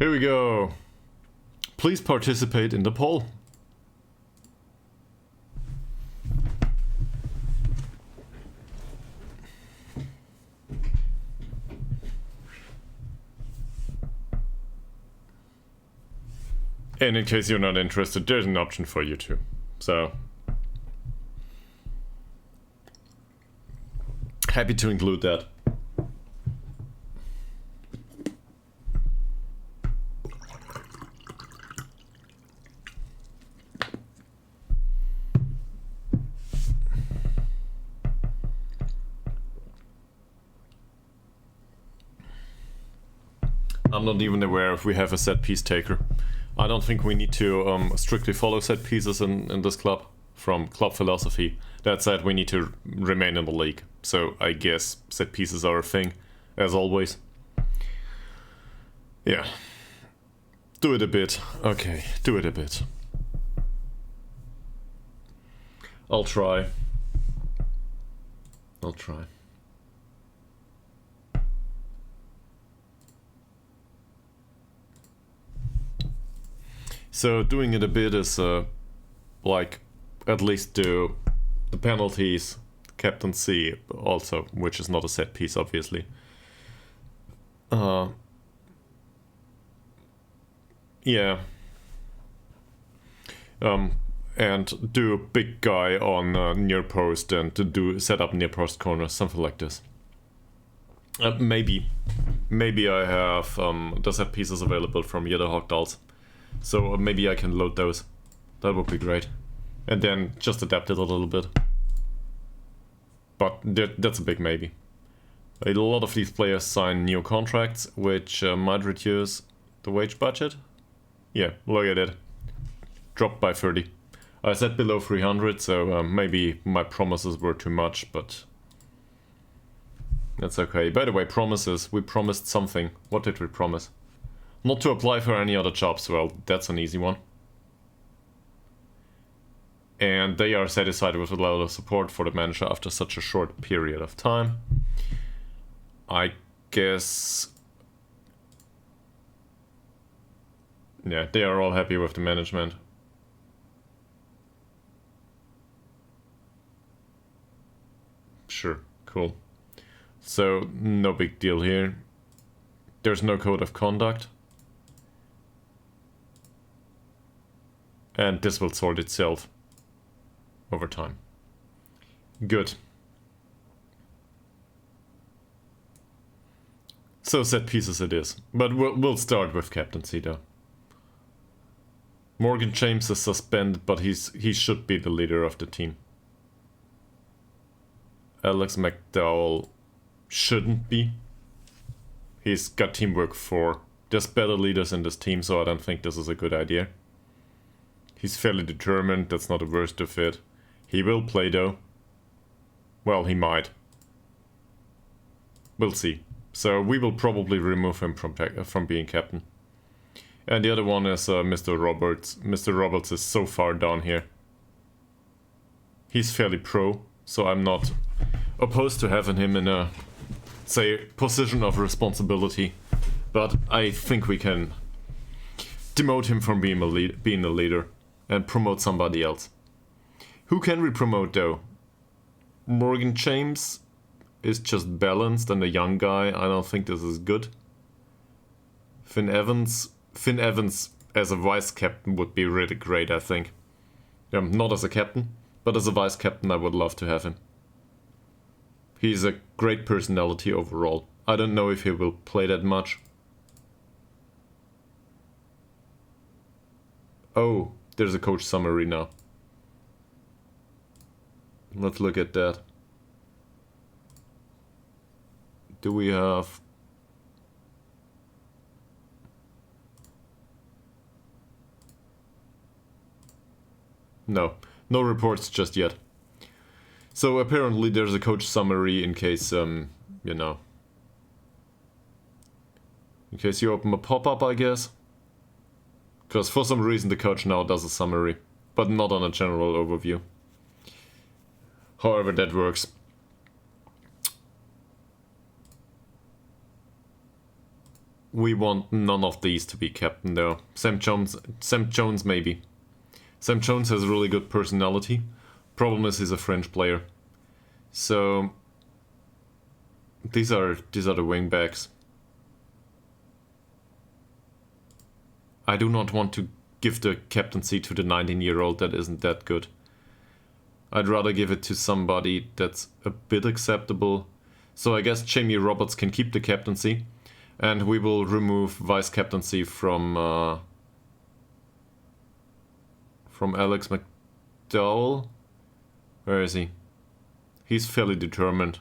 Here we go. Please participate in the poll. And in case you're not interested, there's an option for you too. So, happy to include that. I'm not even aware if we have a set piece taker. I don't think we need to strictly follow set pieces in this club from club philosophy. That said, we need to remain in the league. So I guess set pieces are a thing, as always. Yeah. Do it a bit. Okay, do it a bit. I'll try. I'll try. So doing it a bit is like at least do the penalties, captaincy also, which is not a set piece obviously. Yeah. And do a big guy on near post and to do set up near post corners, something like this. Maybe I have the set pieces available from Yedderhawk dolls. So maybe I can load those. That would be great. And then just adapt it a little bit. But that's a big maybe. A lot of these players sign new contracts, which might reduce the wage budget. Yeah, look at it. Dropped by 30. I said below 300, so maybe my promises were too much, but that's okay. By the way, promises. We promised something. What did we promise? Not to apply for any other jobs. Well, that's an easy one. And they are satisfied with the level of support for the manager after such a short period of time. I guess... yeah, they are all happy with the management. Sure, cool. So, no big deal here. There's no code of conduct. And this will sort itself over time. Good. So set pieces it is. But we'll start with captaincy though. Morgan James is suspended, but he should be the leader of the team. Alex McDowell shouldn't be. He's got teamwork 4. There's better leaders in this team, so I don't think this is a good idea. He's fairly determined, that's not the worst of it. He will play though. Well, he might. We'll see. So we will probably remove him from being captain. And the other one is Mr. Roberts. Mr. Roberts is so far down here. He's fairly pro, so I'm not opposed to having him in a, say, position of responsibility. But I think we can demote him from being a leader and promote somebody else. Who can we promote though? Morgan James is just balanced and a young guy. I don't think this is good. Finn Evans as a vice captain would be really great, I think. Not as a captain, but as a vice captain I would love to have him. He's a great personality overall. I don't know if he will play that much. Oh, there's a coach summary now. Let's look at that. Do we have... No reports just yet. So apparently there's a coach summary in case, you know... in case you open a pop-up, I guess. Because for some reason the coach now does a summary, but not on a general overview. However that works. We want none of these to be captain though. Sam Jones maybe. Sam Jones has really good personality. Problem is he's a French player. So these are the wing backs. I do not want to give the captaincy to the 19-year-old that isn't that good. I'd rather give it to somebody that's a bit acceptable. So I guess Jamie Roberts can keep the captaincy. And we will remove vice captaincy from Alex McDowell. Where is he? He's fairly determined.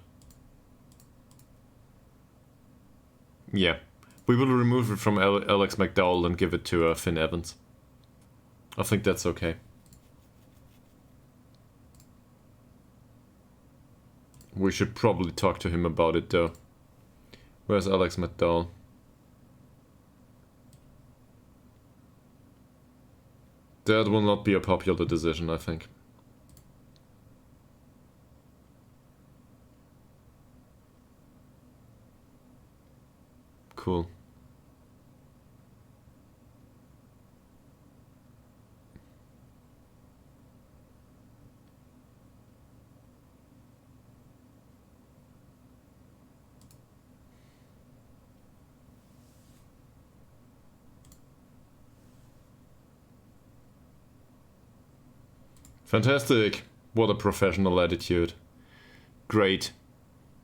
Yeah. We will remove it from Alex McDowell and give it to Finn Evans. I think that's okay. We should probably talk to him about it though. Where's Alex McDowell? That will not be a popular decision, I think. Cool. Fantastic. What a professional attitude. Great.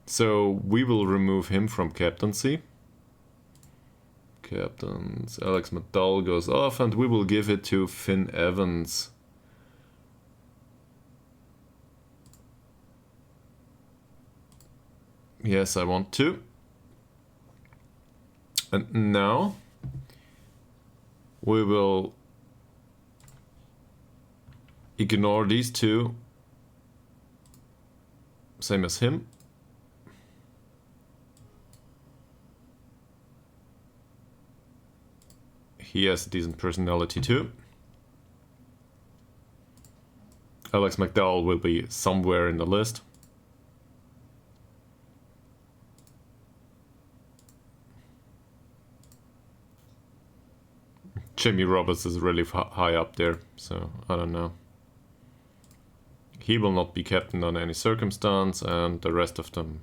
So we will remove him from captaincy. Captains. Alex McDowell goes off and we will give it to Finn Evans. Yes, I want to. And now we will ignore these two. Same as him. He has a decent personality too. Alex McDowell will be somewhere in the list. Jamie Roberts is really high up there, so I don't know. He will not be captain on any circumstance, and the rest of them...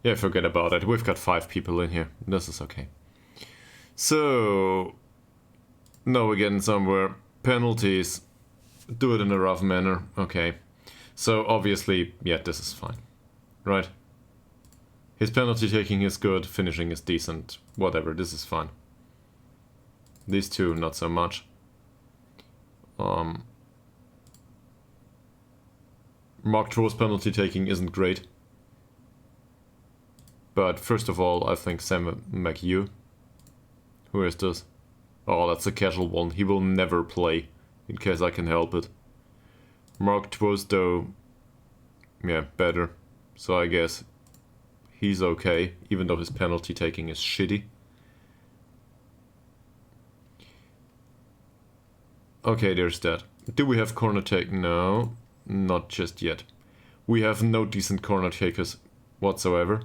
Yeah, forget about it. We've got 5 people in here. This is okay. So... Now we're getting somewhere. Penalties. Do it in a rough manner. Okay. So, obviously, yeah, this is fine. Right? His penalty taking is good, finishing is decent. Whatever, this is fine. These two, not so much. Mark Tro's penalty taking isn't great. But first of all, I think Sam McHugh. Who is this? Oh, that's a casual one. He will never play, in case I can help it. Mark Two's though, yeah, better. So I guess he's okay, even though his penalty taking is shitty. Okay, there's that. Do we have corner take? No, not just yet. We have no decent corner takers whatsoever.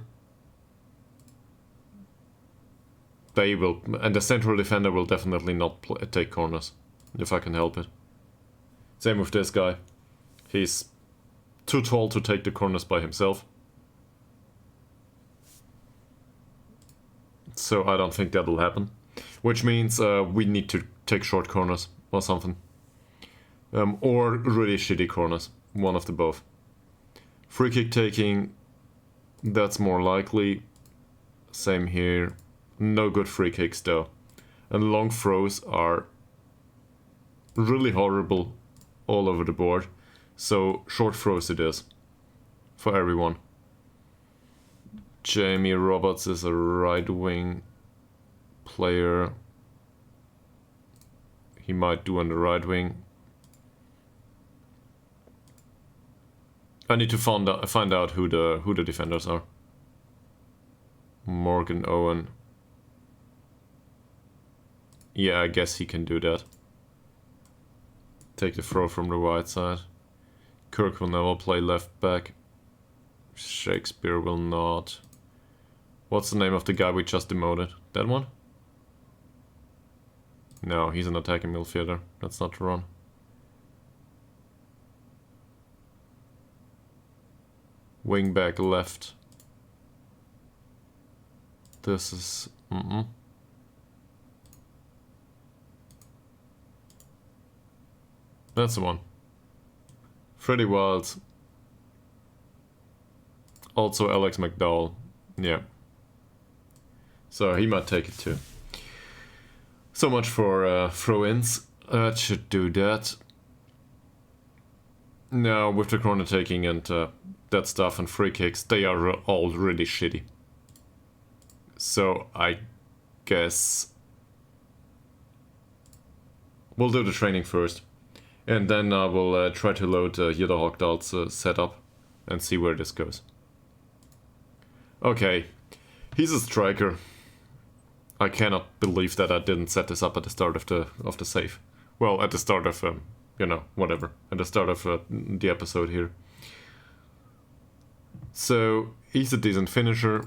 They will, and the central defender will definitely not take corners, if I can help it. Same with this guy. He's too tall to take the corners by himself. So I don't think that'll happen. Which means we need to take short corners or something. Or really shitty corners. One of the both. Free kick taking, that's more likely. Same here. No good free kicks though. And long throws are really horrible all over the board. So short throws it is. For everyone. Jamie Roberts is a right wing player. He might do on the right wing. I need to find out who the defenders are. Morgan Owen. Yeah, I guess he can do that. Take the throw from the right side. Kirk will never play left back. Shakespeare will not. What's the name of the guy we just demoted? That one? No, he's an attacking midfielder. That's not the run. Wing back left. This is... That's the one. Freddie Wild. Also Alex McDowell. Yeah. So he might take it too. So much for throw-ins. That should do that. Now with the corner taking and that stuff and free kicks, they are all really shitty. So I guess we'll do the training first. And then I will try to load Jutta Hogdal's setup and see where this goes. Okay, he's a striker. I cannot believe that I didn't set this up at the start of the save. Well, at the start of you know, whatever. At the start of the episode here. So he's a decent finisher.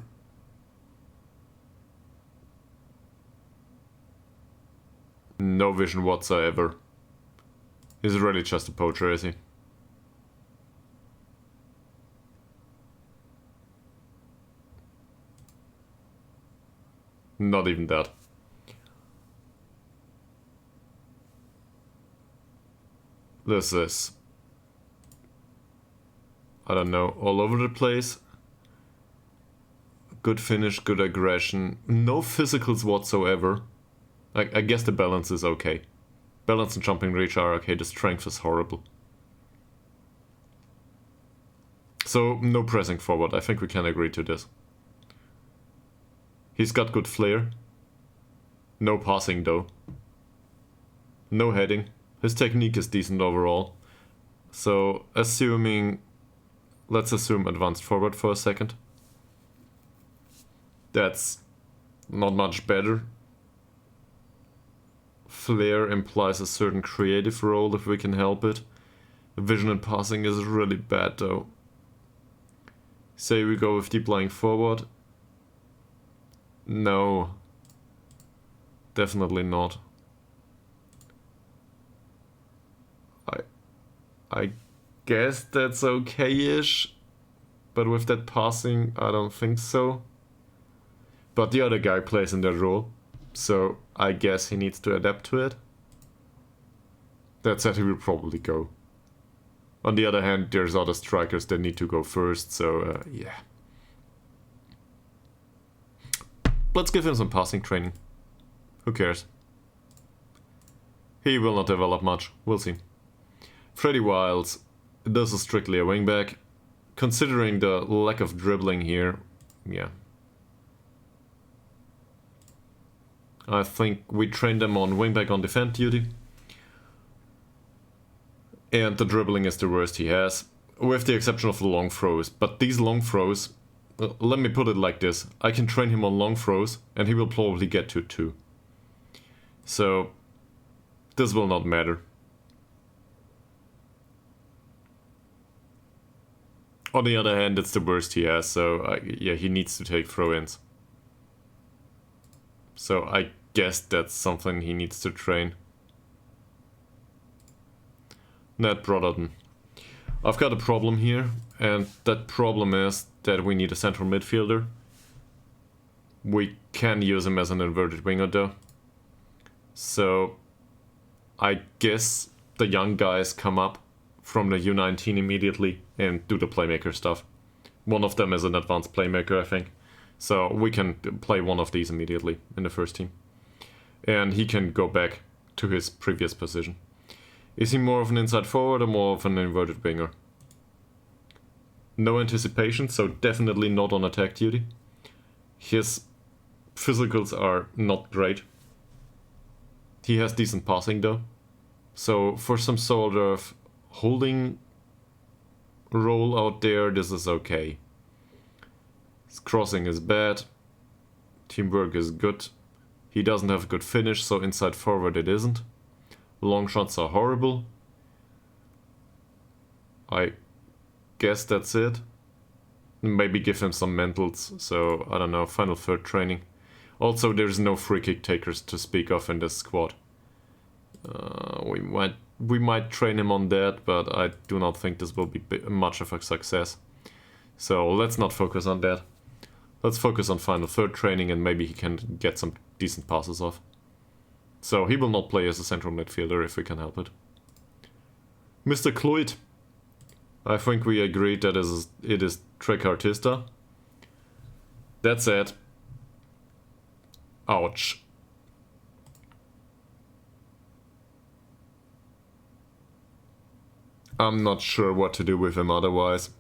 No vision whatsoever. He's really just a poacher, is he? Not even that. This is, I don't know, all over the place. Good finish, good aggression. No physicals whatsoever. I guess the balance is okay. Balance and jumping reach are okay, the strength is horrible. So, no pressing forward, I think we can agree to this. He's got good flair. No passing though. No heading. His technique is decent overall. So, let's assume advanced forward for a second. That's not much better. Flair implies a certain creative role if we can help it. Vision and passing is really bad though. Say we go with deep lying forward. No. Definitely not. I guess that's okay-ish. But with that passing, I don't think so. But the other guy plays in that role. So I guess he needs to adapt to it. That said, he will probably go. On the other hand, there's other strikers that need to go first, so yeah. Let's give him some passing training. Who cares? He will not develop much, we'll see. Freddie Wild, this is strictly a wingback. Considering the lack of dribbling here, yeah. I think we trained them on wingback on defend duty. And the dribbling is the worst he has, with the exception of the long throws. But these long throws, let me put it like this, I can train him on long throws and he will probably get to 2. So, this will not matter. On the other hand, it's the worst he has, so yeah, he needs to take throw-ins. So I guess that's something he needs to train. Ned Brotherton. I've got a problem here, and that problem is that we need a central midfielder. We can use him as an inverted winger though. So I guess the young guys come up from the U19 immediately and do the playmaker stuff. One of them is an advanced playmaker, I think. So we can play one of these immediately in the first team. And he can go back to his previous position. Is he more of an inside forward or more of an inverted winger? No anticipation, so definitely not on attack duty. His physicals are not great. He has decent passing though. So for some sort of holding role out there, this is okay. His crossing is bad. Teamwork is good. He doesn't have a good finish, so inside forward it isn't. Long shots are horrible. I guess that's it. Maybe give him some mentals, so I don't know, final third training. Also, there's no free kick takers to speak of in this squad. We might train him on that, but I do not think this will be much of a success. So let's not focus on that. Let's focus on final third training, and maybe he can get some decent passes off. So he will not play as a central midfielder if we can help it. Mr. Kloit. I think we agreed that it is Trequartista. That said, ouch. I'm not sure what to do with him otherwise.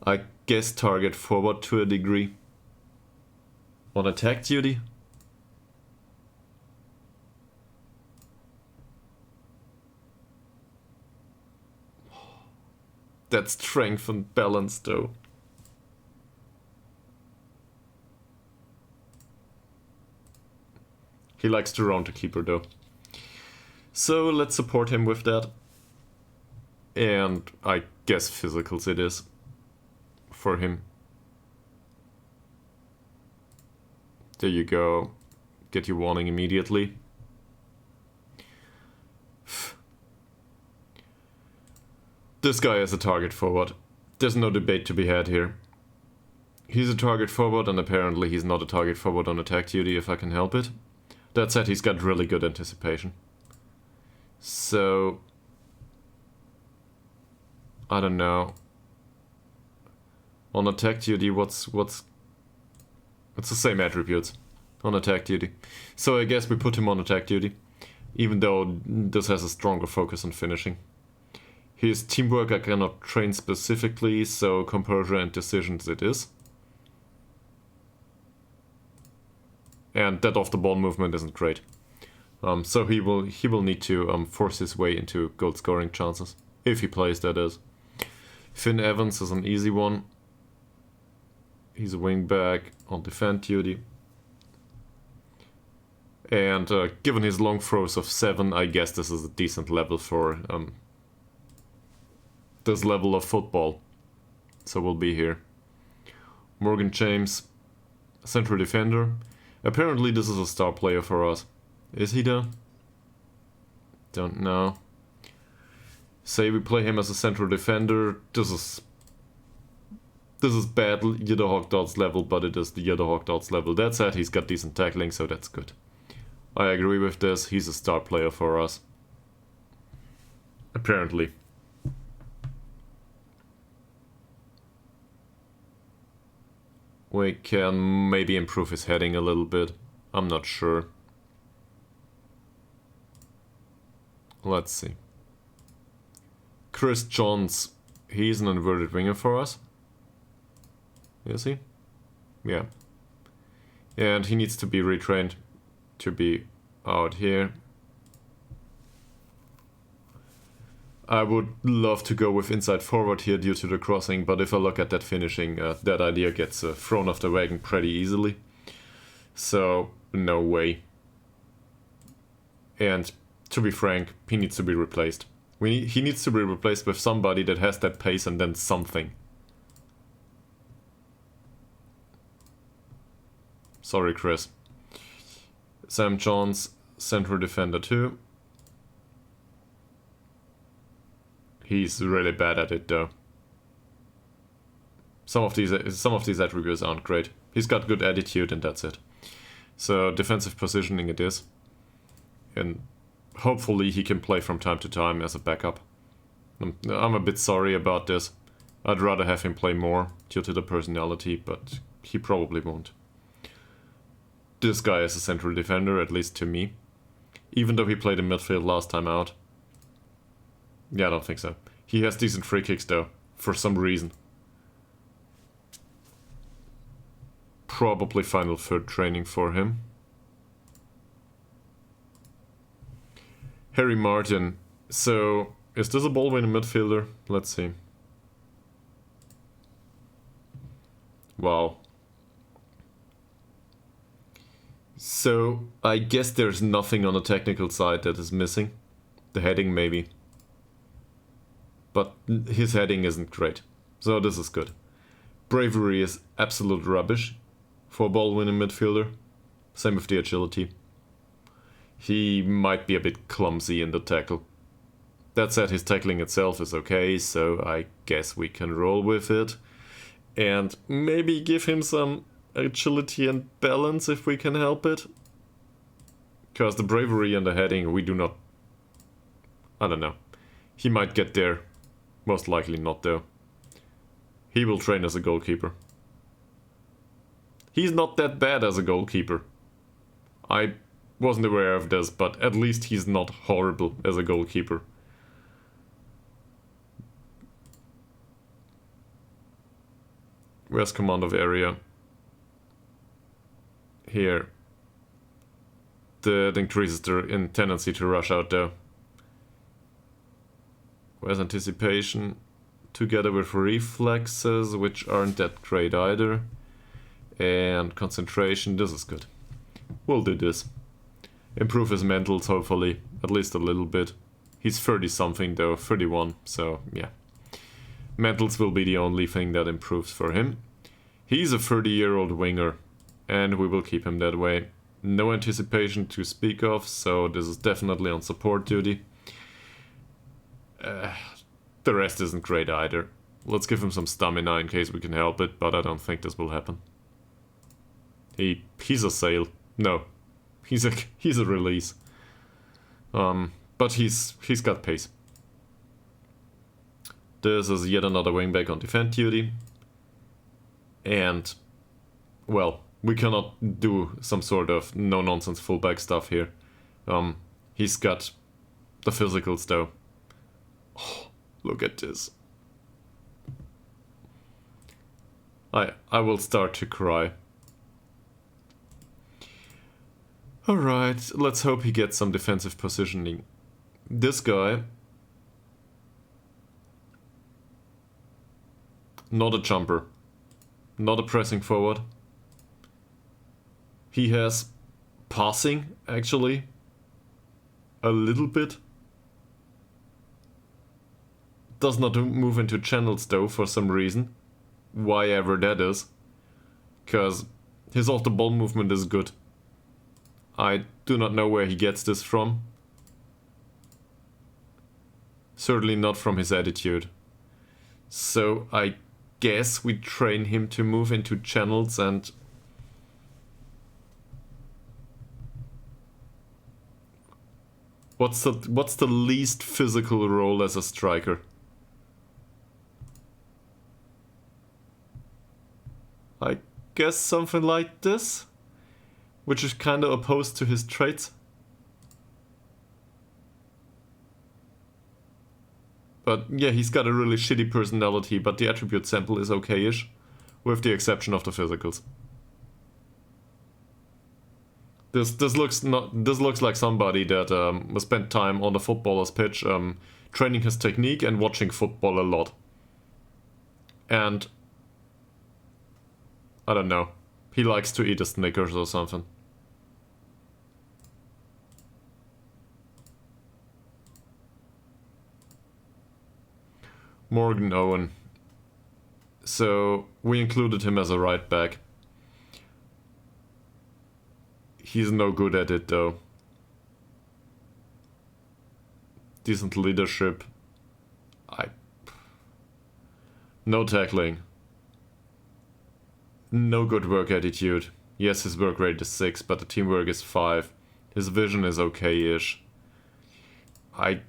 I guess target forward to a degree. On attack duty? That strength and balance though. He likes to round the keeper though. So let's support him with that. And I guess physicals it is for him. There you go. Get your warning immediately. This guy is a target forward. There's no debate to be had here. He's a target forward, and apparently he's not a target forward on attack duty if I can help it. That said, he's got really good anticipation. So I don't know. On attack duty, what's it's the same attributes on attack duty. So I guess we put him on attack duty, even though this has a stronger focus on finishing. His teamwork I cannot train specifically, so composure and decisions it is. And that off the ball movement isn't great. So he will need to force his way into goal scoring chances. If he plays, that is. Finn Evans is an easy one. He's a wing back on defend duty. And given his long throws of 7, I guess this is a decent level for this level of football. So we'll be here. Morgan James, central defender. Apparently this is a star player for us. Is he though? Don't know. Say we play him as a central defender. This is bad Yidderhawk Dots level, but it is the Yidderhawk Dots level. That said, he's got decent tackling, so that's good. I agree with this. He's a star player for us. Apparently. We can maybe improve his heading a little bit. I'm not sure. Let's see. Chris Johns. He's an inverted winger for us. Is he? Yeah. And he needs to be retrained to be out here. I would love to go with inside forward here due to the crossing, but if I look at that finishing, that idea gets thrown off the wagon pretty easily. So, no way. And to be frank, he needs to be replaced. He needs to be replaced with somebody that has that pace and then something. Sorry, Chris. Sam Johns, central defender too. He's really bad at it though. Some of these attributes aren't great. He's got good attitude and that's it. So defensive positioning it is. And hopefully he can play from time to time as a backup. I'm a bit sorry about this. I'd rather have him play more due to the personality, but he probably won't. This guy is a central defender, at least to me. Even though he played in midfield last time out. Yeah, I don't think so. He has decent free kicks though, for some reason. Probably final third training for him. Harry Martin. So, is this a ball-winning midfielder? Let's see. Wow. So, I guess there's nothing on the technical side that is missing. The heading maybe. But his heading isn't great. So this is good. Bravery is absolute rubbish for a ball-winning midfielder. Same with the agility. He might be a bit clumsy in the tackle. That said, his tackling itself is okay, so I guess we can roll with it. And maybe give him some agility and balance if we can help it. Because the bravery and the heading, we do not... I don't know. He might get there. Most likely not, though. He will train as a goalkeeper. He's not that bad as a goalkeeper. I wasn't aware of this, but at least he's not horrible as a goalkeeper. Where's command of area? Here. That increases the tendency to rush out there. Where's anticipation? Together with reflexes, which aren't that great either. And concentration, this is good. We'll do this. Improve his mentals, hopefully. At least a little bit. He's 30 something though, 31, so yeah. Mentals will be the only thing that improves for him. He's a 30-year-old winger, and we will keep him that way. No anticipation to speak of, so this is definitely on support duty. The rest isn't great either. Let's give him some stamina in case we can help it, but I don't think this will happen. He's a sale. No, he's a release. But he's got pace. This is yet another wingback on defend duty. And, well, we cannot do some sort of no-nonsense fullback stuff here. He's got the physicals though. Oh, look at this. I will start to cry. Alright, let's hope he gets some defensive positioning. This guy... Not a jumper. Not a pressing forward. He has passing, actually. A little bit. Does not move into channels though, for some reason. Why ever that is. Because his off-the-ball movement is good. I do not know where he gets this from. Certainly not from his attitude. So I guess we train him to move into channels and... What's the least physical role as a striker? I guess something like this? Which is kinda opposed to his traits. But yeah, he's got a really shitty personality, but the attribute sample is okay-ish, with the exception of the physicals. This looks like somebody that spent time on the footballer's pitch, training his technique and watching football a lot. And I don't know, he likes to eat a Snickers or something. Morgan Owen. So we included him as a right back. He's no good at it though. Decent leadership. No tackling. No good work attitude. Yes, his work rate is 6, but the teamwork is 5. His vision is okay-ish. I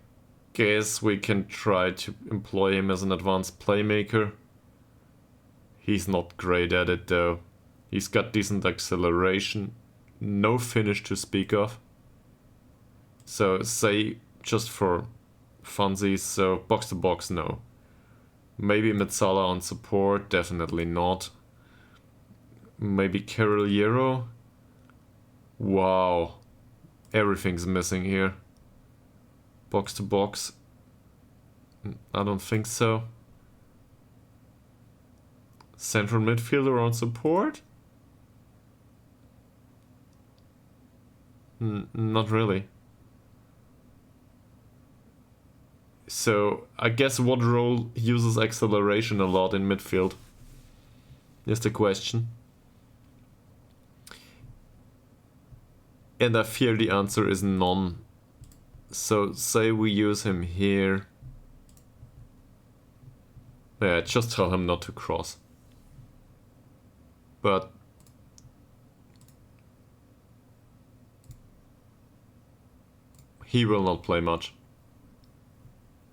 guess we can try to employ him as an advanced playmaker. He's not great at it though. He's got decent acceleration. No finish to speak of. So say, just for funsies, so box to box, no. Maybe Metsala on support, definitely not. Maybe Caroliero? Wow. Everything's missing here. Box to box? I don't think so. Central midfielder on support? Not really. So, I guess what role uses acceleration a lot in midfield? Is the question. And I fear the answer is none. So say we use him here. Yeah, just tell him not to cross. But he will not play much.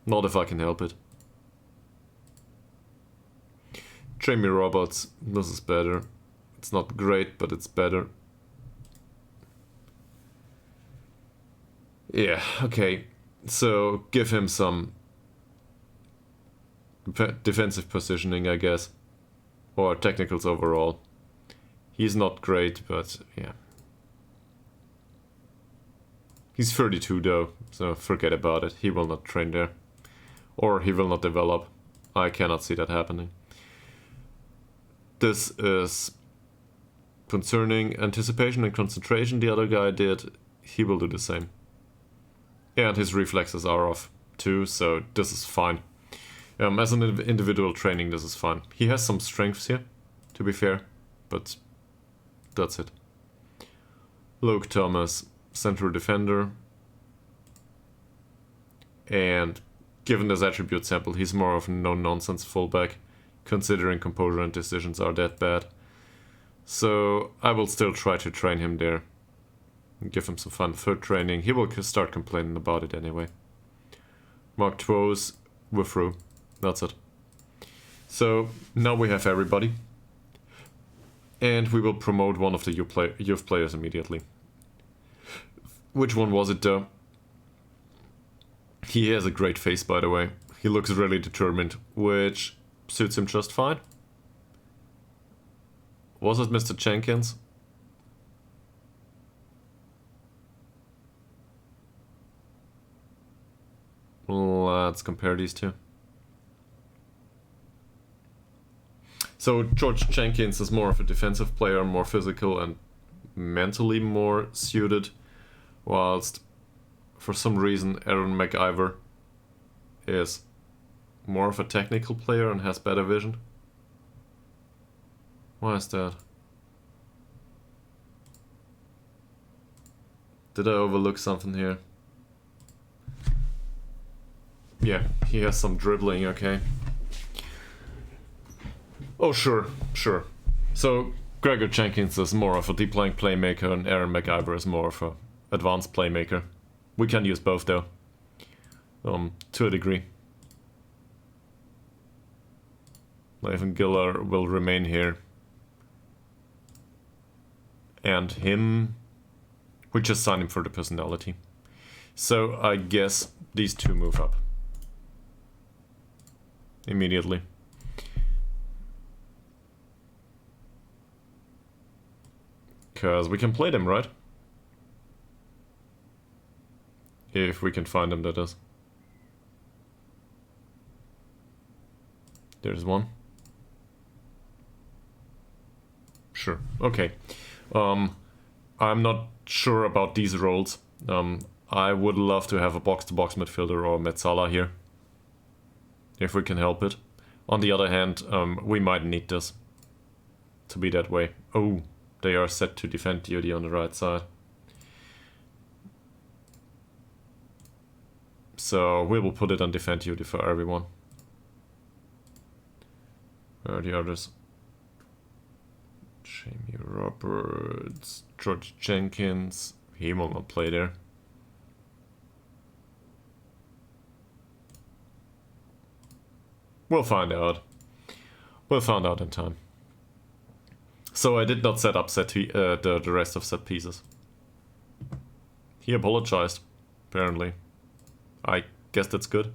Not if I can help it. Train me robots. This is better. It's not great, but it's better. Yeah, okay. So give him some defensive positioning, I guess. Or technicals overall. He's not great, but yeah. He's 32 though, so forget about it. He will not train there. Or he will not develop. I cannot see that happening. This is concerning anticipation and concentration. The other guy did. He will do the same. And his reflexes are off too, so this is fine. As an individual training, this is fine. He has some strengths here, to be fair, but that's it. Luke Thomas, central defender. And given this attribute sample, he's more of a no-nonsense fullback, considering composure and decisions are that bad. So I will still try to train him there. Give him some fun foot training. He will start complaining about it anyway. Mark Twos, we're through. That's it. So now we have everybody. And we will promote one of the youth players immediately. Which one was it though? He has a great face, by the way. He looks really determined, which suits him just fine. Was it Mr. Jenkins? Let's compare these two. So George Jenkins is more of a defensive player, more physical and mentally more suited, whilst for some reason Aaron McIver is more of a technical player and has better vision. Why is that? Did I overlook something here? Yeah, he has some dribbling, okay. Oh, sure. So, Gregor Jenkins is more of a deep line playmaker and Aaron McIver is more of a advanced playmaker. We can use both, though. To a degree. Nathan Giller will remain here. And him... we just signed him for the personality. So, I guess these two move up. Immediately. Because we can play them, right? If we can find them, that is. There's one. Sure, okay. I'm not sure about these roles. I would love to have a box-to-box midfielder or Metzala here. If we can help it. On the other hand, we might need this to be that way. Oh, they are set to defend duty on the right side. So we will put it on defend duty for everyone. Where are the others? Jamie Roberts, George Jenkins. He will not play there. We'll find out. We'll find out in time. So I did not set up the rest of set pieces. He apologized, apparently. I guess that's good.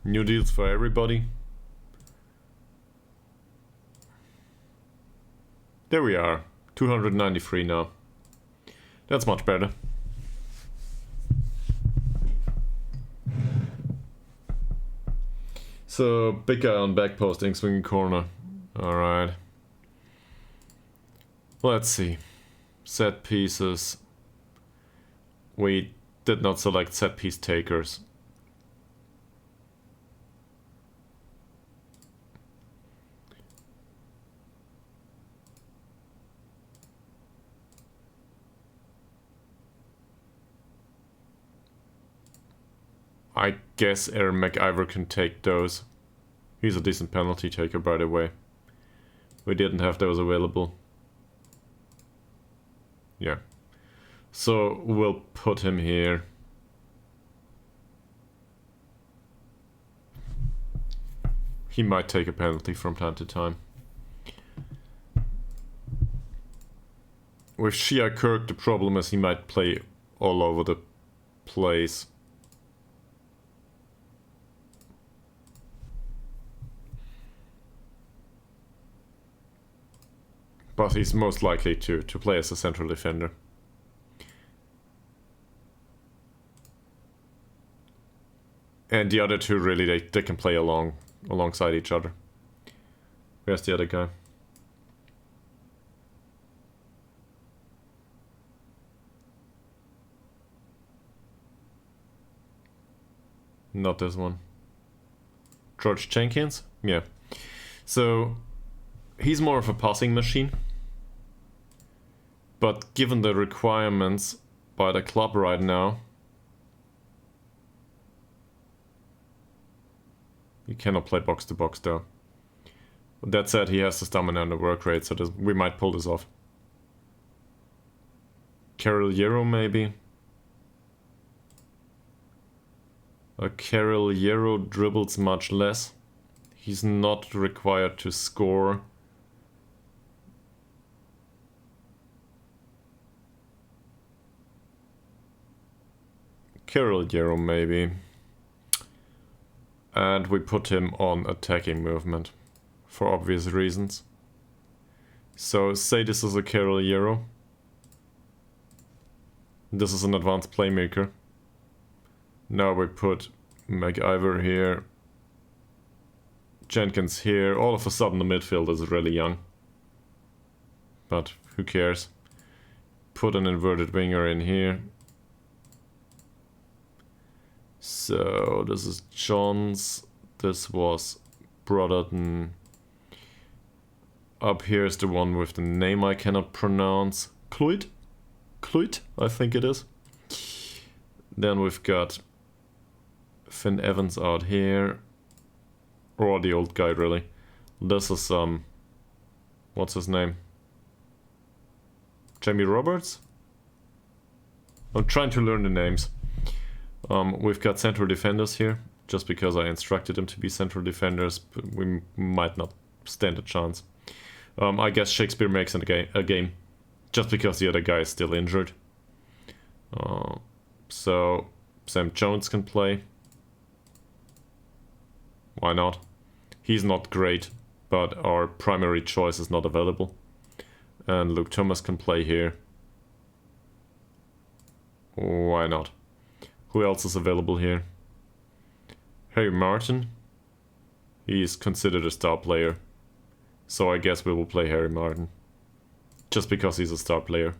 New deals for everybody. There we are. 293 now. That's much better. So, big guy on back posting, swinging corner. Alright. Let's see. Set pieces. We did not select set piece takers. I guess Aaron McIver can take those. He's a decent penalty taker, by the way. We didn't have those available. Yeah. So we'll put him here. He might take a penalty from time to time. With Shia Kirk, the problem is he might play all over the place. But he's most likely to play as a central defender. And the other two really, they can play alongside each other. Where's the other guy? Not this one. George Jenkins? Yeah. So, he's more of a passing machine. But given the requirements by the club right now, he cannot play box to box though. That said, he has the stamina and the work rate, so we might pull this off. Carol Yero maybe? Carol Yero dribbles much less. He's not required to score. Carol Yero maybe. And we put him on attacking movement for obvious reasons. So say this is a Carol Yero. This is an advanced playmaker. Now we put McIver here. Jenkins here. All of a sudden the midfield is really young. But who cares? Put an inverted winger in here. So this is John's. This was Brotherton. Up here is the one with the name I cannot pronounce. Cluit? Cluit, I think it is. Then we've got Finn Evans out here. Or the old guy, really. This is, what's his name? Jamie Roberts? I'm trying to learn the names. We've got central defenders here, just because I instructed them to be central defenders, but we might not stand a chance. I guess Shakespeare makes a game, just because the other guy is still injured. So Sam Jones can play. Why not? He's not great, but our primary choice is not available. And Luke Thomas can play here. Why not? Who else is available here? Harry Martin. He is considered a star player. So I guess we will play Harry Martin. Just because he's a star player.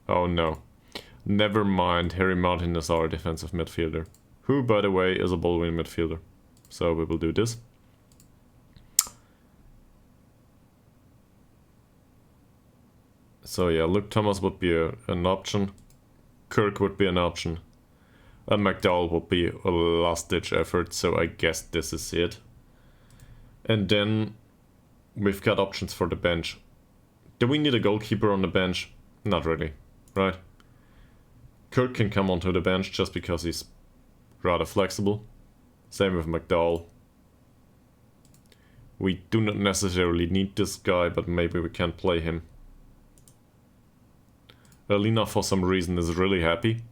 Oh no. Never mind, Harry Martin is our defensive midfielder. Who, by the way, is a ball-winning midfielder. So we will do this. So yeah, Luke Thomas would be an option. Kirk would be an option. And McDowell would be a last-ditch effort, so I guess this is it. And then we've got options for the bench. Do we need a goalkeeper on the bench? Not really, right? Kirk can come onto the bench just because he's rather flexible. Same with McDowell. We do not necessarily need this guy, but maybe we can play him. Alina, for some reason, is really happy.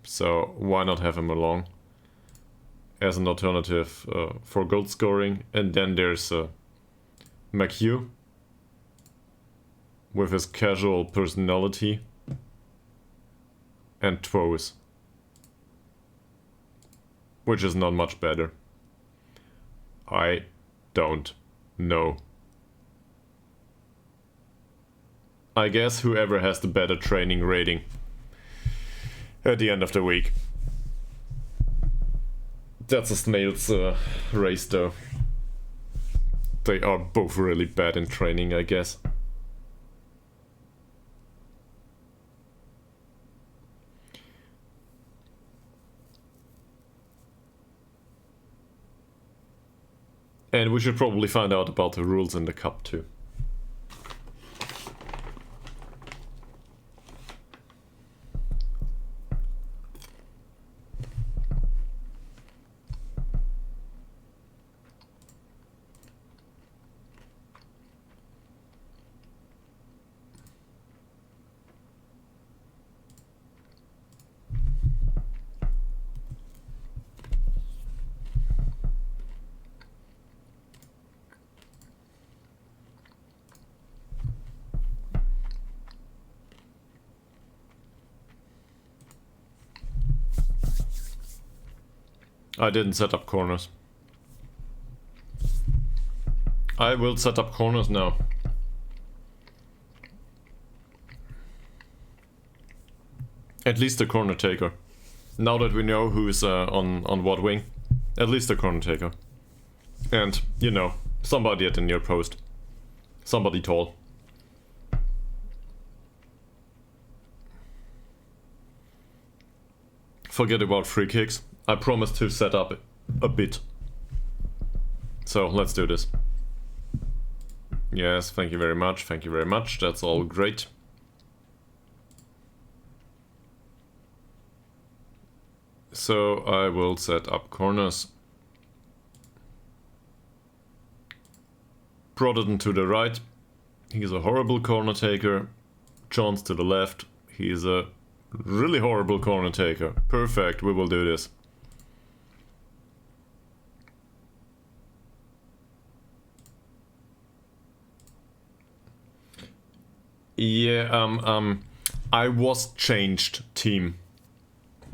So why not have him along as an alternative for goal scoring? And then there's McHugh with his casual personality and Twose, which is not much better. I don't know I guess whoever has the better training rating at the end of the week. That's a snail's race though. They are both really bad in training, I guess. And we should probably find out about the rules in the cup too. I didn't set up corners. I will set up corners now. At least the corner taker. Now that we know who's on what wing, at least the corner taker. And, you know, somebody at the near post. Somebody tall. Forget about free kicks. I promised to set up a bit. So let's do this. Yes, thank you very much, thank you very much. That's all great. So I will set up corners. Broaden to the right. He's a horrible corner taker. John's to the left. He's a really horrible corner taker. Perfect, we will do this. Yeah, I was changed team,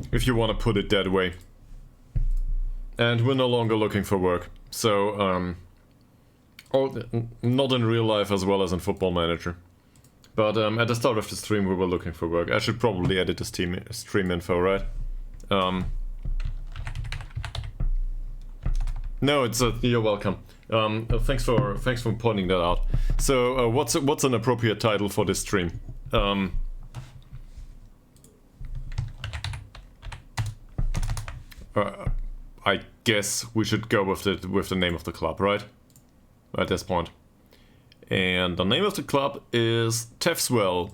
if you want to put it that way. And we're no longer looking for work. So, not in real life as well as in Football Manager. But at the start of the stream we were looking for work. I should probably edit this stream info, right? No, it's you're welcome. Thanks for pointing that out. So, what's an appropriate title for this stream? I guess we should go with the name of the club, right? At this point. And the name of the club is Taffs Well.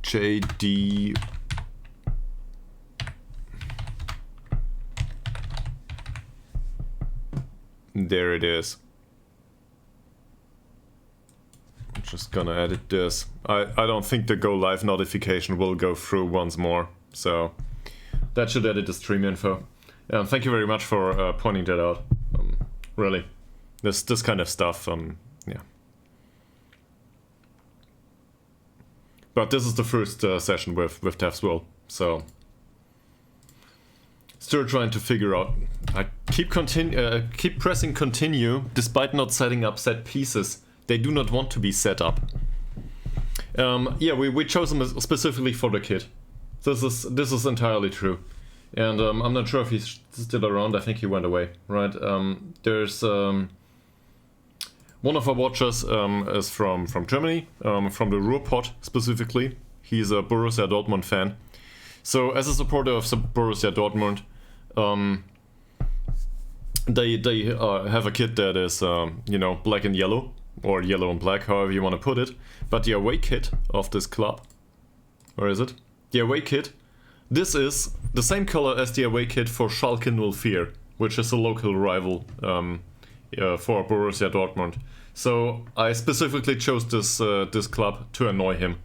JD. There it is. I'm just gonna edit this. I don't think the go live notification will go through once more, so that should edit the stream info. Thank you very much for pointing that out. Really, this kind of stuff. Yeah. But this is the first session with Taffs Well, so still trying to figure out. I keep pressing continue despite not setting up set pieces. They do not want to be set up. Yeah, we chose them specifically for the kid. This is entirely true, and I'm not sure if he's still around. I think he went away. Right? There's one of our watchers is from Germany, from the Ruhrpott specifically. He's a Borussia Dortmund fan. So as a supporter of Borussia Dortmund, they have a kit that is you know, black and yellow, or yellow and black, however you want to put it. But the away kit of this club, where is it? The away kit. This is the same color as the away kit for Schalke 04, which is a local rival for Borussia Dortmund. So I specifically chose this club to annoy him,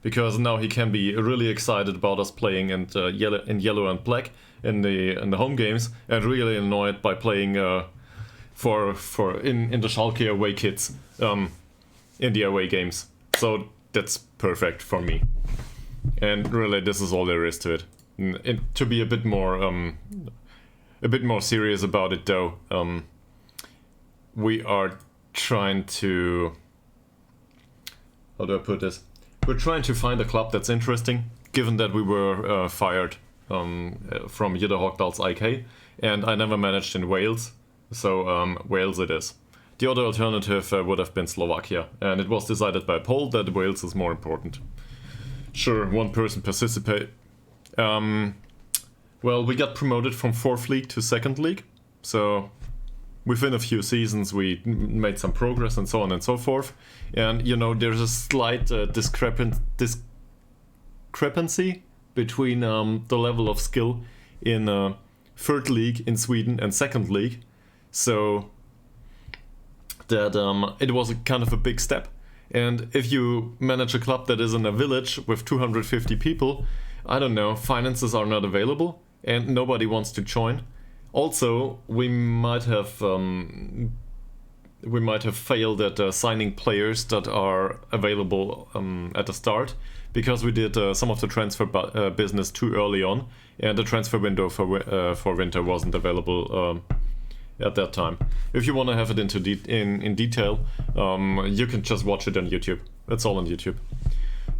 because now he can be really excited about us playing in yellow and black in the home games, and really annoyed by playing for in the Schalke away kits in the away games. So that's perfect for me. And really, this is all there is to it. To be a bit more serious about it, though, we are trying to... How do I put this? We're trying to find a club that's interesting, given that we were fired from Jytte Hogdal's IK, and I never managed in Wales, so Wales it is. The other alternative would have been Slovakia, and it was decided by a poll that Wales is more important. Sure, one person participate. Well, we got promoted from 4th league to 2nd league, so within a few seasons we made some progress and so on and so forth. And, you know, there's a slight discrepancy between the level of skill in 3rd league in Sweden and 2nd league. So that it was a kind of a big step. And if you manage a club that is in a village with 250 people, I don't know, finances are not available and nobody wants to join. Also, we might have failed at signing players that are available at the start, because we did some of the transfer business too early on, and the transfer window for winter wasn't available at that time. If you want to have it in detail, you can just watch it on YouTube. It's all on YouTube.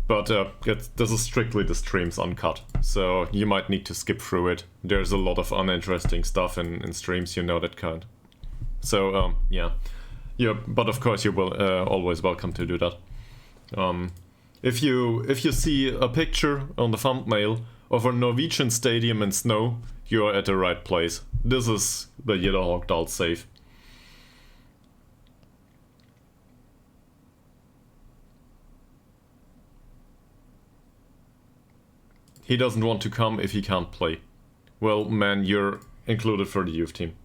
But this is strictly the streams uncut, so you might need to skip through it. There's a lot of uninteresting stuff in streams, you know that kind. So yeah, but of course you will always welcome to do that. If you see a picture on the thumbnail of a Norwegian stadium in snow, you are at the right place. This is the Jytte Hogdal save. He doesn't want to come if he can't play. Well, man, you're included for the youth team.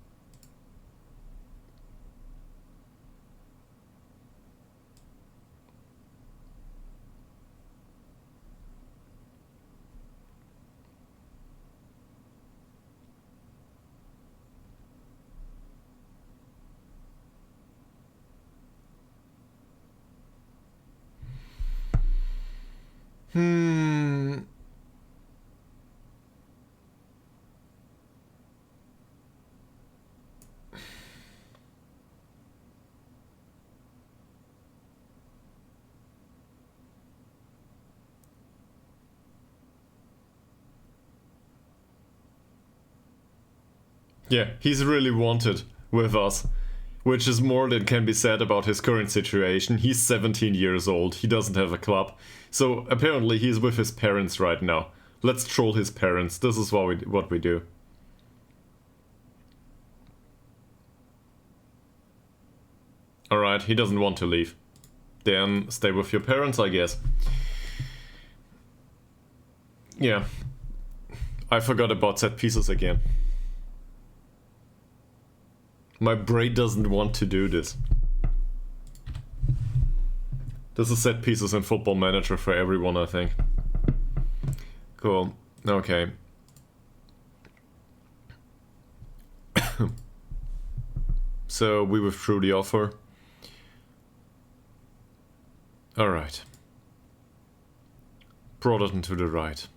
Yeah, he's really wanted with us, which is more than can be said about his current situation. He's 17 years old, he doesn't have a club, so apparently he's with his parents right now. Let's troll his parents, this is what we do. Alright, he doesn't want to leave. Then stay with your parents, I guess. Yeah. I forgot about set pieces again. My brain doesn't want to do this. This is set pieces in Football Manager for everyone, I think. Cool. Okay. So we withdrew the offer. Alright. Broaden to the right.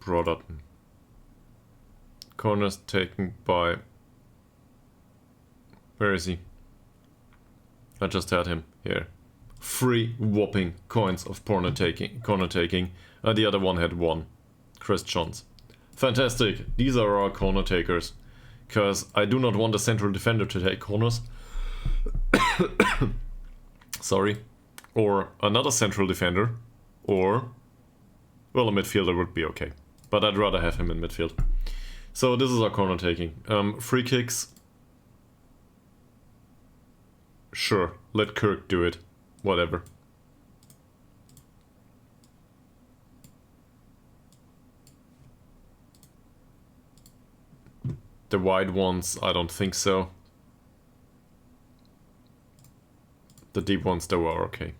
Broaden. Corners taken by... Where is he? I just had him here. 3 whopping coins of corner taking. The other one had 1. Chris Johns. Fantastic. These are our corner takers. Because I do not want a central defender to take corners. Sorry. Or another central defender. Or... Well, a midfielder would be okay. But I'd rather have him in midfield. So this is our corner taking. Free kicks. Sure, let Kirk do it. Whatever. The wide ones, I don't think so. The deep ones though are okay.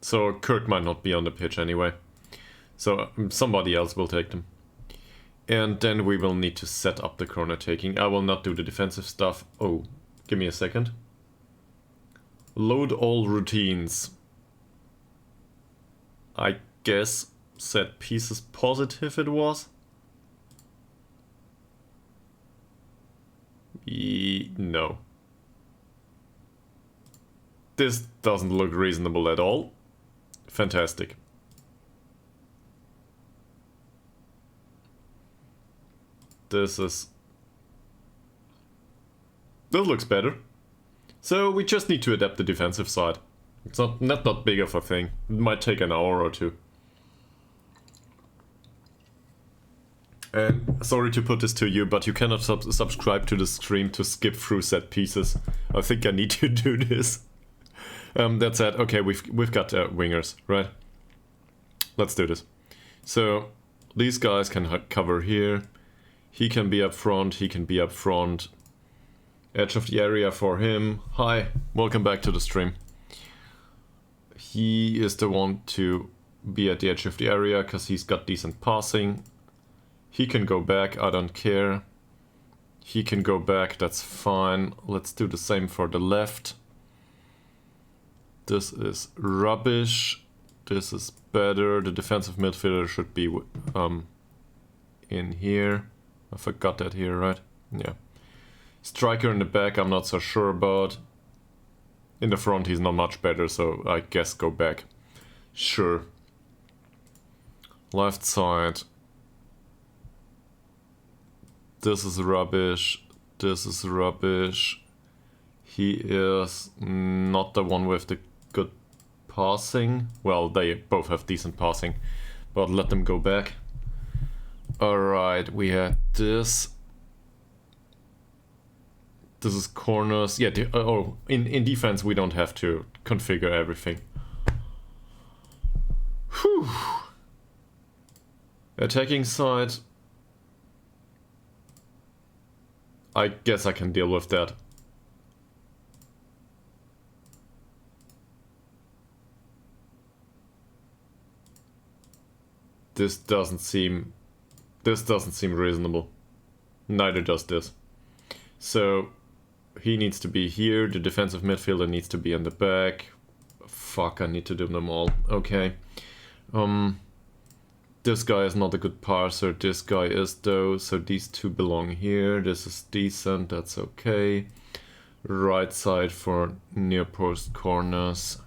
So Kirk might not be on the pitch anyway. So somebody else will take them. And then we will need to set up the corner taking. I will not do the defensive stuff. Oh, Give me a second. Load all routines. I guess set pieces positive it was. No. This doesn't look reasonable at all. Fantastic. This looks better. So we just need to adapt the defensive side. It's not big of a thing. It might take an hour or two. And sorry to put this to you, but you cannot subscribe to the stream to skip through set pieces. I think I need to do this. That said, okay, we've got wingers, right? Let's do this. So these guys can cover here. He can be up front. He can be up front. Edge of the area for him. Hi, welcome back to the stream. He is the one to be at the edge of the area because he's got decent passing. He can go back, I don't care. He can go back, that's fine. Let's do the same for the left. This is rubbish. This is better. The defensive midfielder should be in here. I forgot that here, right? Yeah. Striker in the back, I'm not so sure about. In the front, he's not much better, so I guess go back. Sure. Left side. This is rubbish. This is rubbish. He is not the one with the good passing. Well, they both have decent passing, but let them go back. Alright, we have this. This is corners. Yeah, in defense we don't have to configure everything. Whew. Attacking side. I guess I can deal with that. This doesn't seem reasonable. Neither does this. So he needs to be here. The defensive midfielder needs to be in the back. Fuck, I need to do them all. Okay. This guy is not a good parser. This guy is though. So these two belong here. This is decent. That's okay. Right side for near post corners.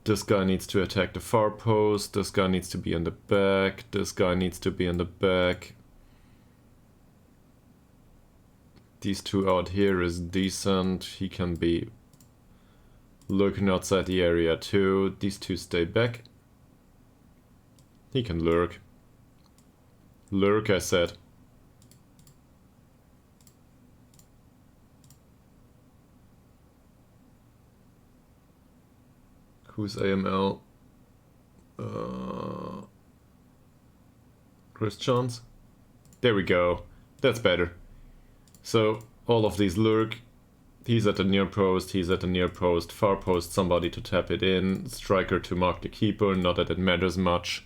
This guy needs to attack the far post. This guy needs to be in the back. This guy needs to be in the back. These two out here is decent. He can be lurking outside the area too. These two stay back. He can lurk. Lurk, I said. Who's AML? Christians? There we go. That's better. So all of these lurk. He's at the near post, he's at the near post, far post, somebody to tap it in, striker to mark the keeper, not that it matters much.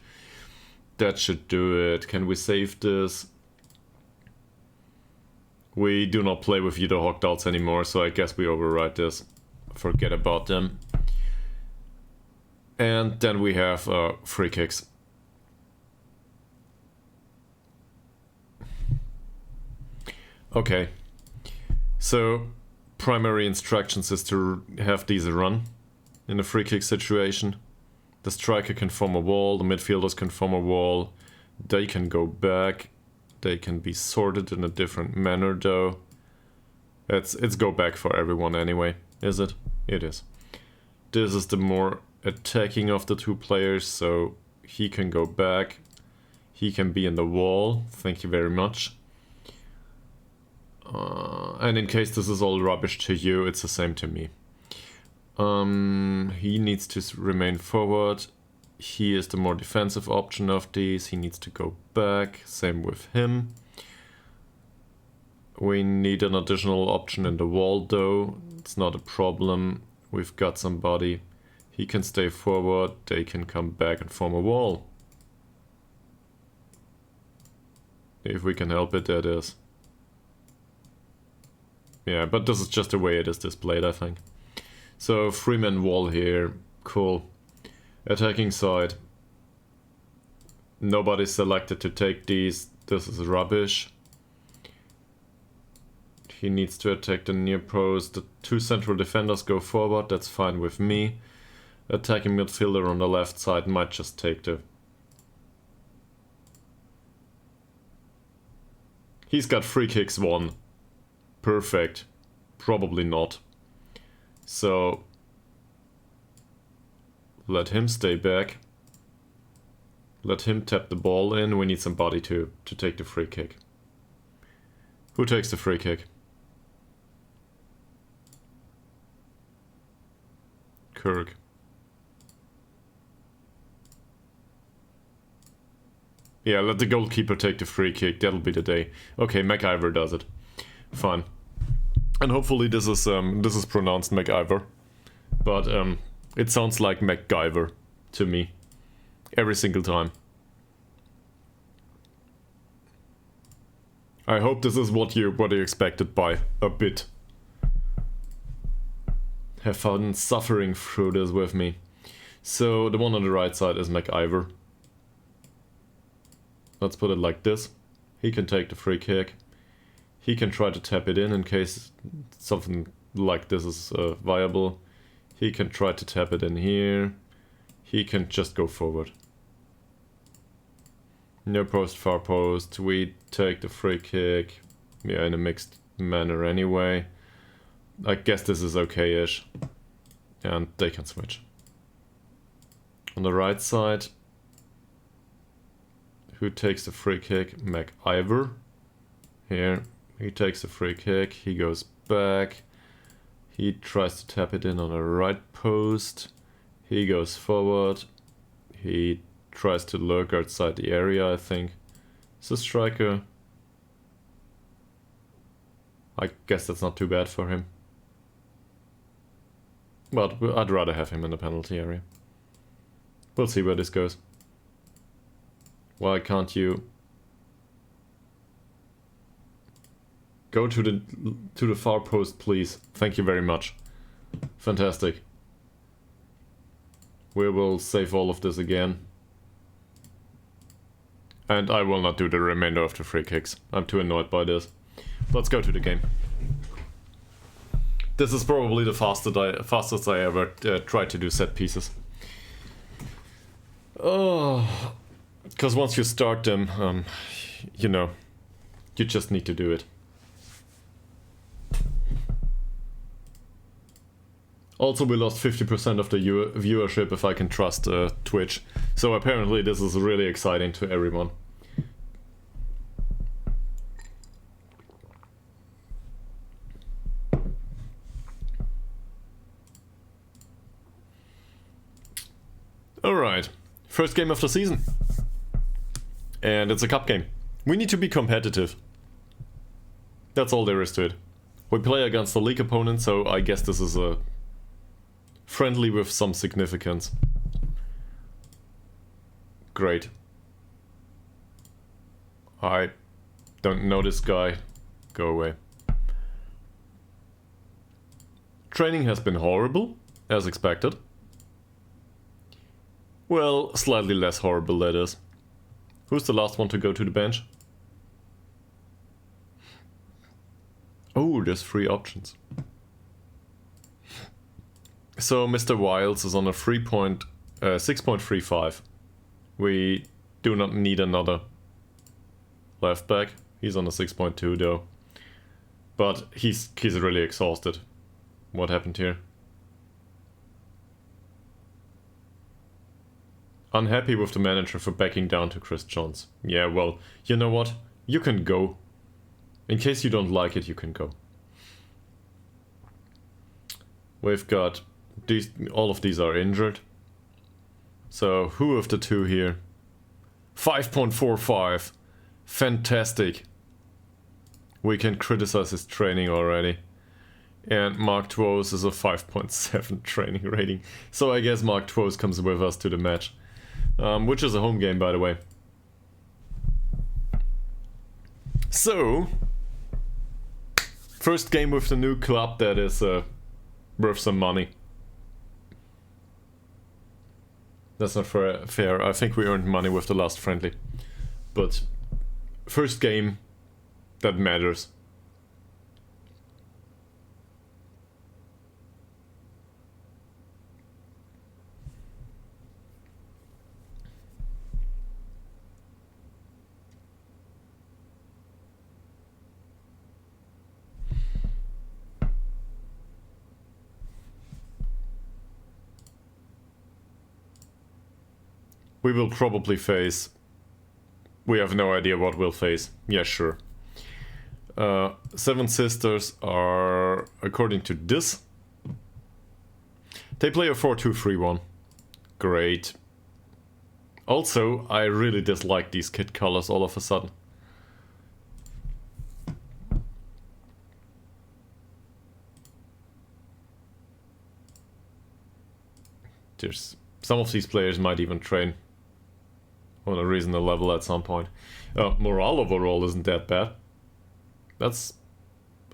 That should do it. Can we save this? We do not play with Yudo Hogdals anymore, so I guess we override this. Forget about them. And then we have free kicks. Okay. So primary instructions is to have these run in a free kick situation. The striker can form a wall, the midfielders can form a wall, they can go back, they can be sorted in a different manner though. It's go back for everyone anyway, is it? It is. This is the more attacking of the two players, so he can go back, he can be in the wall, thank you very much. And in case this is all rubbish to you, it's the same to me. He needs to remain forward. He is the more defensive option of these. He needs to go back. Same with him. We need an additional option in the wall though. It's not a problem. We've got somebody. He can stay forward. They can come back and form a wall. If we can help it, that is. Yeah, but this is just the way it is displayed, I think. So, 3-man wall here. Cool. Attacking side. Nobody's selected to take these. This is rubbish. He needs to attack the near post. The 2 central defenders go forward. That's fine with me. Attacking midfielder on the left side might just take the... He's got free kicks 1. Perfect. Probably not. So... let him stay back. Let him tap the ball in. We need somebody to take the free kick. Who takes the free kick? Kirk. Yeah, let the goalkeeper take the free kick. That'll be the day. Okay, MacIver does it. Fine. And hopefully this is pronounced MacIver. But it sounds like MacGyver to me. Every single time. I hope this is what you expected by a bit. Have fun suffering through this with me. So the one on the right side is MacIver. Let's put it like this. He can take the free kick. He can try to tap it in case something like this is viable. He can try to tap it in here. He can just go forward. Near post, far post. We take the free kick. Yeah, in a mixed manner anyway. I guess this is okay-ish. And they can switch. On the right side. Who takes the free kick? MacIver. Here. He takes the free kick. He goes back. He tries to tap it in on the right post. He goes forward. He tries to lurk outside the area, I think. Is a striker. I guess that's not too bad for him. But I'd rather have him in the penalty area. We'll see where this goes. Why can't you go to the far post, please? Thank you very much. Fantastic. We will save all of this again. And I will not do the remainder of the free kicks. I'm too annoyed by this. Let's go to the game. This is probably the fastest I ever tried to do set pieces. Oh, because once you start them, you know, you just need to do it. Also, we lost 50% of the viewership, if I can trust Twitch. So apparently this is really exciting to everyone. Alright, first game of the season. And it's a cup game. We need to be competitive. That's all there is to it. We play against a league opponent, so I guess this is a friendly with some significance. Great. I don't know this guy. Go away. Training has been horrible, as expected. Well, slightly less horrible, that is. Who's the last one to go to the bench? Oh, there's 3 options. So Mr. Wiles is on a 6.35. We do not need another left back. He's on a 6.2 though. But he's really exhausted. What happened here? Unhappy with the manager for backing down to Chris Johns. Yeah, well, you know what? You can go. In case you don't like it, you can go. We've got these, all of these are injured. So who of the two here? 5.45. Fantastic. We can criticize his training already. And Mark Twose is a 5.7 training rating. So I guess Mark Twose comes with us to the match. Which is a home game, by the way. So, First game with the new club that is worth some money. That's not fair. I think we earned money with the last friendly. But first game that matters. We will probably face... We have no idea what we'll face. Yeah, sure. Seven Sisters are, according to this, they play a 4-2-3-1. Great. Also, I really dislike these kit colors all of a sudden. There's... Some of these players might even train on a reasonable level at some point. Morale overall isn't that bad. That's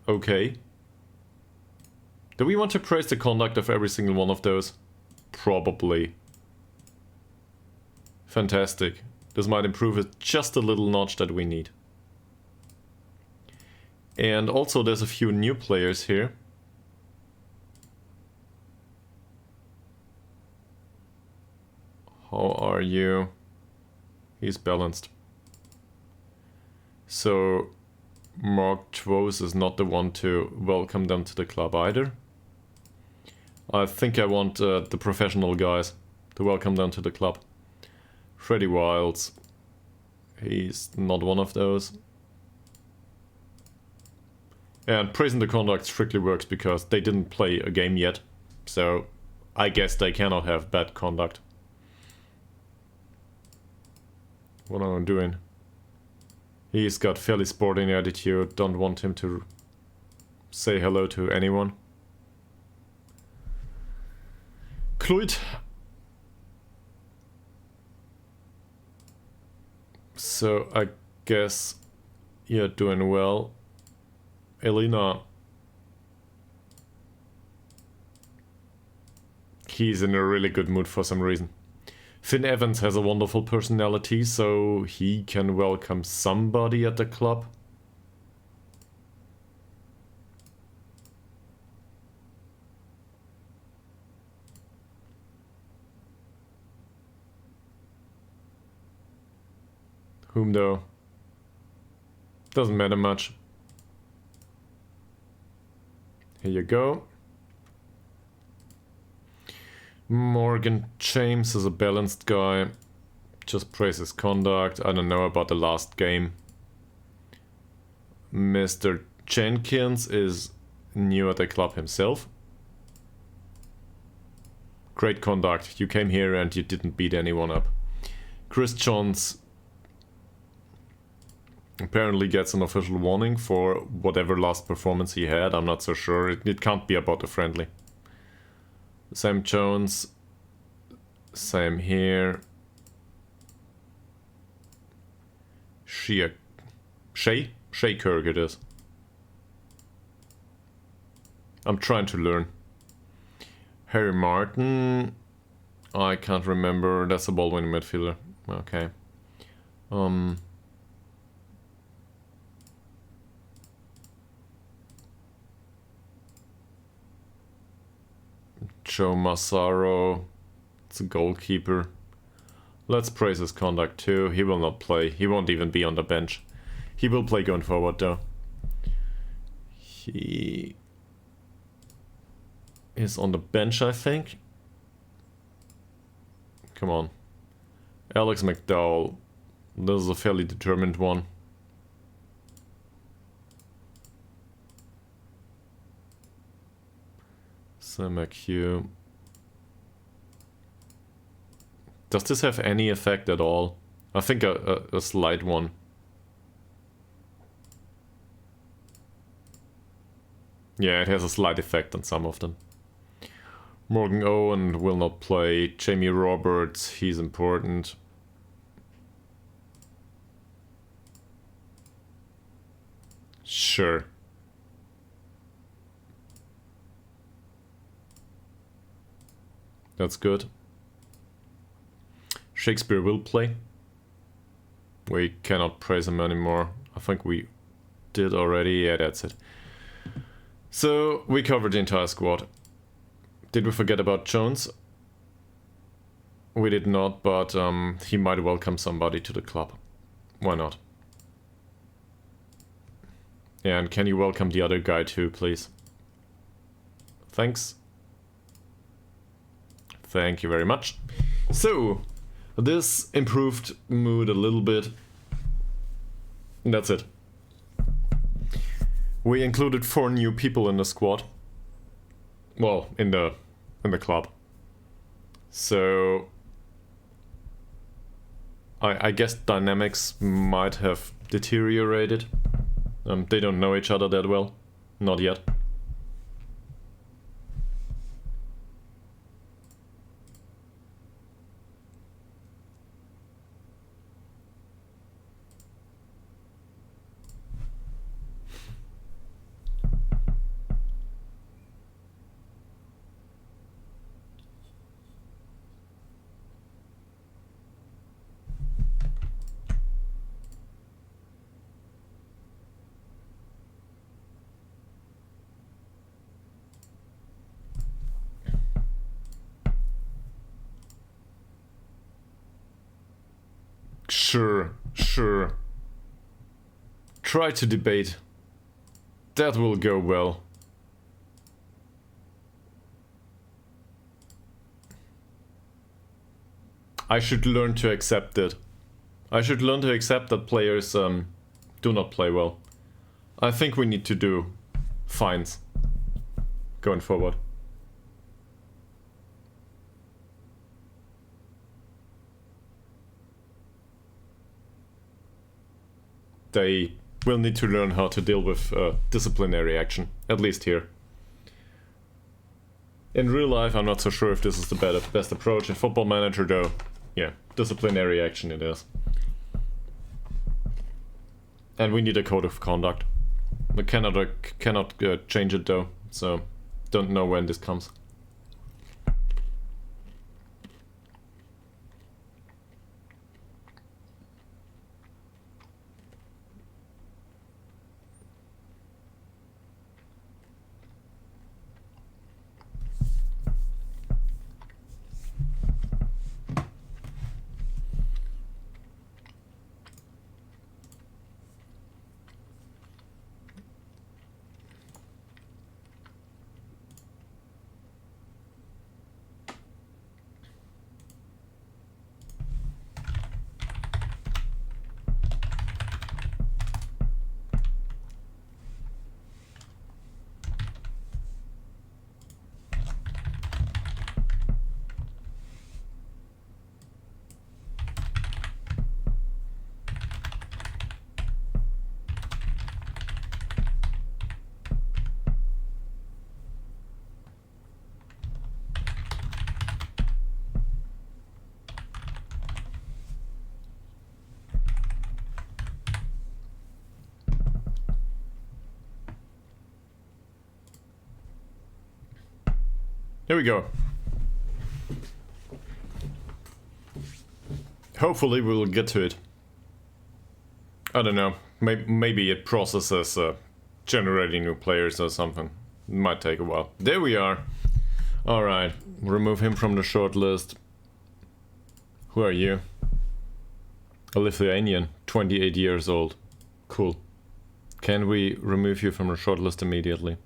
okay. Do we want to praise the conduct of every single one of those? Probably. Fantastic. This might improve it just a little notch that we need. And also there's a few new players here. How are you? He's balanced. So Mark Twos is not the one to welcome them to the club either. I think I want the professional guys to welcome them to the club. Freddy Wilds. He's not one of those. And praising the conduct strictly works because they didn't play a game yet. So I guess they cannot have bad conduct. What am I doing? He's got fairly sporting attitude. Don't want him to say hello to anyone. Cluid. So I guess you're doing well. Elena. He's in a really good mood for some reason. Finn Evans has a wonderful personality, so he can welcome somebody at the club. Whom though? Doesn't matter much. Here you go. Morgan James is a balanced guy. Just praise his conduct. I don't know about the last game. Mr. Jenkins is new at the club himself. Great conduct. You came here and you didn't beat anyone up. Chris Johns apparently gets an official warning for whatever last performance he had. I'm not so sure. It can't be about the friendly. Sam Jones, same here. Shay Kirk it is. I'm trying to learn. Harry Martin, I can't remember. That's a ball winning midfielder. Okay. Joe Massaro, it's a goalkeeper. Let's praise his conduct too. He will not play. He won't even be on the bench. He will play going forward though. He is on the bench, I think. Come on. Alex McDowell. This is a fairly determined one. Sam McHugh. Does this have any effect at all? I think a slight one. Yeah, it has a slight effect on some of them. Morgan Owen will not play. Jamie Roberts, he's important. Sure. That's good. Shakespeare will play. We cannot praise him anymore. I think we did already. Yeah, that's it. So, we covered the entire squad. Did we forget about Jones? We did not, but he might welcome somebody to the club. Why not? Yeah, and can you welcome the other guy too, please? Thanks. Thank you very much. So, this improved mood a little bit. And that's it. We included 4 new people in the squad. Well, in the club. So I guess dynamics might have deteriorated. They don't know each other that well. Not yet. Sure. Try to debate. That will go well. I should learn to accept it. I should learn to accept that players do not play well. I think we need to do fines going forward. They will need to learn how to deal with disciplinary action, at least here. In real life, I'm not so sure if this is the best approach. In Football Manager, though, yeah, disciplinary action it is. And we need a code of conduct. We cannot change it though, so don't know when this comes. Here we go. Hopefully we will get to it. I don't know. Maybe it processes generating new players or something. It might take a while. There we are. Alright. Remove him from the shortlist. Who are you? A Lithuanian. 28 years old. Cool. Can we remove you from the shortlist immediately?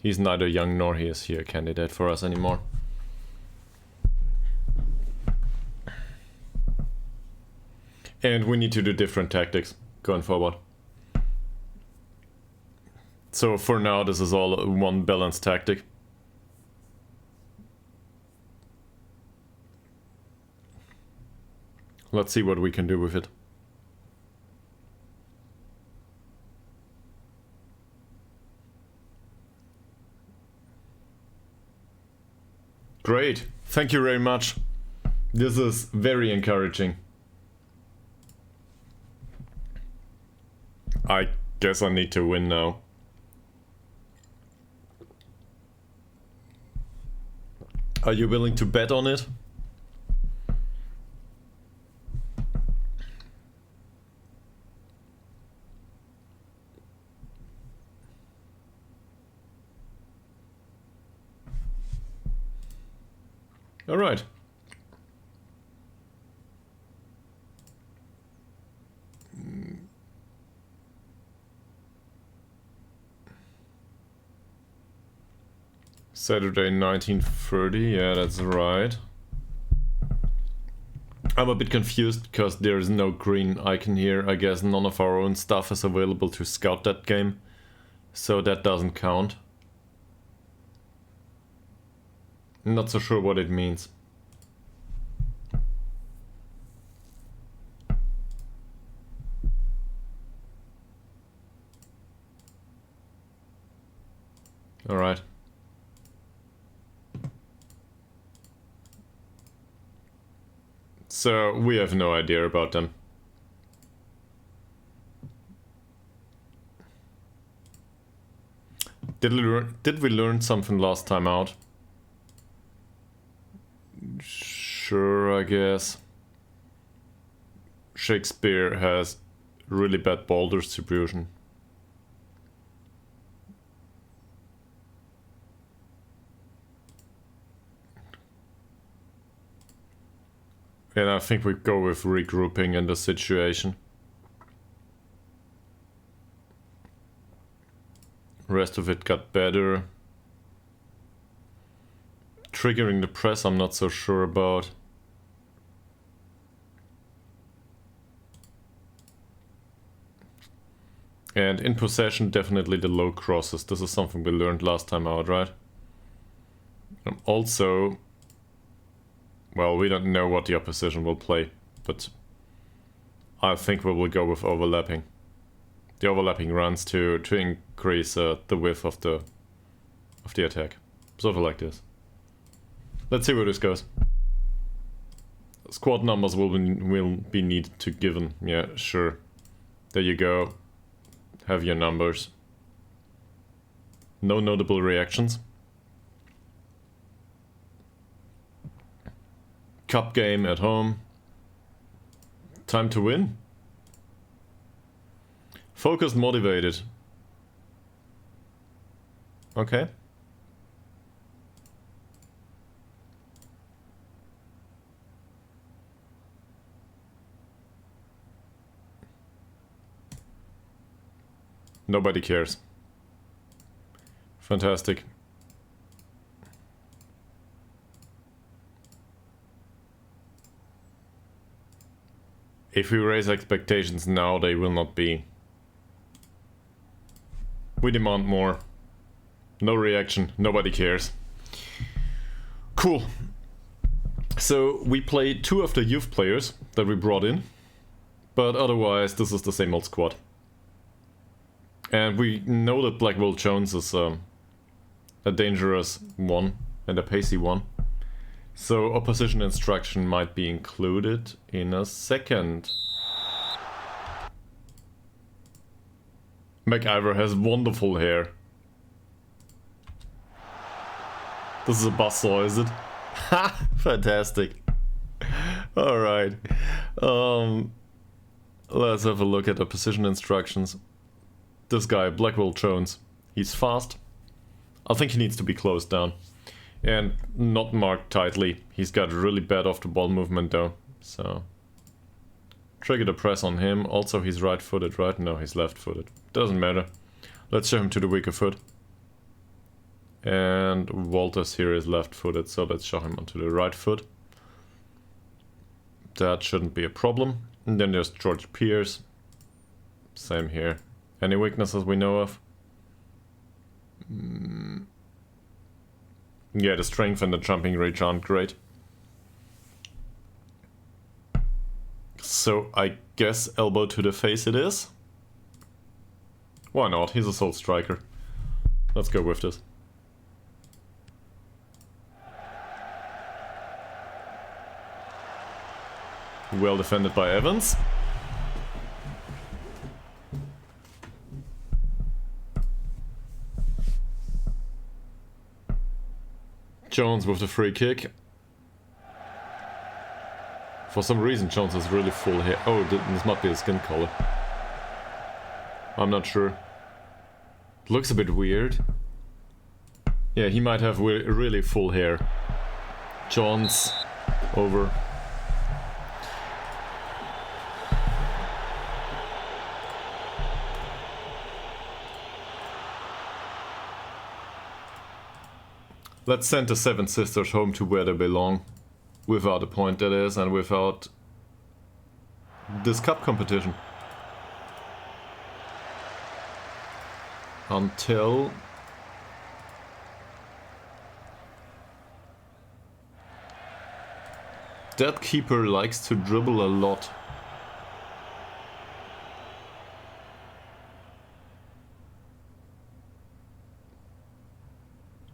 He's neither young nor he is here a candidate for us anymore. And we need to do different tactics going forward. So for now this is all one balanced tactic. Let's see what we can do with it. Great, thank you very much. This is very encouraging. I guess I need to win now. Are you willing to bet on it? All right. Saturday 1930, yeah, that's right. I'm a bit confused because there is no green icon here. I guess none of our own stuff is available to scout that game, so that doesn't count. Not so sure what it means. All right. So we have no idea about them. Did we learn something last time out? Sure, I guess. Shakespeare has really bad ball distribution. And I think we go with regrouping in the situation. Rest of it got better. Triggering the press, I'm not so sure about. And in possession, definitely the low crosses. This is something we learned last time out, right? Also, well, we don't know what the opposition will play, but I think we will go with overlapping. The overlapping runs to increase the width of the attack. Something like this. Let's see where this goes. Squad numbers will be needed to given. Yeah, sure. There you go. Have your numbers. No notable reactions. Cup game at home. Time to win. Focused, motivated. Okay. Nobody cares. Fantastic. If we raise expectations now, they will not be. We demand more. No reaction. Nobody cares. Cool. So we played 2 of the youth players that we brought in. But otherwise, this is the same old squad. And we know that Blackwell Jones is a dangerous one and a pacey one. So opposition instruction might be included in a second. MacIver has wonderful hair. This is a buzzsaw, is it? Ha! Fantastic. Alright. Let's have a look at the position instructions. This guy, Blackwell Jones, he's fast. I think he needs to be closed down. And not marked tightly. He's got really bad off the ball movement though. So trigger the press on him. Also he's right footed, right? No, he's left footed. Doesn't matter. Let's show him to the weaker foot. And Walters here is left footed, so let's show him onto the right foot. That shouldn't be a problem. And then there's George Pierce. Same here. Any weaknesses we know of? Yeah, the strength and the jumping reach aren't great. So I guess elbow to the face it is. Why not? He's a sole striker. Let's go with this. Well defended by Evans. Jones with the free kick. For some reason Jones has really full hair. Oh, this might be his skin color. I'm not sure. Looks a bit weird. Yeah, he might have really full hair. Jones over. Let's send the Seven Sisters home to where they belong. Without a point, that is, and without this cup competition. Until... that keeper likes to dribble a lot.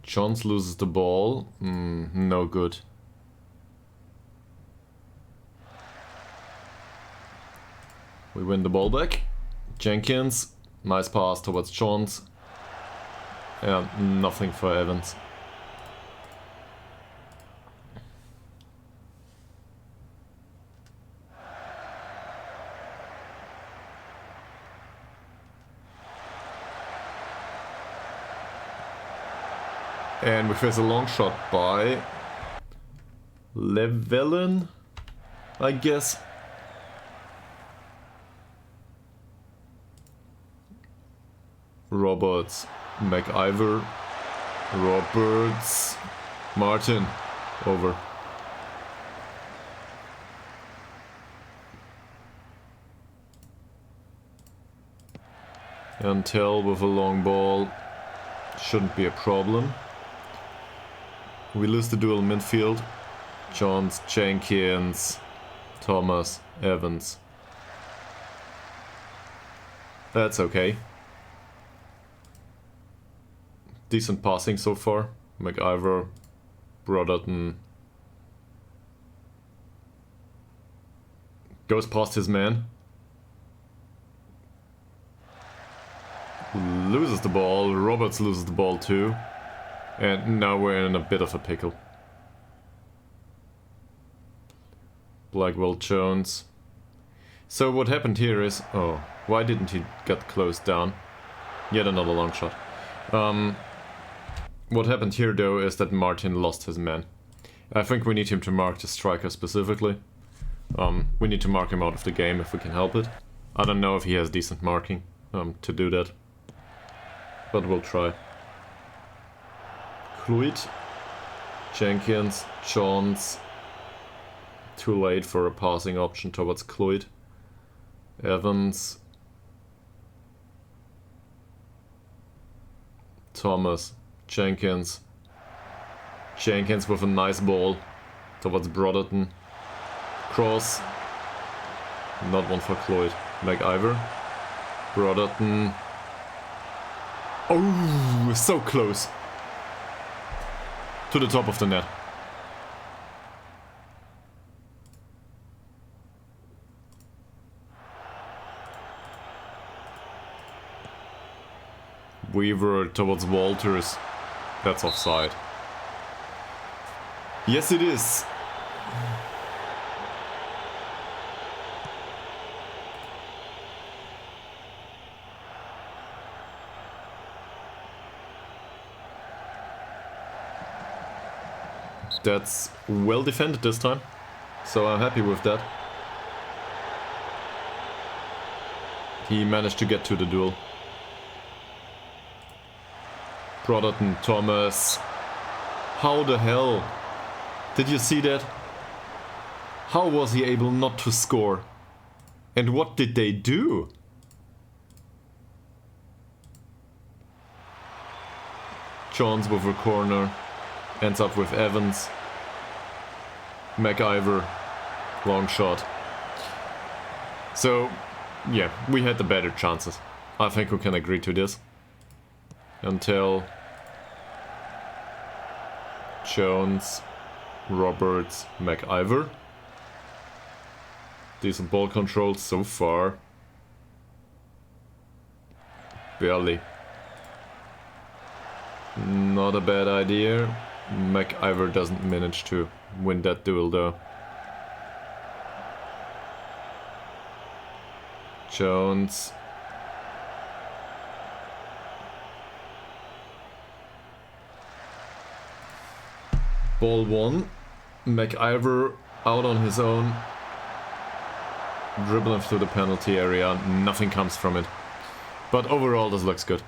Johns loses the ball. No good. We win the ball back. Jenkins. Nice pass towards Johns. And nothing for Evans. And we face a long shot by Levelen, I guess. Roberts, McIver, Roberts, Martin, over. Until with a long ball, shouldn't be a problem. We lose the dual midfield. Johns, Jenkins, Thomas, Evans. That's okay. Decent passing so far. McIver, Brotherton. Goes past his man. Loses the ball. Roberts loses the ball too. And now we're in a bit of a pickle. Blackwell Jones. So what happened here is... oh, why didn't he get closed down? Yet another long shot. What happened here though is that Martin lost his man. I think we need him to mark the striker specifically. We need to mark him out of the game if we can help it. I don't know if he has decent marking to do that. But we'll try. Cluit, Jenkins, Johns. Too late for a passing option towards Cluit. Evans. Thomas, Jenkins. Jenkins with a nice ball towards Brotherton. Cross. Not one for Cluit. McIver. Brotherton. Oh, so close. To the top of the net. Weaver towards Walters. That's offside. Yes, it is. That's well defended this time, so I'm happy with that. He managed to get to the duel. Brotherton, Thomas. How the hell? Did you see that? How was he able not to score? And what did they do? Johns with a corner. Ends up with Evans. McIver. Long shot. So, yeah, we had the better chances. I think we can agree to this. Until Jones, Roberts, McIver. Decent ball control so far. Barely. Not a bad idea. McIver doesn't manage to win that duel though. Jones. Ball 1. McIver out on his own. Dribbling through the penalty area. Nothing comes from it. But overall this looks good.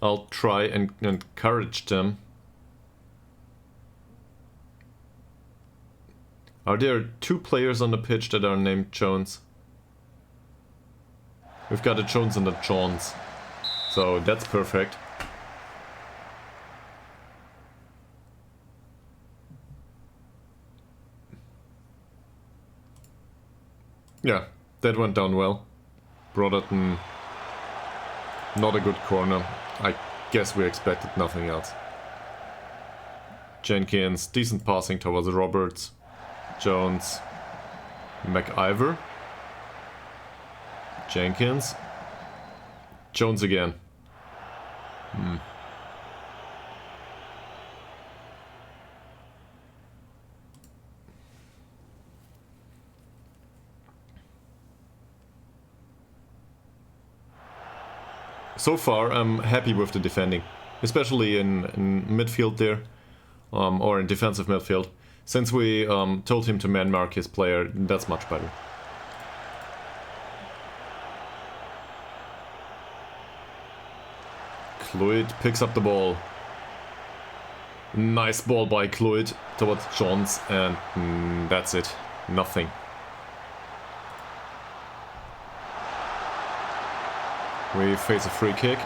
I'll try and encourage them. Are there 2 players on the pitch that are named Jones? We've got a Jones and a Johns. So that's perfect. Yeah, that went down well. Brotherton, not a good corner. I guess we expected nothing else. Jenkins, decent passing towards Roberts. Jones. McIver. Jenkins. Jones again. So far, I'm happy with the defending, especially in midfield there, or in defensive midfield. Since we told him to man-mark his player, that's much better. Cloyd picks up the ball. Nice ball by Cloyd towards Johns, and that's it. Nothing. We face a free kick.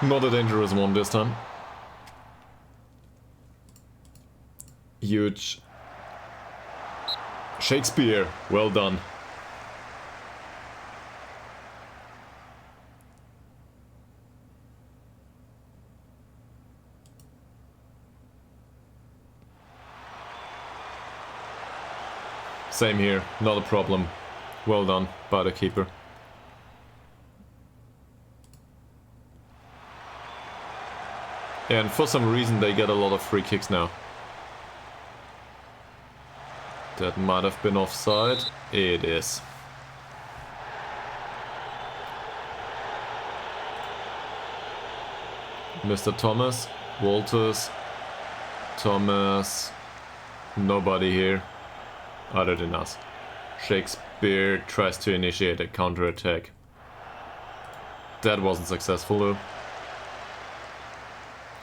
Not a dangerous one this time. Huge. Shakespeare, well done. Same here, not a problem. Well done by the keeper. And for some reason they get a lot of free kicks now. That might have been offside. It is. Mr. Thomas, Walters, Thomas, nobody here other than us. Shakespeare tries to initiate a counter-attack. That wasn't successful though.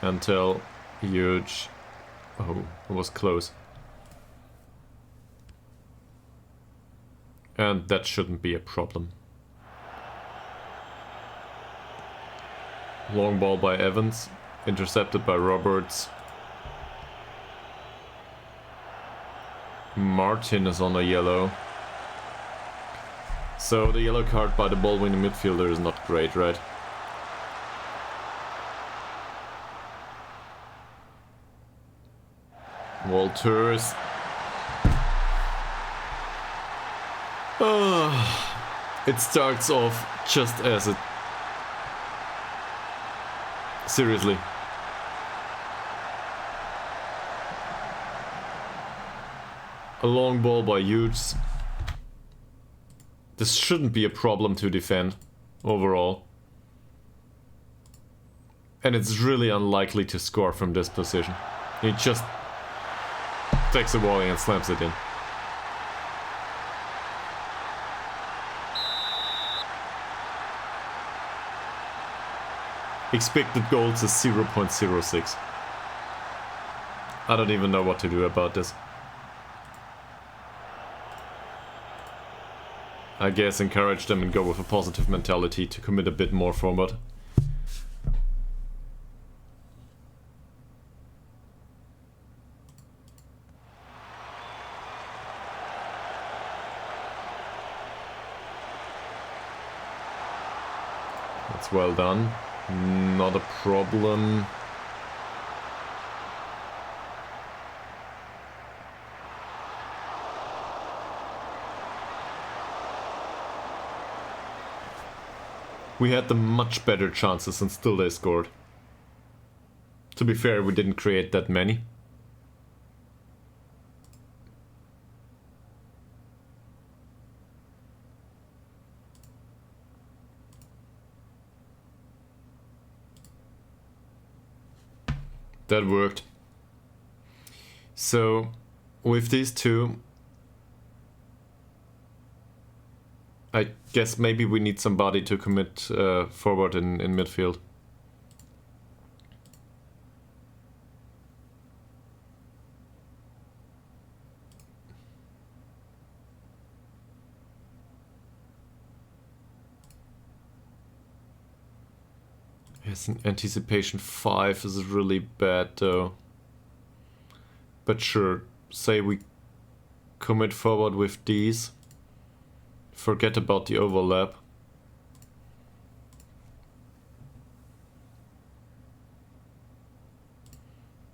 Until huge. Oh, it was close. And that shouldn't be a problem. Long ball by Evans, intercepted by Roberts. Martin is on a yellow. So the yellow card by the ball-winning midfielder is not great, right? Walters. It starts off just as it... Seriously. A long ball by Hughes. This shouldn't be a problem to defend, overall. And it's really unlikely to score from this position. He just takes the volley and slams it in. Expected goals is 0.06. I don't even know what to do about this. I guess encourage them and go with a positive mentality to commit a bit more forward. That's well done. Not a problem. We had the much better chances and still they scored. To be fair, we didn't create that many. That worked. So, with these two, I guess maybe we need somebody to commit forward in midfield. Yes, anticipation 5 is really bad though. But sure, say we commit forward with these. Forget about the overlap.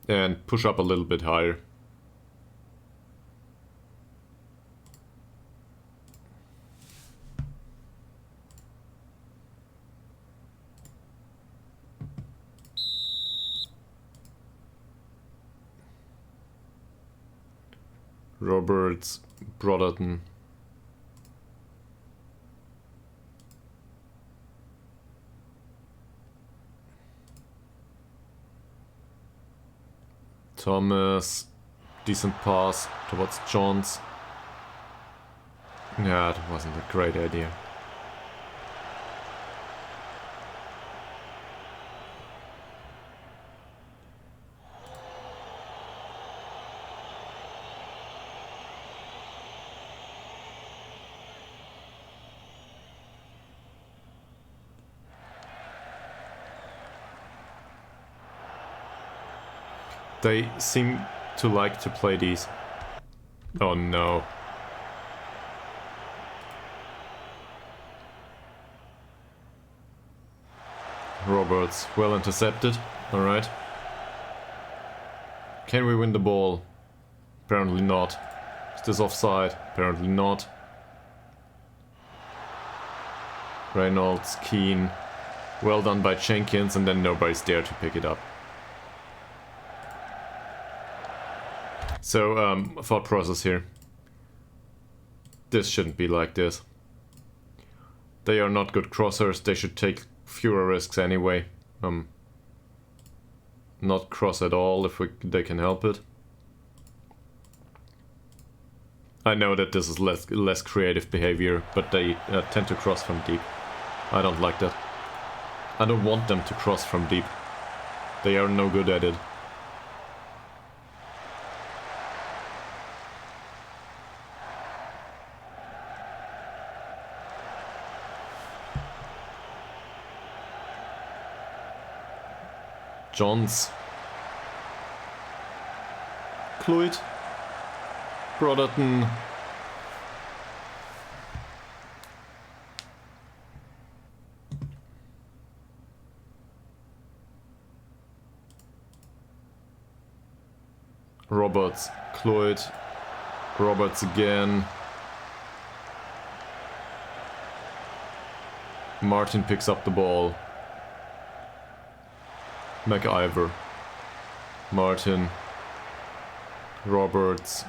And push up a little bit higher. Roberts, Brotherton. Thomas, decent pass towards Johns. Yeah, that wasn't a great idea. They seem to like to play these. Oh no. Roberts, well intercepted. Alright. Can we win the ball? Apparently not. Is this offside? Apparently not. Reynolds, Keane. Well done by Jenkins, and then nobody's there to pick it up. So, thought process here. This shouldn't be like this. They are not good crossers, they should take fewer risks anyway. Not cross at all if they can help it. I know that this is less creative behavior, but they tend to cross from deep. I don't like that. I don't want them to cross from deep. They are no good at it. Johns. Cloyd. Brotherton. Roberts. Cloyd. Roberts again. Martin picks up the ball. McIver, Martin, Roberts,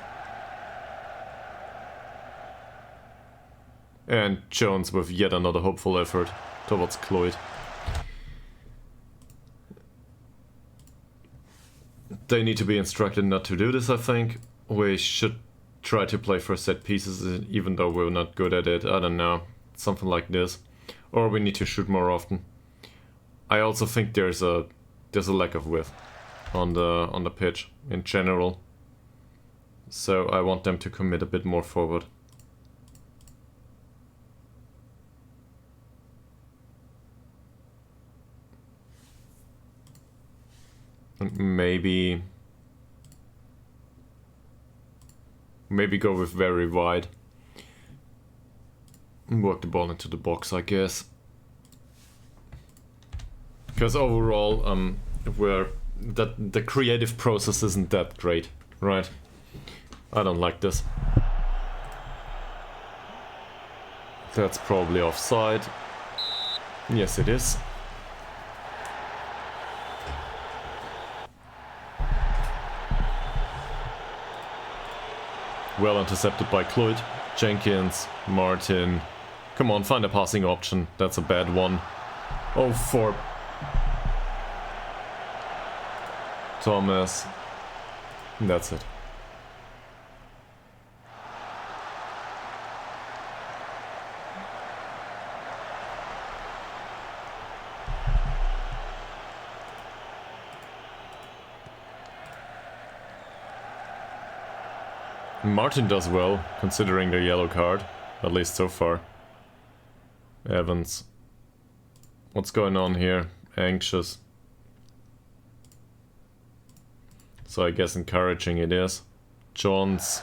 and Jones with yet another hopeful effort towards Cloyd. They need to be instructed not to do this, I think. We should try to play for set pieces even though we're not good at it. I don't know, something like this. Or we need to shoot more often. I also think there's a lack of width on the pitch in general. So I want them to commit a bit more forward. And maybe go with very wide. Work the ball into the box, I guess. Because overall, the creative process isn't that great, right? I don't like this. That's probably offside. Yes, it is. Well intercepted by Cloyd. Jenkins, Martin. Come on, find a passing option. That's a bad one. Oh, for Thomas. That's it. Martin does well, considering the yellow card, at least so far. Evans. What's going on here? Anxious. So I guess encouraging it is. Johns.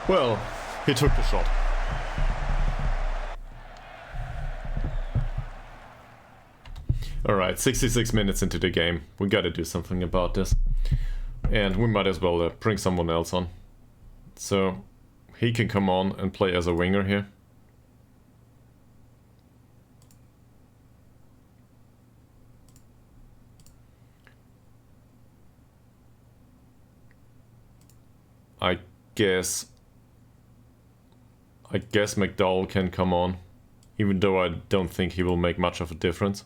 Well, he took the shot. Alright, 66 minutes into the game. We gotta do something about this. And we might as well bring someone else on. So, he can come on and play as a winger here. I guess McDowell can come on, even though I don't think he will make much of a difference.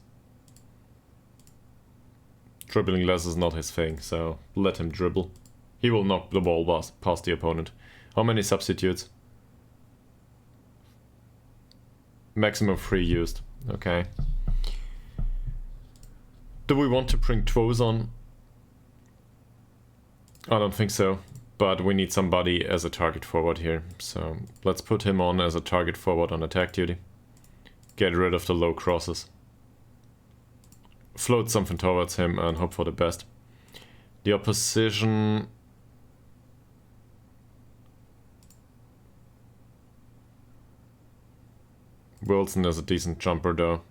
Dribbling less is not his thing, so let him dribble. He will knock the ball past the opponent. How many substitutes? Maximum 3 used. Okay. Do we want to bring Twos on? I don't think so. But we need somebody as a target forward here. So let's put him on as a target forward on attack duty. Get rid of the low crosses. Float something towards him and hope for the best. The opposition... Wilson is a decent jumper though.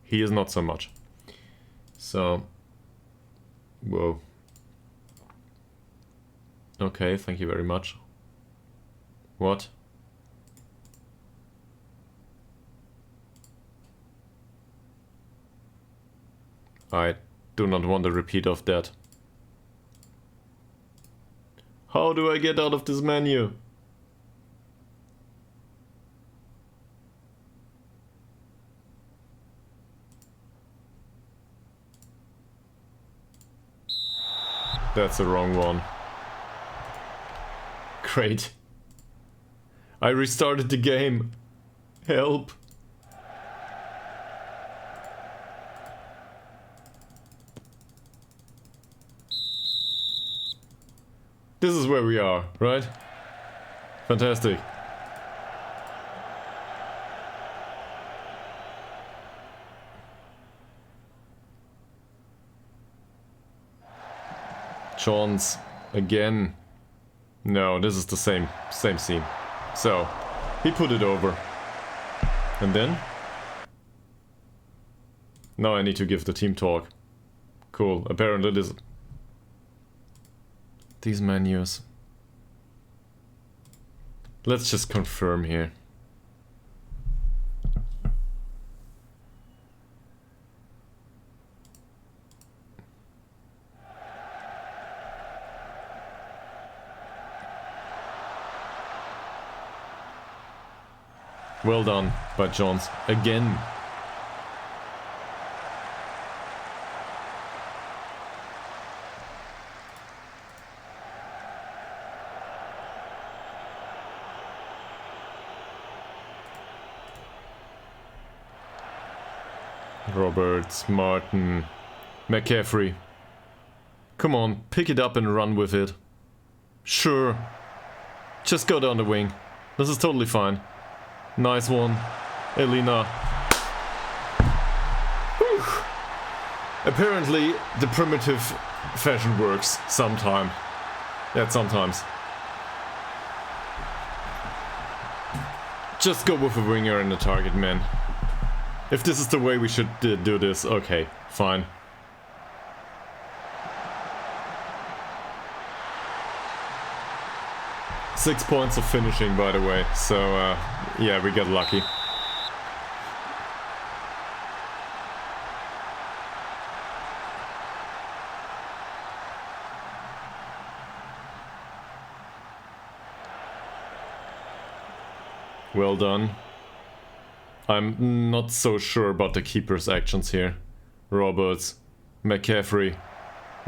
He is not so much. So... Whoa. Okay, thank you very much. What? I do not want a repeat of that. How do I get out of this menu? That's the wrong one. Great. I restarted the game. Help. This is where we are, right? Fantastic. Johns again. No, this is the same scene. So, he put it over. And then? Now I need to give the team talk. Cool, apparently this... These menus. Let's just confirm here. Well done by Johns again. Roberts, Martin, McCaffrey. Come on, pick it up and run with it. Sure. Just go down the wing. This is totally fine. Nice one, Elena. Whew. Apparently, the primitive fashion works sometime. Yeah, sometimes. Just go with a winger and a target man. If this is the way we should do this, okay, fine. Six points of finishing, by the way, so yeah, we got lucky. Well done. I'm not so sure about the keeper's actions here. Roberts. McCaffrey.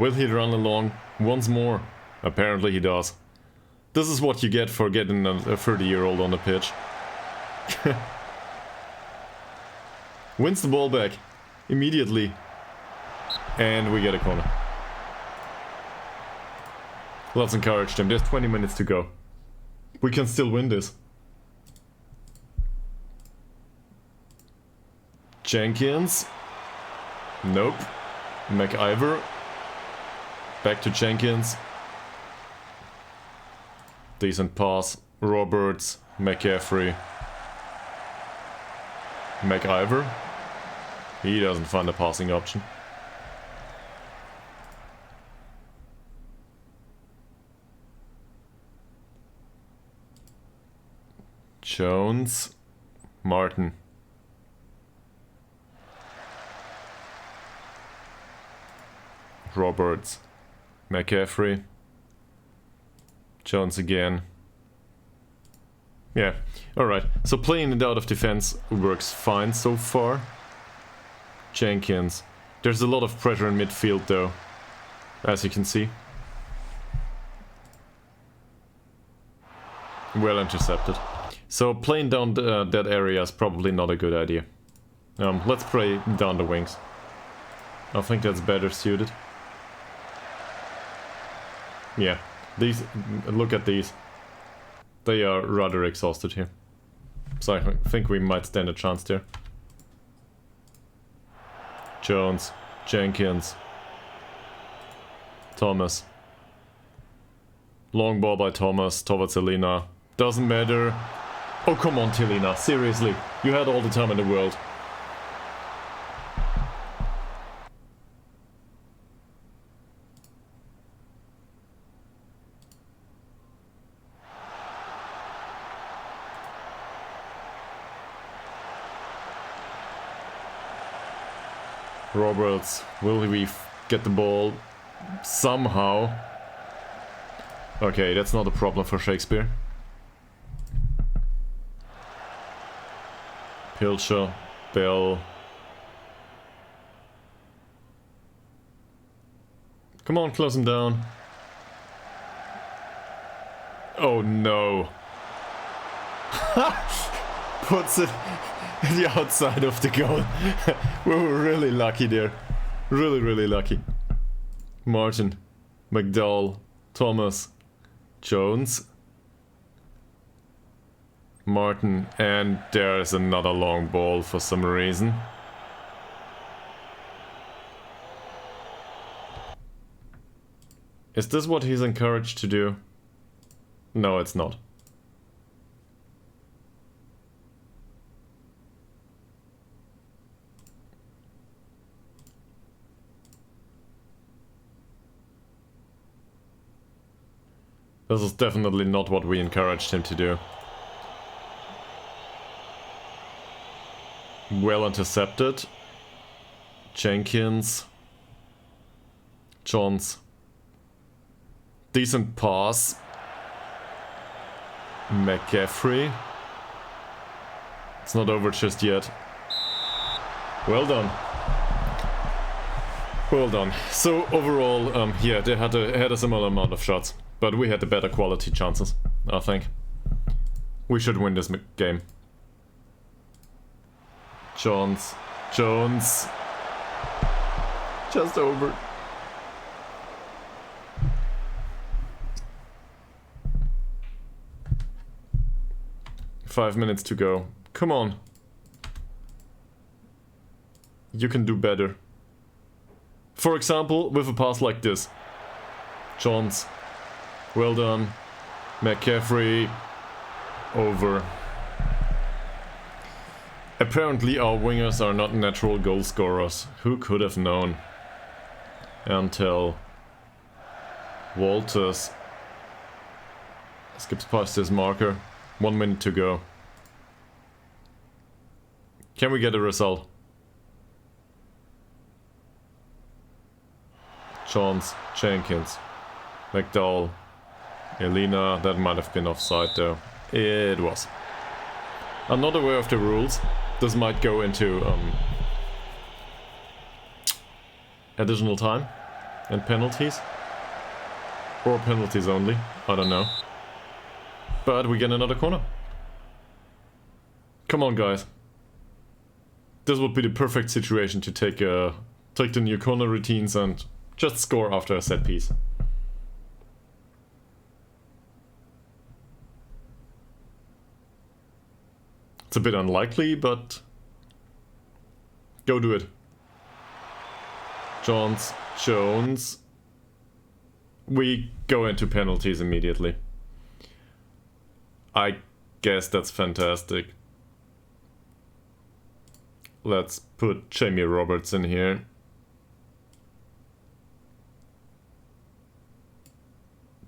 Will he run along once more? Apparently he does. This is what you get for getting a 30-year-old on the pitch. Wins the ball back. Immediately. And we get a corner. Let's encourage them. There's 20 minutes to go. We can still win this. Jenkins. Nope. McIver. Back to Jenkins. Decent pass. Roberts. McCaffrey. McIver. He doesn't find a passing option. Jones. Martin. Roberts. McCaffrey. Jones again. Yeah, alright. So playing it out of defense works fine so far. Jenkins. There's a lot of pressure in midfield though, as you can see. Well intercepted. So playing down that area is probably not a good idea. Let's play down the wings. I think that's better suited. Yeah, these, look at these. They are rather exhausted here. So I think we might stand a chance there. Jones, Jenkins, Thomas. Long ball by Thomas towards Elena. Doesn't matter. Oh, come on, Tilina. Seriously. You had all the time in the world. Roberts, will we get the ball somehow? Okay, that's not a problem for Shakespeare. Pilcher, Bell. Come on, close him down. Oh no. Puts it the outside of the goal. We were really lucky there. Really lucky. Martin, McDowell, Thomas, Jones, Martin, and there is another long ball for some reason. Is this what he's encouraged to do? No, it's not. This is definitely not what we encouraged him to do. Well intercepted. Jenkins. Johns. Decent pass. McCaffrey. It's not over just yet. Well done. Well done. So overall, yeah, they had a similar amount of shots. But we had the better quality chances, I think. We should win this game. Jones. Jones. Just over. Five minutes to go. Come on. You can do better. For example, with a pass like this. Jones. Well done. McCaffrey. Over. Apparently our wingers are not natural goal scorers. Who could have known? Until Walters skips past his marker. 1 minute to go. Can we get a result? Johns, Jenkins, McDowell, Elena. That might have been offside though. It was. I'm not aware of the rules. This might go into additional time and penalties. Or penalties only. I don't know. But we get another corner. Come on, guys. This would be the perfect situation to take the new corner routines and just score after a set piece. It's a bit unlikely, but go do it. Jones. We go into penalties immediately. I guess that's fantastic. Let's put Jamie Roberts in here.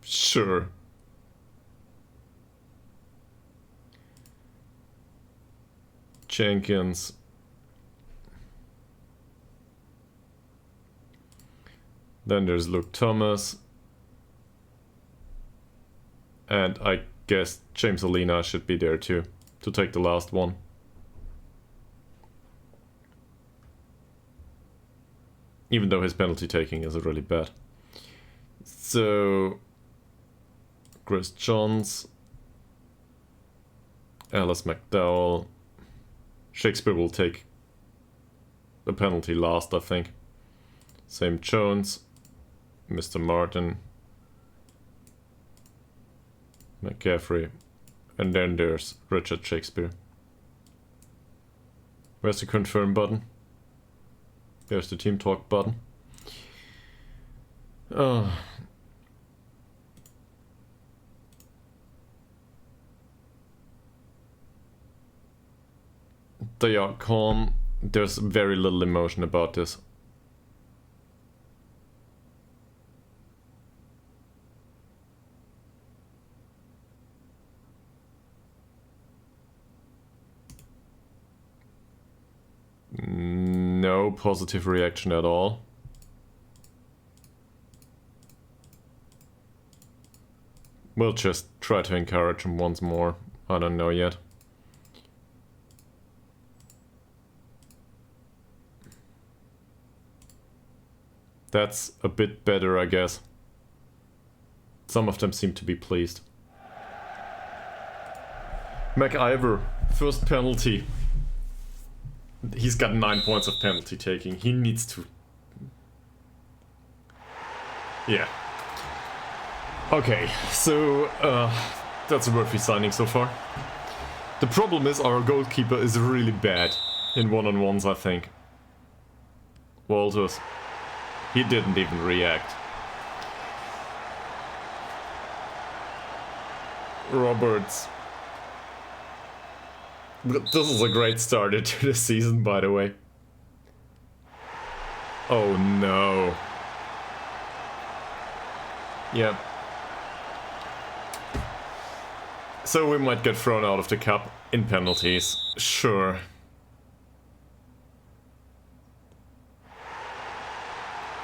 Sure. Jenkins. Then there's Luke Thomas. And I guess James Alina should be there too, to take the last one. Even though his penalty taking is really bad. So, Chris Johns, Alice McDowell. Shakespeare will take the penalty last, I think. Same Jones, Mr. Martin, McCaffrey, and then there's Richard Shakespeare. Where's the confirm button? There's the team talk button. They are calm. There's very little emotion about this. No positive reaction at all. We'll just try to encourage him once more. I don't know yet. That's a bit better, I guess. Some of them seem to be pleased. McIver, first penalty. He's got 9 points of penalty taking. He needs to... Yeah. Okay, so that's a worthy signing so far. The problem is our goalkeeper is really bad in one-on-ones, I think. Walters. He didn't even react. Roberts. This is a great start into the season, by the way. Oh no. Yeah. So we might get thrown out of the cup in penalties. Sure.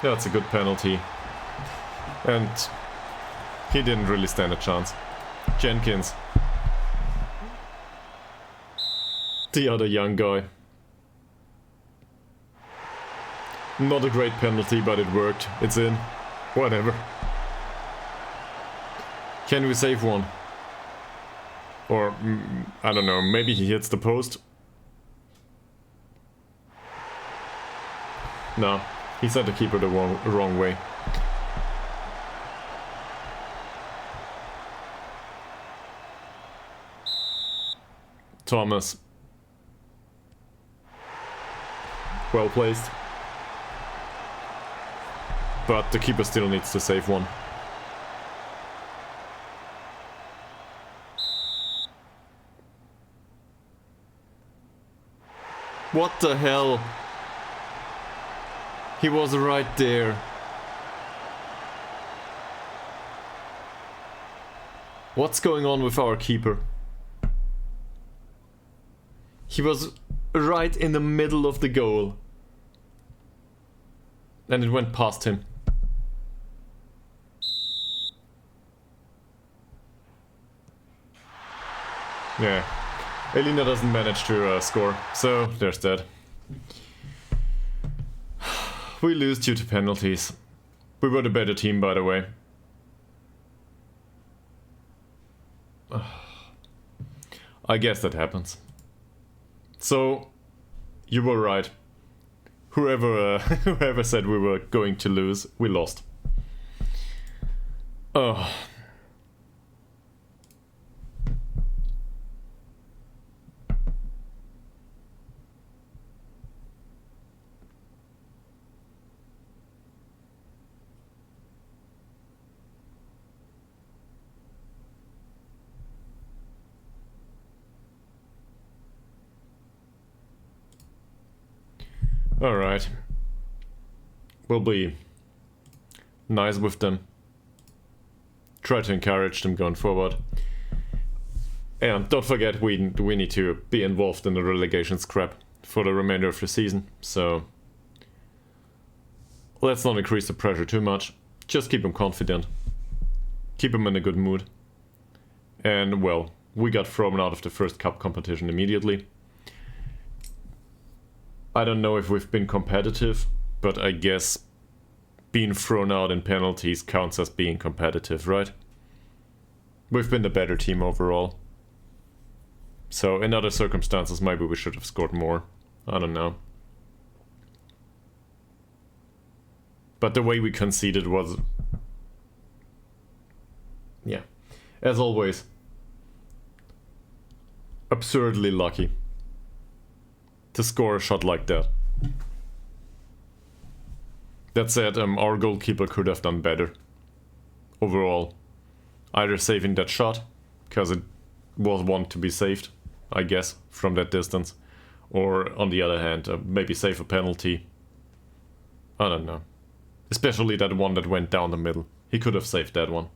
That's a good penalty. And he didn't really stand a chance. Jenkins. The other young guy. Not a great penalty, but it worked. It's in. Whatever. Can we save one? Or, I don't know, maybe he hits the post? No, he sent the keeper the wrong way. Thomas. Well placed. But the keeper still needs to save one. What the hell? He was right there. What's going on with our keeper? He was right in the middle of the goal. And it went past him. Yeah. Elina doesn't manage to score, so there's that. We lose due to penalties. We were the better team, by the way. I guess that happens. So, you were right. Whoever said we were going to lose, we lost. Oh. Alright. We'll be nice with them. Try to encourage them going forward. And don't forget, we need to be involved in the relegation scrap for the remainder of the season. So let's not increase the pressure too much. Just keep them confident. Keep them in a good mood. And well, we got thrown out of the first cup competition immediately. I don't know if we've been competitive, but I guess being thrown out in penalties counts as being competitive, right? We've been the better team overall. So in other circumstances, maybe we should have scored more. I don't know. But the way we conceded was... yeah. As always, absurdly lucky to score a shot like that. That said, our goalkeeper could have done better overall. Either saving that shot, because it was one to be saved, I guess, from that distance. Or, on the other hand, maybe save a penalty. I don't know. Especially that one that went down the middle. He could have saved that one.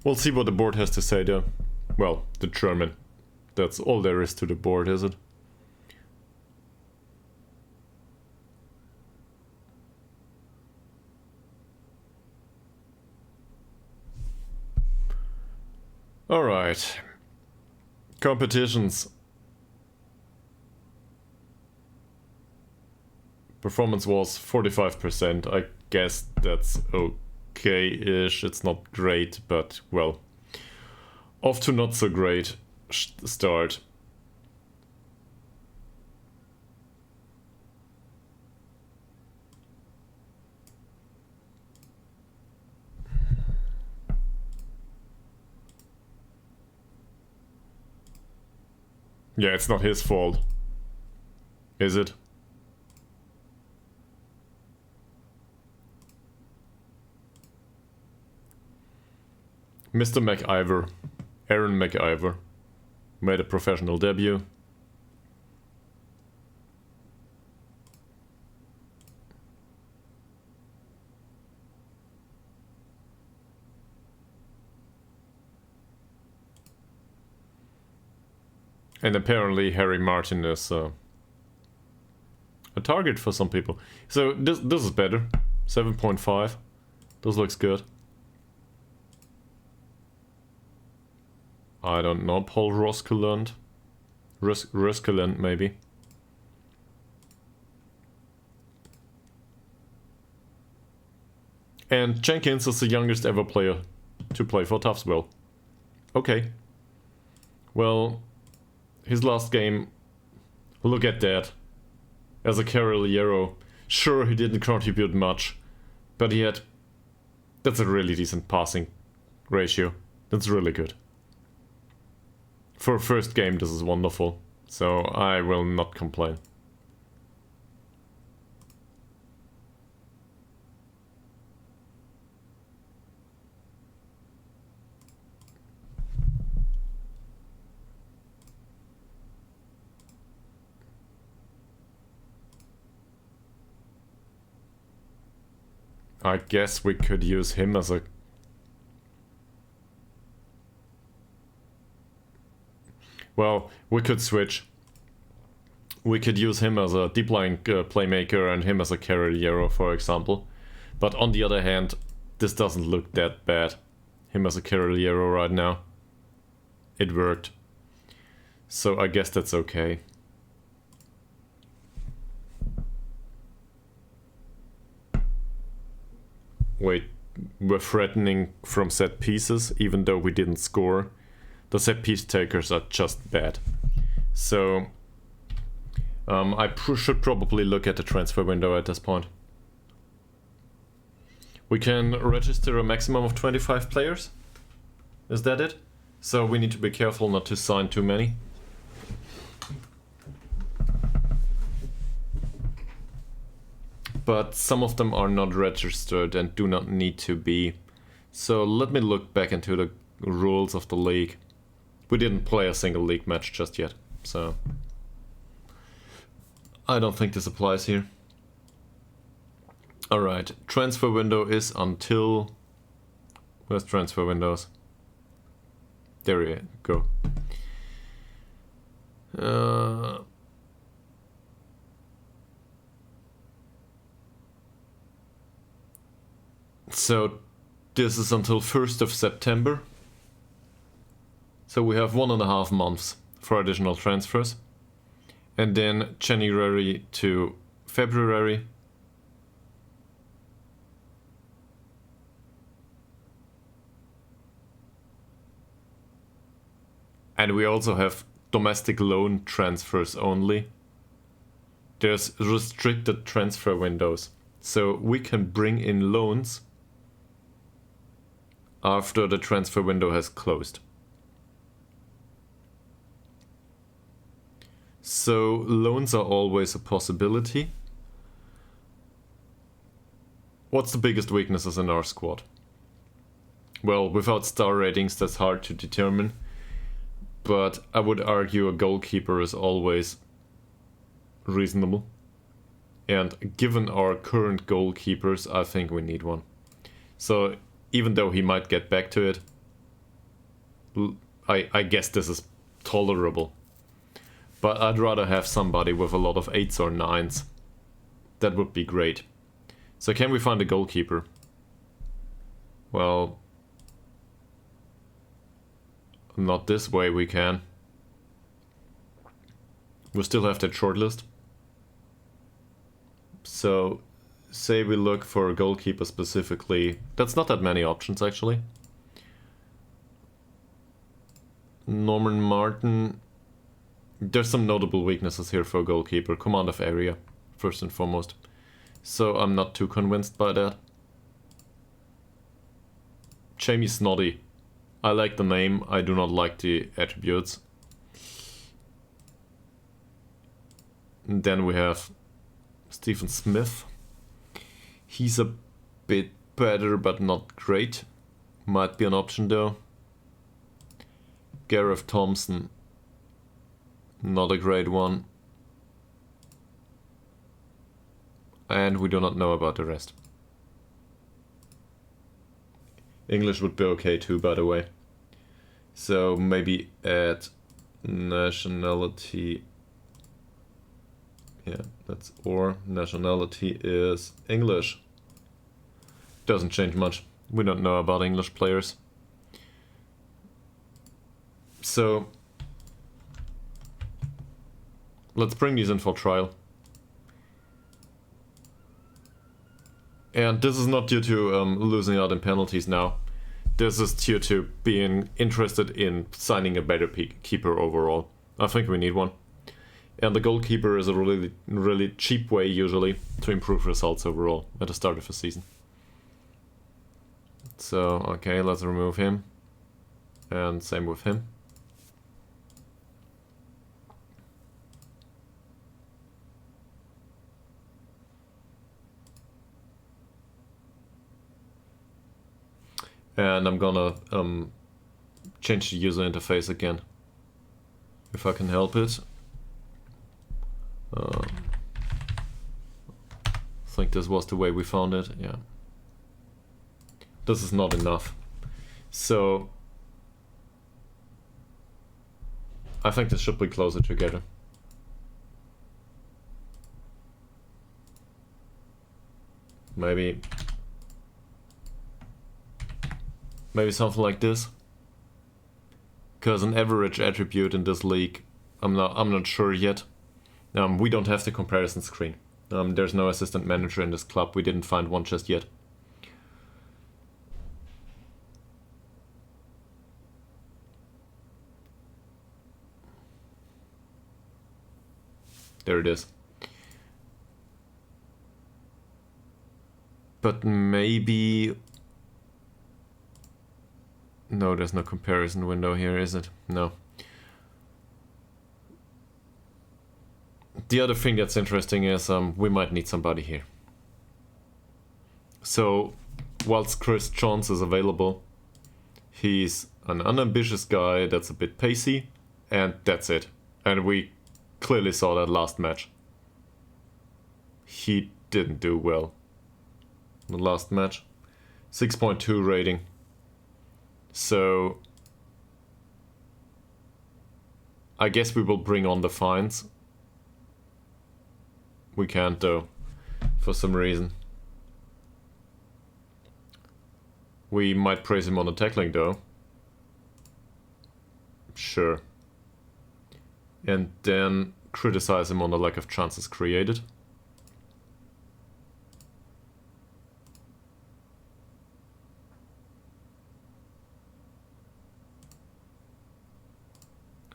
We'll see what the board has to say though. Well, the German. That's all there is to the board, is it? Alright. Competitions. Performance was 45%. I guess that's okay-ish. It's not great, but well. Off to not so great start. Yeah, it's not his fault. Is it? Mr. McIver, Aaron McIver, made a professional debut. And apparently Harry Martin is a target for some people. So this is better. 7.5. This looks good. I don't know, Paul Roskeland. Roskeland, maybe. And Jenkins is the youngest ever player to play for Taffs Well. Okay. Well, his last game, look at that. As a Caroliero, sure he didn't contribute much, but he had... that's a really decent passing ratio. That's really good. For a first game, this is wonderful, so I will not complain. I guess we could use him as a... Well, we could switch. We could use him as a deep line playmaker and him as a carriero, for example. But on the other hand, this doesn't look that bad. Him as a carriero right now. It worked. So I guess that's okay. Wait, we're threatening from set pieces, even though we didn't score. The set piece takers are just bad. So I should probably look at the transfer window at this point. We can register a maximum of 25 players. Is that it? So we need to be careful not to sign too many. But some of them are not registered and do not need to be. So let me look back into the rules of the league. We didn't play a single league match just yet, so I don't think this applies here. Alright, transfer window is until... Where's transfer windows? There we go. So this is until 1st of September. So we have 1.5 months for additional transfers. And then January to February. And we also have domestic loan transfers only. There's restricted transfer windows. So we can bring in loans after the transfer window has closed. So loans are always a possibility. What's the biggest weaknesses in our squad? Well, without star ratings that's hard to determine, but I would argue a goalkeeper is always reasonable. And given our current goalkeepers, I think we need one. So even though he might get back to it, I guess this is tolerable. But I'd rather have somebody with a lot of 8s or 9s. That would be great. So can we find a goalkeeper? Well, not this way we can. We still have that shortlist. So, say we look for a goalkeeper specifically. That's not that many options actually. Norman Martin. There's some notable weaknesses here for a goalkeeper. Command of area, first and foremost. So I'm not too convinced by that. Jamie Snoddy. I like the name, I do not like the attributes. And then we have Stephen Smith. He's a bit better but not great. Might be an option though. Gareth Thompson. Not a great one. And we do not know about the rest. English would be okay too, by the way. So maybe add nationality. Yeah, that's or nationality is English. Doesn't change much. We don't know about English players. So let's bring these in for trial. And this is not due to losing out in penalties now. This is due to being interested in signing a better keeper overall. I think we need one. And the goalkeeper is a really cheap way usually to improve results overall at the start of the season. So, okay, let's remove him. And same with him. And I'm gonna change the user interface again, if I can help it. I think this was the way we found it, yeah. This is not enough. So I think this should be closer together. Maybe something like this. Because an average attribute in this league, I'm not sure yet. We don't have the comparison screen. There's no assistant manager in this club. We didn't find one just yet. There it is. But maybe... No, there's no comparison window here, is it? No. The other thing that's interesting is we might need somebody here. So, whilst Chris Johns is available, he's an unambitious guy that's a bit pacey, and that's it. And we clearly saw that last match. He didn't do well. The last match. 6.2 rating. So I guess we will bring on the fines. We can't though, for some reason. We might praise him on the tackling though. Sure. And then criticize him on the lack of chances created.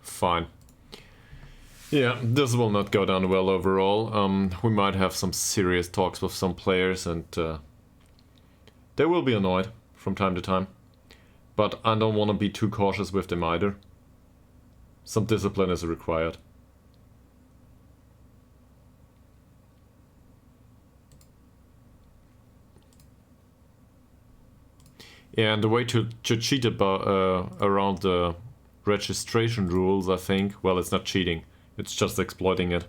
Fine. Yeah, this will not go down well overall. We might have some serious talks with some players and they will be annoyed from time to time. But I don't want to be too cautious with them either. Some discipline is required. Yeah, and the way to cheat around the registration rules, I think, well, it's not cheating, it's just exploiting it.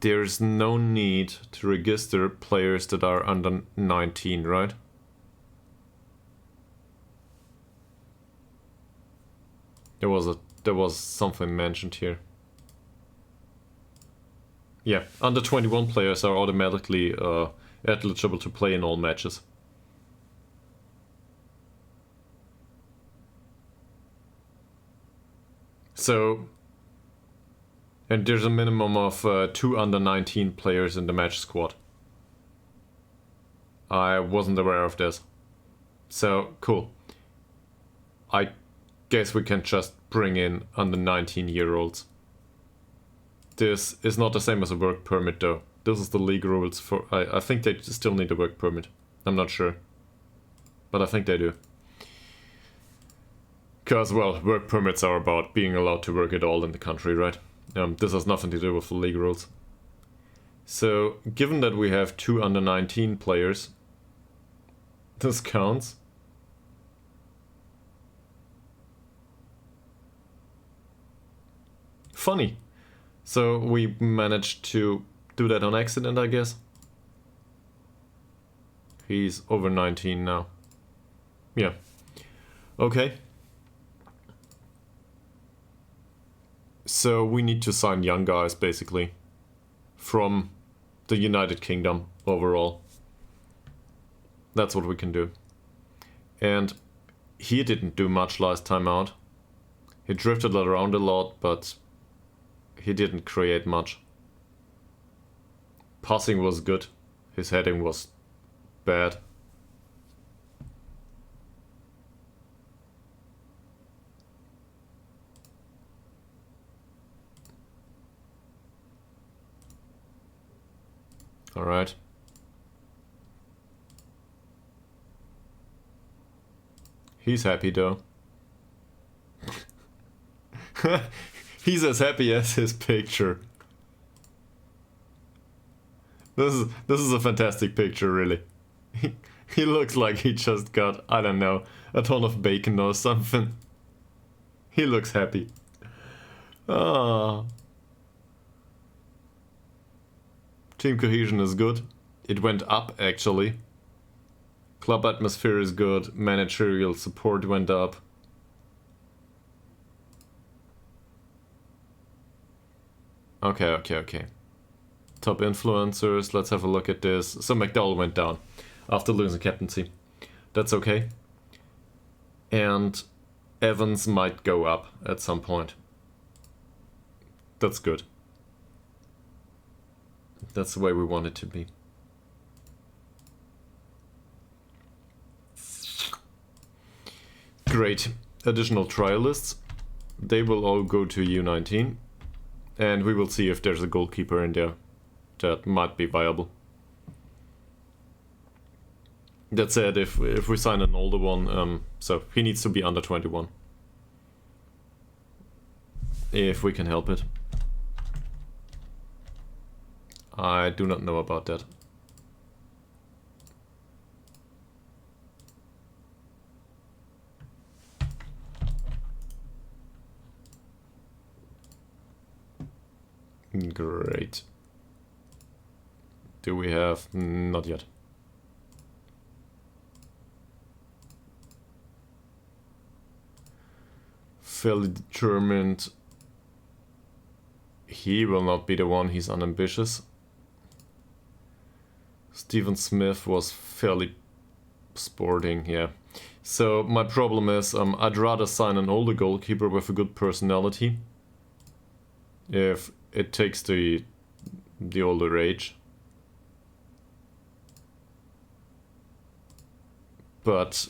There's no need to register players that are under 19, right? There was something mentioned here. Yeah, under 21 players are automatically eligible to play in all matches. So, and there's a minimum of 2 under 19 players in the match squad. I wasn't aware of this. So, cool. I guess we can just bring in under 19-year-olds. This is not the same as a work permit though. This is the league rules for... I think they still need a work permit. I'm not sure. But I think they do. Because, well, work permits are about being allowed to work at all in the country, right? This has nothing to do with the league rules. So, given that we have 2 under 19 players, this counts. Funny. So, we managed to do that on accident, I guess. He's over 19 now. Yeah. Okay. So we need to sign young guys, basically, from the United Kingdom overall. That's what we can do. And he didn't do much last time out. He drifted around a lot, but he didn't create much. Passing was good. His heading was bad. All right. He's happy though. He's as happy as his picture. This is a fantastic picture, really. He looks like he just got, I don't know, a ton of bacon or something. He looks happy. Ah. Team cohesion is good. It went up, actually. Club atmosphere is good. Managerial support went up. Okay. Top influencers, let's have a look at this. So McDowell went down after losing captaincy. That's okay. And Evans might go up at some point. That's good. That's the way we want it to be. Great. Additional trial lists. They will all go to U19. And we will see if there's a goalkeeper in there that might be viable. That said, if we sign an older one, so he needs to be under 21. If we can help it. I do not know about that. Great. Do we have? Not yet. Fairly determined. He will not be the one, he's unambitious. Stephen Smith was fairly sporting, yeah. So my problem is, I'd rather sign an older goalkeeper with a good personality. If it takes the older age. But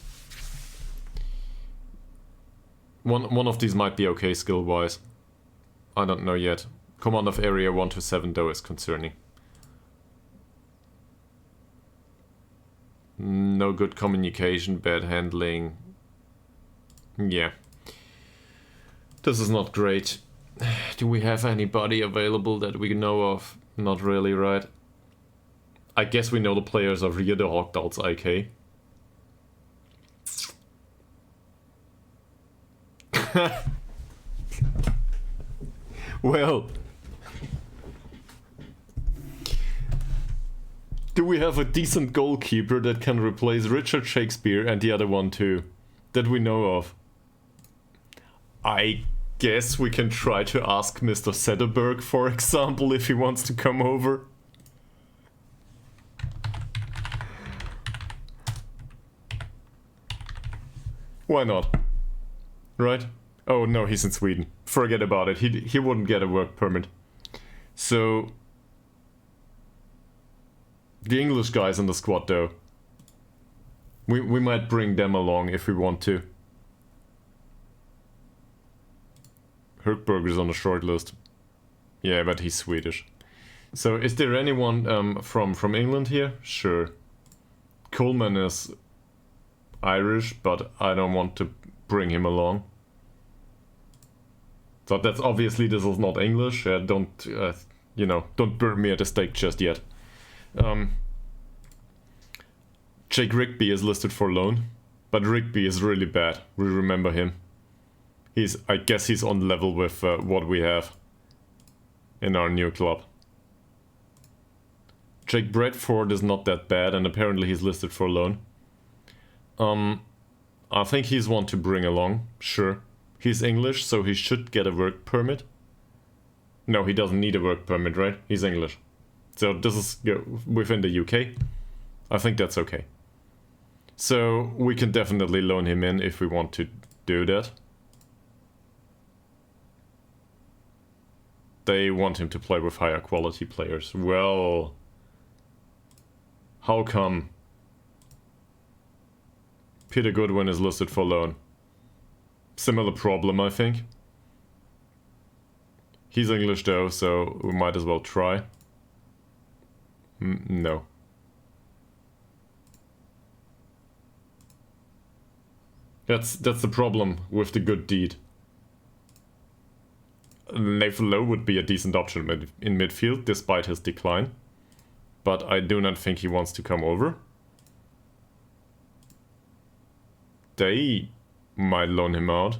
one of these might be okay skill-wise. I don't know yet. Command of area 1 to 7 though is concerning. No good communication, bad handling. Yeah. This is not great. Do we have anybody available that we know of? Not really, right? I guess we know the players of Rio de Hogdal's IK. Well, do we have a decent goalkeeper that can replace Richard Shakespeare and the other one too, that we know of? I guess we can try to ask Mr. Sederberg, for example, if he wants to come over. Why not? Right? Oh no, he's in Sweden. Forget about it. He wouldn't get a work permit. So the English guys in the squad though. We might bring them along if we want to. Herkberg is on the short list. Yeah, but he's Swedish. So is there anyone from England here? Sure. Coleman is Irish, but I don't want to bring him along. So that's obviously this is not English. Don't don't burn me at the stake just yet. Jake Rigby is listed for loan, but Rigby is really bad. We remember him. I guess he's on level with what we have in our new club. Jake Bradford is not that bad, and apparently he's listed for loan. I think he's one to bring along, sure. He's English, so he should get a work permit. No, he doesn't need a work permit, right? He's English. So this is within the UK. I think that's okay. So we can definitely loan him in if we want to do that. They want him to play with higher quality players. Well, how come? Peter Goodwin is listed for loan. Similar problem, I think. He's English though, so we might as well try. No. That's the problem with the good deed. Nathan Lowe would be a decent option in midfield, despite his decline. But I do not think he wants to come over. They might loan him out.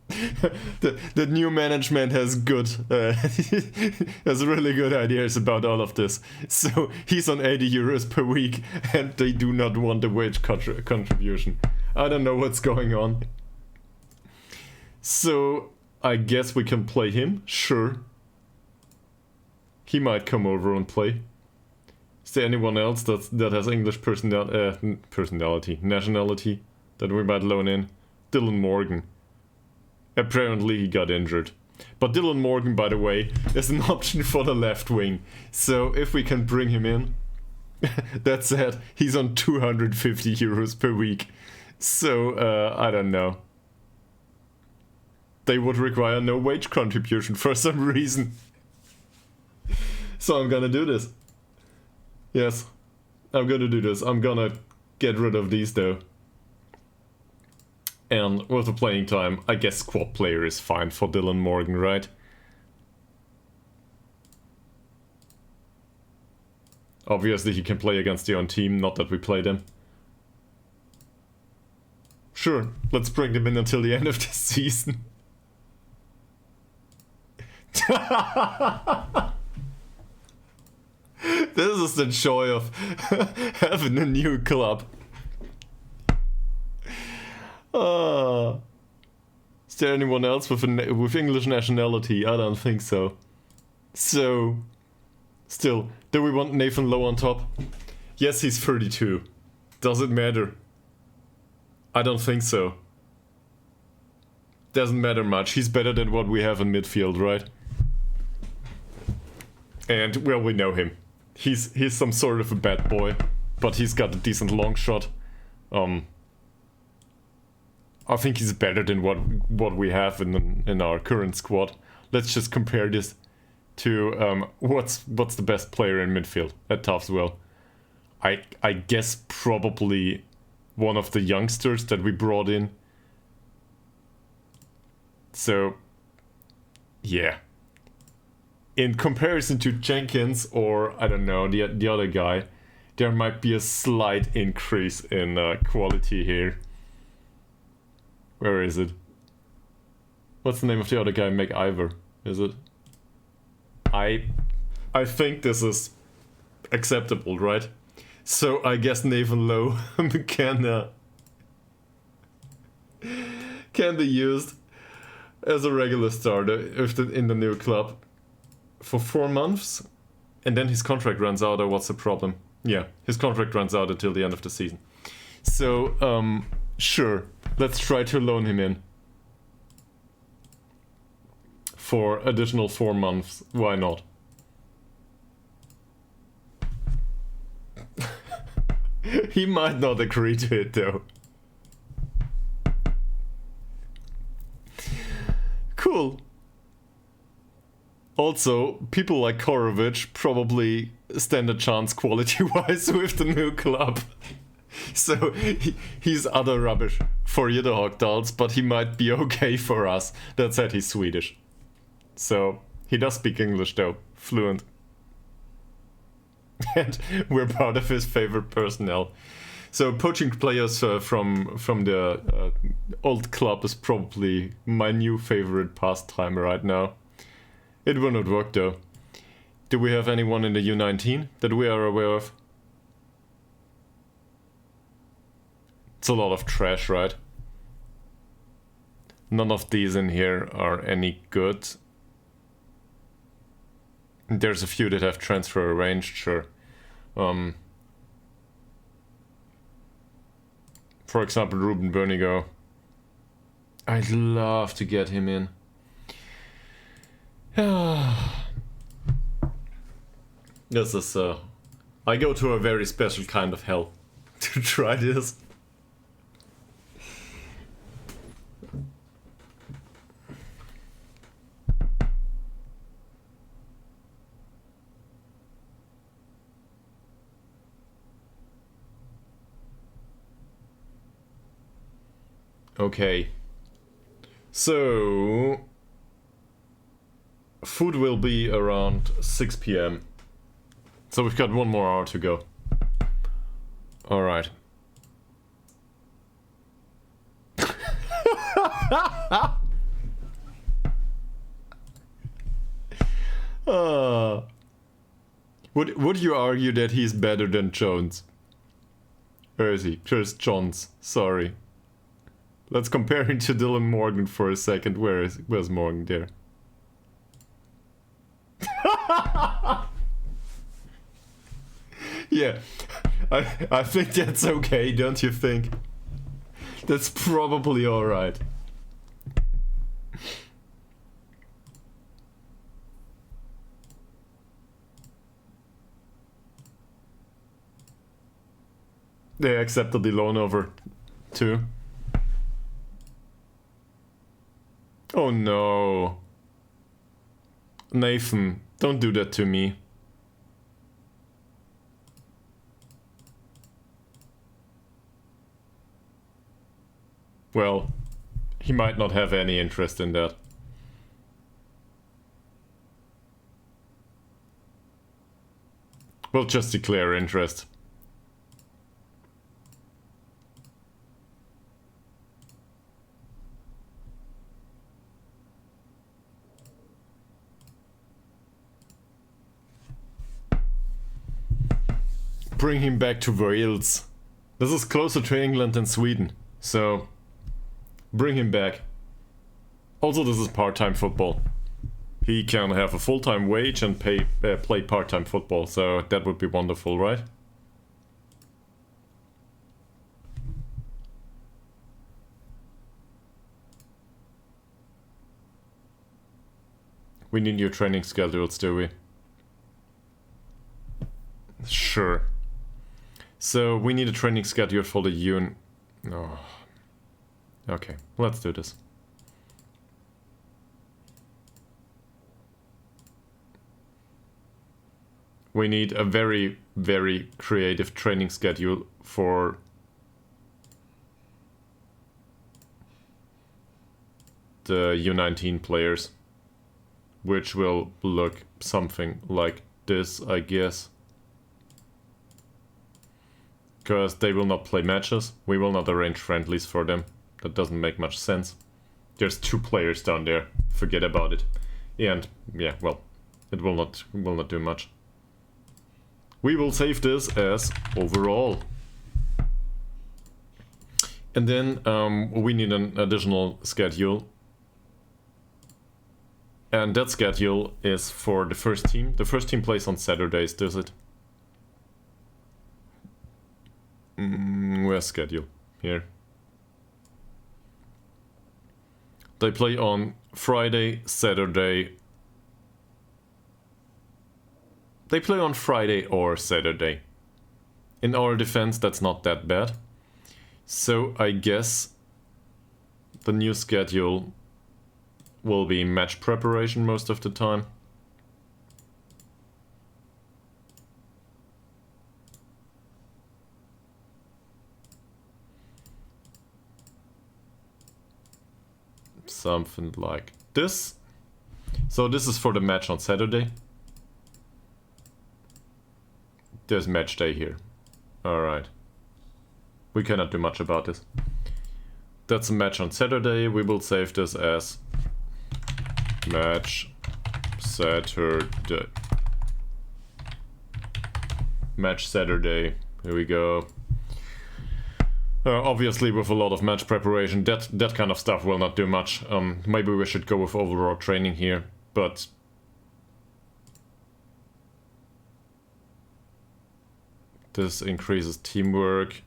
The new management has has really good ideas about all of this. So he's on 80 euros per week, and they do not want a wage contribution. I don't know what's going on. So I guess we can play him. Sure. He might come over and play. Is there anyone else that has English nationality that we might loan in? Dylan Morgan. Apparently he got injured. But Dylan Morgan, by the way, is an option for the left wing. So if we can bring him in, that said, he's on 250 euros per week. So, I don't know. They would require no wage contribution for some reason. So I'm gonna do this. Yes, I'm gonna do this. I'm gonna get rid of these though. And with the playing time, I guess squad player is fine for Dylan Morgan, right? Obviously he can play against the own team, not that we played him. Sure, let's bring them in until the end of the season. This is the joy of having a new club. Is there anyone else with English nationality? I don't think so. So, still, do we want Nathan Lowe on top? Yes, he's 32. Does it matter? I don't think so. Doesn't matter much. He's better than what we have in midfield, right? And, well, we know him. He's some sort of a bad boy, but he's got a decent long shot. I think he's better than what we have in our current squad. Let's just compare this to what's the best player in midfield at Taffs Well. I guess probably one of the youngsters that we brought in. So yeah. In comparison to Jenkins or I don't know the other guy, there might be a slight increase in quality here. Where is it? What's the name of the other guy? McIver, is it? I think this is acceptable, right? So I guess Nathan Lowe can be used as a regular starter in the new club for 4 months, and then his contract runs out. Or what's the problem? Yeah, his contract runs out until the end of the season. So sure, let's try to loan him in for additional 4 months. Why not? He might not agree to it though. Cool. Also, people like Korovic probably stand a chance quality-wise with the new club. So he's utter rubbish for Ytterhawk dolls, but he might be okay for us. That said, he's Swedish. So he does speak English though, fluent. And we're part of his favorite personnel. So poaching players from the old club is probably my new favorite pastime right now. It will not work though. Do we have anyone in the U19 that we are aware of? It's a lot of trash, right? None of these in here are any good. There's a few that have transfer arranged, sure. For example, Ruben Bernigo. I'd love to get him in. This is I go to a very special kind of hell to try this. Okay. So food will be around 6 p.m. So we've got 1 more hour to go. Alright. Ah. Would you argue that he's better than Jones? Or is he? Just Jones. Sorry. Let's compare him to Dylan Morgan for a second. Where's Morgan there? Yeah. I think that's okay, don't you think? That's probably alright. They accepted the loan over too. Oh no. Nathan, don't do that to me. Well, he might not have any interest in that. We'll just declare interest. Bring him back to Wales. This is closer to England than Sweden, so bring him back. Also, this is part-time football. He can have a full-time wage and play part-time football, so that would be wonderful, right? We need new training schedules, do we? Sure. So we need a training schedule for the Oh. Okay, let's do this. We need a very, very creative training schedule for the U19 players, which will look something like this, I guess. Because they will not play matches, we will not arrange friendlies for them. That doesn't make much sense. There's 2 players down there, forget about it. And yeah, well, it will not do much. We will save this as overall. And then we need an additional schedule. And that schedule is for the first team. The first team plays on Saturdays, does it? Where's schedule? Here. They play on Friday, Saturday. They play on Friday or Saturday. In our defense, that's not that bad. So I guess the new schedule will be match preparation most of the time. Something like this. So this is for the match on Saturday. There's match day here. Alright. We cannot do much about this. That's a match on Saturday. We will save this as match Saturday. Match Saturday. Here we go. Obviously with a lot of match preparation, that kind of stuff will not do much. Maybe we should go with overall training here, but this increases teamwork.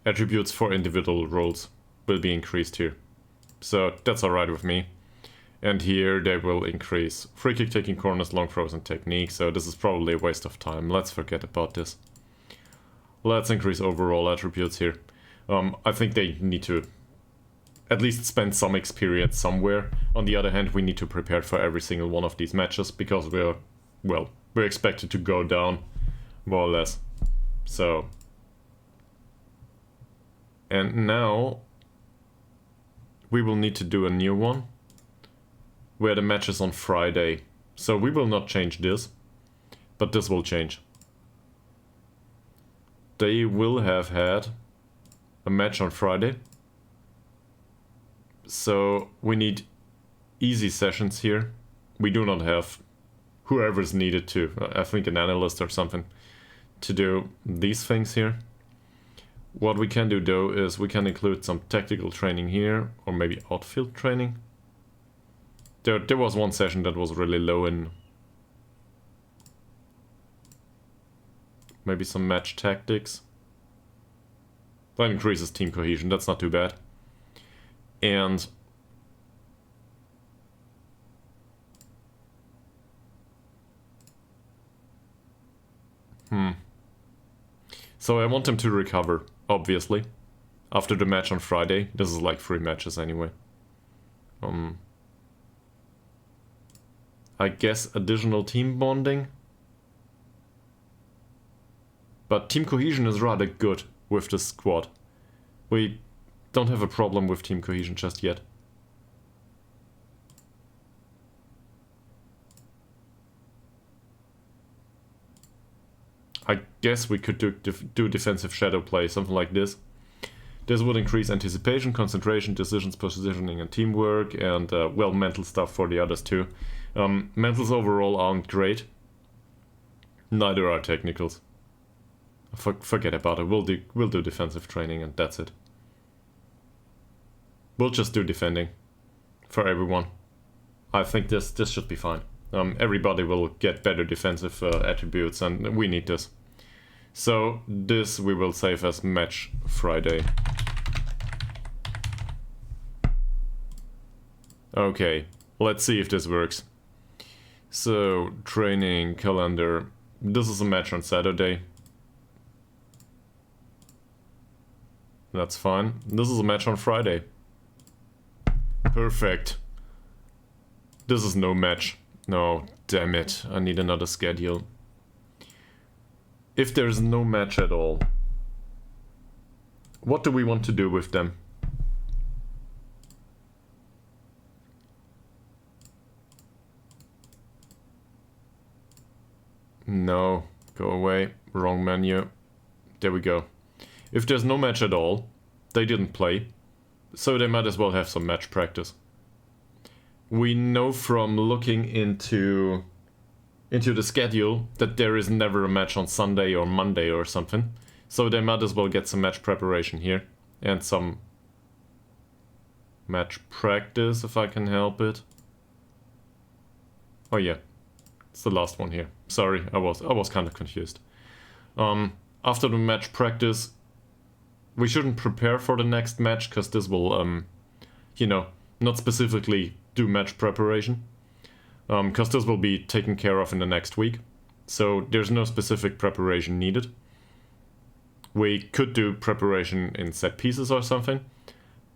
Attributes for individual roles will be increased here. So that's alright with me. And here they will increase free kick, taking corners, long throws and technique. So this is probably a waste of time. Let's forget about this. Let's increase overall attributes here. I think they need to at least spend some experience somewhere. On the other hand, we need to prepare for every single one of these matches because we're expected to go down, more or less. So, and now we will need to do a new one where the match is on Friday. So we will not change this, but this will change. They will have had a match on Friday. So we need easy sessions here we do not have whoever's needed to, I think an analyst or something, to do these things here. What we can do though is we can include some tactical training here, or maybe outfield training. There was one session that was really low in maybe some match tactics. That increases team cohesion, that's not too bad. And so I want them to recover, obviously, after the match on Friday. This is like 3 matches anyway. I guess additional team bonding. But team cohesion is rather good with this squad. We don't have a problem with team cohesion just yet. I guess we could do defensive shadow play, something like this. This would increase anticipation, concentration, decisions, positioning, and teamwork, and, well, mental stuff for the others too. Mentals overall aren't great. Neither are technicals. Forget about it. We'll do defensive training, and that's it. We'll just do defending for everyone. I think this should be fine. Everybody will get better defensive attributes, and we need this. So this we will save as match Friday. Okay, let's see if this works. So, training calendar. This is a match on Saturday. That's fine. This is a match on Friday. Perfect. This is no match. No, damn it. I need another schedule. If there's no match at all, what do we want to do with them? No, go away. Wrong menu. There we go. If there's no match at all, they didn't play, so they might as well have some match practice. We know from looking into the schedule that there is never a match on Sunday or Monday or something, so they might as well get some match preparation here and some match practice if I can help it. Oh yeah, it's the last one here. Sorry, I was kind of confused. After the match practice, we shouldn't prepare for the next match because this will, you know, not specifically do match preparation. Because this will be taken care of in the next week. So there's no specific preparation needed. We could do preparation in set pieces or something,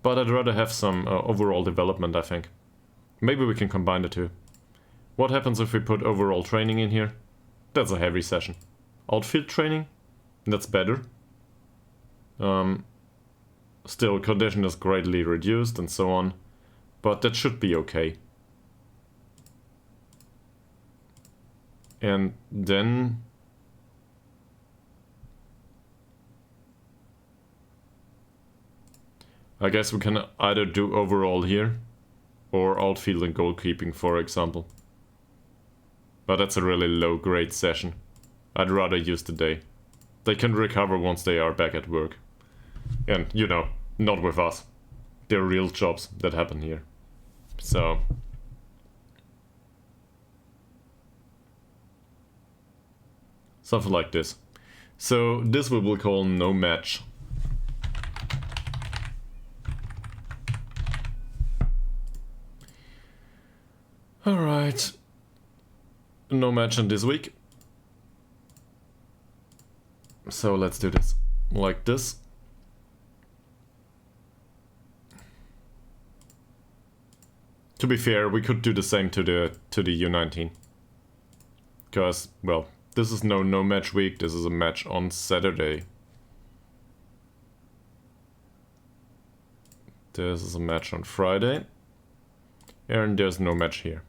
but I'd rather have some overall development, I think. Maybe we can combine the two. What happens if we put overall training in here? That's a heavy session. Outfield training? That's better. Still, condition is greatly reduced and so on, but that should be okay. And then I guess we can either do overall here or outfield and goalkeeping, for example. But that's a really low grade session. I'd rather use the day. They can recover once they are back at work. And, you know, not with us. They're real jobs that happen here. So something like this. So this we will call no match. Alright. No match in this week. So let's do this like this. To be fair, we could do the same to the U19. Because, well, this is no match week, this is a match on Saturday. This is a match on Friday. And there's no match here.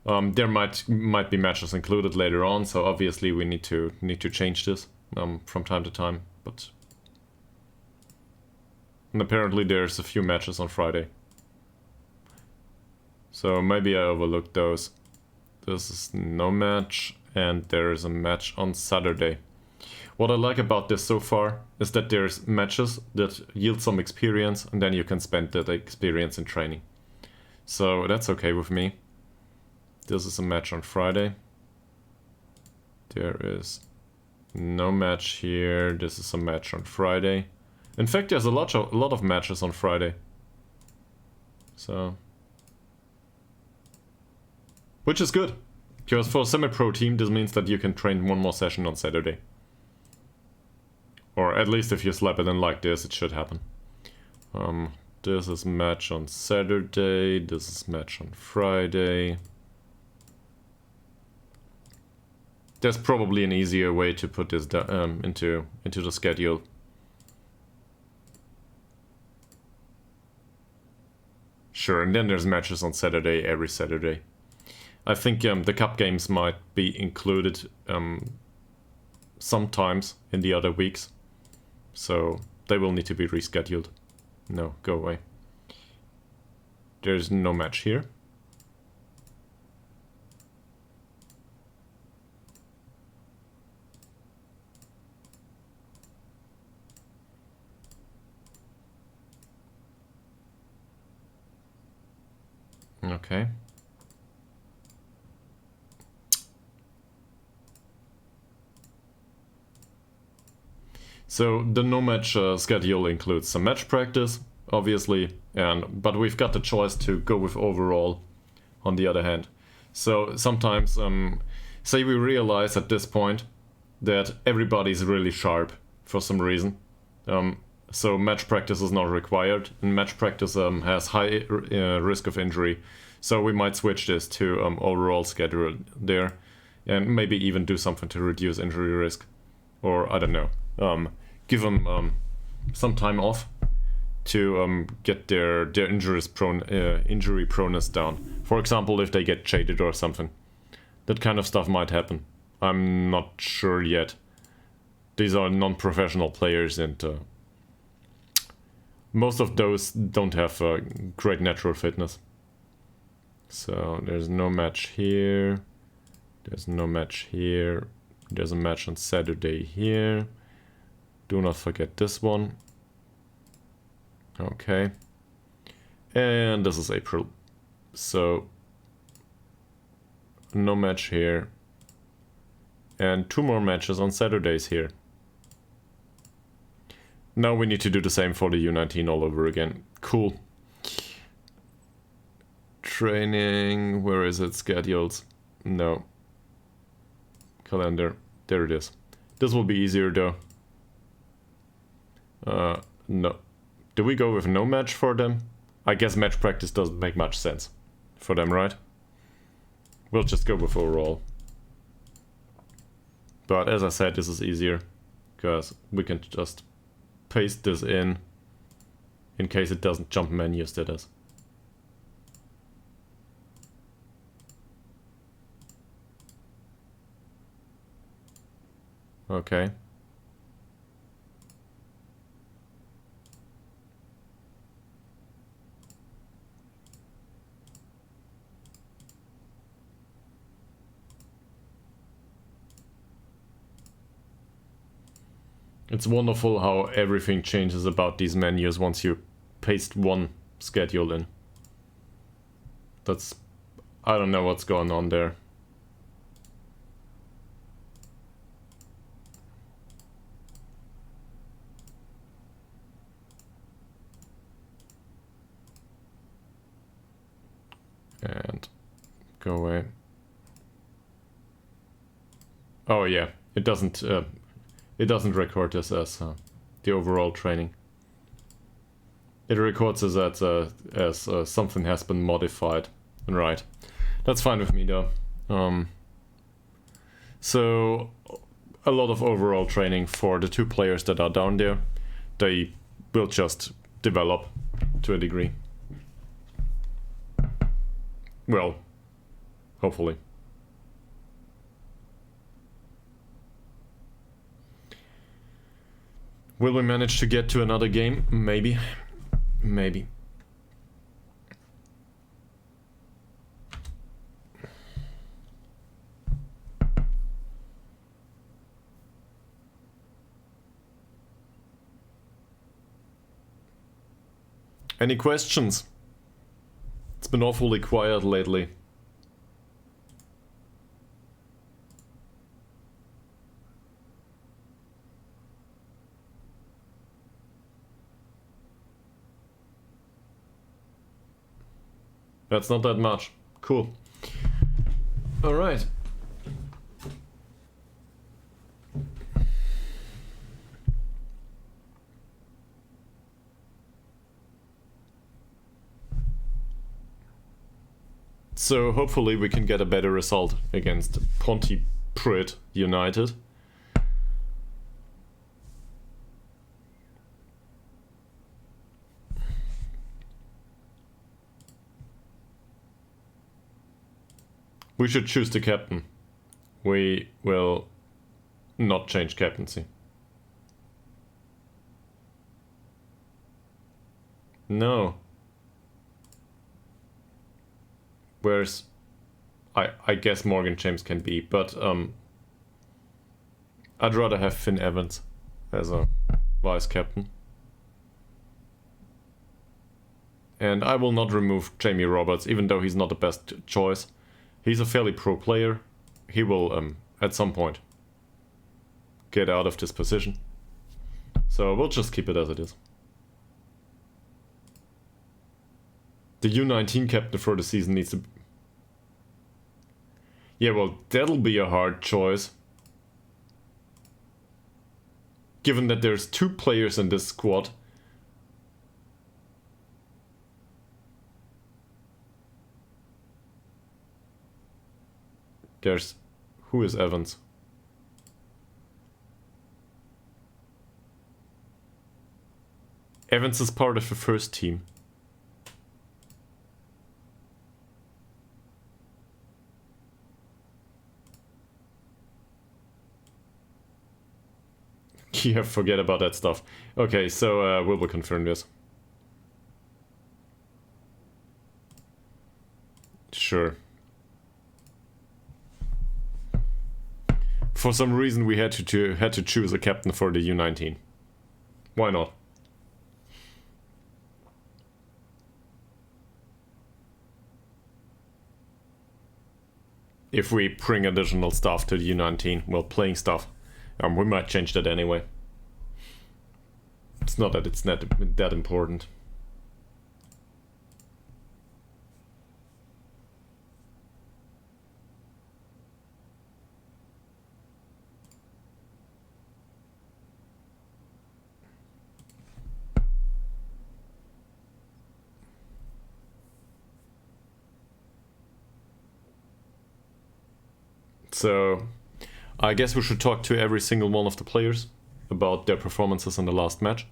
There might be matches included later on, so obviously we need to change this from time to time, but and apparently there's a few matches on Friday. So maybe I overlooked those. This is no match, and there is a match on Saturday. What I like about this so far is that there's matches that yield some experience, and then you can spend that experience in training. So that's okay with me. This is a match on Friday. There is no match here. This is a match on Friday. In fact, there's a lot of matches on Friday. So, which is good, because for a semi-pro team, this means that you can train one more session on Saturday. Or at least if you slap it in like this, it should happen. This is match on Saturday. This is match on Friday. There's probably an easier way to put this into the schedule. Sure, and then there's matches on Saturday, every Saturday. I think the cup games might be included sometimes in the other weeks. So they will need to be rescheduled. No, go away. There's no match here. Okay. So the no match schedule includes some match practice, obviously, but we've got the choice to go with overall on the other hand. So sometimes, say we realize at this point that everybody's really sharp for some reason. So match practice is not required, and match practice has high risk of injury. So we might switch this to overall schedule there, and maybe even do something to reduce injury risk, or I don't know, give them some time off to get their injury proneness down. For example, if they get jaded or something, that kind of stuff might happen. I'm not sure yet. These are non-professional players, and most of those don't have great natural fitness. So there's no match here. There's no match here. There's a match on Saturday here. Do not forget this one. Okay. And this is April. So no match here. And 2 more matches on Saturdays here. Now we need to do the same for the U19 all over again. Cool. Training, where is it? Schedules. No. Calendar. There it is. This will be easier though. No. Do we go with no match for them? I guess match practice doesn't make much sense for them, right? We'll just go with overall. But as I said, this is easier, because we can just paste this in case it doesn't jump menu status. Okay. It's wonderful how everything changes about these menus once you paste one schedule in. I don't know what's going on there. And go away. Oh yeah, it doesn't record this as the overall training. It records as something has been modified. Right. That's fine with me though. So a lot of overall training for the 2 players that are down there. They will just develop to a degree. Well, hopefully. Will we manage to get to another game? Maybe. Maybe. Any questions? It's been awfully quiet lately. That's not that much. Cool. Alright. So hopefully we can get a better result against Pontypridd United. We should choose the captain. We will not change captaincy. No. Where's... I guess Morgan James can be, but I'd rather have Finn Evans as a vice captain. And I will not remove Jamie Roberts, even though he's not the best choice. He's a fairly pro player. He will, at some point, get out of this position. So we'll just keep it as it is. The U19 captain for the season needs to... Yeah, well, that'll be a hard choice. Given that there's 2 players in this squad. There's... Who is Evans? Evans is part of the first team. Yeah, forget about that stuff. Okay, so we will confirm this. Sure. For some reason we had to choose a captain for the U19. Why not? If we bring additional stuff to the U19, well, playing stuff, we might change that anyway. It's not that it's not that important. So, I guess we should talk to every single one of the players about their performances in the last match,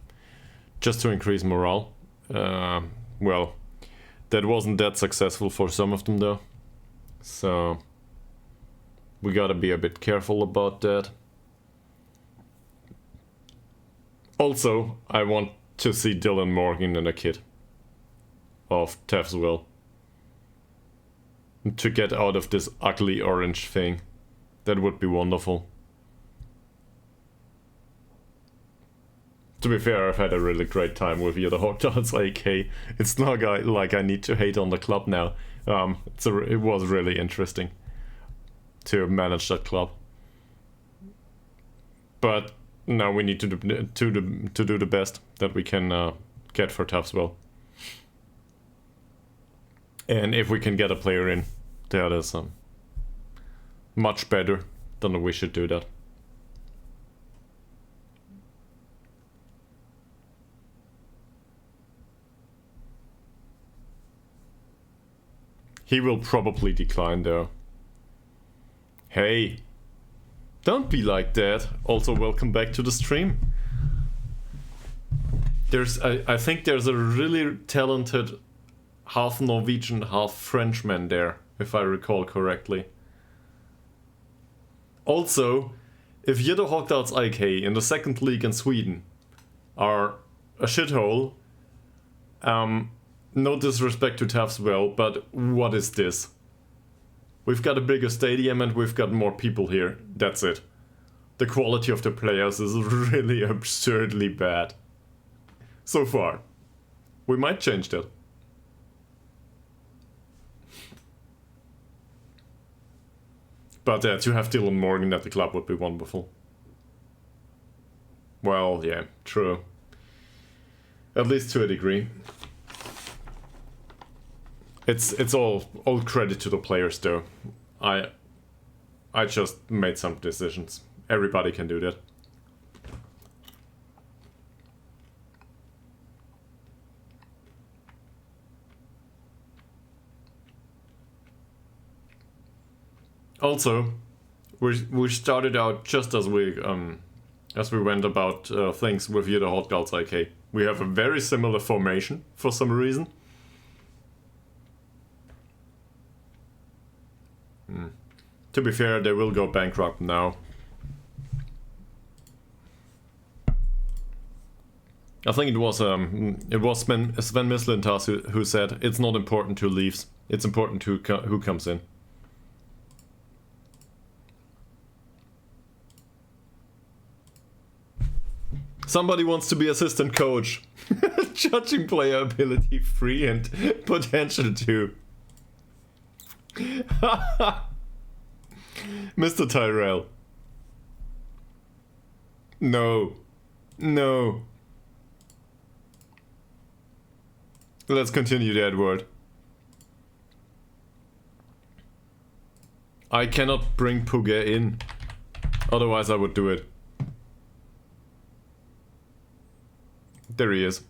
just to increase morale. Well, that wasn't that successful for some of them though, so we gotta be a bit careful about that. Also, I want to see Dylan Morgan in a kit of Taffs Well to get out of this ugly orange thing. That would be wonderful. To be fair, I've had a really great time with the Hogtarts AK. It's not like I need to hate on the club now. It was really interesting to manage that club. But now we need to do the best that we can get for Taffs Well. And if we can get a player in, that is much better, then we should do that. He will probably decline though. Hey, don't be like that. Also, welcome back to the stream. I think there's a really talented half Norwegian, half Frenchman there, if I recall correctly. Also, if Jiddo Hogdarts IK in the second league in Sweden are a shithole, no disrespect to Taffs Well, but what is this? We've got a bigger stadium and we've got more people here, that's it. The quality of the players is really absurdly bad. So far. We might change that. But to have Dylan Morgan at the club would be wonderful. Well, yeah, true. At least to a degree. It's all credit to the players though. I just made some decisions. Everybody can do that. Also, we started out just as we went about things with the Hot Girls IK. We have a very similar formation for some reason. To be fair, they will go bankrupt now. I think it was Sven Mislintas who said it's not important who leaves, it's important who comes in. Somebody wants to be assistant coach. Judging player ability 3 and potential 2. Mr. Tyrell. No. No. Let's continue the Edward. I cannot bring Puget in. Otherwise I would do it. There he is.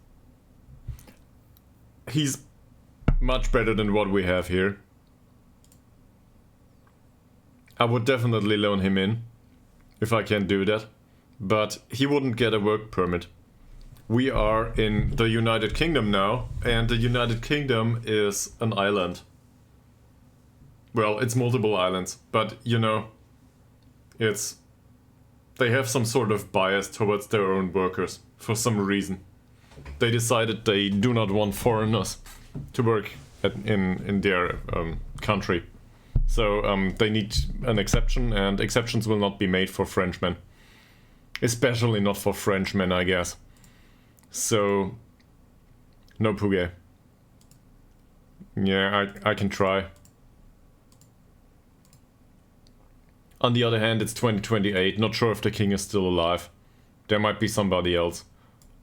He's much better than what we have here. I would definitely loan him in, if I can do that. But he wouldn't get a work permit. We are in the United Kingdom now, and the United Kingdom is an island. Well, it's multiple islands, but you know, they have some sort of bias towards their own workers, for some reason. They decided they do not want foreigners to work in their country. So they need an exception, and exceptions will not be made for Frenchmen. Especially not for Frenchmen, I guess. So, no Puget. Yeah, I can try. On the other hand, it's 2028, not sure if the king is still alive. There might be somebody else.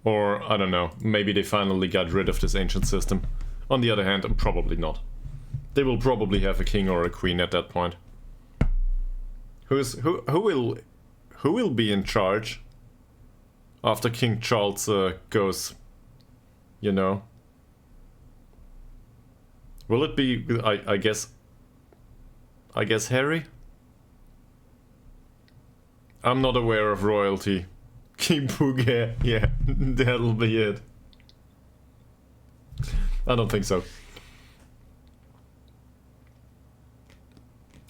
Or, I don't know, maybe they finally got rid of this ancient system. On the other hand, probably not. They will probably have a king or a queen at that point. Who will be in charge after King Charles goes, you know? Will it be, I guess Harry? I'm not aware of royalty. King Puget, yeah, that'll be it. I don't think so.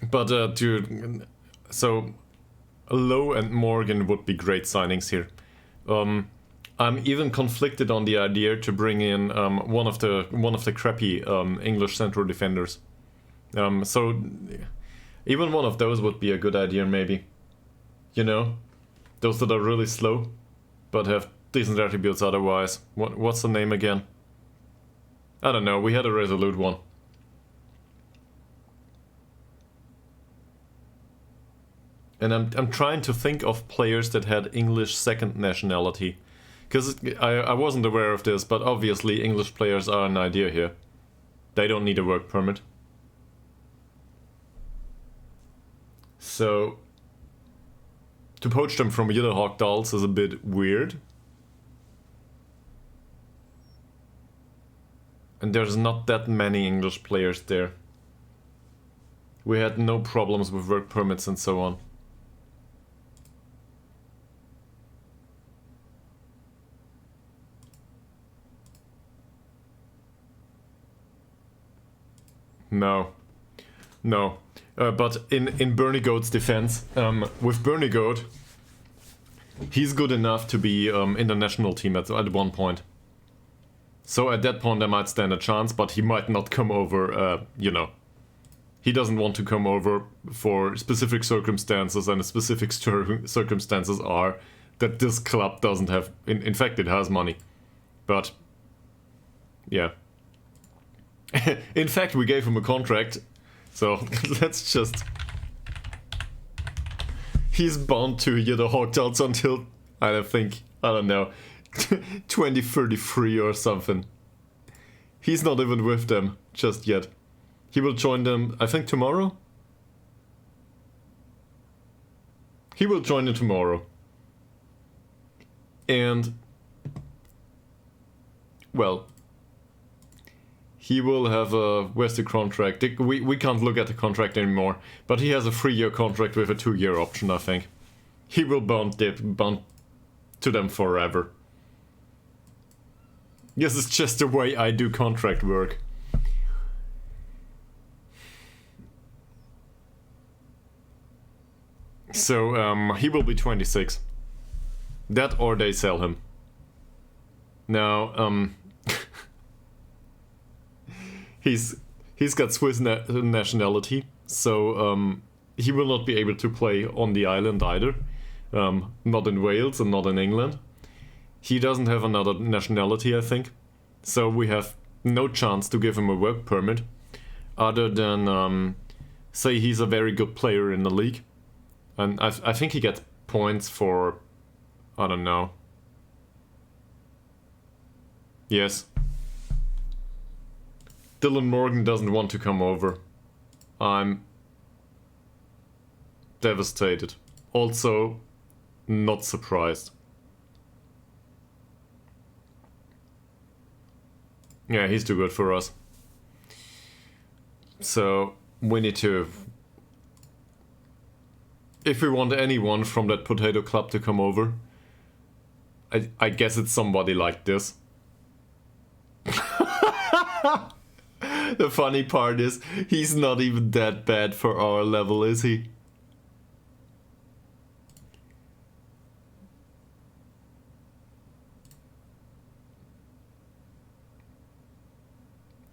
But dude, so Lowe and Morgan would be great signings here. I'm even conflicted on the idea to bring in one of the crappy English central defenders. So even one of those would be a good idea, maybe. You know, those that are really slow, but have decent attributes otherwise. What's the name again? I don't know. We had a resolute one. And I'm trying to think of players that had English second nationality. Because I wasn't aware of this, but obviously English players are an idea here. They don't need a work permit. So, to poach them from Yellowhawk Dolls is a bit weird. And there's not that many English players there. We had no problems with work permits and so on. No. But in Bernie Goat's defense, with Bernie Goat, he's good enough to be in the national team at one point. So at that point I might stand a chance, but he might not come over, you know. He doesn't want to come over for specific circumstances, and the specific circumstances are that this club doesn't have... In fact, it has money. But Yeah. In fact, we gave him a contract, so let's just... He's bound to the Hogtals until, I don't know, 2033 or something. He's not even with them just yet. He will join them, I think, tomorrow? He will join them tomorrow. And... well... he will have a... where's the contract? We can't look at the contract anymore. But he has a 3-year contract with a 2-year option, I think. He will bound to them forever. This is just the way I do contract work. So, he will be 26. That or they sell him. Now, he's got Swiss nationality, so he will not be able to play on the island either. Not in Wales and not in England. He doesn't have another nationality, I think. So we have no chance to give him a work permit, other than say he's a very good player in the league. And I think he gets points for, I don't know. Yes. Dylan Morgan doesn't want to come over. I'm devastated. Also, not surprised. Yeah, he's too good for us. So, we need to... if we want anyone from that potato club to come over, I guess it's somebody like this. The funny part is, he's not even that bad for our level, is he?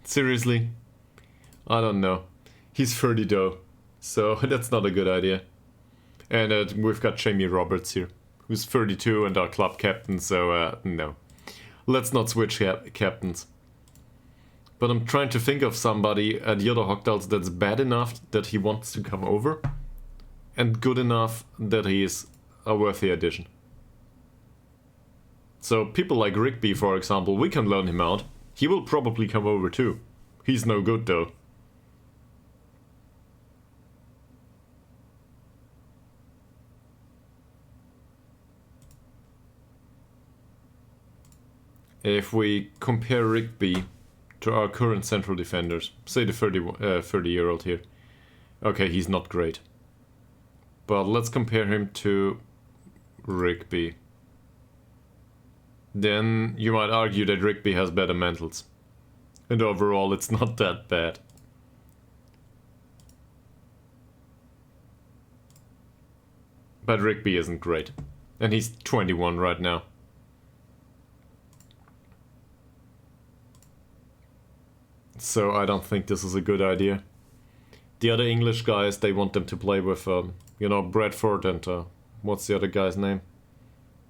Seriously? I don't know. He's 30 though, so that's not a good idea. And we've got Jamie Roberts here, who's 32 and our club captain, so no. Let's not switch captains. But I'm trying to think of somebody at the other Hogtals that's bad enough that he wants to come over, and good enough that he is a worthy addition. So people like Rigby, for example, we can loan him out. He will probably come over too. He's no good though. If we compare Rigby to our current central defenders, say the 30-year-old here. Okay, he's not great. But let's compare him to Rigby. Then you might argue that Rigby has better mentals. And overall it's not that bad. But Rigby isn't great. And he's 21 right now. So I don't think this is a good idea. The other English guys, they want them to play with, you know, Bradford and, what's the other guy's name?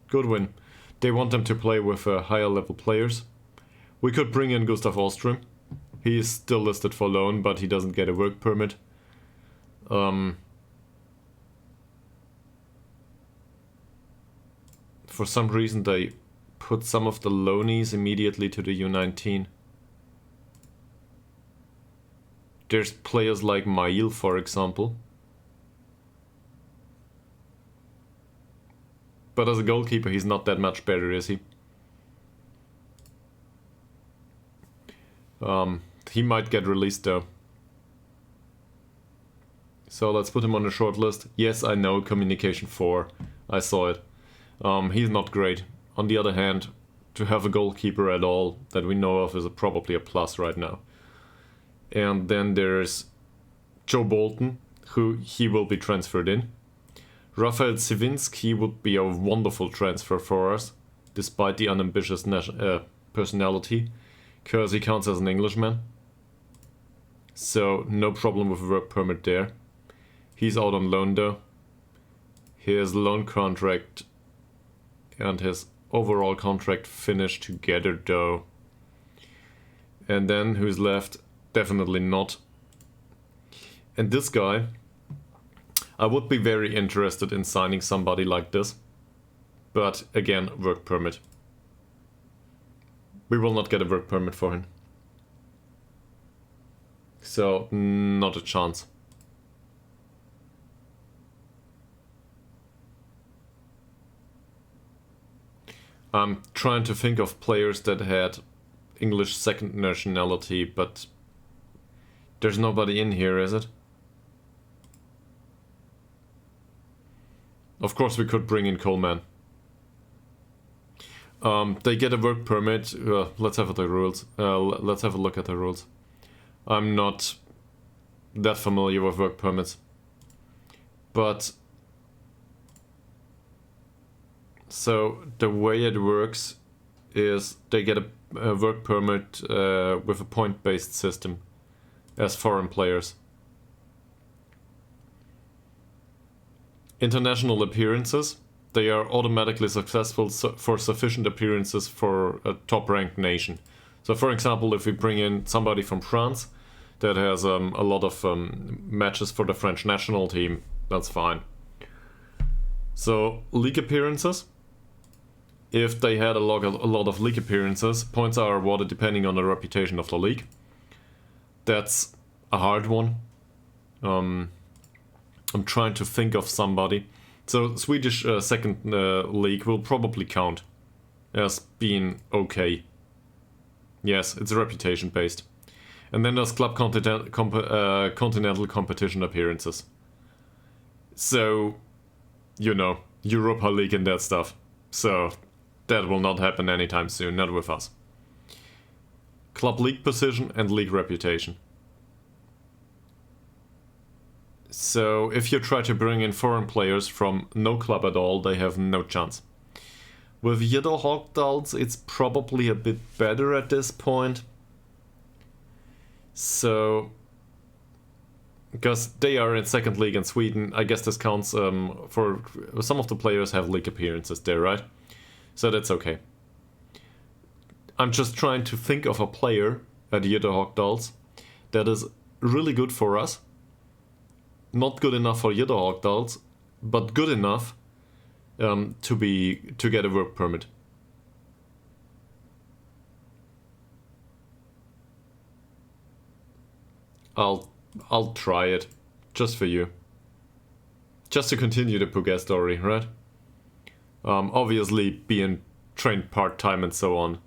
Goodwin. They want them to play with higher level players. We could bring in Gustav Åström. He is still listed for loan, but he doesn't get a work permit. For some reason they put some of the loanees immediately to the U19. There's players like Mail, for example. But as a goalkeeper, he's not that much better, is he? He might get released though. So let's put him on the short list. Yes, I know, communication 4. I saw it. He's not great. On the other hand, to have a goalkeeper at all that we know of is probably a plus right now. And then there's Joe Bolton, who he will be transferred in. Rafael Siwinski would be a wonderful transfer for us, despite the unambitious personality, because he counts as an Englishman. So no problem with a work permit there. He's out on loan though. His loan contract and his overall contract finished together though. And then who's left? Definitely not. And this guy, I would be very interested in signing somebody like this. But again, work permit. We will not get a work permit for him. So, not a chance. I'm trying to think of players that had English second nationality, but there's nobody in here, is it? Of course we could bring in Coleman. They get a work permit. Let's have the rules. Let's have a look at the rules. I'm not that familiar with work permits. But so the way it works is they get a work permit with a point-based system as foreign players. International appearances. They are automatically successful for sufficient appearances for a top-ranked nation. So, for example, if we bring in somebody from France that has a lot of matches for the French national team, that's fine. So, league appearances. If they had a lot of league appearances, points are awarded depending on the reputation of the league. That's a hard one. I'm trying to think of somebody. So Swedish second league will probably count as being okay. Yes, it's reputation based. And then there's club continental competition appearances. So, you know, Europa League and that stuff. So that will not happen anytime soon, not with us. Club league position and league reputation. So if you try to bring in foreign players from no club at all, they have no chance. With Ytterhogdals, it's probably a bit better at this point. So, because they are in second league in Sweden, I guess this counts for some of the players have league appearances there, right? So that's okay. I'm just trying to think of a player at Ytterhogdals that is really good for us. Not good enough for Ytterhogdals, but good enough to get a work permit. I'll try it, just for you. Just to continue the Puget story, right? Obviously being trained part-time and so on.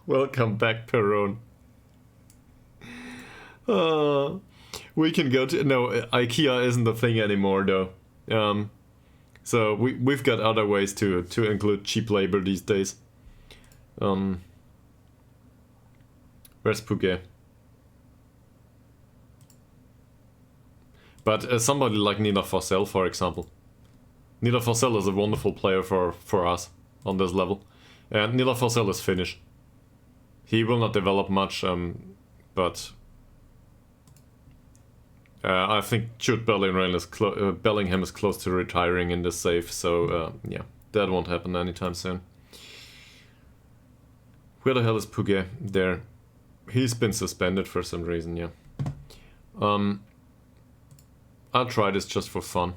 Welcome back, Perron. We can go to... No, IKEA isn't a thing anymore, though. So we've got other ways to include cheap labor these days. Where's Puget? But somebody like Nina Fossell, for example. Nina Fossell is a wonderful player for us on this level. And Nina Fossell is Finnish. He will not develop much, but... I think Jude Bellingham is close to retiring in this save, so yeah, that won't happen anytime soon. Where the hell is Puget? There. He's been suspended for some reason, yeah. I'll try this just for fun.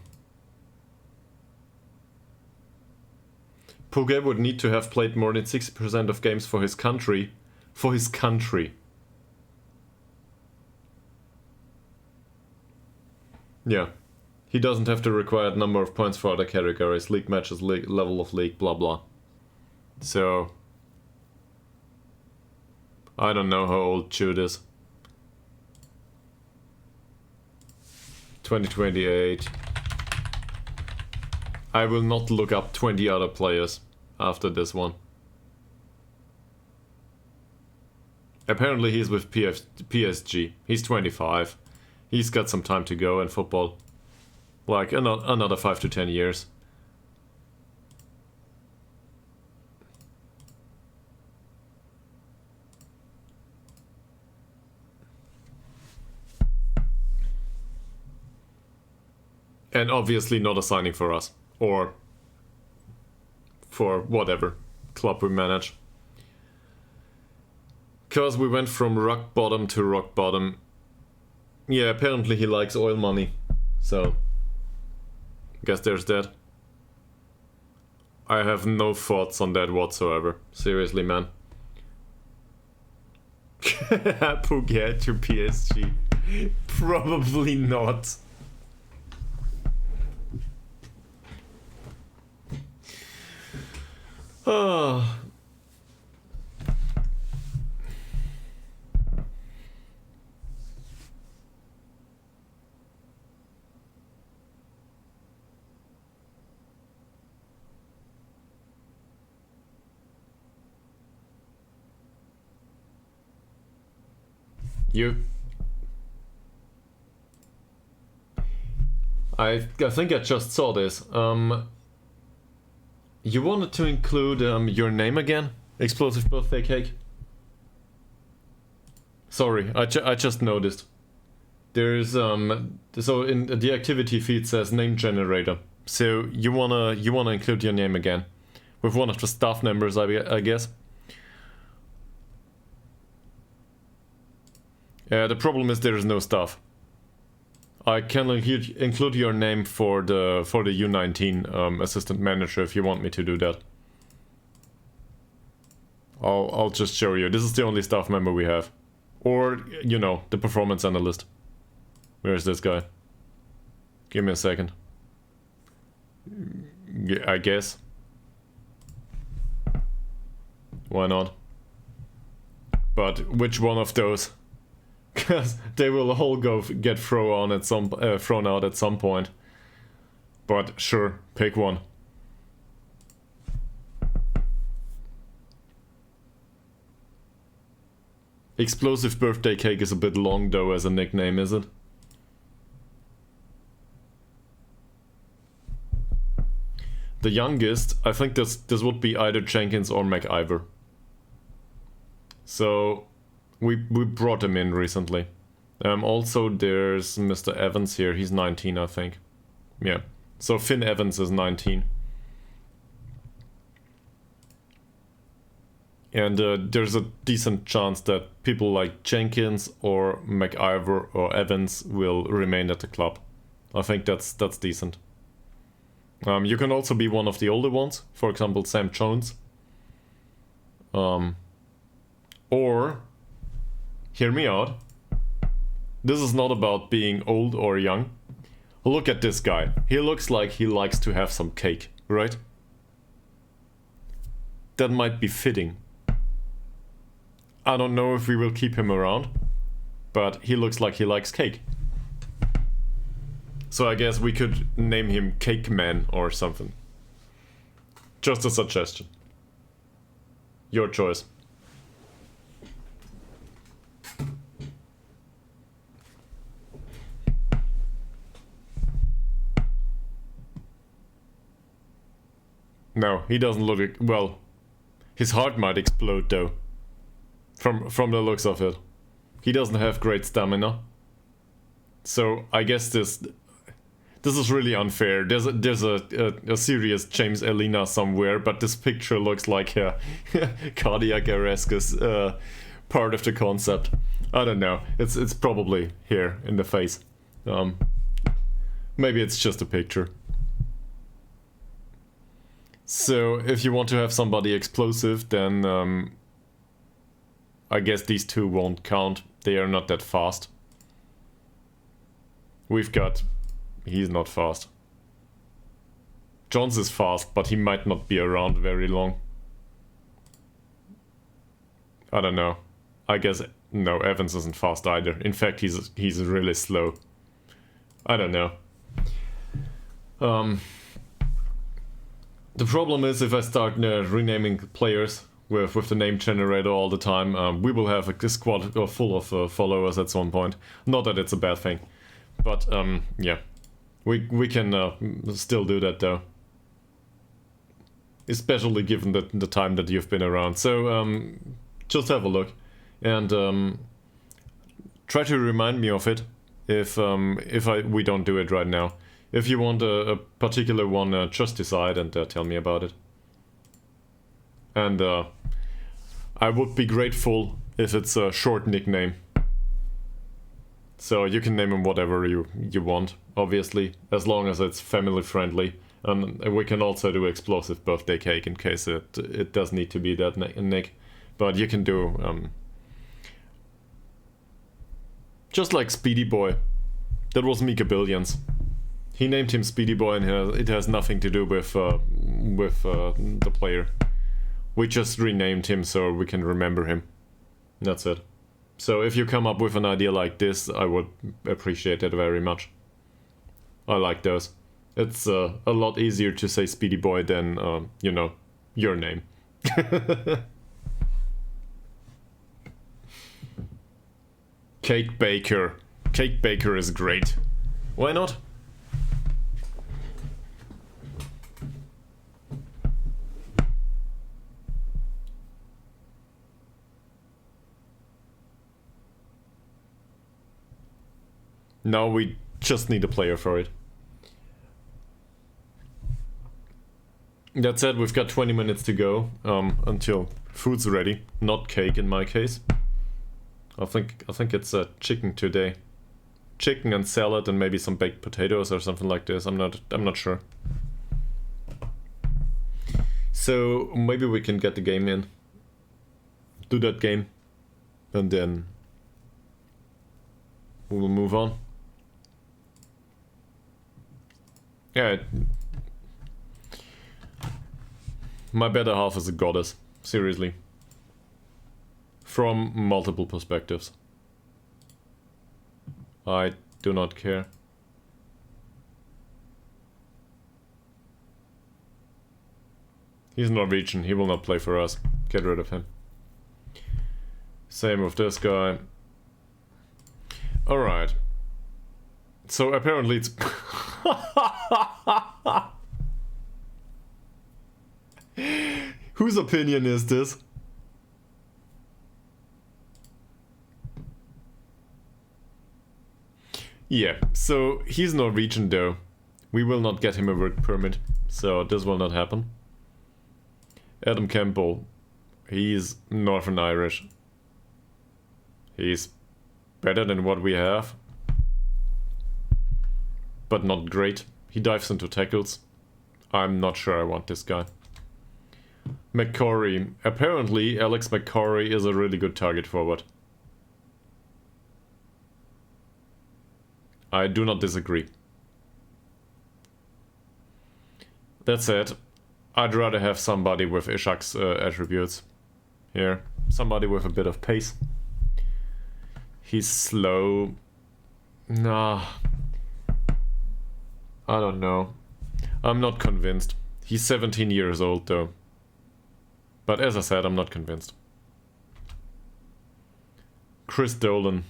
Puget would need to have played more than 60% of games for his country. For his country. Yeah. He doesn't have the required number of points for other categories. League matches, level of league, blah blah. So... I don't know how old Jude is. 2028. I will not look up 20 other players after this one. Apparently he's with PSG. He's 25. He's got some time to go in football. Like another 5 to 10 years. And obviously not a signing for us. Or for whatever. club we manage. Because we went from rock bottom to rock bottom. Yeah, apparently he likes oil money. So, guess there's that. I have no thoughts on that whatsoever. Seriously, man. Phuket to PSG. Probably not. Oh. I think I just saw this. You wanted to include your name again? Explosive birthday cake? Sorry, I just noticed. There's so in the activity feed says name generator. So you wanna include your name again with one of the staff members, I guess. The problem is there is no staff. I can include your name for the U19 assistant manager if you want me to do that. I'll just show you. This is the only staff member we have, or you know, the performance analyst. Where is this guy? Give me a second. Yeah, I guess. Why not? But which one of those? Because they will all get thrown out at some point. But sure, pick one. Explosive birthday cake is a bit long though as a nickname, is it? The youngest, I think this would be either Jenkins or McIver. So we brought him in recently. Also there's Mr. Evans here, he's 19 I think. Yeah, so Finn Evans is 19. And there's a decent chance that people like Jenkins or McIver or Evans will remain at the club. I think that's decent. You can also be one of the older ones, for example Sam Jones. Or, hear me out, this is not about being old or young. Look at this guy, he looks like he likes to have some cake, right? That might be fitting. I don't know if we will keep him around, but he looks like he likes cake. So I guess we could name him Cake Man or something. Just a suggestion. Your choice. No, he doesn't look... well, his heart might explode though. From the looks of it. He doesn't have great stamina. So I guess this is really unfair. There's a serious James Elena somewhere, but this picture looks like a cardiac arrest is part of the concept. I don't know. It's probably here in the face. Maybe it's just a picture. So if you want to have somebody explosive, then I guess these two won't count. They are not that fast. We've got... he's not fast. Johns is fast, but he might not be around very long. I don't know. I guess... no, Evans isn't fast either. In fact, he's really slow. I don't know. The problem is if I start renaming players with the name generator all the time, we will have a squad full of followers at some point. Not that it's a bad thing, but yeah, we can still do that though, especially given the time that you've been around. So just have a look and try to remind me of it if we don't do it right now. If you want a particular one, just decide and tell me about it. And I would be grateful if it's a short nickname. So you can name him whatever you want, obviously, as long as it's family friendly. And we can also do explosive birthday cake in case it does need to be that nick. But you can do just like Speedy Boy. That was Mika Billions. He named him Speedy Boy, and it has nothing to do with the player. We just renamed him so we can remember him. That's it. So if you come up with an idea like this, I would appreciate it very much. I like those. It's a lot easier to say Speedy Boy than, you know, your name. Cake Baker. Cake Baker is great. Why not? Now we just need a player for it. That said, we've got 20 minutes to go until food's ready. Not cake in my case. I think it's a chicken today. Chicken and salad and maybe some baked potatoes or something like this. I'm not sure. So maybe we can get the game in. Do that game. And then we will move on. Yeah. My better half is a goddess. Seriously. From multiple perspectives. I do not care. He's Norwegian. He will not play for us. Get rid of him. Same with this guy. Alright. So apparently it's... Whose opinion is this? Yeah, so he's Norwegian though. We will not get him a work permit, so this will not happen. Adam Campbell, he's Northern Irish. He's better than what we have, but not great. He dives into tackles. I'm not sure I want this guy. McCorry. Apparently, Alex McCorry is a really good target forward. I do not disagree. That said, I'd rather have somebody with Ishak's attributes here. Somebody with a bit of pace. He's slow. Nah. I don't know. I'm not convinced. He's 17 years old though. But as I said, I'm not convinced. Chris Dolan.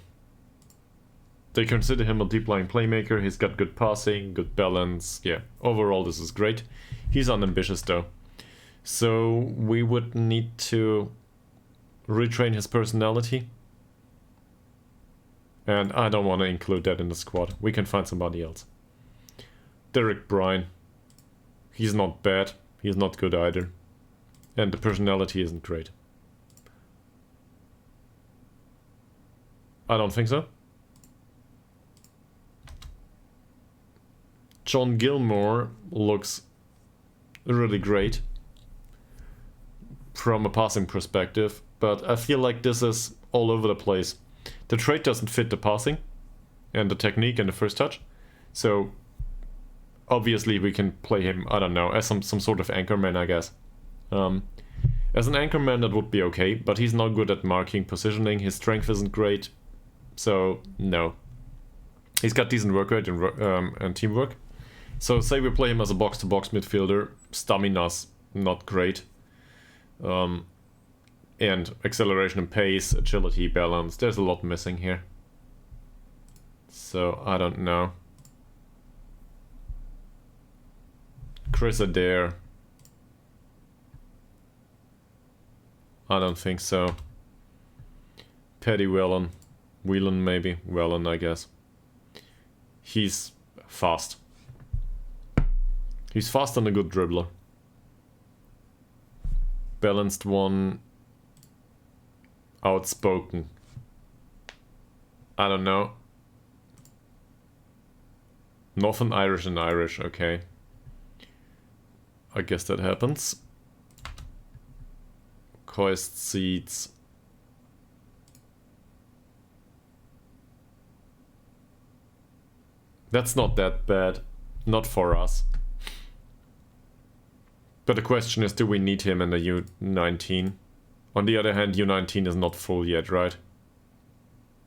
They consider him a deep line playmaker. He's got good passing, good balance. Yeah, overall this is great. He's unambitious though. So we would need to retrain his personality. And I don't want to include that in the squad. We can find somebody else. Derek Bryan. He's not bad. He's not good either. And the personality isn't great. I don't think so. John Gilmore looks really great from a passing perspective, but I feel like this is all over the place. The trait doesn't fit the passing and the technique and the first touch, so obviously we can play him, I don't know, as some sort of anchorman, I guess. As an anchorman that would be okay, but he's not good at marking, positioning, his strength isn't great, so no. He's got decent work rate and teamwork. So say we play him as a box-to-box midfielder, stamina's not great. And acceleration and pace, agility, balance, there's a lot missing here. So I don't know. Chris Adair. I don't think so. Paddy Whelan. Whelan maybe. Whelan I guess. He's fast. He's fast and a good dribbler. balanced one. Outspoken. I don't know. Northern Irish and Irish, okay. I guess that happens. Coist seeds. That's not that bad. Not for us. But the question is, do we need him in the U19? On the other hand, U19 is not full yet, right?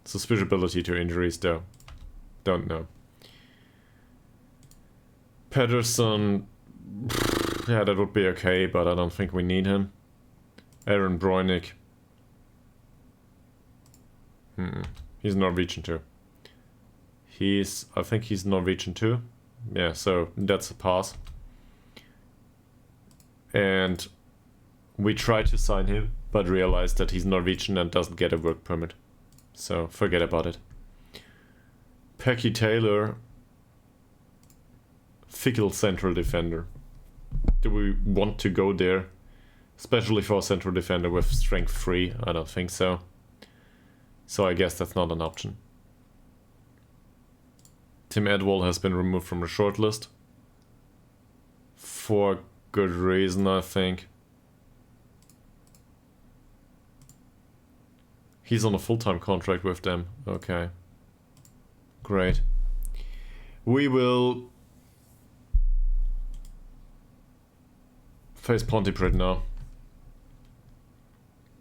Susceptibility to injuries, though. Don't know. Pedersen... Yeah, that would be okay, but I don't think we need him. Aaron Bräunig. He's Norwegian too. I think he's Norwegian too. Yeah, so that's a pass. And we tried to sign him, but realized that he's Norwegian and doesn't get a work permit. So forget about it. Pecky Taylor. Fickle central defender. Do we want to go there? Especially for a central defender with strength 3? I don't think so. So I guess that's not an option. Tim Edwall has been removed from the shortlist. For good reason, I think. He's on a full-time contract with them. Okay. Great. We will face Pontypridd now.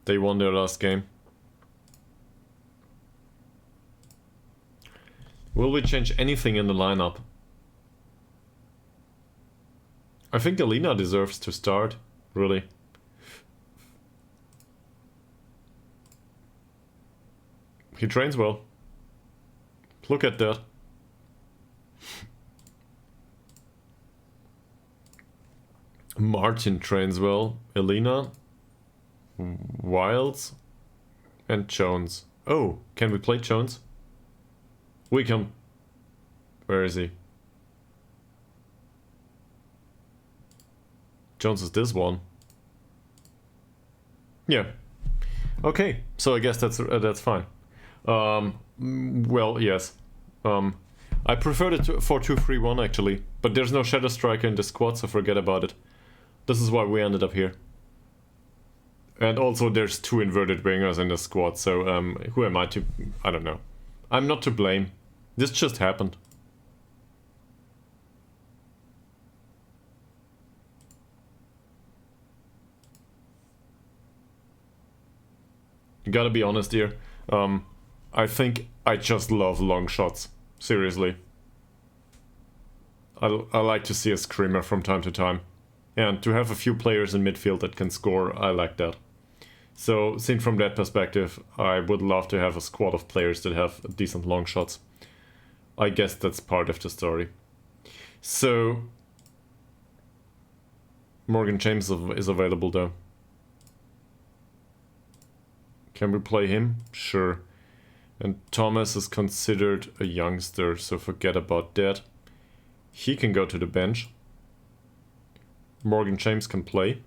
They won their last game. Will we change anything in the lineup? I think Alina deserves to start, really. He trains well. Look at that. Martin trains well. Alina, Wilds, and Jones. Oh, can we play Jones? We can. Where is he? Jones is this one. Yeah. Okay, so I guess that's fine. Well, yes. I preferred it to 4-2-3-1 actually, but there's no shadow striker in the squad, so forget about it. This is why we ended up here. And also there's 2 inverted wingers in the squad, so who am I to... I don't know. I'm not to blame. This just happened. You gotta be honest here. I think I just love long shots. Seriously. I like to see a screamer from time to time. And to have a few players in midfield that can score, I like that. So, seen from that perspective, I would love to have a squad of players that have decent long shots. I guess that's part of the story. So, Morgan James is available though. Can we play him? Sure. And Thomas is considered a youngster, so forget about that. He can go to the bench. Morgan James can play.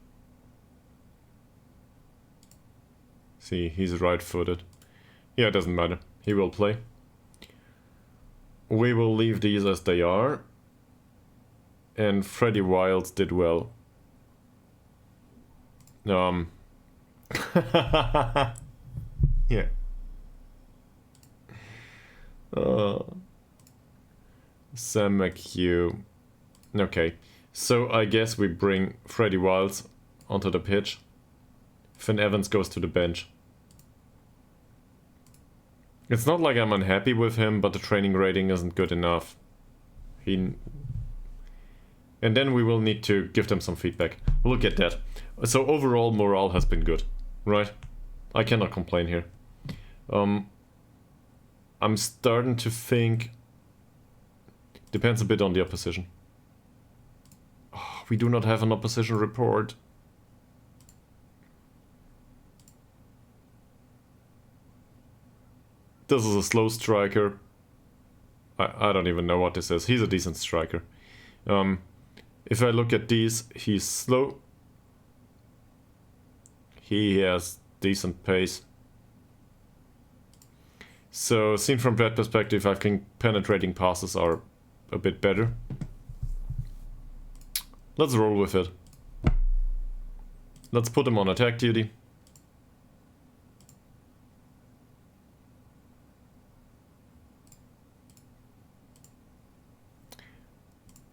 See, he's right-footed. Yeah, it doesn't matter. He will play. We will leave these as they are. And Freddie Wilds did well. Yeah. Sam McHugh. Okay. So I guess we bring Freddie Wilds onto the pitch. Finn Evans goes to the bench. It's not like I'm unhappy with him, but the training rating isn't good enough. And then we will need to give them some feedback. Look at that. So overall morale has been good, right? I cannot complain here. I'm starting to think... Depends a bit on the opposition. Oh, we do not have an opposition report. This is a slow striker. I don't even know what this is. He's a decent striker. If I look at these, he's slow. He has decent pace. So, seen from that perspective, I think penetrating passes are a bit better. Let's roll with it. Let's put him on attack duty.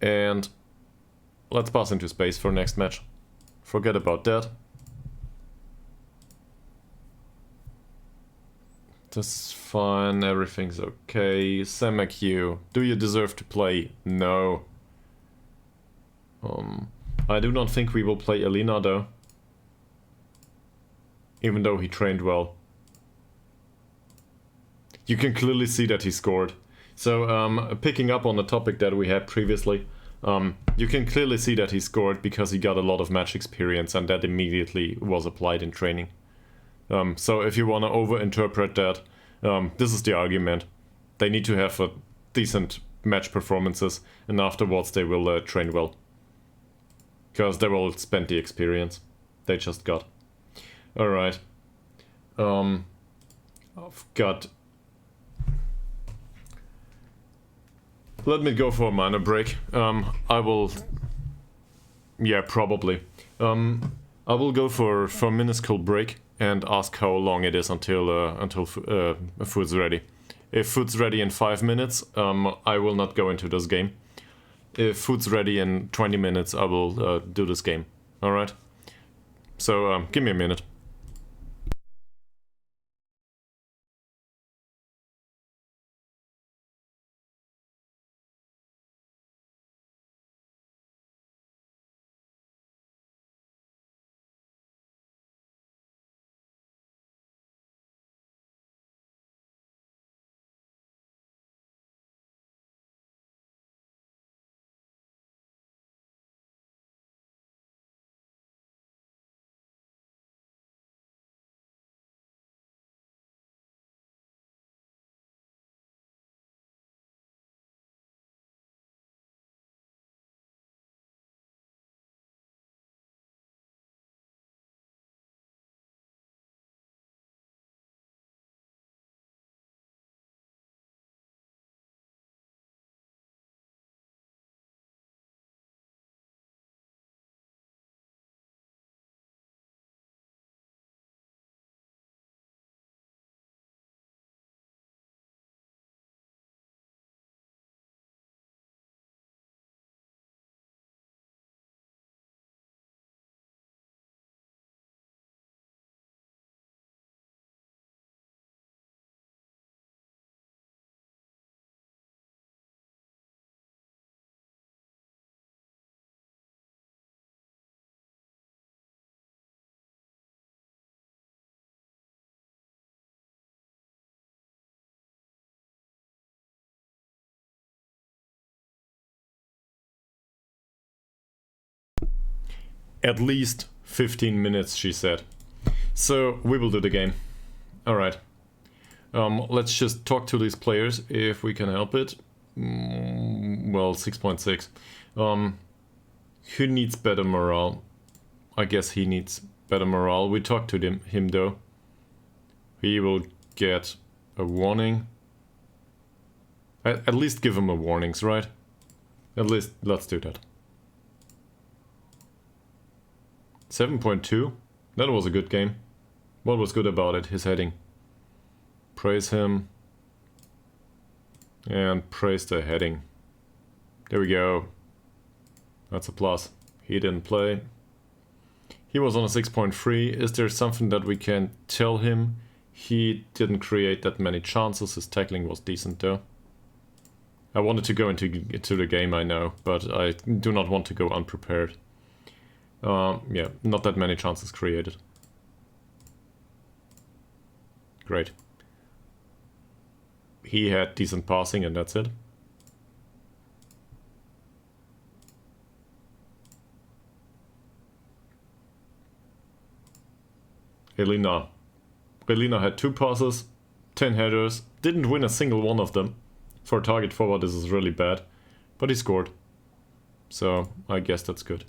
And let's pass into space for next match. Forget about that. That's fine, everything's okay. Sam McHugh, do you deserve to play? No. I do not think we will play Elena though. Even though he trained well. You can clearly see that he scored. So, picking up on the topic that we had previously, you can clearly see that he scored because he got a lot of match experience and that immediately was applied in training. So if you want to overinterpret that, this is the argument. They need to have a decent match performances and afterwards they will train well. Because they will spend the experience they just got. Alright. I've got... Let me go for a minor break. I will... Yeah, probably. I will go for a minuscule break and ask how long it is until food's ready. If food's ready in 5 minutes, I will not go into this game. If food's ready in 20 minutes, I will do this game. Alright? So, give me a minute. At least 15 minutes, she said. So, we will do the game. Alright. Let's just talk to these players, if we can help it. Well, 6.6. Who needs better morale? I guess he needs better morale. We talked to him though. He will get a warning. At least give him a warnings, right? At least, let's do that. 7.2? That was a good game. What was good about it? His heading. Praise him. And praise the heading. There we go. That's a plus. He didn't play. He was on a 6.3. Is there something that we can tell him? He didn't create that many chances. His tackling was decent though. I wanted to go into the game, I know, but I do not want to go unprepared. Yeah, not that many chances created. Great. He had decent passing and that's it. Elena. Elena had 2 passes, 10 headers, didn't win a single one of them. For a target forward this is really bad, but he scored. So I guess that's good.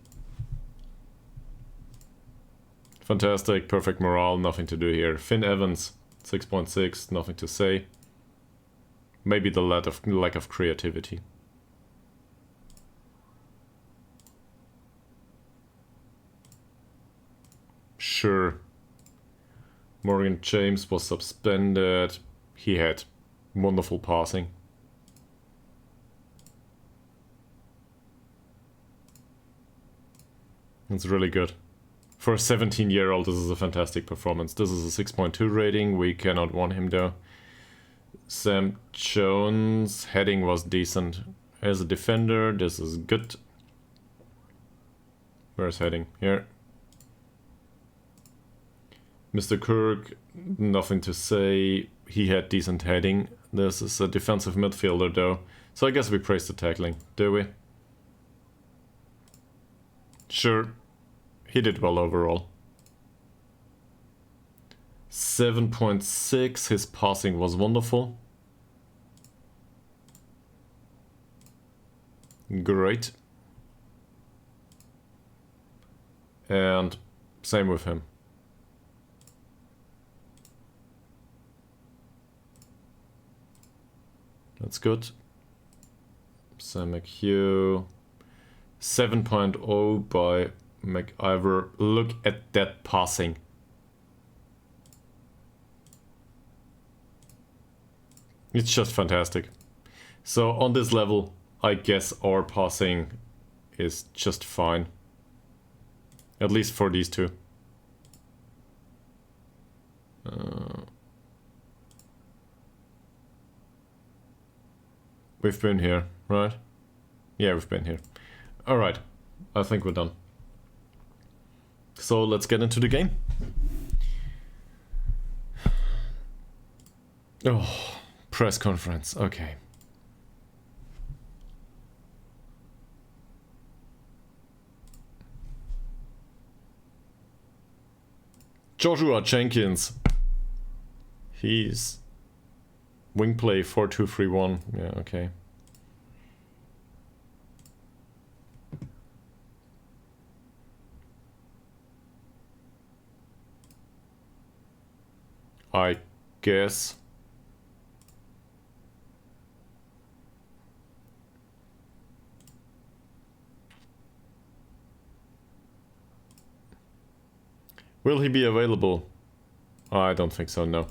Fantastic, perfect morale, nothing to do here. Finn Evans, 6.6, nothing to say. Maybe the lack of creativity. Sure. Morgan James was suspended. He had wonderful passing. It's really good. For a 17-year-old, this is a fantastic performance. This is a 6.2 rating. We cannot want him though. Sam Jones, heading was decent. As a defender, this is good. Where's heading? Here. Mr. Kirk, nothing to say. He had decent heading. This is a defensive midfielder though. So I guess we praise the tackling, do we? Sure. He did well overall. 7.6. His passing was wonderful. Great. And same with him. That's good. Sam McHugh. 7.0 by McIver. Look at that passing. It's just fantastic. So on this level, I guess our passing is just fine. At least for these two. We've been here, right? Yeah, we've been here. Alright, I think we're done. So let's get into the game. Oh, press conference, okay. Joshua Jenkins. He's wing play 4-2-3-1. Yeah, okay. I guess. Will he be available? I don't think so, no.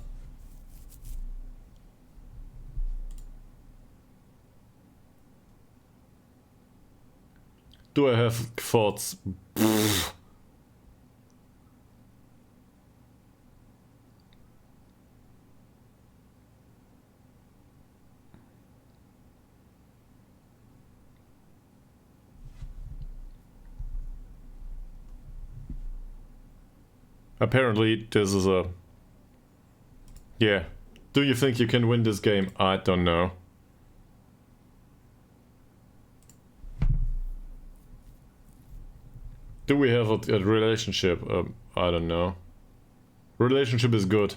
Do I have thoughts? Pfft. Apparently, this is a... Yeah. Do you think you can win this game? I don't know. Do we have a relationship? I don't know. Relationship is good.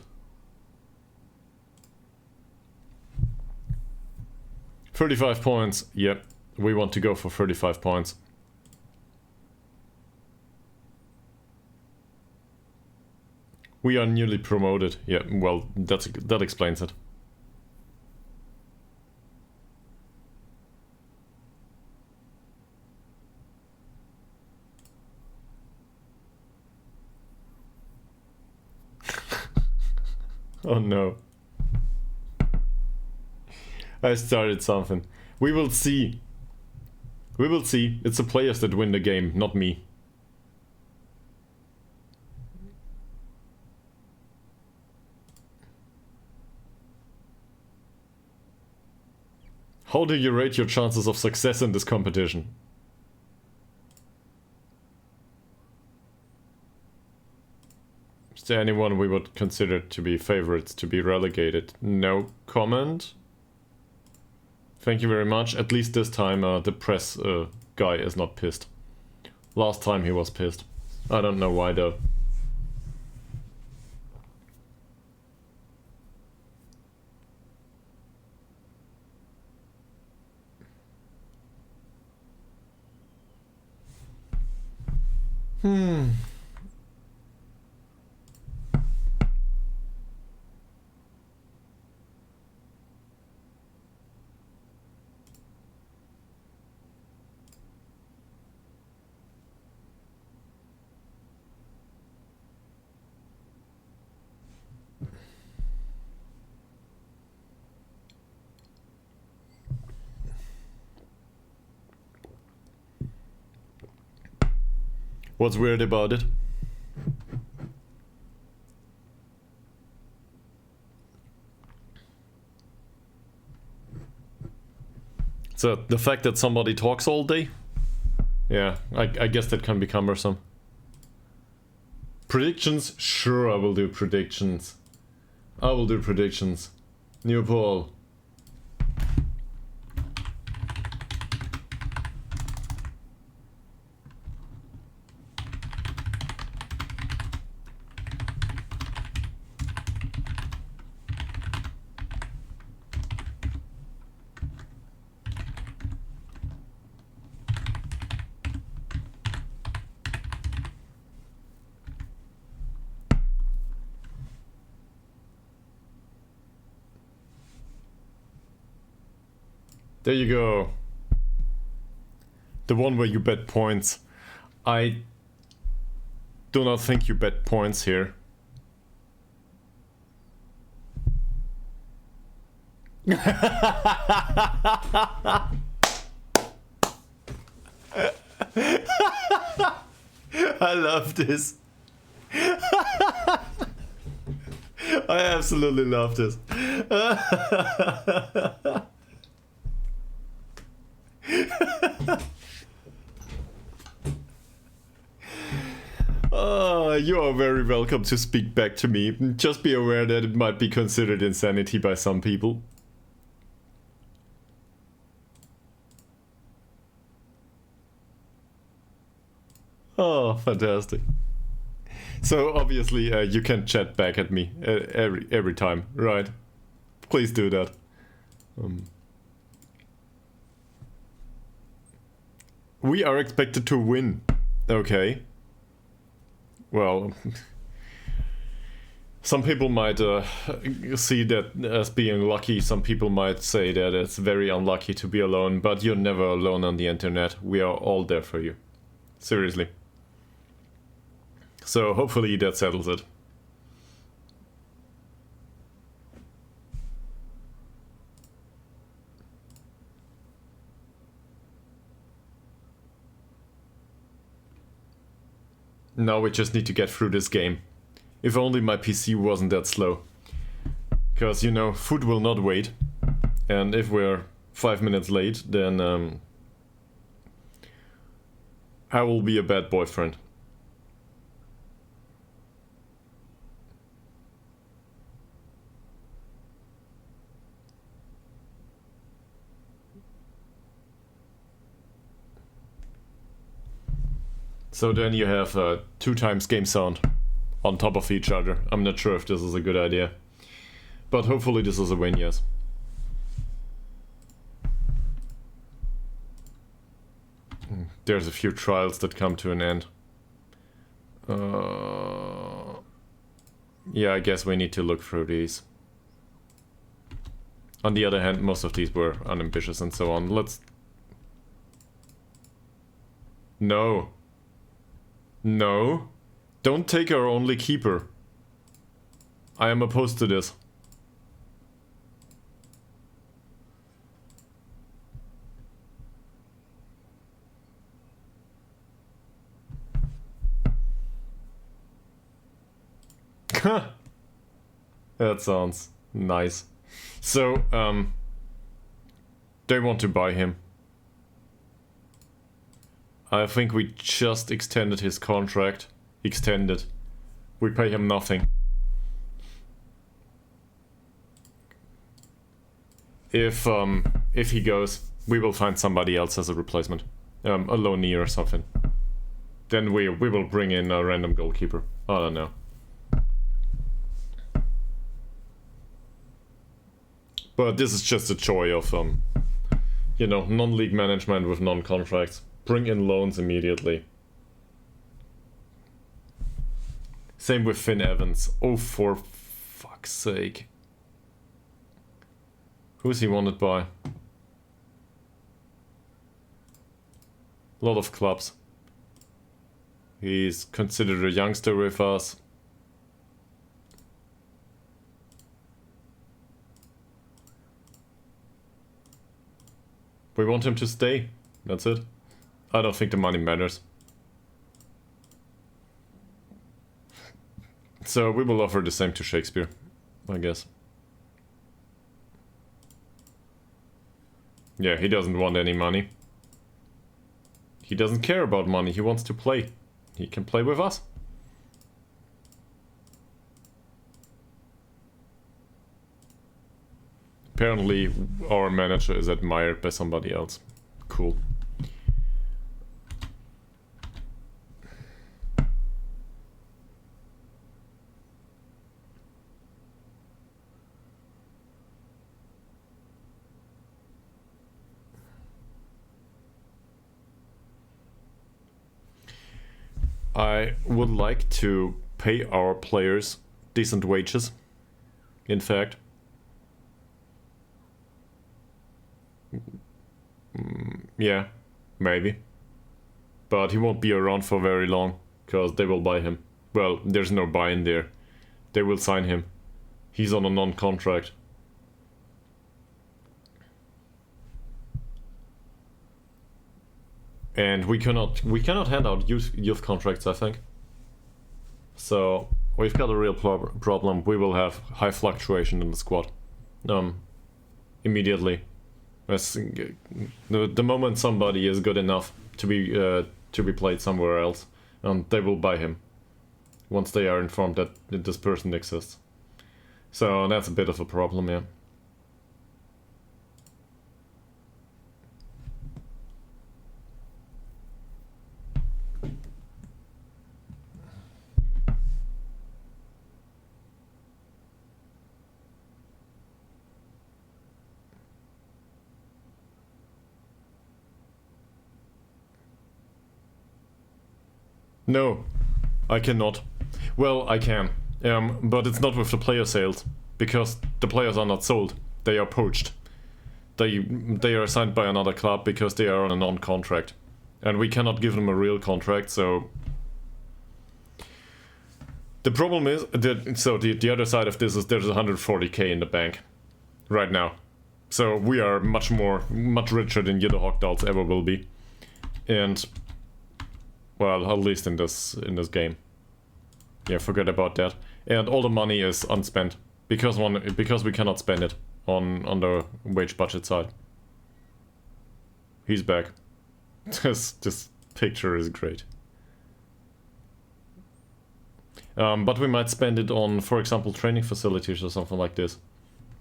35 points. Yep. We want to go for 35 points. We are newly promoted. Yeah, well, that explains it. Oh no. I started something. We will see. We will see. It's the players that win the game, not me. How do you rate your chances of success in this competition? Is there anyone we would consider to be favorites to be relegated? No comment. Thank you very much. At least this time the press guy is not pissed. Last time he was pissed. I don't know why though. What's weird about it? So, the fact that somebody talks all day? Yeah, I guess that can be cumbersome. Predictions? Sure, I will do predictions. I will do predictions. New poll. There you go. The one where you bet points. I do not think you bet points here. I love this. I absolutely love this. You are very welcome to speak back to me. Just be aware that it might be considered insanity by some people. Oh, fantastic. So obviously you can chat back at me every time, right? Please do that. We are expected to win. Okay. Well, some people might see that as being lucky. Some people might say that it's very unlucky to be alone, but you're never alone on the internet. We are all there for you. Seriously. So hopefully that settles it. Now we just need to get through this game. If only my PC wasn't that slow. Because, you know, food will not wait. And if we're 5 minutes late, then I will be a bad boyfriend. So then you have 2 times game sound on top of each other. I'm not sure if this is a good idea. But hopefully this is a win, yes. There's a few trials that come to an end. Yeah, I guess we need to look through these. On the other hand, most of these were unambitious and so on. Let's... No. No. Don't take our only keeper. I am opposed to this. That sounds nice. So, they want to buy him. I think we just extended his contract. Extended. We pay him nothing. If he goes, we will find somebody else as a replacement. A loanee or something. Then we will bring in a random goalkeeper. I don't know. But this is just a joy of, you know, non-league management with non-contracts. Bring in loans immediately. Same with Finn Evans. Oh, for fuck's sake. Who's he wanted by? A lot of clubs. He's considered a youngster with us. We want him to stay. That's it. I don't think the money matters. So we will offer the same to Shakespeare, I guess. Yeah, he doesn't want any money. He doesn't care about money, he wants to play. He can play with us. Apparently our manager is admired by somebody else. Cool. I would like to pay our players decent wages, in fact. Yeah, maybe. But he won't be around for very long, because they will buy him. Well, there's no buy-in there. They will sign him. He's on a non-contract. And we cannot hand out youth contracts, I think. So we've got a real problem. We will have high fluctuation in the squad. Immediately. As the moment somebody is good enough to be played somewhere else, they will buy him. Once they are informed that this person exists. So that's a bit of a problem, yeah. No, I cannot. Well, I can, but it's not with the player sales, because the players are not sold. They are poached. They are signed by another club because they are on a non-contract, and we cannot give them a real contract. So the problem is that the other side of this is there's 140k in the bank right now. So we are much richer than Yellow Hawk Dolls ever will be, and. Well, at least in this game. Yeah, forget about that. And all the money is unspent because we cannot spend it on the wage budget side. He's back. This picture is great. But we might spend it on, for example, training facilities or something like this.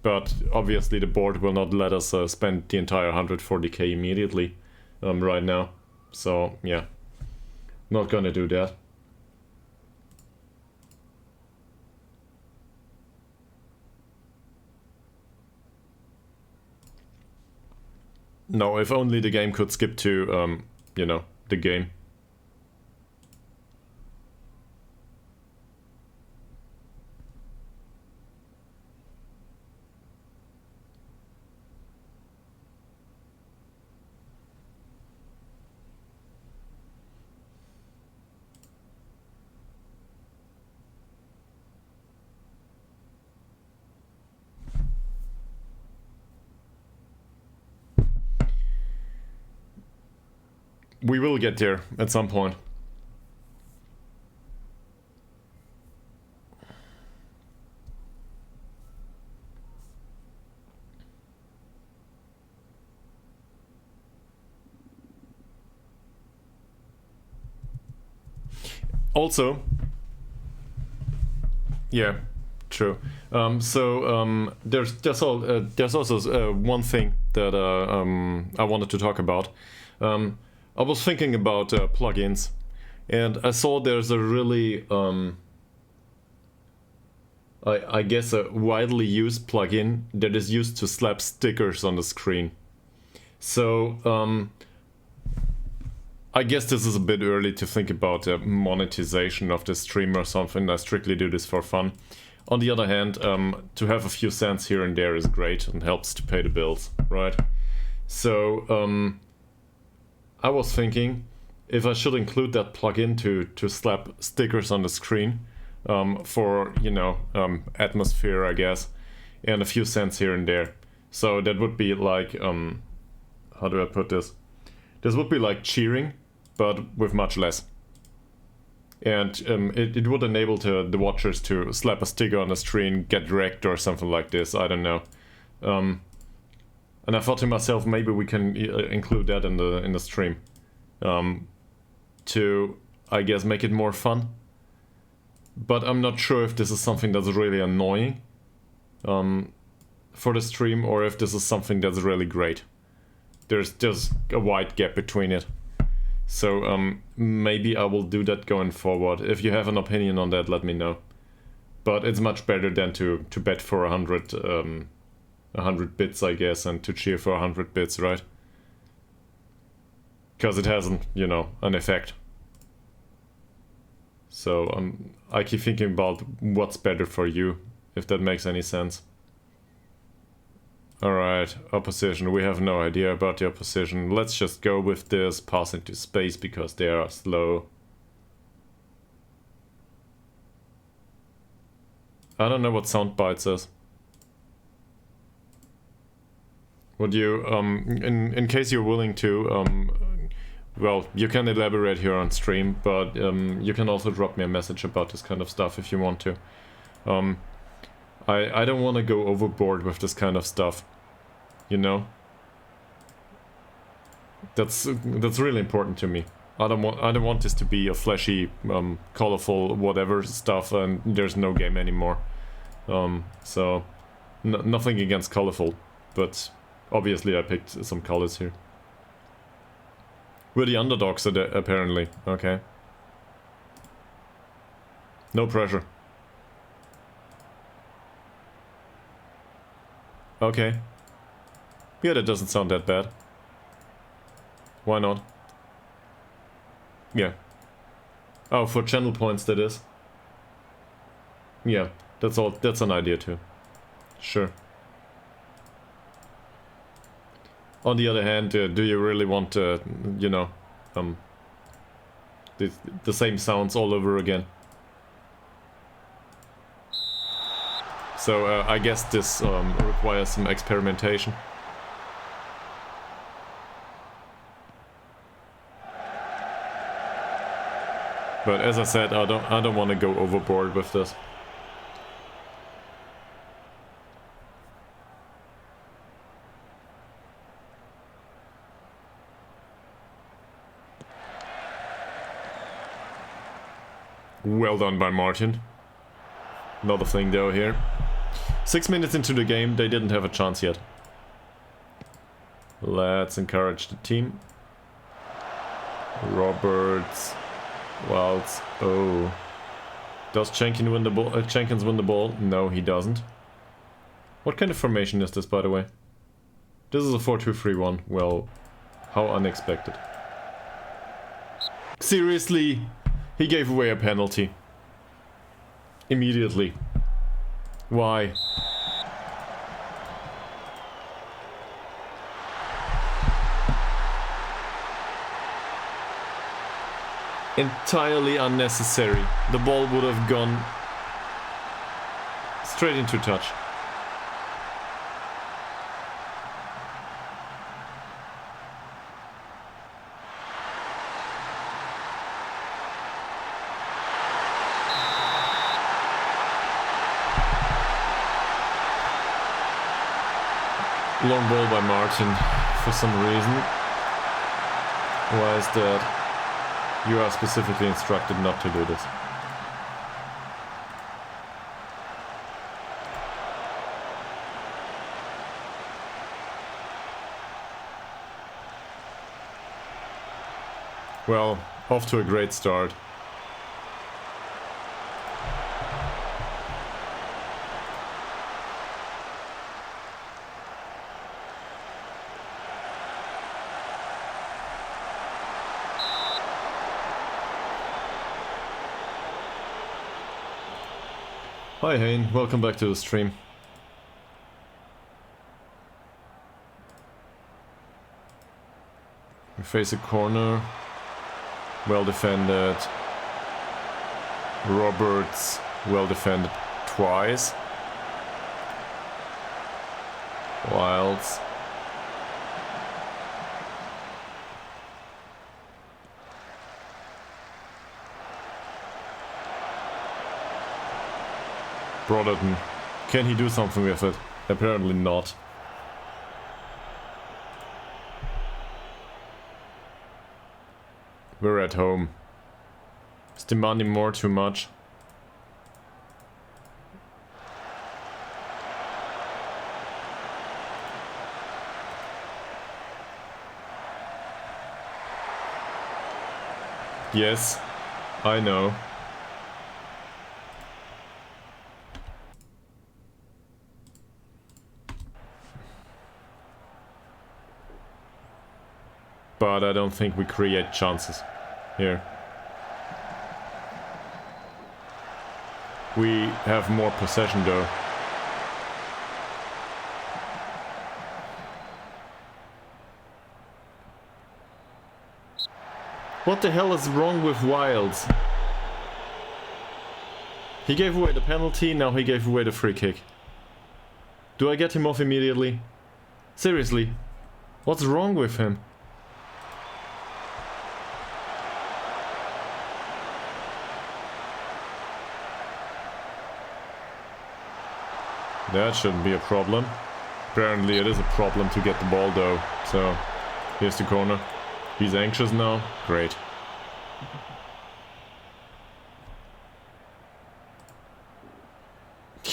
But obviously the board will not let us spend the entire 140k immediately right now. So yeah. Not gonna do that. No, if only the game could skip to, you know, the game. We will get there at some point. Also, yeah, true. There's also one thing that I wanted to talk about. I was thinking about plugins, and I saw there's a really, I guess a widely used plugin that is used to slap stickers on the screen. So, I guess this is a bit early to think about monetization of the stream or something. I strictly do this for fun. On the other hand, to have a few cents here and there is great and helps to pay the bills, right? So, I was thinking if I should include that plugin to slap stickers on the screen for, you know, atmosphere, I guess, and a few cents here and there. So that would be like, how do I put this? This would be like cheering, but with much less. And it would enable the watchers to slap a sticker on the screen, get wrecked or something like this, I don't know. And I thought to myself, maybe we can include that in the stream. To, I guess, make it more fun. But I'm not sure if this is something that's really annoying for the stream, or if this is something that's really great. There's a wide gap between it. So maybe I will do that going forward. If you have an opinion on that, let me know. But it's much better than to bet for 100 bits, I guess, and to cheer for 100 bits, right? Because it hasn't, you know, an effect. So I keep thinking about what's better for you, if that makes any sense. Alright, opposition. We have no idea about the opposition. Let's just go with this, pass into space because they are slow. I don't know what soundbite says. Would you, in case you're willing to, well, you can elaborate here on stream, but you can also drop me a message about this kind of stuff if you want to. I don't want to go overboard with this kind of stuff, you know? That's really important to me. I don't want this to be a flashy, colorful whatever stuff and there's no game anymore. So nothing against colorful, but obviously I picked some colors here. We're the underdogs apparently. Okay. No pressure. Okay. Yeah, that doesn't sound that bad. Why not? Yeah. Oh, for channel points that is. Yeah, that's all. That's an idea too. Sure. On the other hand, do you really want to, you know, the same sounds all over again? So I guess this requires some experimentation. But as I said, I don't want to go overboard with this. Well done by Martin. Another thing though here. 6 minutes into the game, they didn't have a chance yet. Let's encourage the team. Roberts. Wilds. Oh. Does Jenkins win the ball? Jenkins win the ball? No, he doesn't. What kind of formation is this, by the way? This is a 4-2-3-1. Well, how unexpected. Seriously? He gave away a penalty. Immediately. Why? Entirely unnecessary. The ball would have gone straight into touch. Long ball by Martin for some reason. Why is that? You are specifically instructed not to do this. Well, off to a great start. Hi Hein, welcome back to the stream. We face a corner. Well defended. Roberts, well defended twice. Wilds. Brotherton. Can he do something with it? Apparently not. We're at home. It's demanding more too much. Yes, I know. But I don't think we create chances here. We have more possession though. What the hell is wrong with Wilds? He gave away the penalty, now he gave away the free kick. Do I get him off immediately? Seriously, what's wrong with him? That shouldn't be a problem. Apparently it is a problem to get the ball though. So, here's the corner. He's anxious now. Great.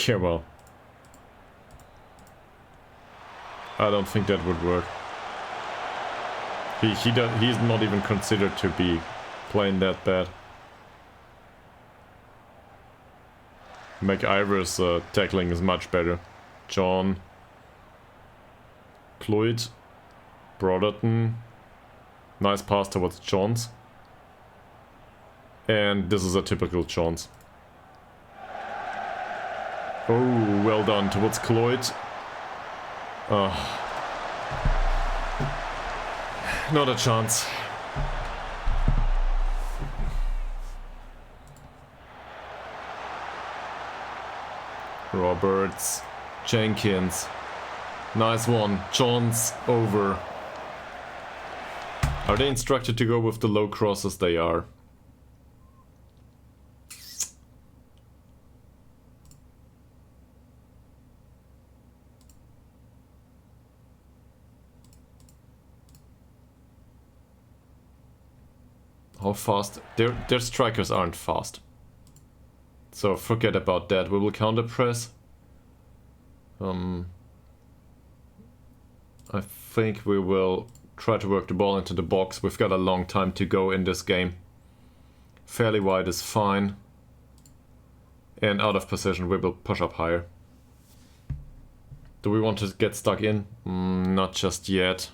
Yeah, well. I don't think that would work. He's not even considered to be playing that bad. McIver's tackling is much better. John. Cloyd. Brotherton. Nice pass towards Johns. And this is a typical Johns. Oh, well done towards Cloyd. Not a chance. Roberts. Jenkins. Nice one. Johns over. Are they instructed to go with the low crosses? They are. How fast? Their strikers aren't fast. So forget about that. We will counter press. I think we will try to work the ball into the box. We've got a long time to go in this game. Fairly wide is fine. And out of position we will push up higher. Do we want to get stuck in? Not just yet.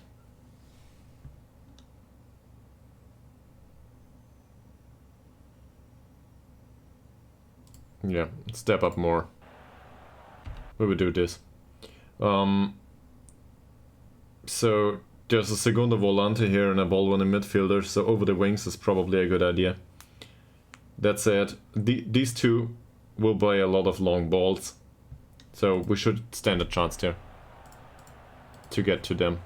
Yeah, step up more. We will do this. So there's a Segundo Volante here and a ball winning midfielder, so over the wings is probably a good idea. That said, these two will play a lot of long balls, so we should stand a chance there to get to them.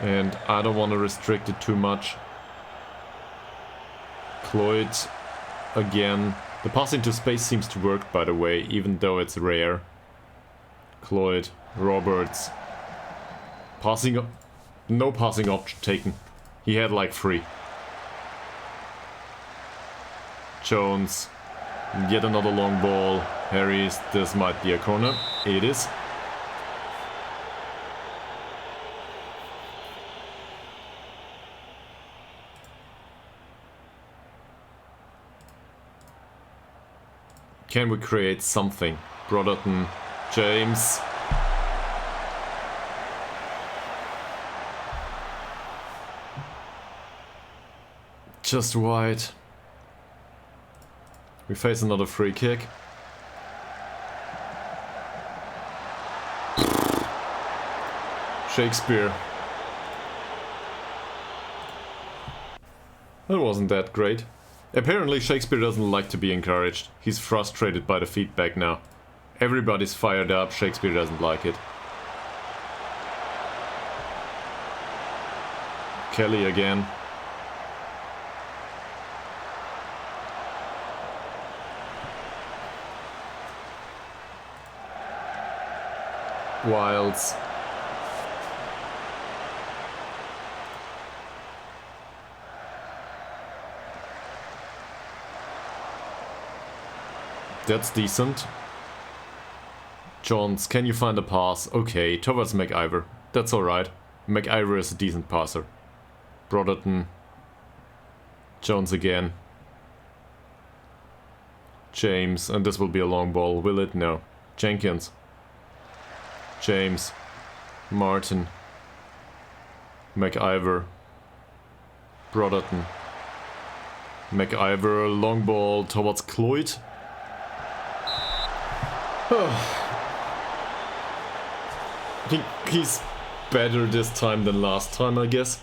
And I don't want to restrict it too much. Cloyd again. The passing to space seems to work, by the way, even though it's rare. Cloyd, Roberts. Passing up. No passing option taken. He had like 3. Jones. Yet another long ball. Harris, this might be a corner. It is. Can we create something? Brotherton, James. Just wide. We face another free kick. Shakespeare. That wasn't that great. Apparently Shakespeare doesn't like to be encouraged. He's frustrated by the feedback now. Everybody's fired up, Shakespeare doesn't like it. Kelly again. Wilds. That's decent. Johns, can you find a pass? Okay, towards McIver. That's alright. McIver is a decent passer. Brotherton. Jones again. James, and this will be a long ball, will it? No. Jenkins. James. Martin. McIver. Brotherton. McIver, long ball towards Cloyd. I think he's better this time than last time, I guess.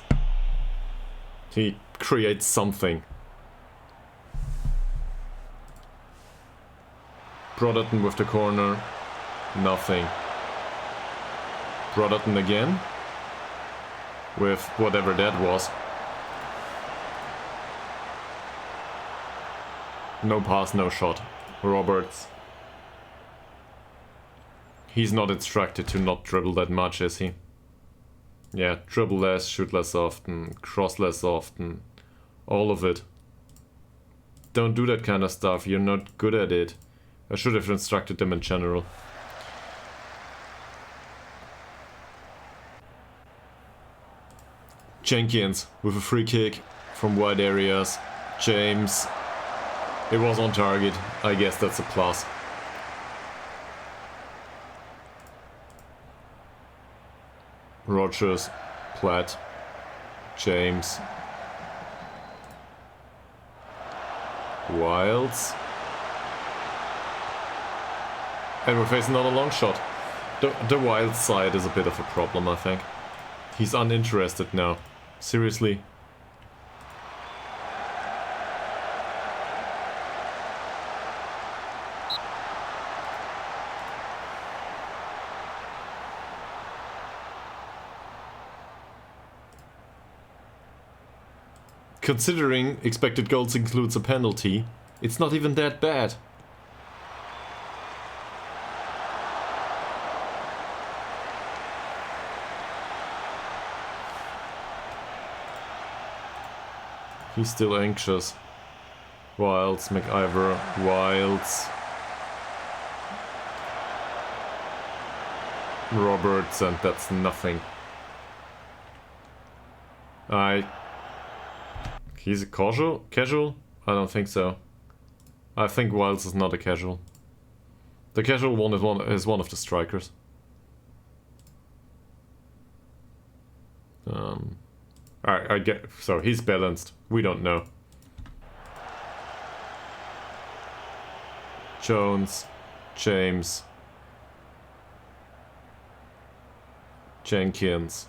He creates something. Brotherton with the corner. Nothing. Brotherton again. With whatever that was. No pass, no shot. Roberts. He's not instructed to not dribble that much, is he? Yeah, dribble less, shoot less often, cross less often. All of it. Don't do that kind of stuff, you're not good at it. I should have instructed them in general. Jenkins with a free kick from wide areas. James. It was on target. I guess that's a plus. Rogers, Platt, James, Wilds, and we're facing another long shot. The Wild side is a bit of a problem, I think. He's uninterested now. Seriously. Considering expected goals includes a penalty, it's not even that bad. He's still anxious. Wilds, McIver, Wilds. Roberts, and that's nothing. He's a casual? Casual? I don't think so. I think Wilds is not a casual. The casual one is one of the strikers. I get, so he's balanced. We don't know. Jones, James, Jenkins.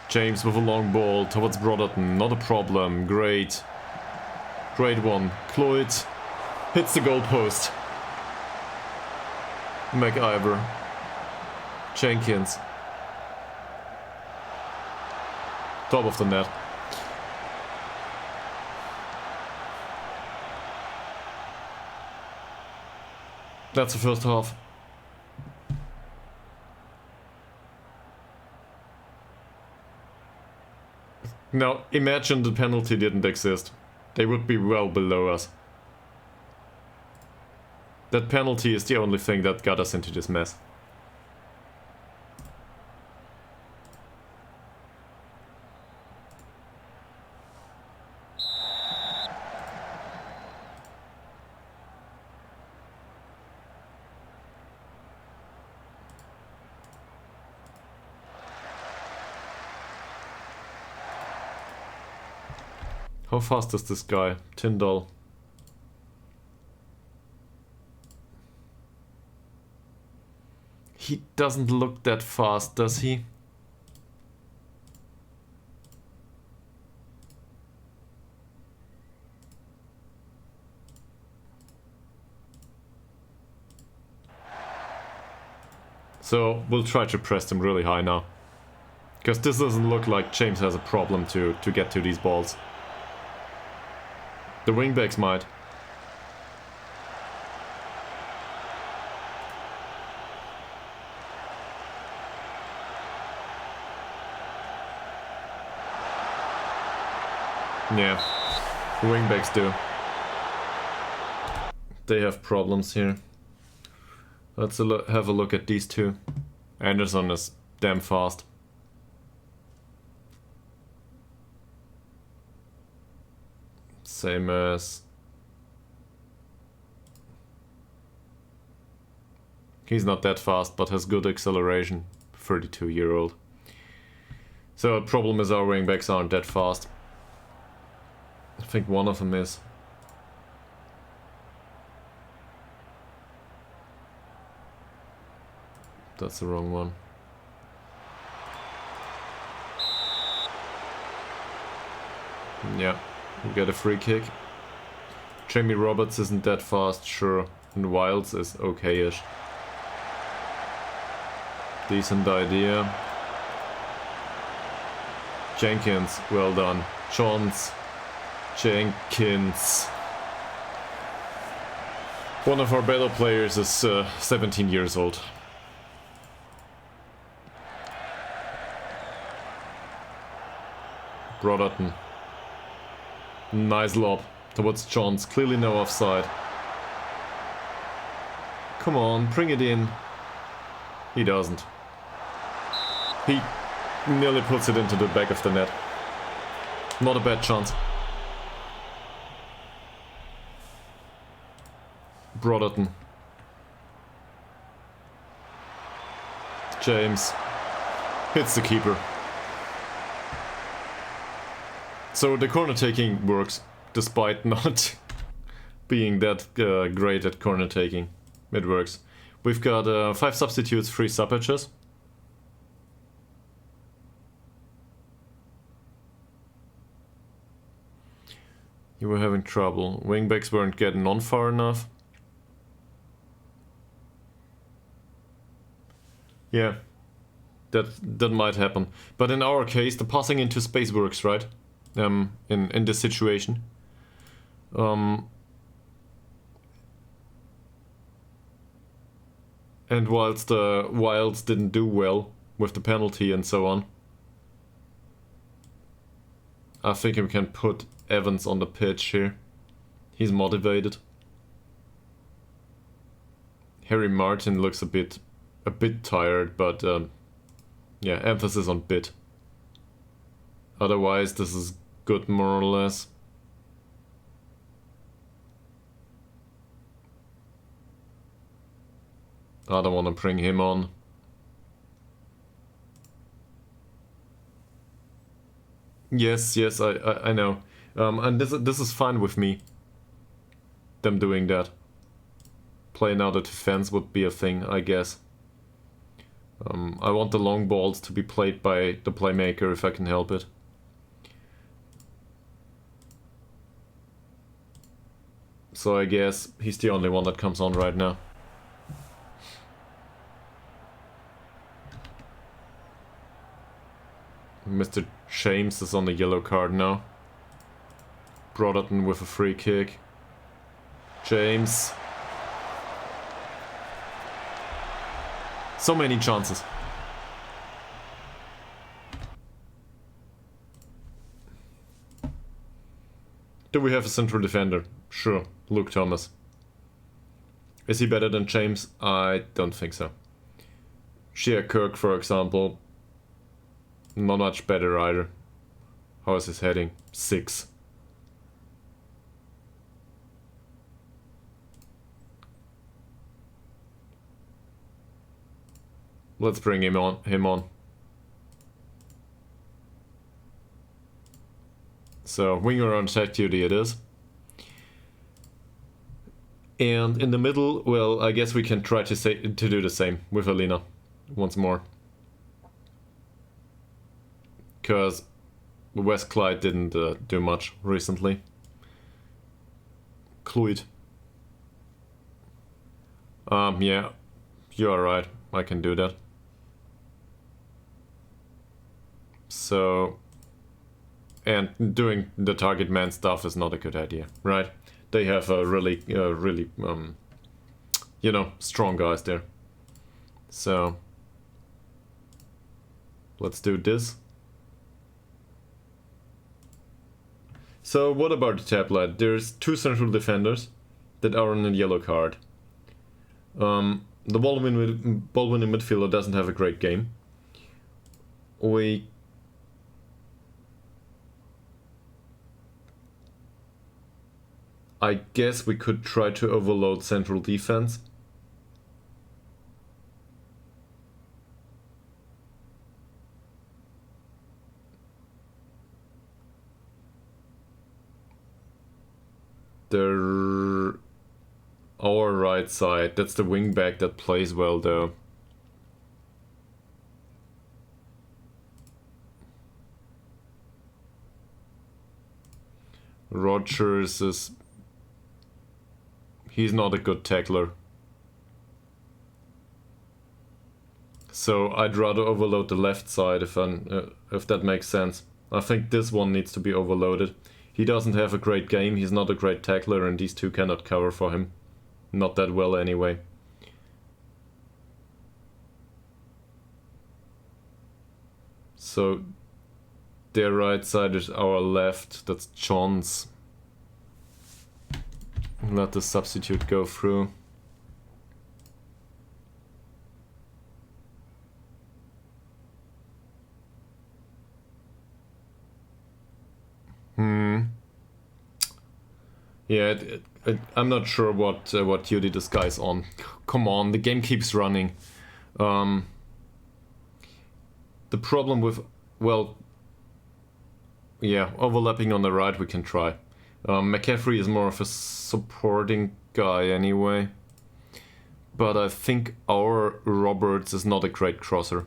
James with a long ball towards Brotherton, not a problem, great. Great one. Cloyd hits the goalpost. McIver. Jenkins. Top of the net. That's the first half. Now, imagine the penalty didn't exist. They would be well below us. That penalty is the only thing that got us into this mess. How fast is this guy? Tyndall. He doesn't look that fast, does he? So we'll try to press him really high now. Because this doesn't look like James has a problem to get to these balls. The wingbacks might. Yeah, wingbacks do. They have problems here. Let's have a look at these two. Anderson is damn fast. Same as... He's not that fast, but has good acceleration. 32-year-old. So the problem is our wingbacks aren't that fast. I think one of them is. That's the wrong one. Yeah, we get a free kick. Jamie Roberts isn't that fast, sure. And Wilds is okay-ish. Decent idea. Jenkins, well done. Johns. Jenkins. One of our better players is 17 years old. Brotherton. Nice lob towards Johns. Clearly no offside. Come on, bring it in. He doesn't. He nearly puts it into the back of the net. Not a bad chance. Brotherton. James. Hits the keeper. So the corner taking works, despite not being that great at corner taking. It works. We've got 5 substitutes, 3 stoppages. You were having trouble. Wingbacks weren't getting on far enough. Yeah, that might happen. But in our case, the passing into space works, right? In this situation. And whilst the Wilds didn't do well with the penalty and so on, I think we can put Evans on the pitch here. He's motivated. Harry Martin looks a bit tired, but yeah, emphasis on bit. Otherwise, this is good more or less. I don't want to bring him on. Yes, I know. And this is fine with me. Them doing that. Playing out of defense would be a thing, I guess. I want the long balls to be played by the playmaker if I can help it. So I guess he's the only one that comes on right now. Mr. James is on the yellow card now. Brotherton with a free kick. James. So many chances. Do we have a central defender? Sure, Luke Thomas. Is he better than James? I don't think so. Shea Kirk, for example, not much better either. How is his heading? 6. Let's bring him on. So winger on attack duty it is. And in the middle, well, I guess we can try to do the same with Alina once more. Because West Clyde didn't do much recently. Clwyd. Yeah, you are right. I can do that. So, and doing the target man stuff is not a good idea, right? They have a really, you know, strong guys there. So, let's do this. So what about the tablet? There's 2 central defenders that are on a yellow card. The ball-winning midfielder doesn't have a great game. I guess we could try to overload central defense. Our right side, that's the wing back that plays well though. Rogers is... he's not a good tackler. So I'd rather overload the left side if that makes sense. I think this one needs to be overloaded. He doesn't have a great game, he's not a great tackler, and these 2 cannot cover for him. Not that well anyway. So their right side is our left, that's John's. Let the substitute go through. Yeah, I'm not sure what duty this guy's on. Come on, the game keeps running. The problem with, well, yeah, overlapping on the right we can try. McCaffrey is more of a supporting guy anyway. But I think our Roberts is not a great crosser.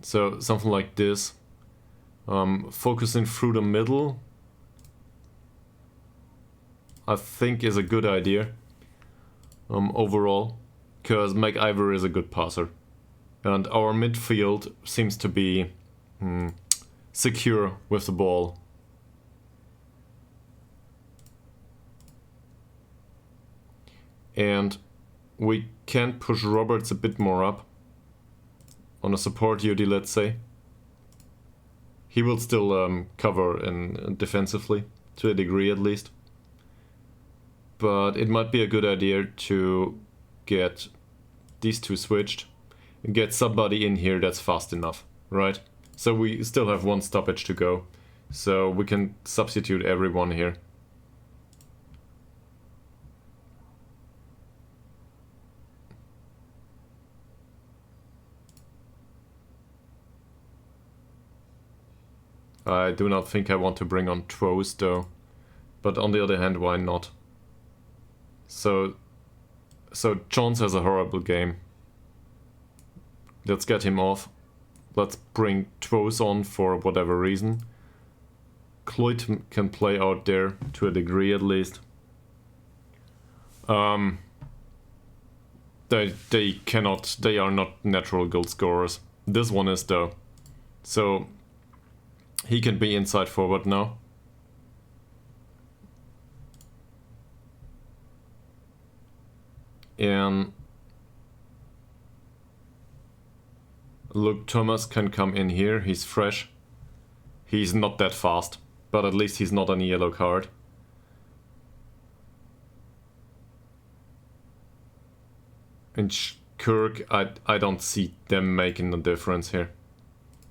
So something like this. Focusing through the middle, I think is a good idea overall, because McIver is a good passer. And our midfield seems to be secure with the ball. And we can push Roberts a bit more up on a support duty, let's say. He will still cover defensively, to a degree at least. But it might be a good idea to get these 2 switched and get somebody in here that's fast enough, right? So we still have 1 stoppage to go, so we can substitute everyone here. I do not think I want to bring on Trost though, but on the other hand, why not? So Jones has a horrible game. Let's get him off. Let's bring Trost on for whatever reason. Cloyd can play out there to a degree at least. They are not natural goal scorers. This one is though. So he can be inside forward now. And Luke Thomas can come in here. He's fresh. He's not that fast, but at least he's not on a yellow card. And Kirk, I don't see them making a difference here.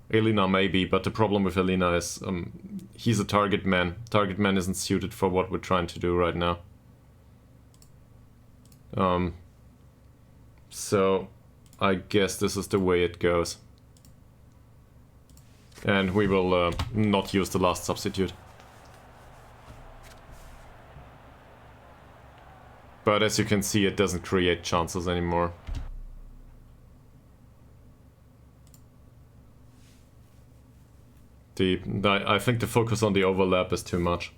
Elina maybe, but the problem with Elina is he's a target man. Target man isn't suited for what we're trying to do right now. So I guess this is the way it goes. And we will not use the last substitute. But as you can see, it doesn't create chances anymore. I think the focus on the overlap is too much.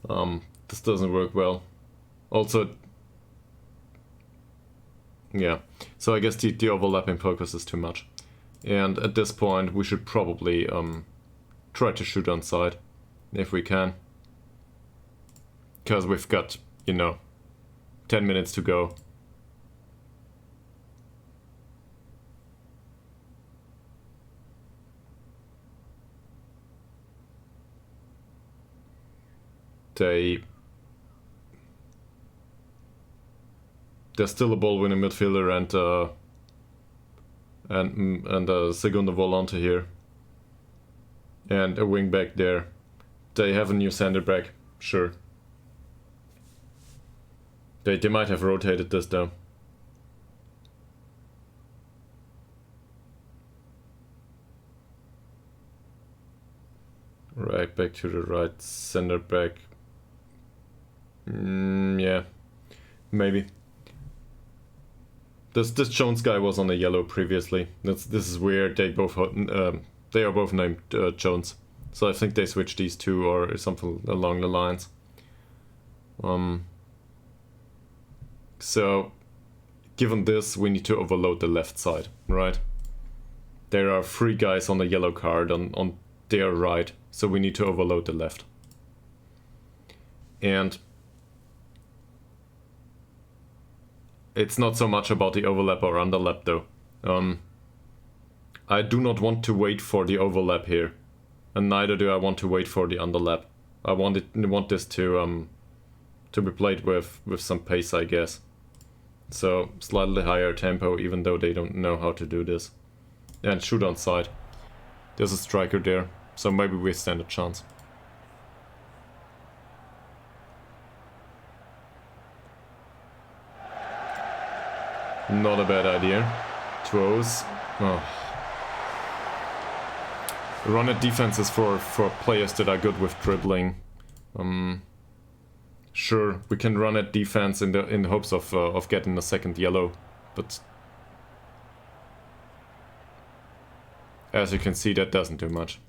This doesn't work well. Also, yeah, so I guess the overlapping focus is too much. And at this point, we should probably try to shoot on side, if we can. Because we've got, 10 minutes to go. there's still a ball winning midfielder and a segundo volante here, and a wing back there. They have a new center back, sure. They might have rotated this though. Right back to the right center back. Yeah, maybe. This Jones guy was on a yellow previously. This is weird. They are both named Jones, so I think they switched these two or something along the lines. So, given this, we need to overload the left side, right? There are 3 guys on the yellow card on their right, so we need to overload the left. And it's not so much about the overlap or underlap though. I do not want to wait for the overlap here, and neither do I want to wait for the underlap. I want this to be played with some pace, I guess. So slightly higher tempo, even though they don't know how to do this. And shoot on side. There's a striker there, so maybe we stand a chance. Not a bad idea. Throws. Oh. Run at defenses for players that are good with dribbling. Sure, we can run at defense in the hopes of getting a second yellow, but as you can see, that doesn't do much.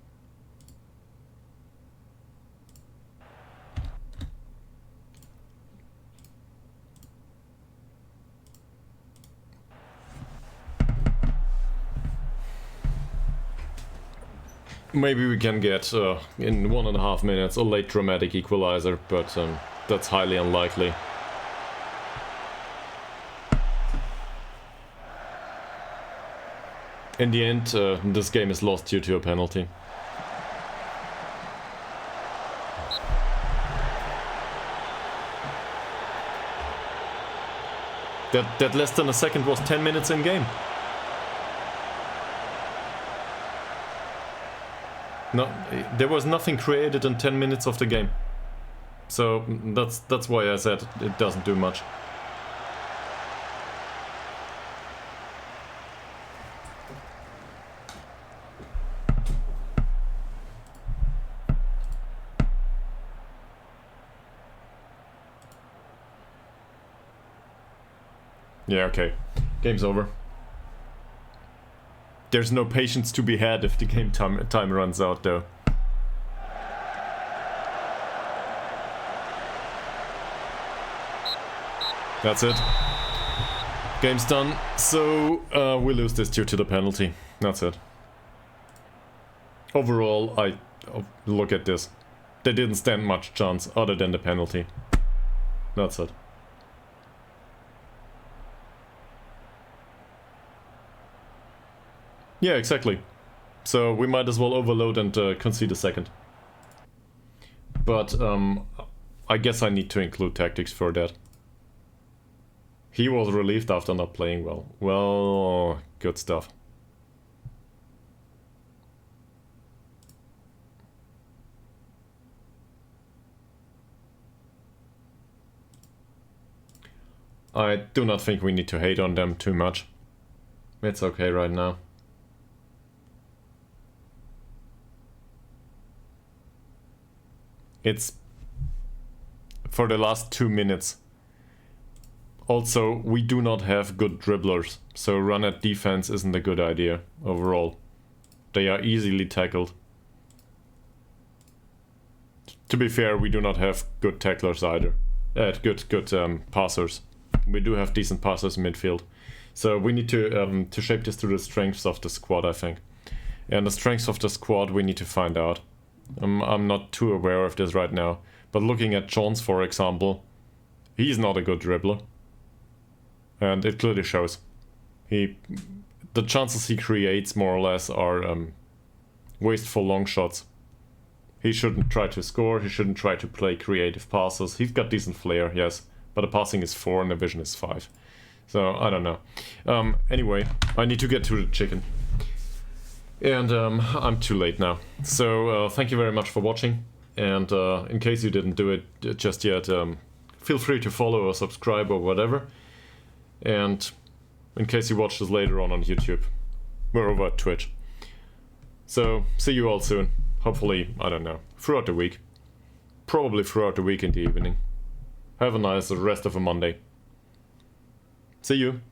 Maybe we can get, in 1.5 minutes, a late dramatic equalizer, but that's highly unlikely. In the end, this game is lost due to a penalty. That less than a second was 10 minutes in game. No, there was nothing created in 10 minutes of the game. So that's why I said it doesn't do much. Yeah, okay. Game's over. There's no patience to be had if the game time runs out, though. That's it. Game's done. So, we lose this due to the penalty. That's it. Overall, look at this. They didn't stand much chance other than the penalty. That's it. Yeah, exactly. So we might as well overload and concede a second. But I guess I need to include tactics for that. He was relieved after not playing well. Well, good stuff. I do not think we need to hate on them too much. It's okay right now. It's for the last 2 minutes. Also, we do not have good dribblers, so run at defense isn't a good idea overall. They are easily tackled. To be fair, we do not have good tacklers either. Good passers. We do have decent passers in midfield. So we need to shape this to the strengths of the squad, I think. And the strengths of the squad we need to find out. I'm not too aware of this right now, but looking at Jones, for example, he's not a good dribbler, and it clearly shows. The chances he creates more or less are wasteful long shots. He shouldn't try to score. He shouldn't try to play creative passes. He's got decent flair, yes, but the passing is 4 and the vision is 5. So I don't know. Anyway, I need to get to the chicken. And I'm too late now. So thank you very much for watching. And in case you didn't do it just yet, feel free to follow or subscribe or whatever. And in case you watch this later on YouTube, we're over at Twitch. So see you all soon. Hopefully, I don't know, throughout the week. Probably throughout the week in the evening. Have a nice rest of a Monday. See you.